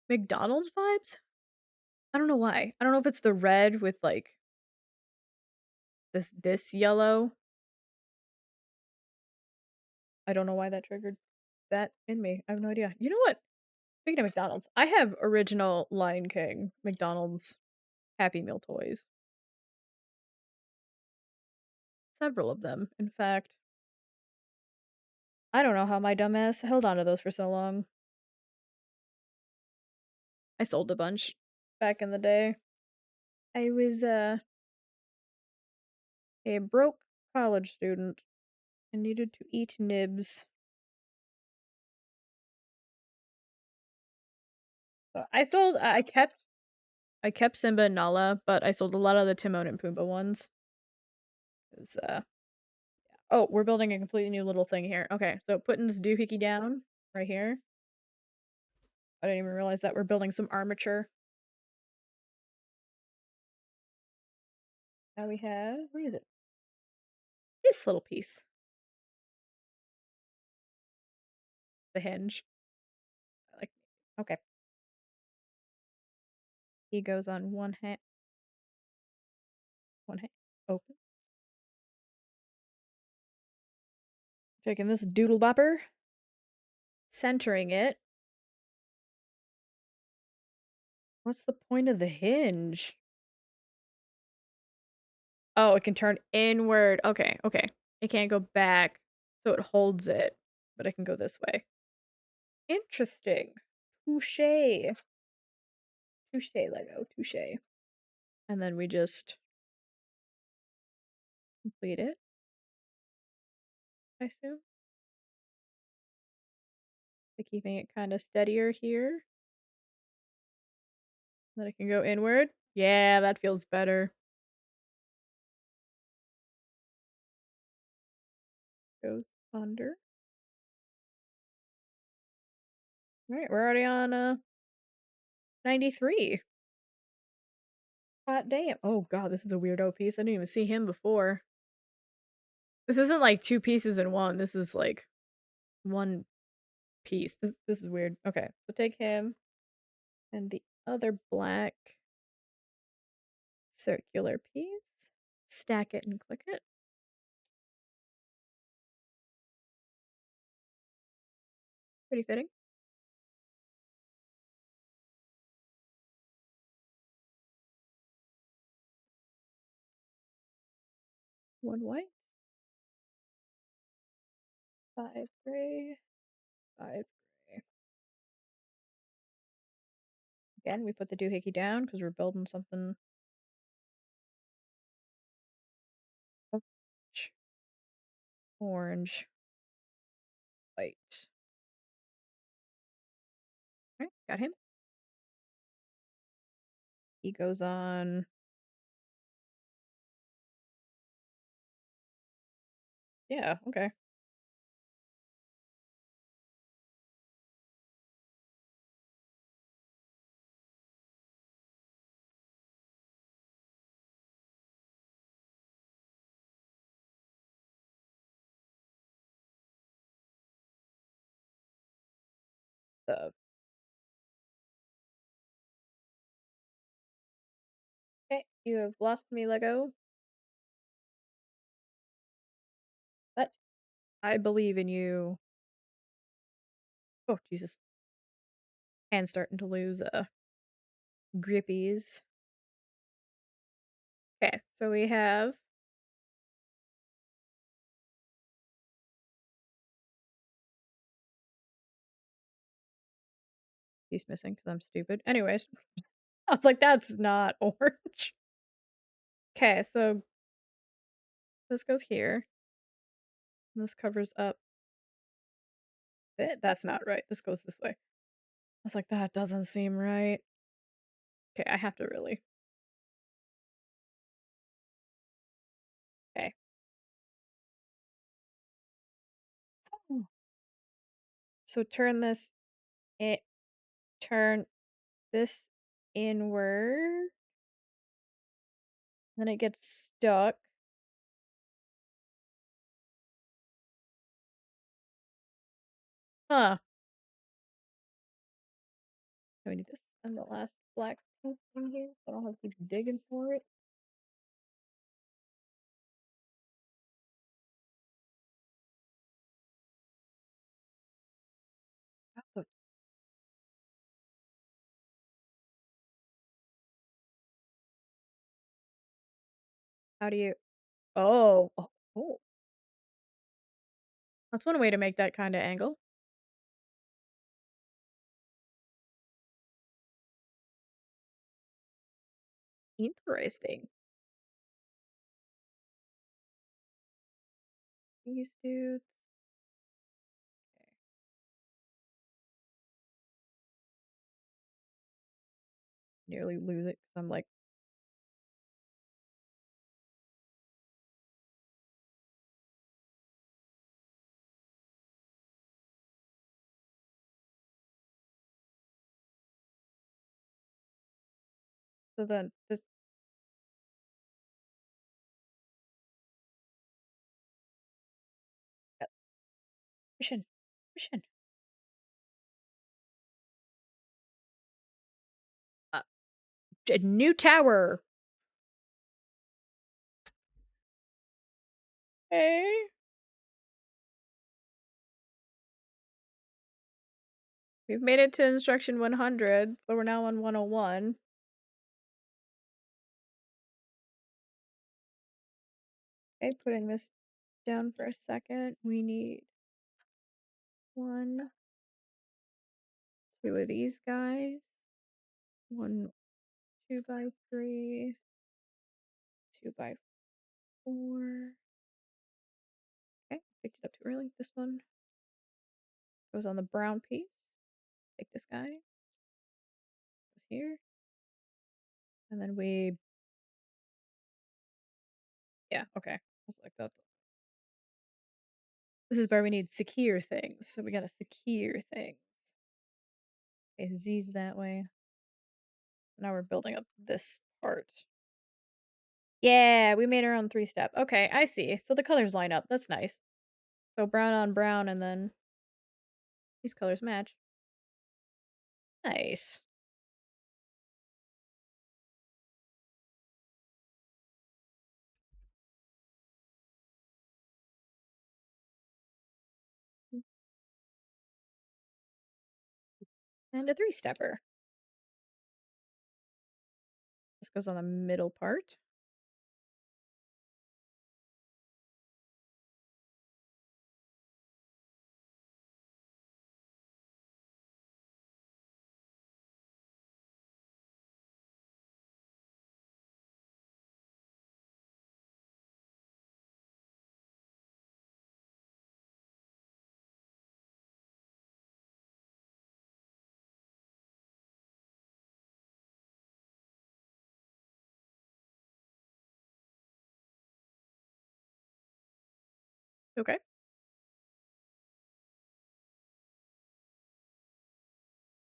McDonald's vibes. I don't know why. I don't know if it's the red with like this yellow. I don't know why that triggered that in me. I have no idea. You know what? Speaking of McDonald's, I have original Lion King McDonald's Happy Meal toys. Several of them, in fact. I don't know how my dumbass held on to those for so long. I sold a bunch back in the day. I was a broke college student, I needed to eat nibs. I kept Simba and Nala, but I sold a lot of the Timon and Pumbaa ones. 'Cause, oh, we're building a completely new little thing here. Okay, so putting this doohickey down right here. I didn't even realize that we're building some armature. Now we have, where is it? This little piece. The hinge. I like, okay. He goes on one hand. One hand. Open. Taking this doodle bopper. Centering it. What's the point of the hinge? Oh, it can turn inward. Okay, okay. It can't go back, so it holds it, but it can go this way. Interesting. Touche. Touche, Lego. Touche. And then we just complete it, I assume. By keeping it kind of steadier here. Then it can go inward. Yeah, that feels better. Goes under. Alright, we're already on 93. Hot damn. Oh god, this is a weirdo piece. I didn't even see him before. This isn't like two pieces in one. This is like one piece. This is weird. Okay, so take him and the other black circular piece. Stack it and click it. Pretty fitting. One white. 5 gray. 5 gray. Again, we put the doohickey down because we're building something. Orange. Orange. White. Alright, got him. He goes on. Yeah, okay. The Okay, you have lost me, Lego. But I believe in you. Oh, Jesus. Hand's starting to lose grippies. Okay, so we have piece missing because I'm stupid. Anyways, I was like, that's not orange. Okay, so this goes here. This covers up it. That's not right. This goes this way. I was like, that doesn't seem right. Okay, I have to really. Okay. Oh. So turn this inward. Then it gets stuck. Huh. Do we need this? And the last black piece in here, so I don't have to keep digging for it. Oh, how do you? Oh. That's one way to make that kind of angle. Interesting. These dudes. Okay. Nearly lose it because I'm like, so then just mission, mission. Uh, a new tower. Hey. We've made it to instruction 100, but we're now on 101. Okay, putting this down for a second. We need 1, 2 of these guys. 1 2x3, 2x4. Okay, picked it up too early. This one goes on the brown piece. Take this guy. Goes here. And then yeah, okay. I was like, that's. This is where we need secure things. So we gotta secure things. Okay, Z's that way. Now we're building up this part. Yeah, we made our own 3-step. Okay, I see. So the colors line up. That's nice. So brown on brown, and then these colors match. Nice. And a 3-stepper. This goes on the middle part. Okay.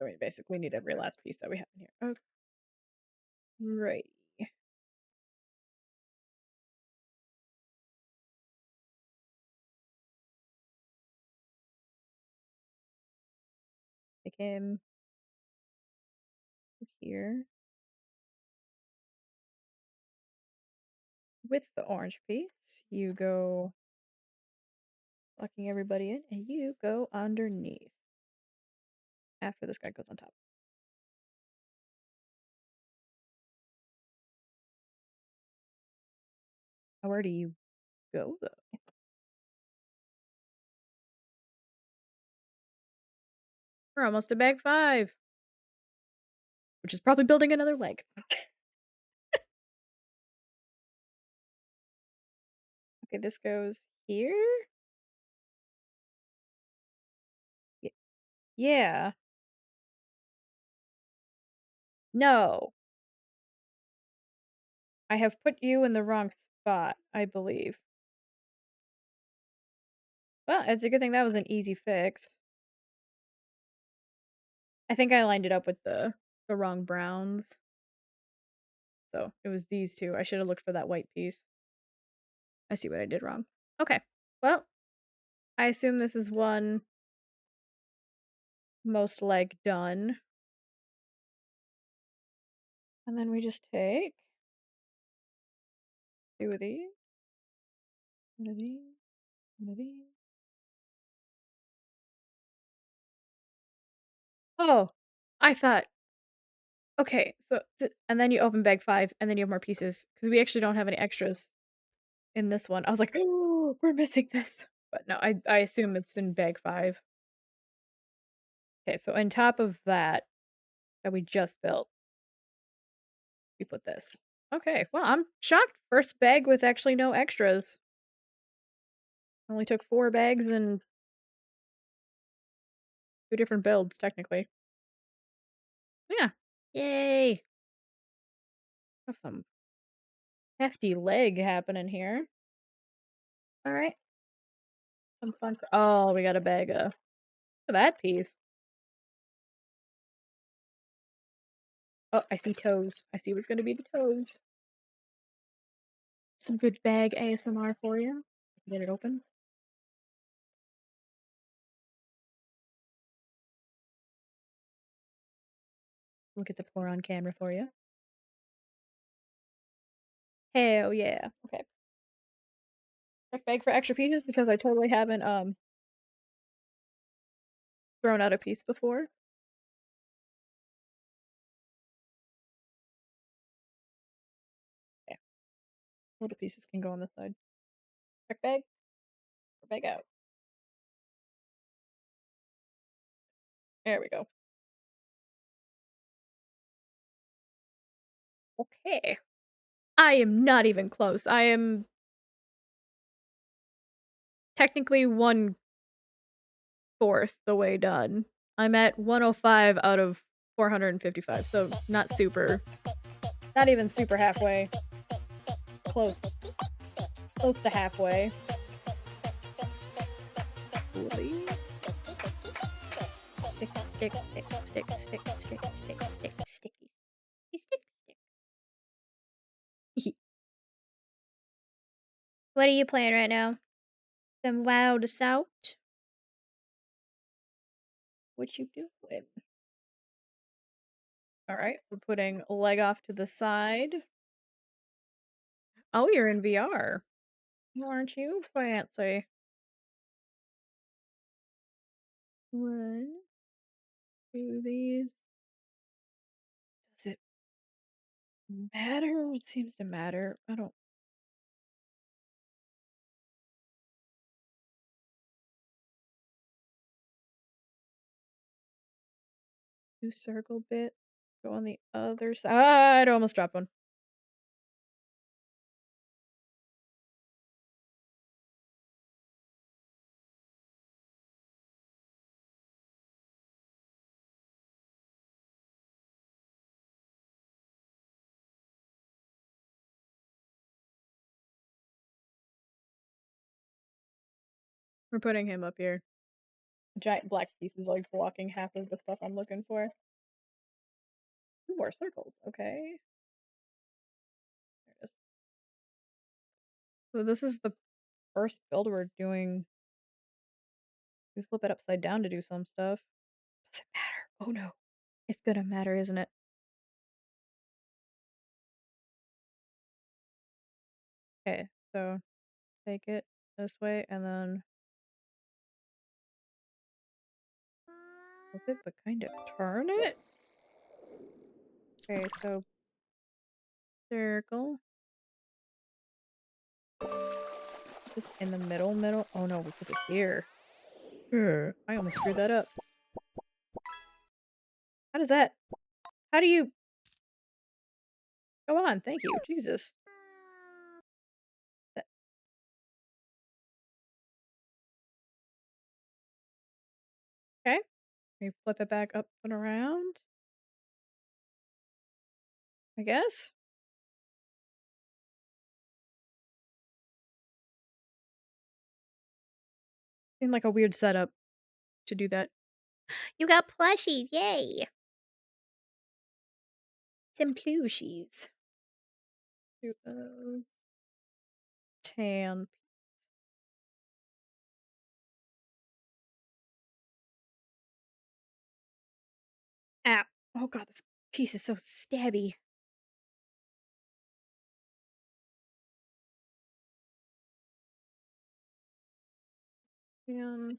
So we basically need every last piece that we have in here. Okay. Right. Take him here with the orange piece. You go locking everybody in, and you go underneath after this guy goes on top. Where do you go, though? We're almost to bag 5, which is probably building another leg. Okay, this goes here? Yeah. No. I have put you in the wrong spot, I believe. Well, it's a good thing that was an easy fix. I think I lined it up with the wrong browns. So, it was these 2. I should have looked for that white piece. I see what I did wrong. Okay. Well, I assume this is one most leg done. And then we just take 2 of these, 1 of these, 1 of these. Oh, I thought, okay, so and then you open bag 5, and then you have more pieces because we actually don't have any extras in this one. I was like, "Oh, we're missing this." But no, I assume it's in bag 5. Okay, so on top of that we just built, we put this. Okay, well, I'm shocked. First bag with actually no extras. Only took 4 bags and 2 different builds, technically. Yeah. Yay! Got some hefty leg happening here. Alright. Some fun oh, we got a bag of look at that piece. Oh, I see toes. I see what's gonna be the toes. Some good bag ASMR for you. Get it open. We'll get the pour on camera for you. Hell yeah. Okay. Check bag for extra pieces because I totally haven't thrown out a piece before. Okay. Little pieces can go on this side. Check bag. Bag out. There we go. Okay. I am not even close. I am technically 1/4 the way done. I'm at 105 out of 455, so not even super halfway. Close. Close to halfway. Stick, stick, stick, stick, stick, stick, stick, stick, sticky. Stick, stick. What are you playing right now? Some Wild Assault? What you doing? Alright, we're putting a leg off to the side. Oh, you're in VR. Aren't you fancy? One, two, these. Does it matter? It seems to matter. I don't. Two circle bit. Go on the other side. I almost dropped one. We're putting him up here. Giant black piece is like blocking half of the stuff I'm looking for. Two more circles. Okay. There it is. So this is the first build we're doing. We flip it upside down to do some stuff. Does it matter? Oh no. It's gonna matter, isn't it? Okay, so take it this way and then flip it, but kind of turn it. Okay, so circle. Just in the middle. Oh no, we put this here. I almost screwed that up. How does that? How do you? Go on, thank you. Jesus. That- Okay. We flip it back up and around. I guess. Seemed like a weird setup to do that. You got plushies, yay! Some plushies. Do those. Tan. Ow. Oh god, this piece is so stabby. And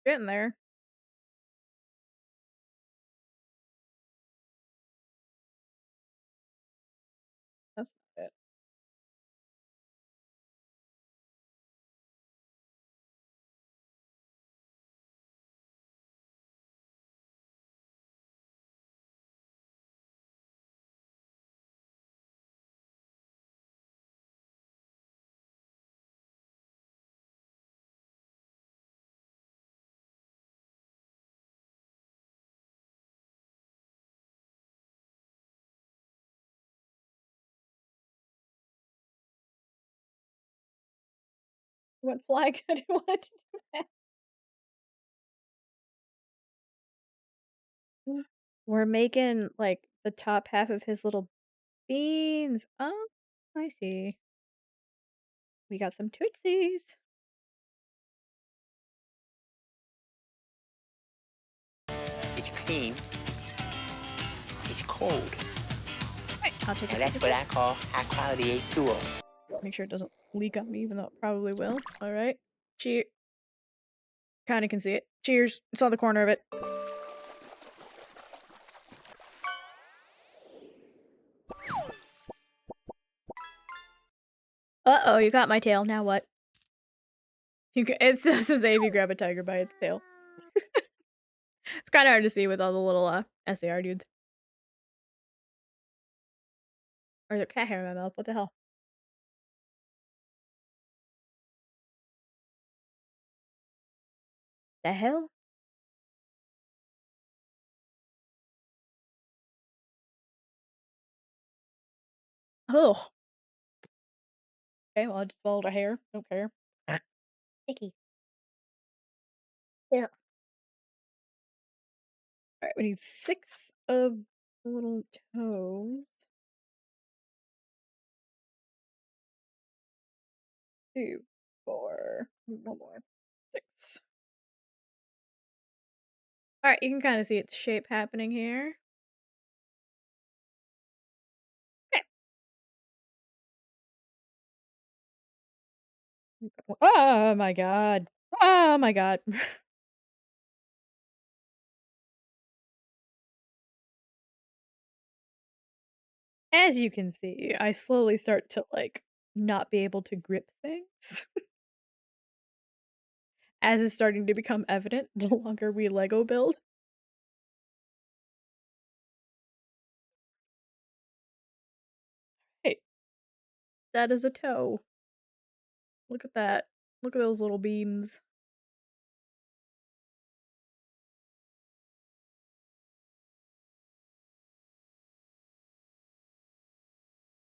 getting there. That's not it. Went flag. I didn't want it to do that. We're making, like, the top half of his little beans. Oh, I see. We got some Tootsies. It's clean. It's cold. Right, I'll take a Now sip that's of what sip. I call high quality H2O. Make sure it doesn't leak on me, even though it probably will. All right. Cheer. Kind of can see it. Cheers. Saw the corner of it. Uh-oh, you got my tail. Now what? It's just as if you grab a tiger by its tail. It's kind of hard to see with all the little SAR dudes. Or the cat hair in my mouth. What the hell? The hell? Oh. Okay, well, I just swallowed a hair. Don't care. Sticky. Yeah. Alright, we need 6 of the little toes. 2, 4, one more. 6. Alright, you can kind of see its shape happening here. Okay. Oh my god. Oh my god. As you can see, I slowly start to, like, not be able to grip things. As is starting to become evident the longer we Lego build. Hey, that is a toe. Look at that. Look at those little beams.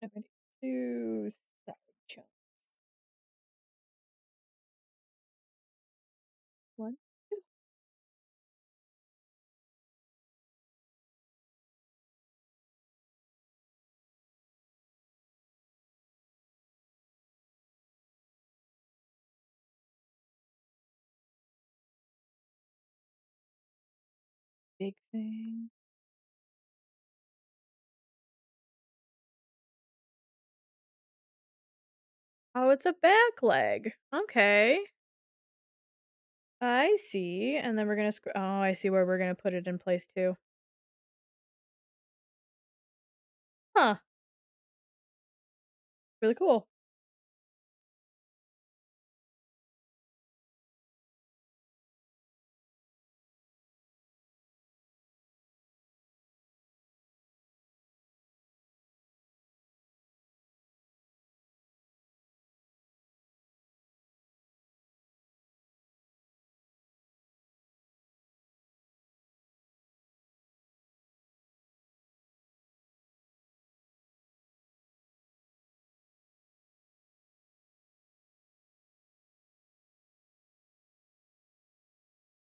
72 side chunks. 1, 2. Big thing. Oh, it's a back leg. Okay. I see. And then we're gonna oh, I see where we're gonna put it in place too. Huh. Really cool.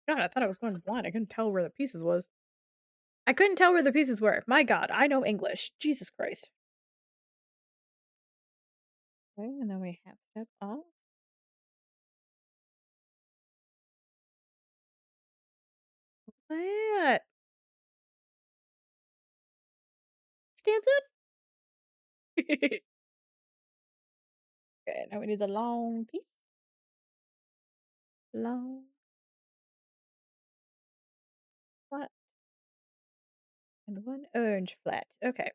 God, I thought I was going blind. I couldn't tell where the pieces was. I couldn't tell where the pieces were. My God, I know English. Jesus Christ. Okay, and then we have step off. That stands up. Okay, now we need the long piece. Long, flat, and 1 orange flat. Okay.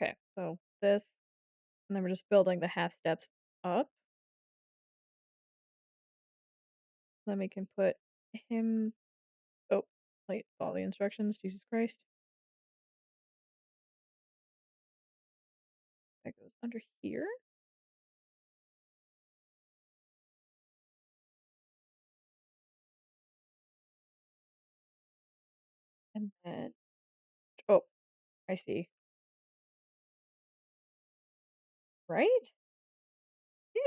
Okay, so this, and then we're just building the half steps up. Then we can put him. Oh, wait, follow the instructions. Jesus Christ. That goes under here. And then, oh, I see. Right?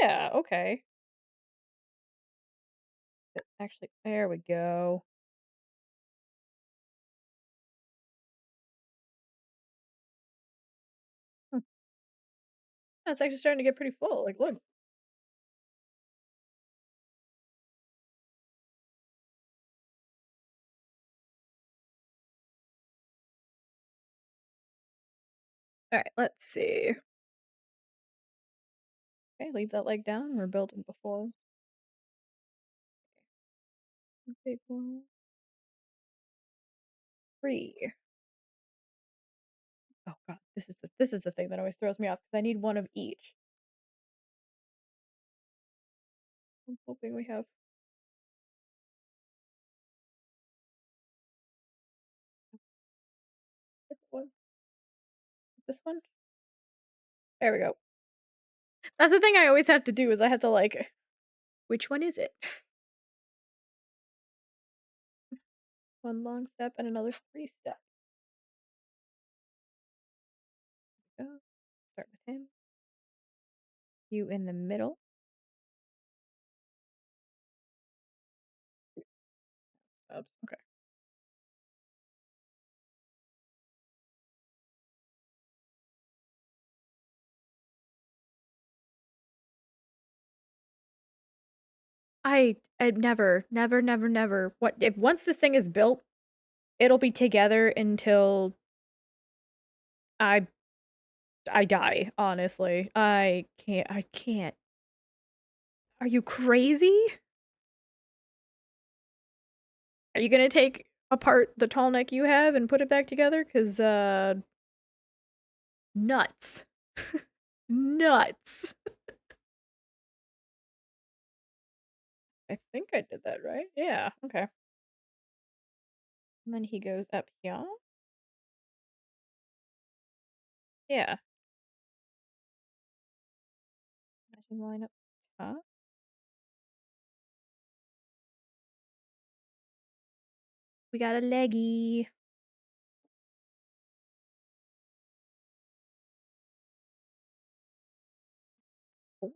Yeah, okay. Actually, there we go. Hmm, It's actually starting to get pretty full. Like, look. All right, let's see. Okay, leave that leg down. We're building before. Big one. 3. Oh god, this is the thing that always throws me off because I need one of each. I'm hoping we have different one. This one? There we go. That's the thing I always have to do is I have to like, which one is it? One long step and another 3 step. Go. Start with him. You in the middle. Oops. Okay. I never, never, never, never. What if once this thing is built, it'll be together until I I die, honestly. I can't. Are you crazy? Are you gonna take apart the tall neck you have and put it back together? Cause nuts. Nuts. I think I did that right. Yeah, okay. And then he goes up here. Yeah. Imagine line up top. We got a leggy. 4,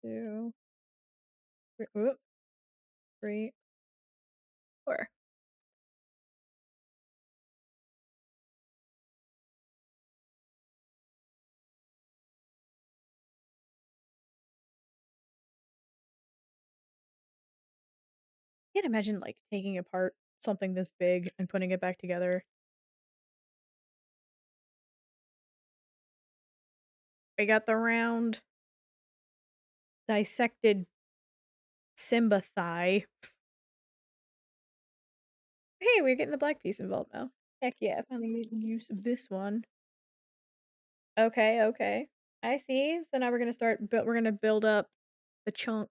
2, 3, oop, 3, 4. Can't imagine like taking apart something this big and putting it back together. I got the round dissected Simba thigh. Hey, we're getting the black piece involved now. Heck yeah, finally made use of this one. Okay, okay. I see. So now we're gonna start we're gonna build up the chunk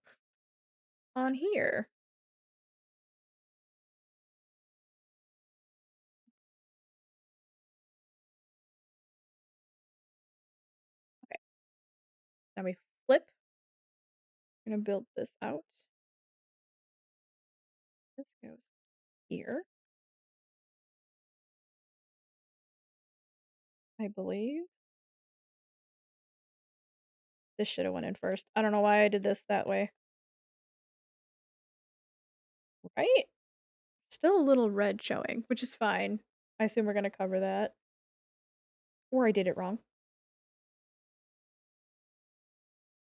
on here. Okay. Now we flip. We're gonna build this out. This goes here, I believe. This should have went in first. I don't know why I did this that way. Right? Still a little red showing, which is fine. I assume we're gonna cover that. Or I did it wrong.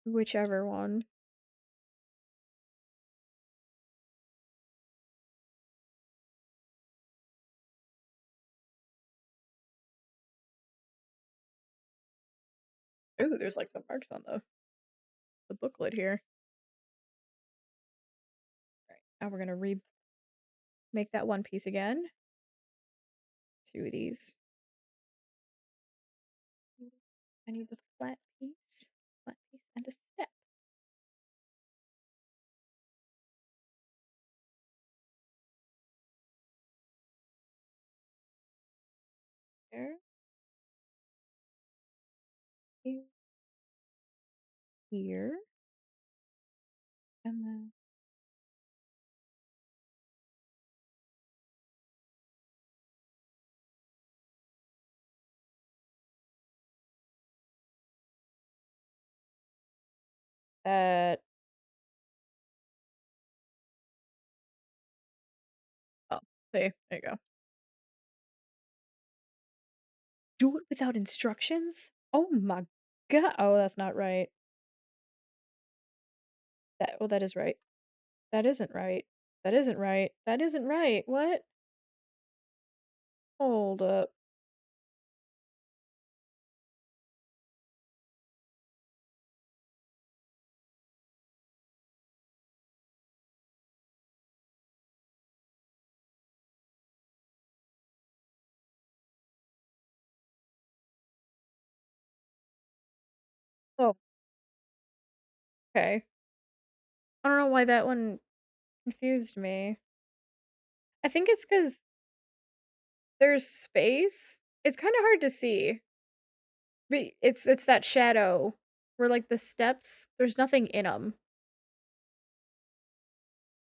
Whichever one. Ooh, there's like some marks on the booklet here. All right, now we're gonna make that one piece again. 2 of these. I need the flat piece, and a step. There. Here. Here. And then that. Oh, see, there you go. Do it without instructions? Oh my god. Oh, that's not right. That is right. That isn't right. That isn't right. That isn't right. What? Hold up. Oh, okay. I don't know why that one confused me. I think it's because there's space. It's kinda hard to see. But it's that shadow where, like, the steps, there's nothing in them.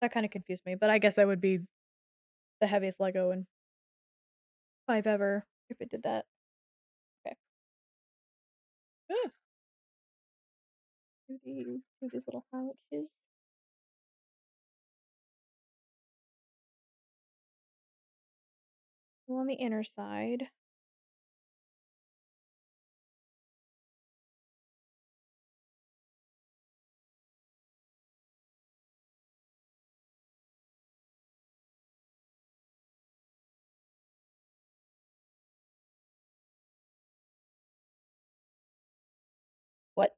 That kinda confused me, but I guess that would be the heaviest Lego in 5 ever if it did that. Okay. Ah, do these little pouches. Go on the inner side. What?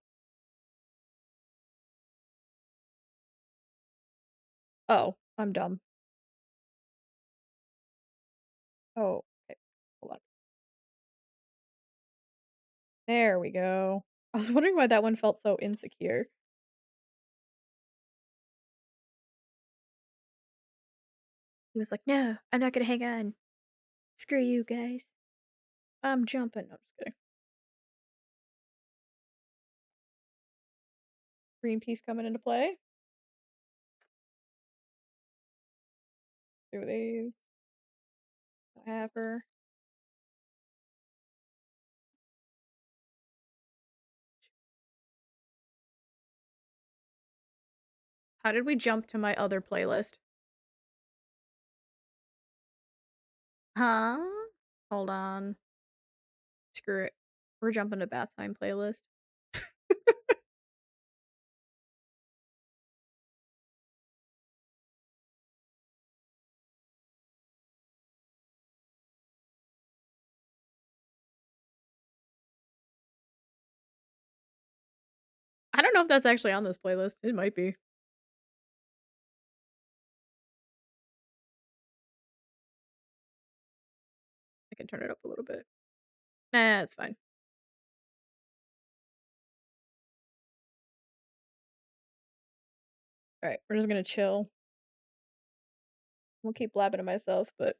Oh, I'm dumb. Oh, okay. Hold on. There we go. I was wondering why that one felt so insecure. He was like, "No, I'm not gonna hang on. Screw you guys. I'm jumping." No, I'm just kidding. Green piece coming into play. Do these. Whatever. How did we jump to my other playlist? Huh? Hold on. Screw it. We're jumping to bath time playlist. I don't know if that's actually on this playlist. It might be. I can turn it up a little bit. Nah, it's fine. Alright, we're just gonna chill. We'll keep blabbing to myself, but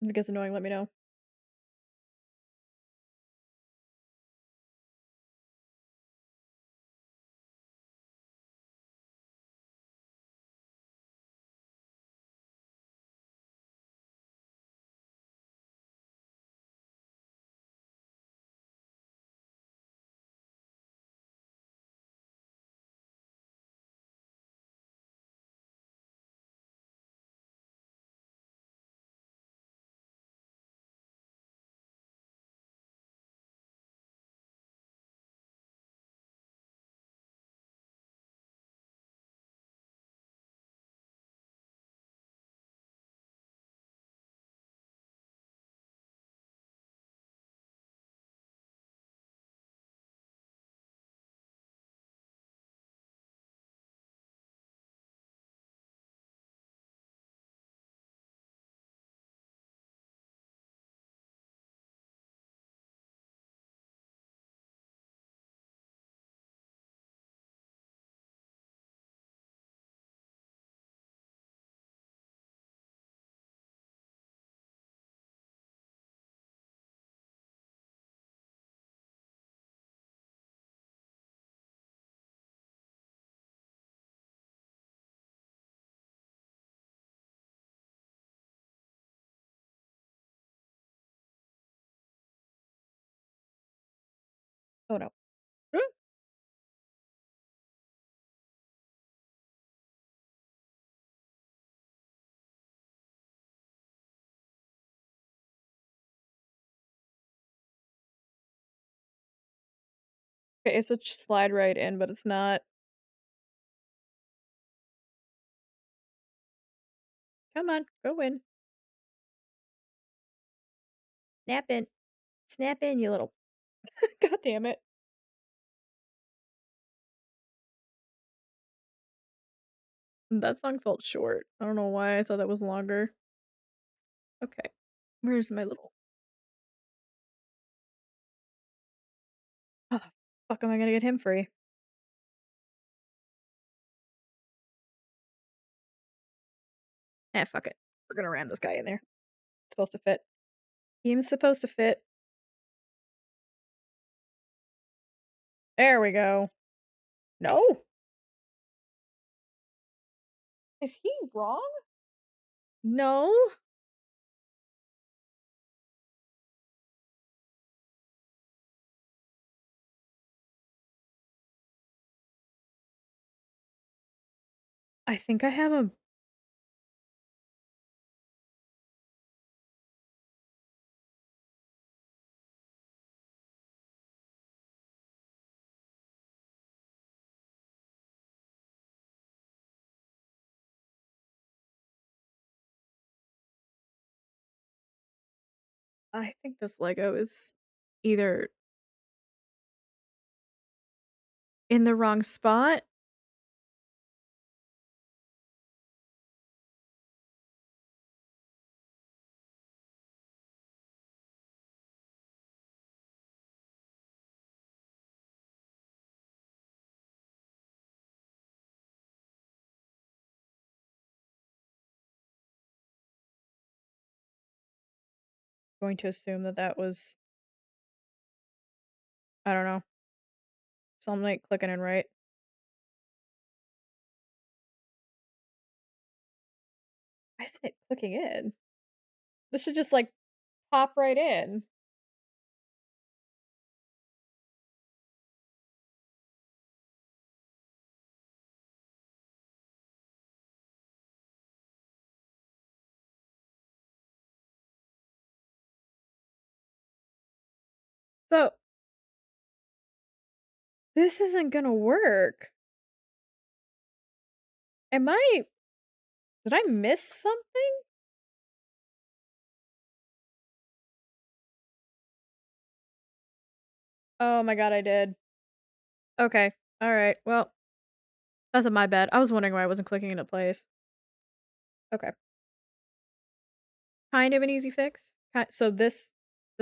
if it gets annoying, let me know. Oh no. Okay, it's a slide right in, but it's not. Come on, go in. Snap in. Snap in, you little. God damn it. That song felt short. I don't know why I thought that was longer. Okay. Where's my little. How the fuck am I gonna get him free? Fuck it. We're gonna ram this guy in there. It's supposed to fit. He's supposed to fit. There we go. No? Is he wrong? No? I think I have a. I think this Lego is either in the wrong spot. Going to assume that that was. I don't know. Something like clicking in right. Why isn't it clicking in? This should just like pop right in. So this isn't gonna work. Am I. Did I miss something? Oh my god, I did. Okay. Alright. Well, that's my bad. I was wondering why I wasn't clicking into place. Okay. Kind of an easy fix. So this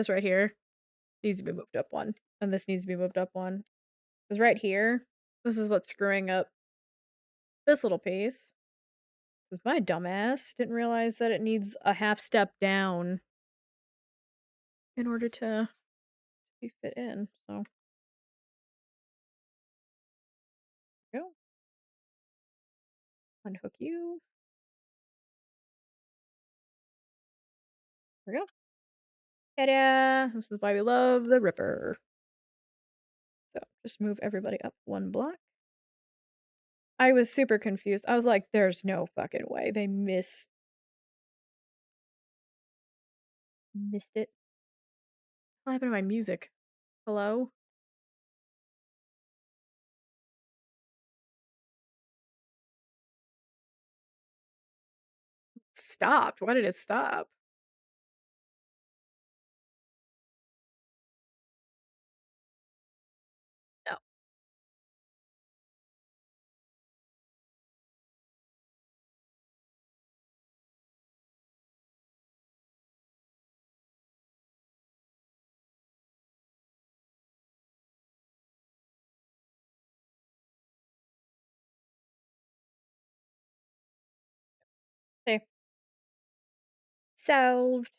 right here needs to be moved up one. And this needs to be moved up one. Because right here, this is what's screwing up this little piece. Because my dumbass didn't realize that it needs a half step down in order to be fit in. So, go. Unhook you. There we go. Ta-da! This is why we love the Ripper. So, just move everybody up one block. I was super confused. I was like, there's no fucking way. They missed it. What happened to my music? Hello? Stopped. Why did it stop? No. Okay. Solved.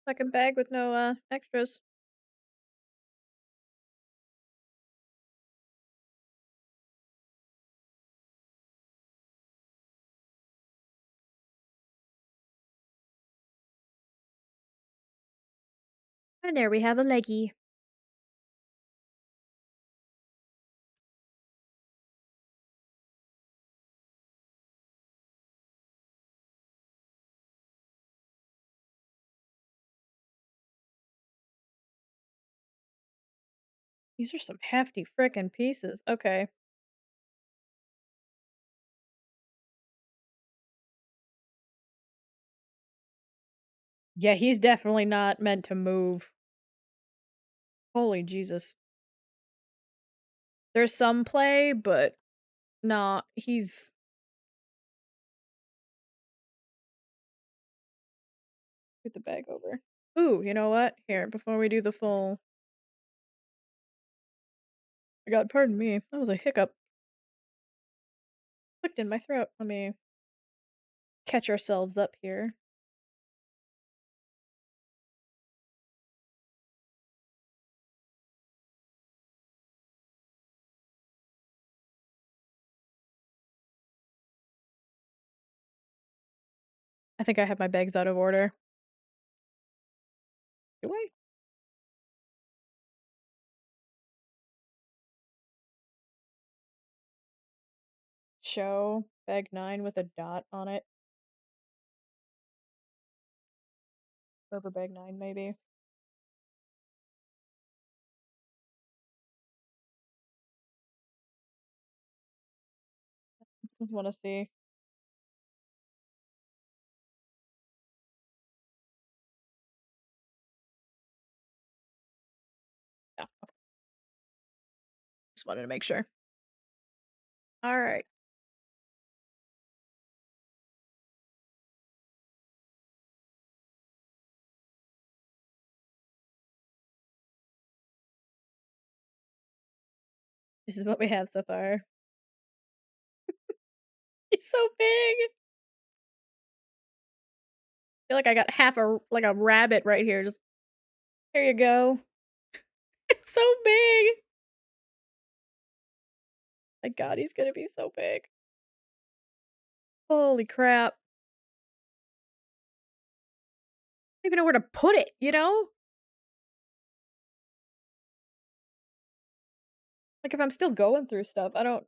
Second bag with no, extras. And there we have a leggy. These are some hefty frickin' pieces. Okay. Yeah, he's definitely not meant to move. Holy Jesus. There's some play, but nah, he's Put the bag over. Ooh, you know what? Here, before we do the full God, pardon me. That was a hiccup. Clicked in my throat. Let me catch ourselves up here. I think I have my bags out of order. Do I? Show bag 9 with a dot on it. Over bag 9, maybe. Just want to see. Yeah, just wanted to make sure. All right. This is what we have so far. He's so big. I feel like I got half a rabbit right here. Just here you go. It's so big. My God, he's gonna be so big. Holy crap. I don't even know where to put it, you know? Like if I'm still going through stuff, I don't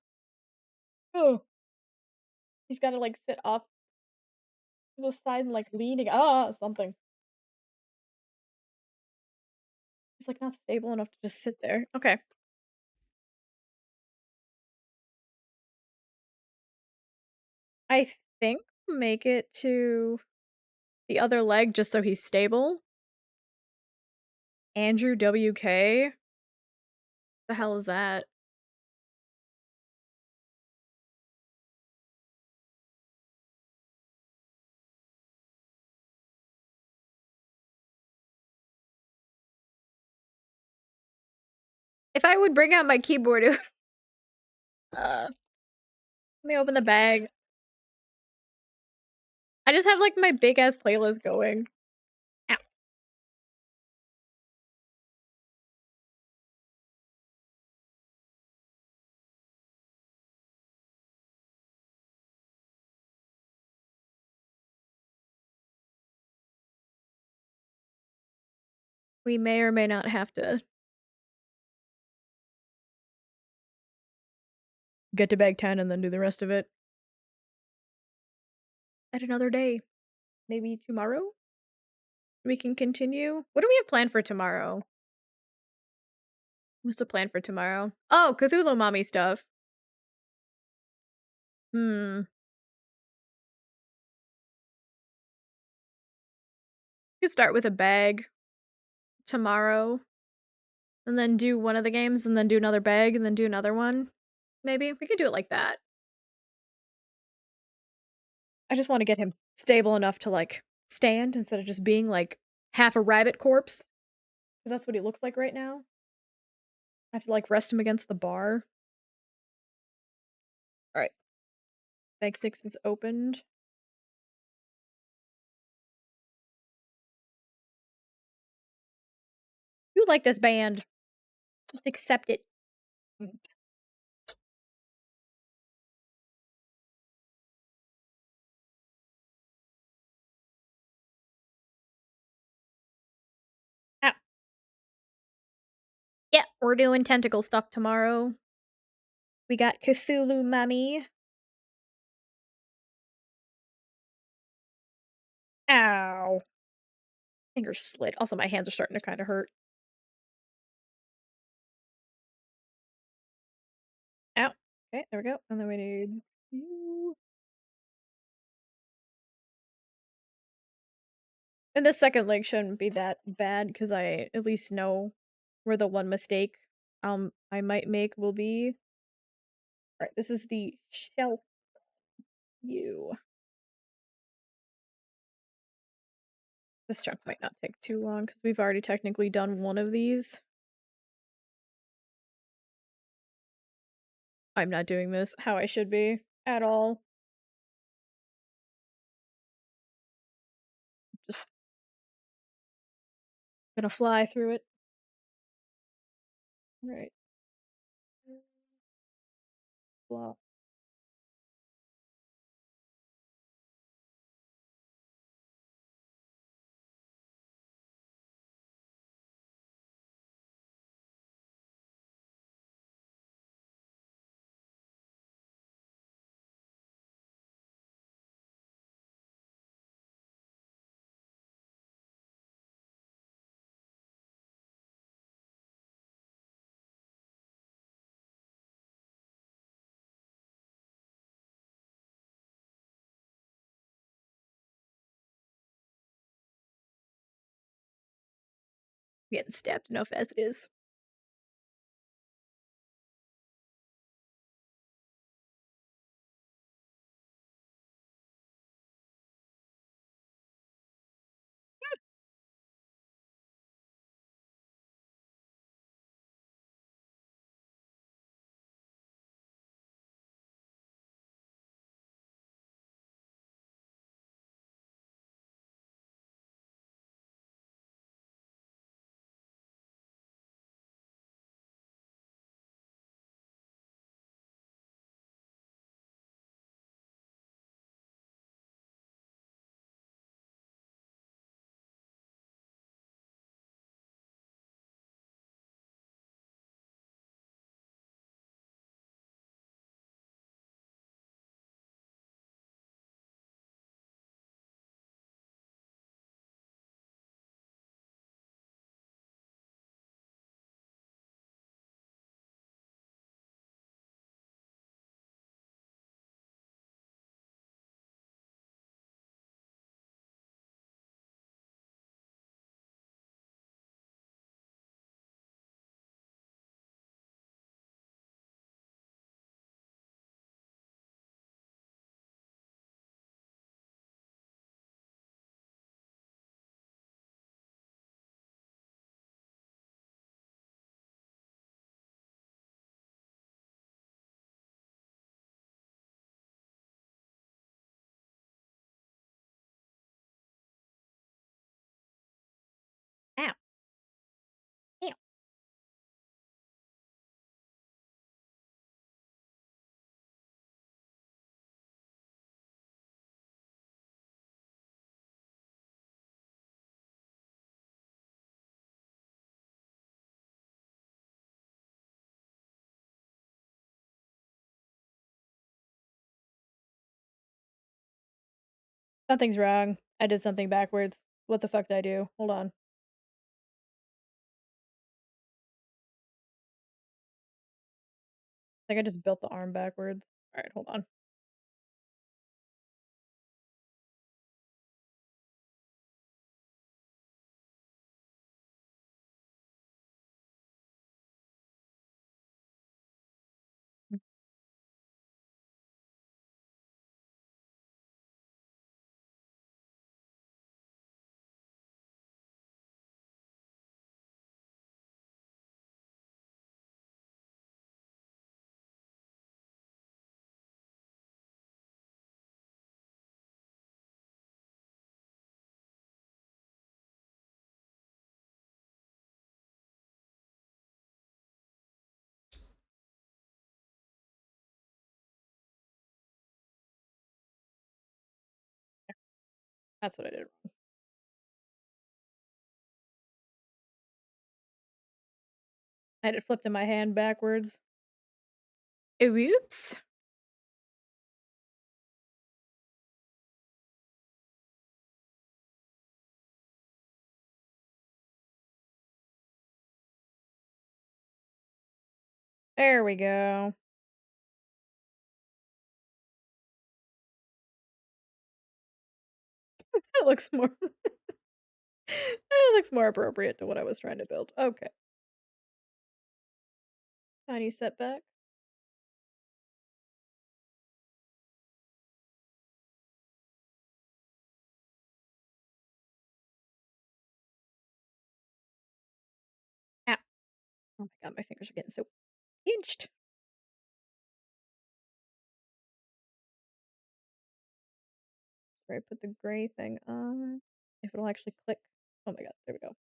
Oh. He's gotta like sit off to the side and like leaning something. He's like not stable enough to just sit there. Okay. I think make it to the other leg just so he's stable. Andrew WK? The hell is that? If I would bring out my keyboard, let me open the bag. I just have like my big ass playlist going. Ow. We may or may not have to get to bag 10 and then do the rest of it at another day. Maybe tomorrow? We can continue. What do we have planned for tomorrow? What's the plan for tomorrow? Oh, Cthulhu mommy stuff. Hmm. We could start with a bag tomorrow. And then do one of the games and then do another bag and then do another one. Maybe. We could do it like that. I just want to get him stable enough to like stand instead of just being like half a rabbit corpse. Because that's what he looks like right now. I have to like rest him against the bar. Alright. Bag 6 is opened. like this band. Just accept it. Mm. Ow. Yeah, we're doing tentacle stuff tomorrow. We got Cthulhu Mummy. Ow. Finger slit. Also, my hands are starting to kind of hurt. Ow. Okay, there we go. And then we need you. And the second leg shouldn't be that bad because I at least know where the one mistake I might make will be. Alright, this is the shelf view. This chunk might not take too long because we've already technically done one of these. I'm not doing this how I should be at all. Just gonna fly through it. Alright. Blah. I'm getting stabbed enough as it is. Ow. Ew. Something's wrong. I did something backwards. What the fuck did I do? Hold on. I think I just built the arm backwards. Alright, hold on. That's what I did wrong. I had it flipped in my hand backwards. Whoops. There we go. That looks more that looks more appropriate to what I was trying to build. Okay. Tiny setback. Ow. Oh my god, my fingers are getting so pinched. Where I put the gray thing on. If it'll actually click. Oh my god, there we go.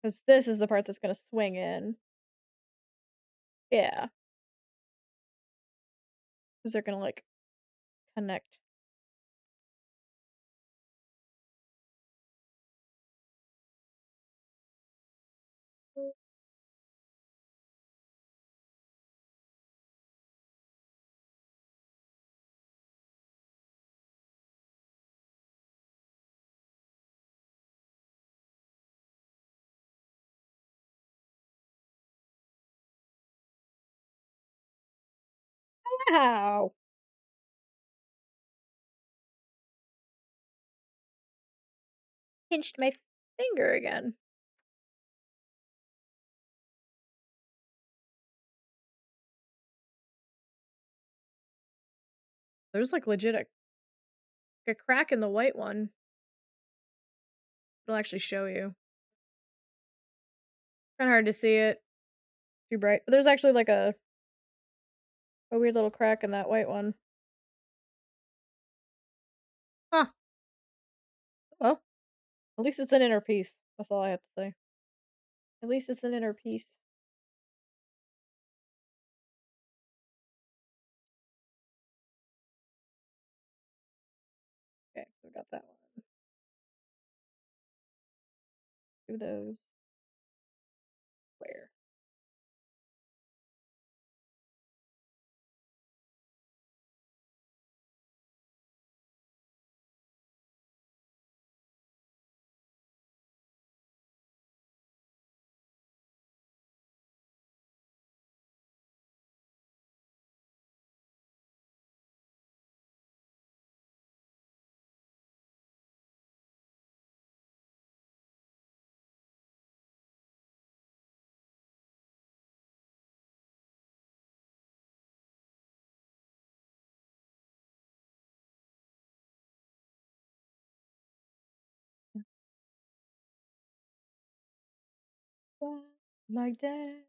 Because this is the part that's gonna swing in. Yeah. Because they're gonna like connect. Ow! Pinched my finger again. There's like legit a crack in the white one. It'll actually show you. Kinda hard to see it. Too bright. But there's actually like a weird little crack in that white one. Huh. Well, at least it's an inner piece. That's all I have to say. At least it's an inner piece. Okay, so we got that one. Do those. Where? Like that.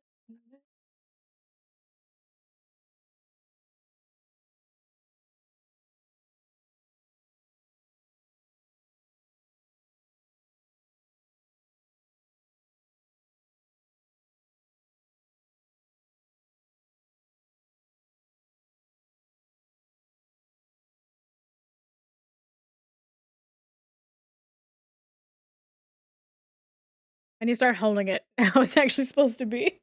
And you start holding it how it's actually supposed to be.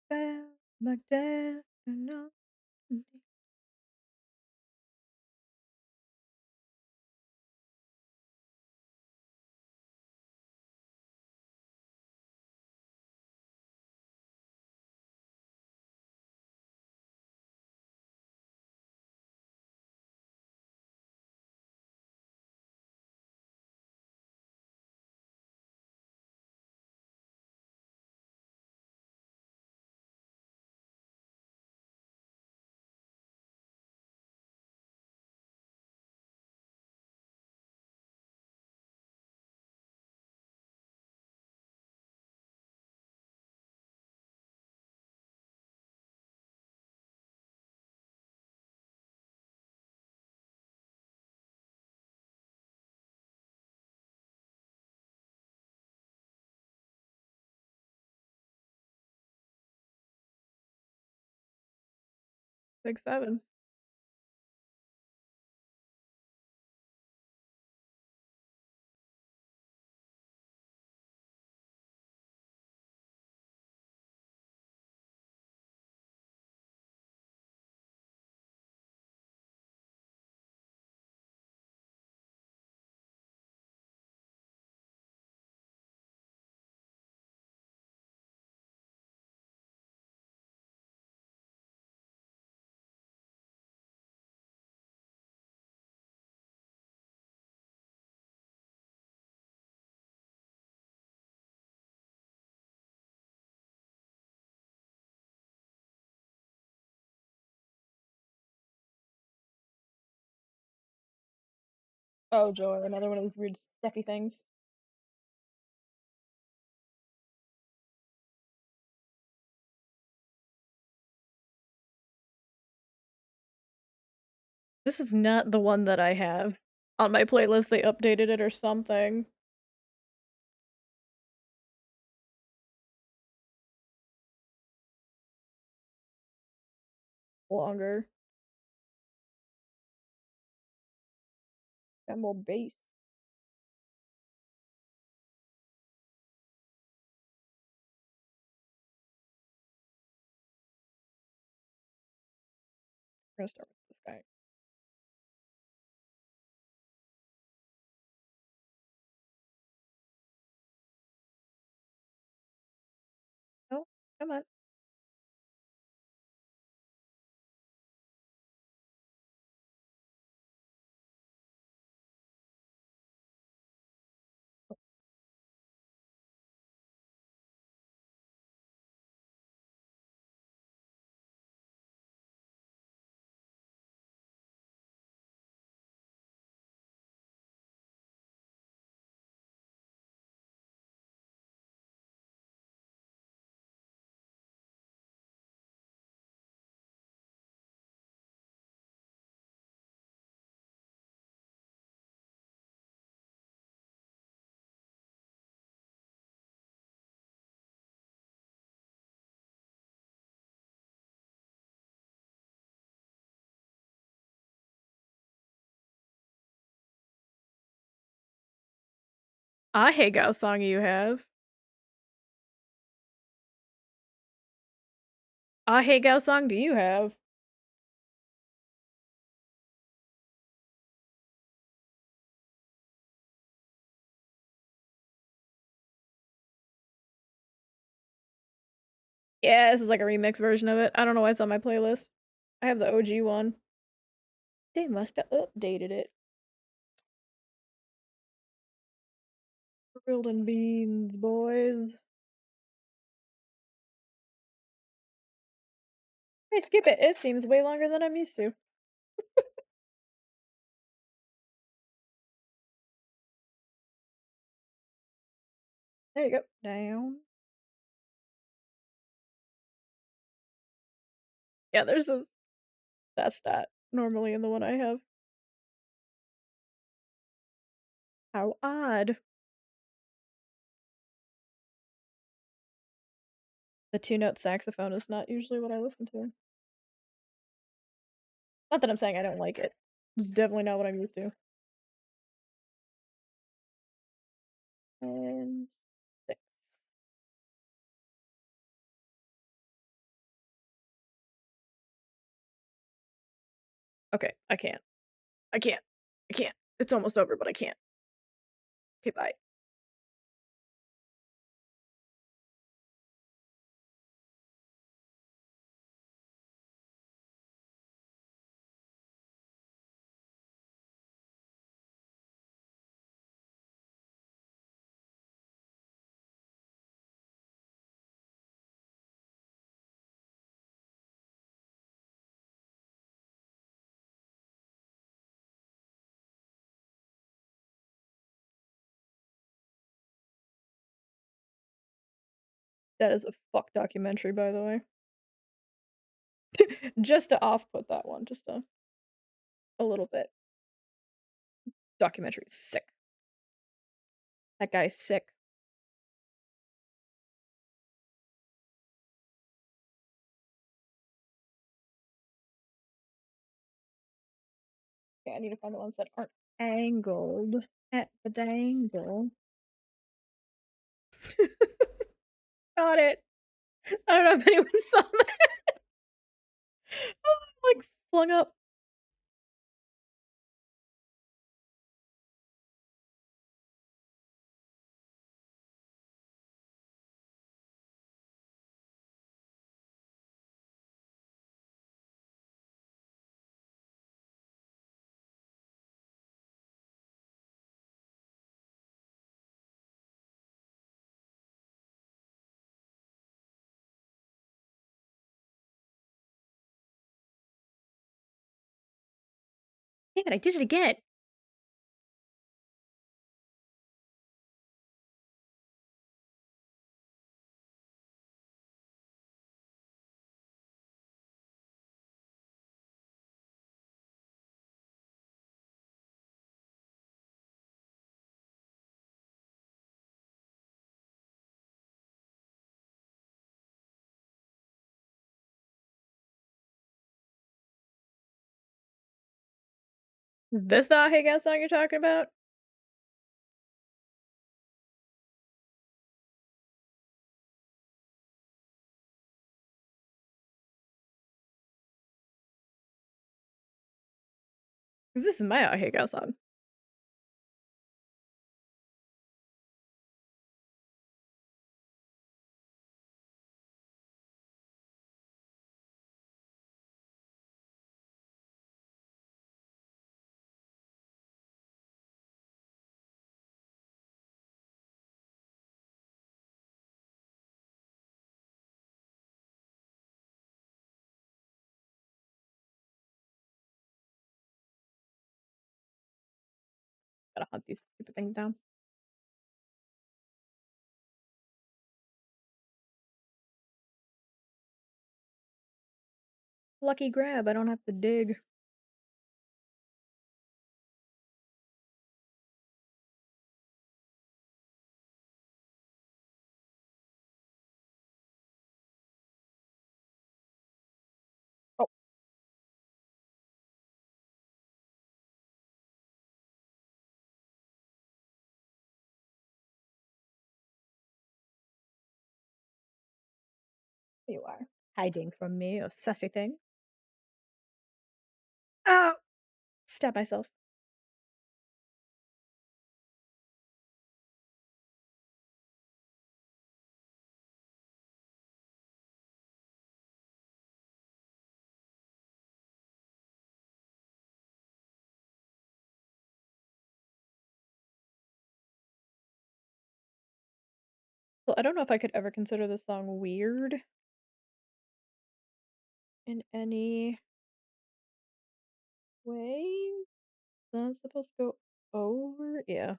Felt like that, you know. Big 7. Oh, joy, another one of these weird stuffy things. This is not the one that I have on my playlist. They updated it or something. Longer. Got more bass. We're gonna start with this guy. Oh, come on. A Hagao song you have. A Hagao song do you have? Yeah, this is like a remix version of it. I don't know why it's on my playlist. I have the OG one. They must have updated it. Grilled and beans, boys. Hey, skip it. It seems way longer than I'm used to. There you go. Down. Yeah, there's a that's that normally in the one I have. How odd. The two-note saxophone is not usually what I listen to. Not that I'm saying I don't like it. It's definitely not what I'm used to. And 6. Okay, I can't. I can't. I can't. It's almost over, but I can't. Okay, bye. That is a fuck documentary, by the way. Just to off put that one, just a little bit. Documentary is sick. That guy's sick. Okay, I need to find the ones that aren't angled at the dangle. Got it. I don't know if anyone saw that. Like flung up. Damn it, I did it again. Is this the Hey Gas song you're talking about? Because this is my Hey Gas song. Gotta hunt these stupid things down. Lucky grab, I don't have to dig. Oh, there you are. Hiding from me, oh sassy thing. Oh! Stab myself. Well, I don't know if I could ever consider this song weird in any way. That's supposed to go over? Yeah.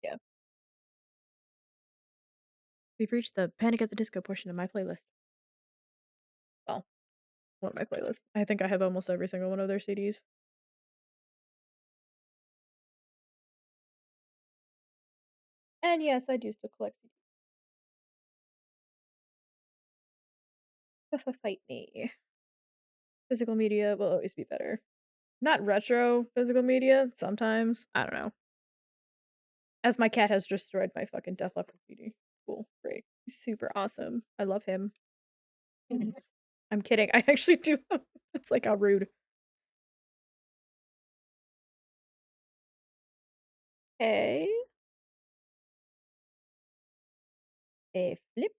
Yeah. We've reached the Panic at the Disco portion of my playlist. Well, one of my playlists. I think I have almost every single one of their CDs. And yes, I do still collect CDs. Fight me. Physical media will always be better. Not retro physical media, sometimes. I don't know. As my cat has destroyed my fucking Def Leppard CD. Cool, great. He's super awesome. I love him. I'm kidding. I actually do. It's like how rude. Okay. A flip.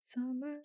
Summer.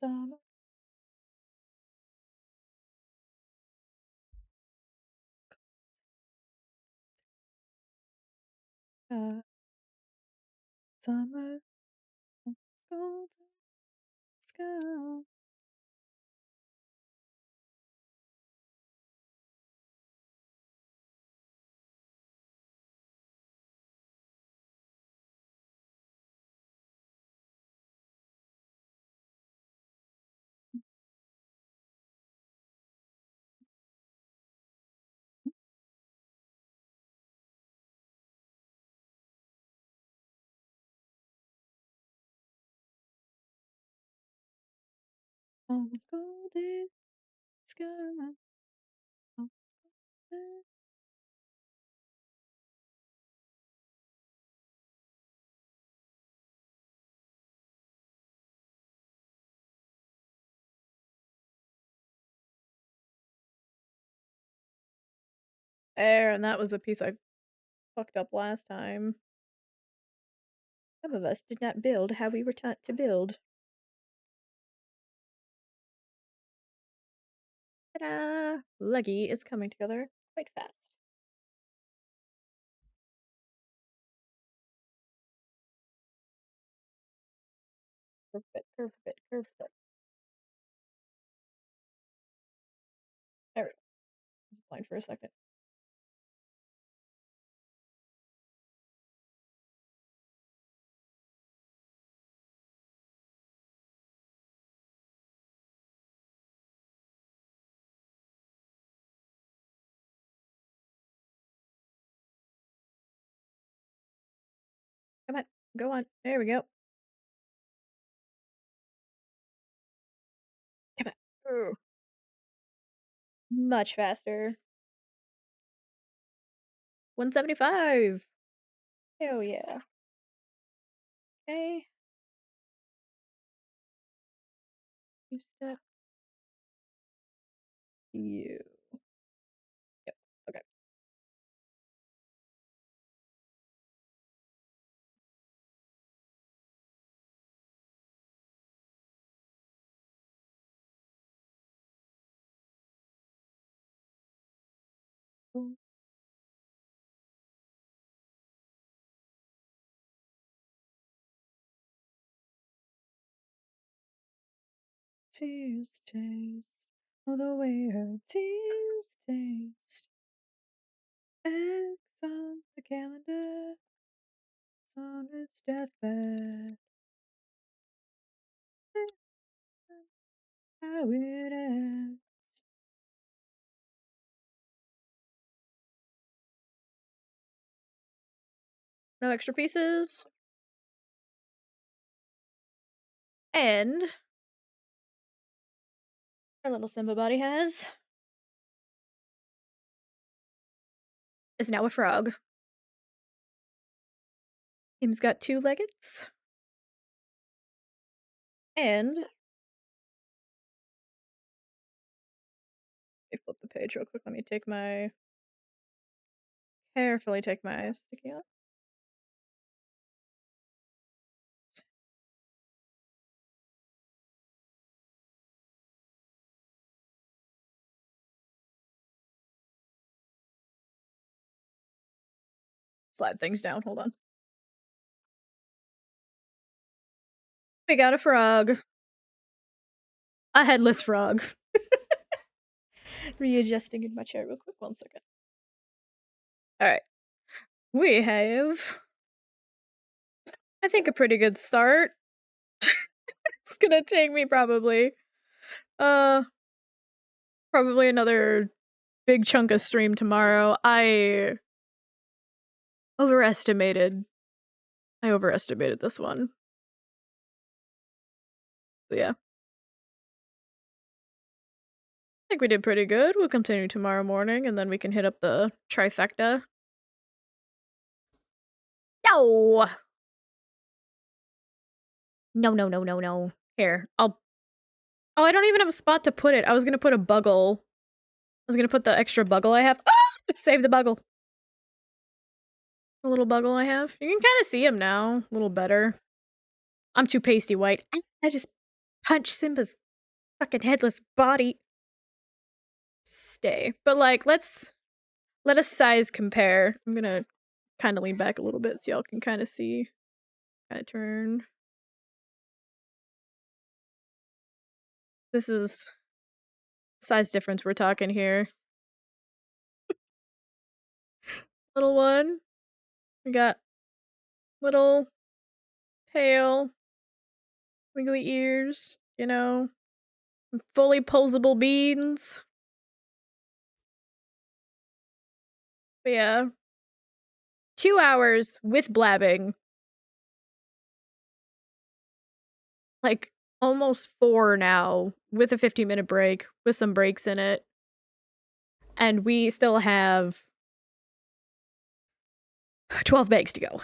Summer. Summer. Golden sky. Almost golden sky. There, and that was the piece I fucked up last time. Some of us did not build how we were taught to build. Ta-da! Leggy is coming together quite fast. Curve fit, curve fit, curve fit. There we go. I was blind for a second. Come on, go on. There we go. Come on. Ooh. Much faster. 175. Hell yeah. Okay. You step. You. Yep. Okay. Cool. Tears taste. Oh, the way her tears taste. Eggs on the calendar. On its deathbed. How it ends. No extra pieces. And our little Simba body is now a frog. Him's got 2 leggets. And let me flip the page real quick. Let me carefully take my sticky out. Slide things down. Hold on. We got a frog. A headless frog. Readjusting in my chair real quick. 1 second. Alright. We have, I think, a pretty good start. It's gonna take me probably another big chunk of stream tomorrow. I overestimated this one. But yeah. I think we did pretty good. We'll continue tomorrow morning, and then we can hit up the trifecta. No! No. Here, Oh, I don't even have a spot to put it. I was gonna put a buggle. I was gonna put the extra buggle I have. Ah! Save the buggle. The little buggle I have. You can kind of see him now. A little better. I'm too pasty white. I just punch Simba's fucking headless body. Stay. But like, let us size compare. I'm gonna kind of lean back a little bit so y'all can kind of see. Kind of turn. This is size difference we're talking here. Little one. We got little tail, wiggly ears, you know, fully posable beans. But yeah. 2 hours with blabbing. Like, almost 4 now, with a 15-minute break, with some breaks in it. And we still have 12 bags to go.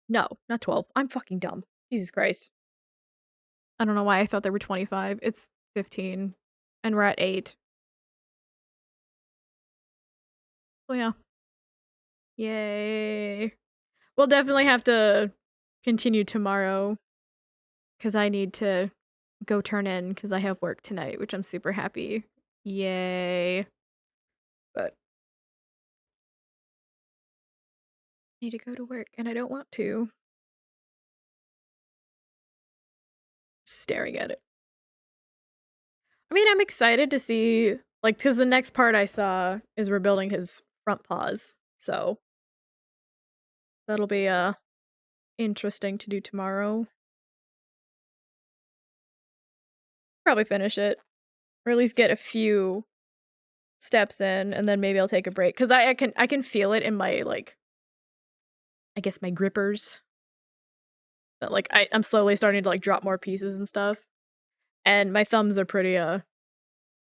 No, not 12. I'm fucking dumb. Jesus Christ. I don't know why I thought there were 25. It's 15. And we're at 8. So yeah. Yay. We'll definitely have to continue tomorrow. Because I need to go turn in because I have work tonight, which I'm super happy. Yay. But I need to go to work and I don't want to. Staring at it. I mean, I'm excited to see, like, because the next part I saw is rebuilding his front paws. So that'll be interesting to do tomorrow. Probably finish it. Or at least get a few steps in and then maybe I'll take a break. Cause I can feel it in my like I guess my grippers. That like I'm slowly starting to like drop more pieces and stuff. And my thumbs are pretty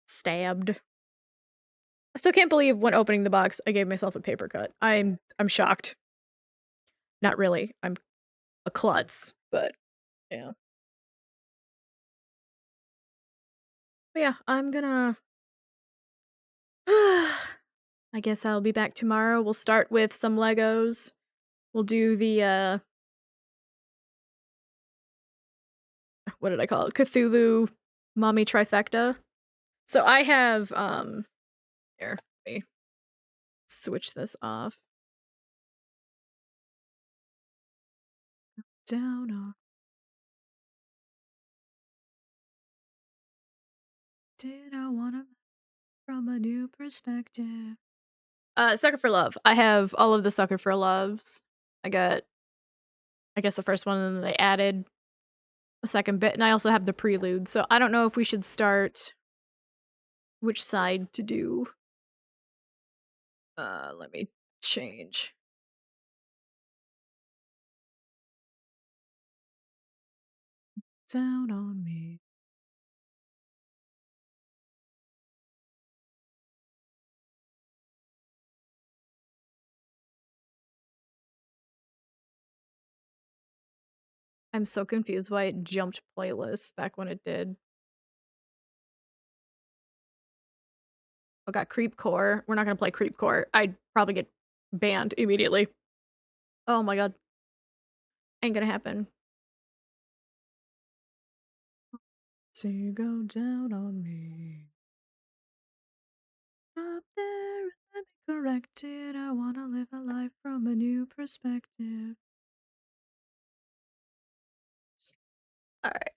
stabbed. I still can't believe when opening the box I gave myself a paper cut. I'm shocked. Not really. I'm a klutz, but yeah. But yeah, I'm gonna I guess I'll be back tomorrow. We'll start with some Legos. We'll do the what did I call it? Cthulhu Mommy Trifecta. So I have here, let me switch this off. Down on did I wanna from a new perspective. Sucker for Love. I have all of the Sucker for Loves. I got I guess the first one and then they added a second bit and I also have the prelude. So I don't know if we should start which side to do. Let me change. Down on me. I'm so confused why it jumped playlists back when it did. Oh god, Creepcore. We're not gonna play Creepcore. I'd probably get banned immediately. Oh my god. Ain't gonna happen. So you go down on me. Up there, let me correct it. I wanna live a life from a new perspective. Alright.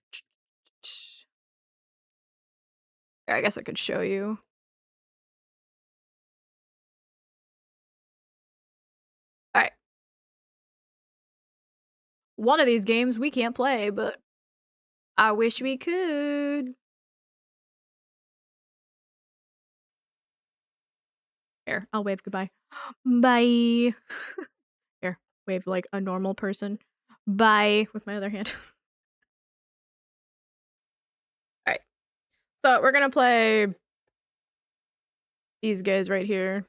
I guess I could show you. Alright. One of these games we can't play, but I wish we could. Here, I'll wave goodbye. Bye. Here, wave like a normal person. Bye with my other hand. Alright. So we're gonna play these guys right here.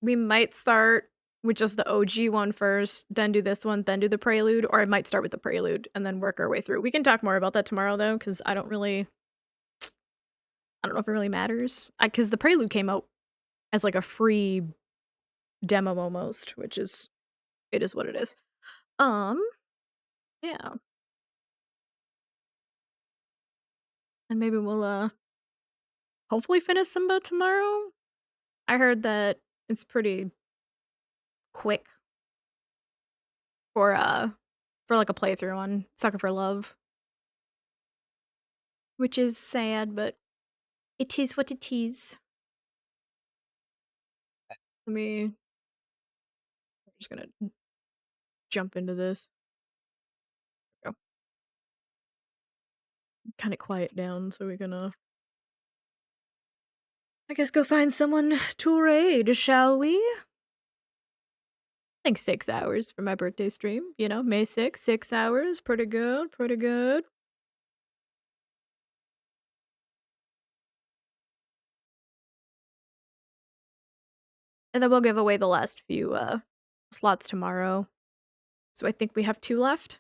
We might start with just the OG one first, then do this one, then do the prelude, or I might start with the prelude and then work our way through. We can talk more about that tomorrow though, because I don't know if it really matters. Because the prelude came out as like a free demo almost, which is it is what it is. Yeah. And maybe we'll, hopefully finish Simba tomorrow? I heard that it's pretty quick for, like, a playthrough on Sucker for Love, which is sad, but it is what it is. I'm just gonna jump into this. Go. Kinda quiet down so we can, I guess go find someone to raid, shall we? I think 6 hours for my birthday stream, you know, May 6th, 6 hours, pretty good, pretty good. And then we'll give away the last few, slots tomorrow. So I think we have 2 left.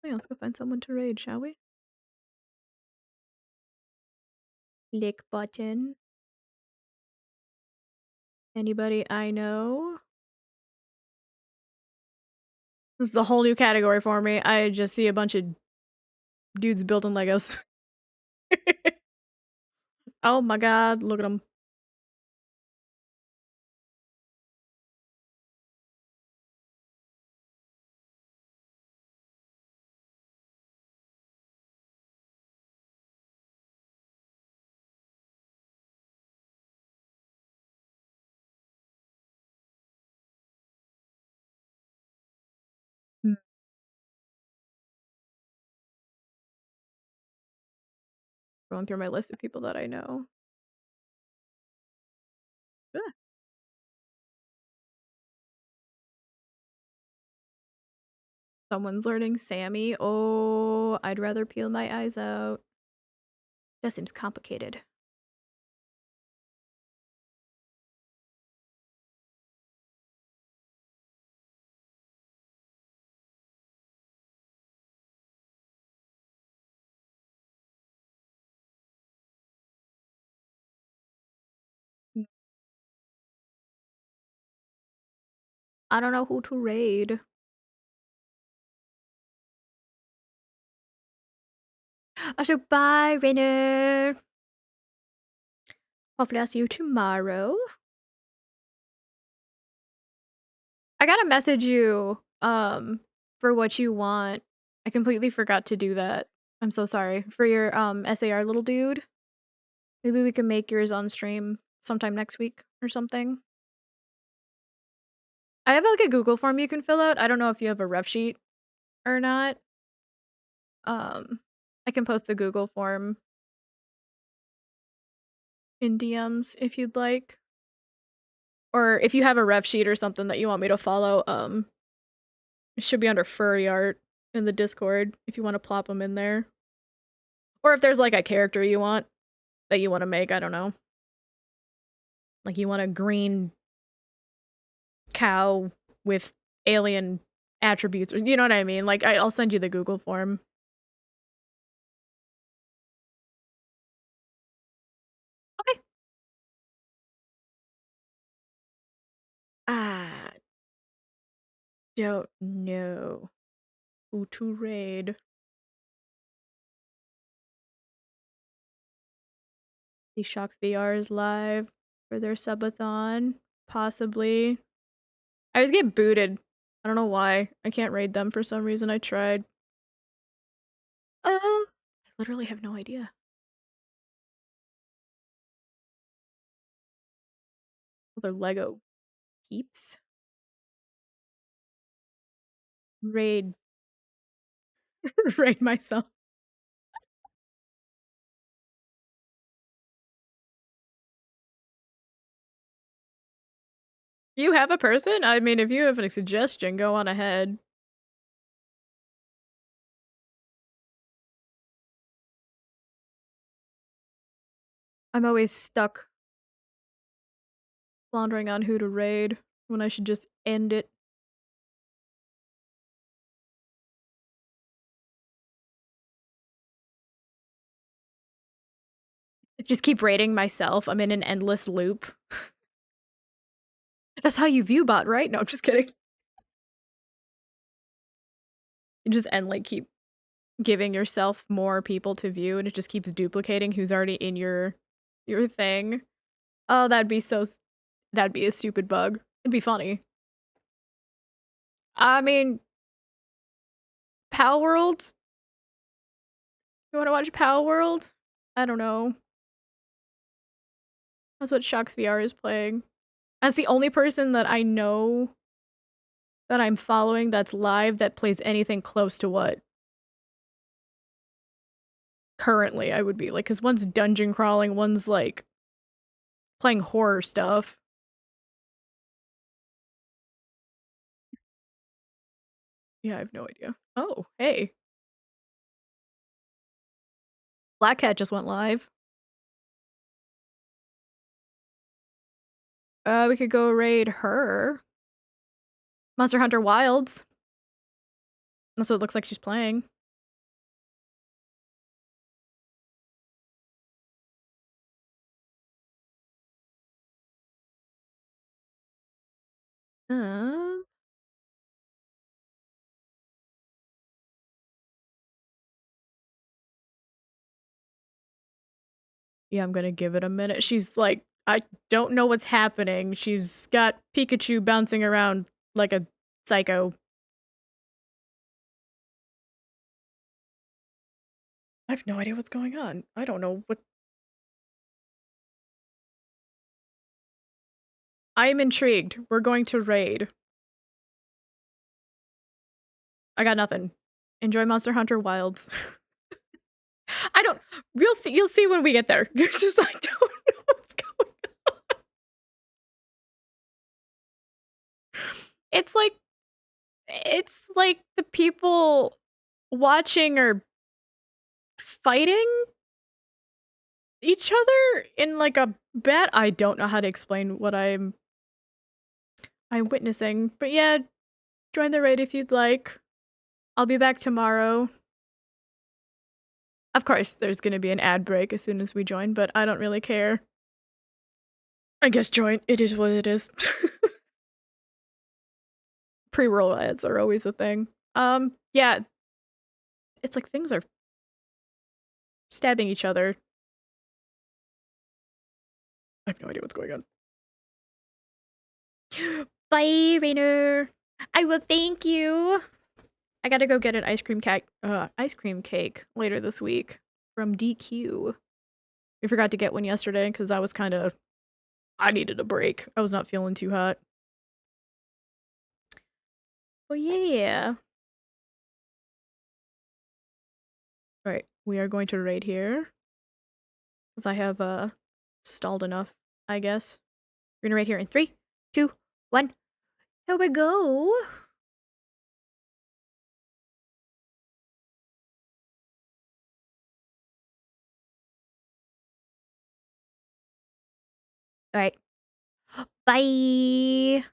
Yeah, let's go find someone to raid, shall we? Click button. Anybody I know? This is a whole new category for me. I just see a bunch of dudes building Legos. Oh my god, look at them. Going through my list of people that I know. Ah, someone's learning Sammy. Oh, I'd rather peel my eyes out. That seems complicated. I don't know who to raid. So bye, Rainer. Hopefully I'll see you tomorrow. I gotta message you, for what you want. I completely forgot to do that. I'm so sorry. For your, SAR little dude. Maybe we can make yours on stream sometime next week or something. I have, like, a Google form you can fill out. I don't know if you have a ref sheet or not. I can post the Google form in DMs if you'd like. Or if you have a ref sheet or something that you want me to follow, it should be under furry art in the Discord if you wanna plop them in there. Or if there's, like, a character you want that you wanna make, I don't know. Like, you want a green cow with alien attributes, or you know what I mean? Like, I'll send you the Google form. Okay. Ah, don't know who to raid. The Shocks VR is live for their subathon, possibly. I always get booted. I don't know why. I can't raid them for some reason. I tried. I literally have no idea. Other Lego peeps. Raid. Raid myself. You have a person? I mean, if you have a suggestion, go on ahead. I'm always stuck floundering on who to raid when I should just end it. Just keep raiding myself. I'm in an endless loop. That's how you view bot, right? No, I'm just kidding. You just end like keep giving yourself more people to view, and it just keeps duplicating who's already in your thing. Oh, that'd be a stupid bug. It'd be funny. I mean, Pal World? You wanna watch Pal World? I don't know. That's what Shox VR is playing. That's the only person that I know that I'm following that's live that plays anything close to what currently I would be like, because one's dungeon crawling, one's like playing horror stuff. Yeah, I have no idea. Oh, hey. Black Cat just went live. We could go raid her. Monster Hunter Wilds. That's what it looks like she's playing. Uh, yeah, I'm gonna give it a minute. She's like, I don't know what's happening. She's got Pikachu bouncing around like a psycho. I have no idea what's going on. I don't know what. I am intrigued. We're going to raid. I got nothing. Enjoy Monster Hunter Wilds. I don't. We'll see. You'll see when we get there. Just I don't know what's going on. It's like the people watching are fighting each other in like a bat. I don't know how to explain what I'm witnessing. But yeah, join the raid if you'd like. I'll be back tomorrow. Of course, there's gonna be an ad break as soon as we join, but I don't really care. I guess join. It is what it is. Pre-roll ads are always a thing. Yeah. It's like things are stabbing each other. I have no idea what's going on. Bye, Rainer. I will thank you. I gotta go get an ice cream cake later this week from DQ. We forgot to get one yesterday because I needed a break. I was not feeling too hot. Oh yeah. Alright, we are going to raid here. Because I have stalled enough, I guess. We're gonna raid here in 3, 2, 1. Here we go. Alright. Bye.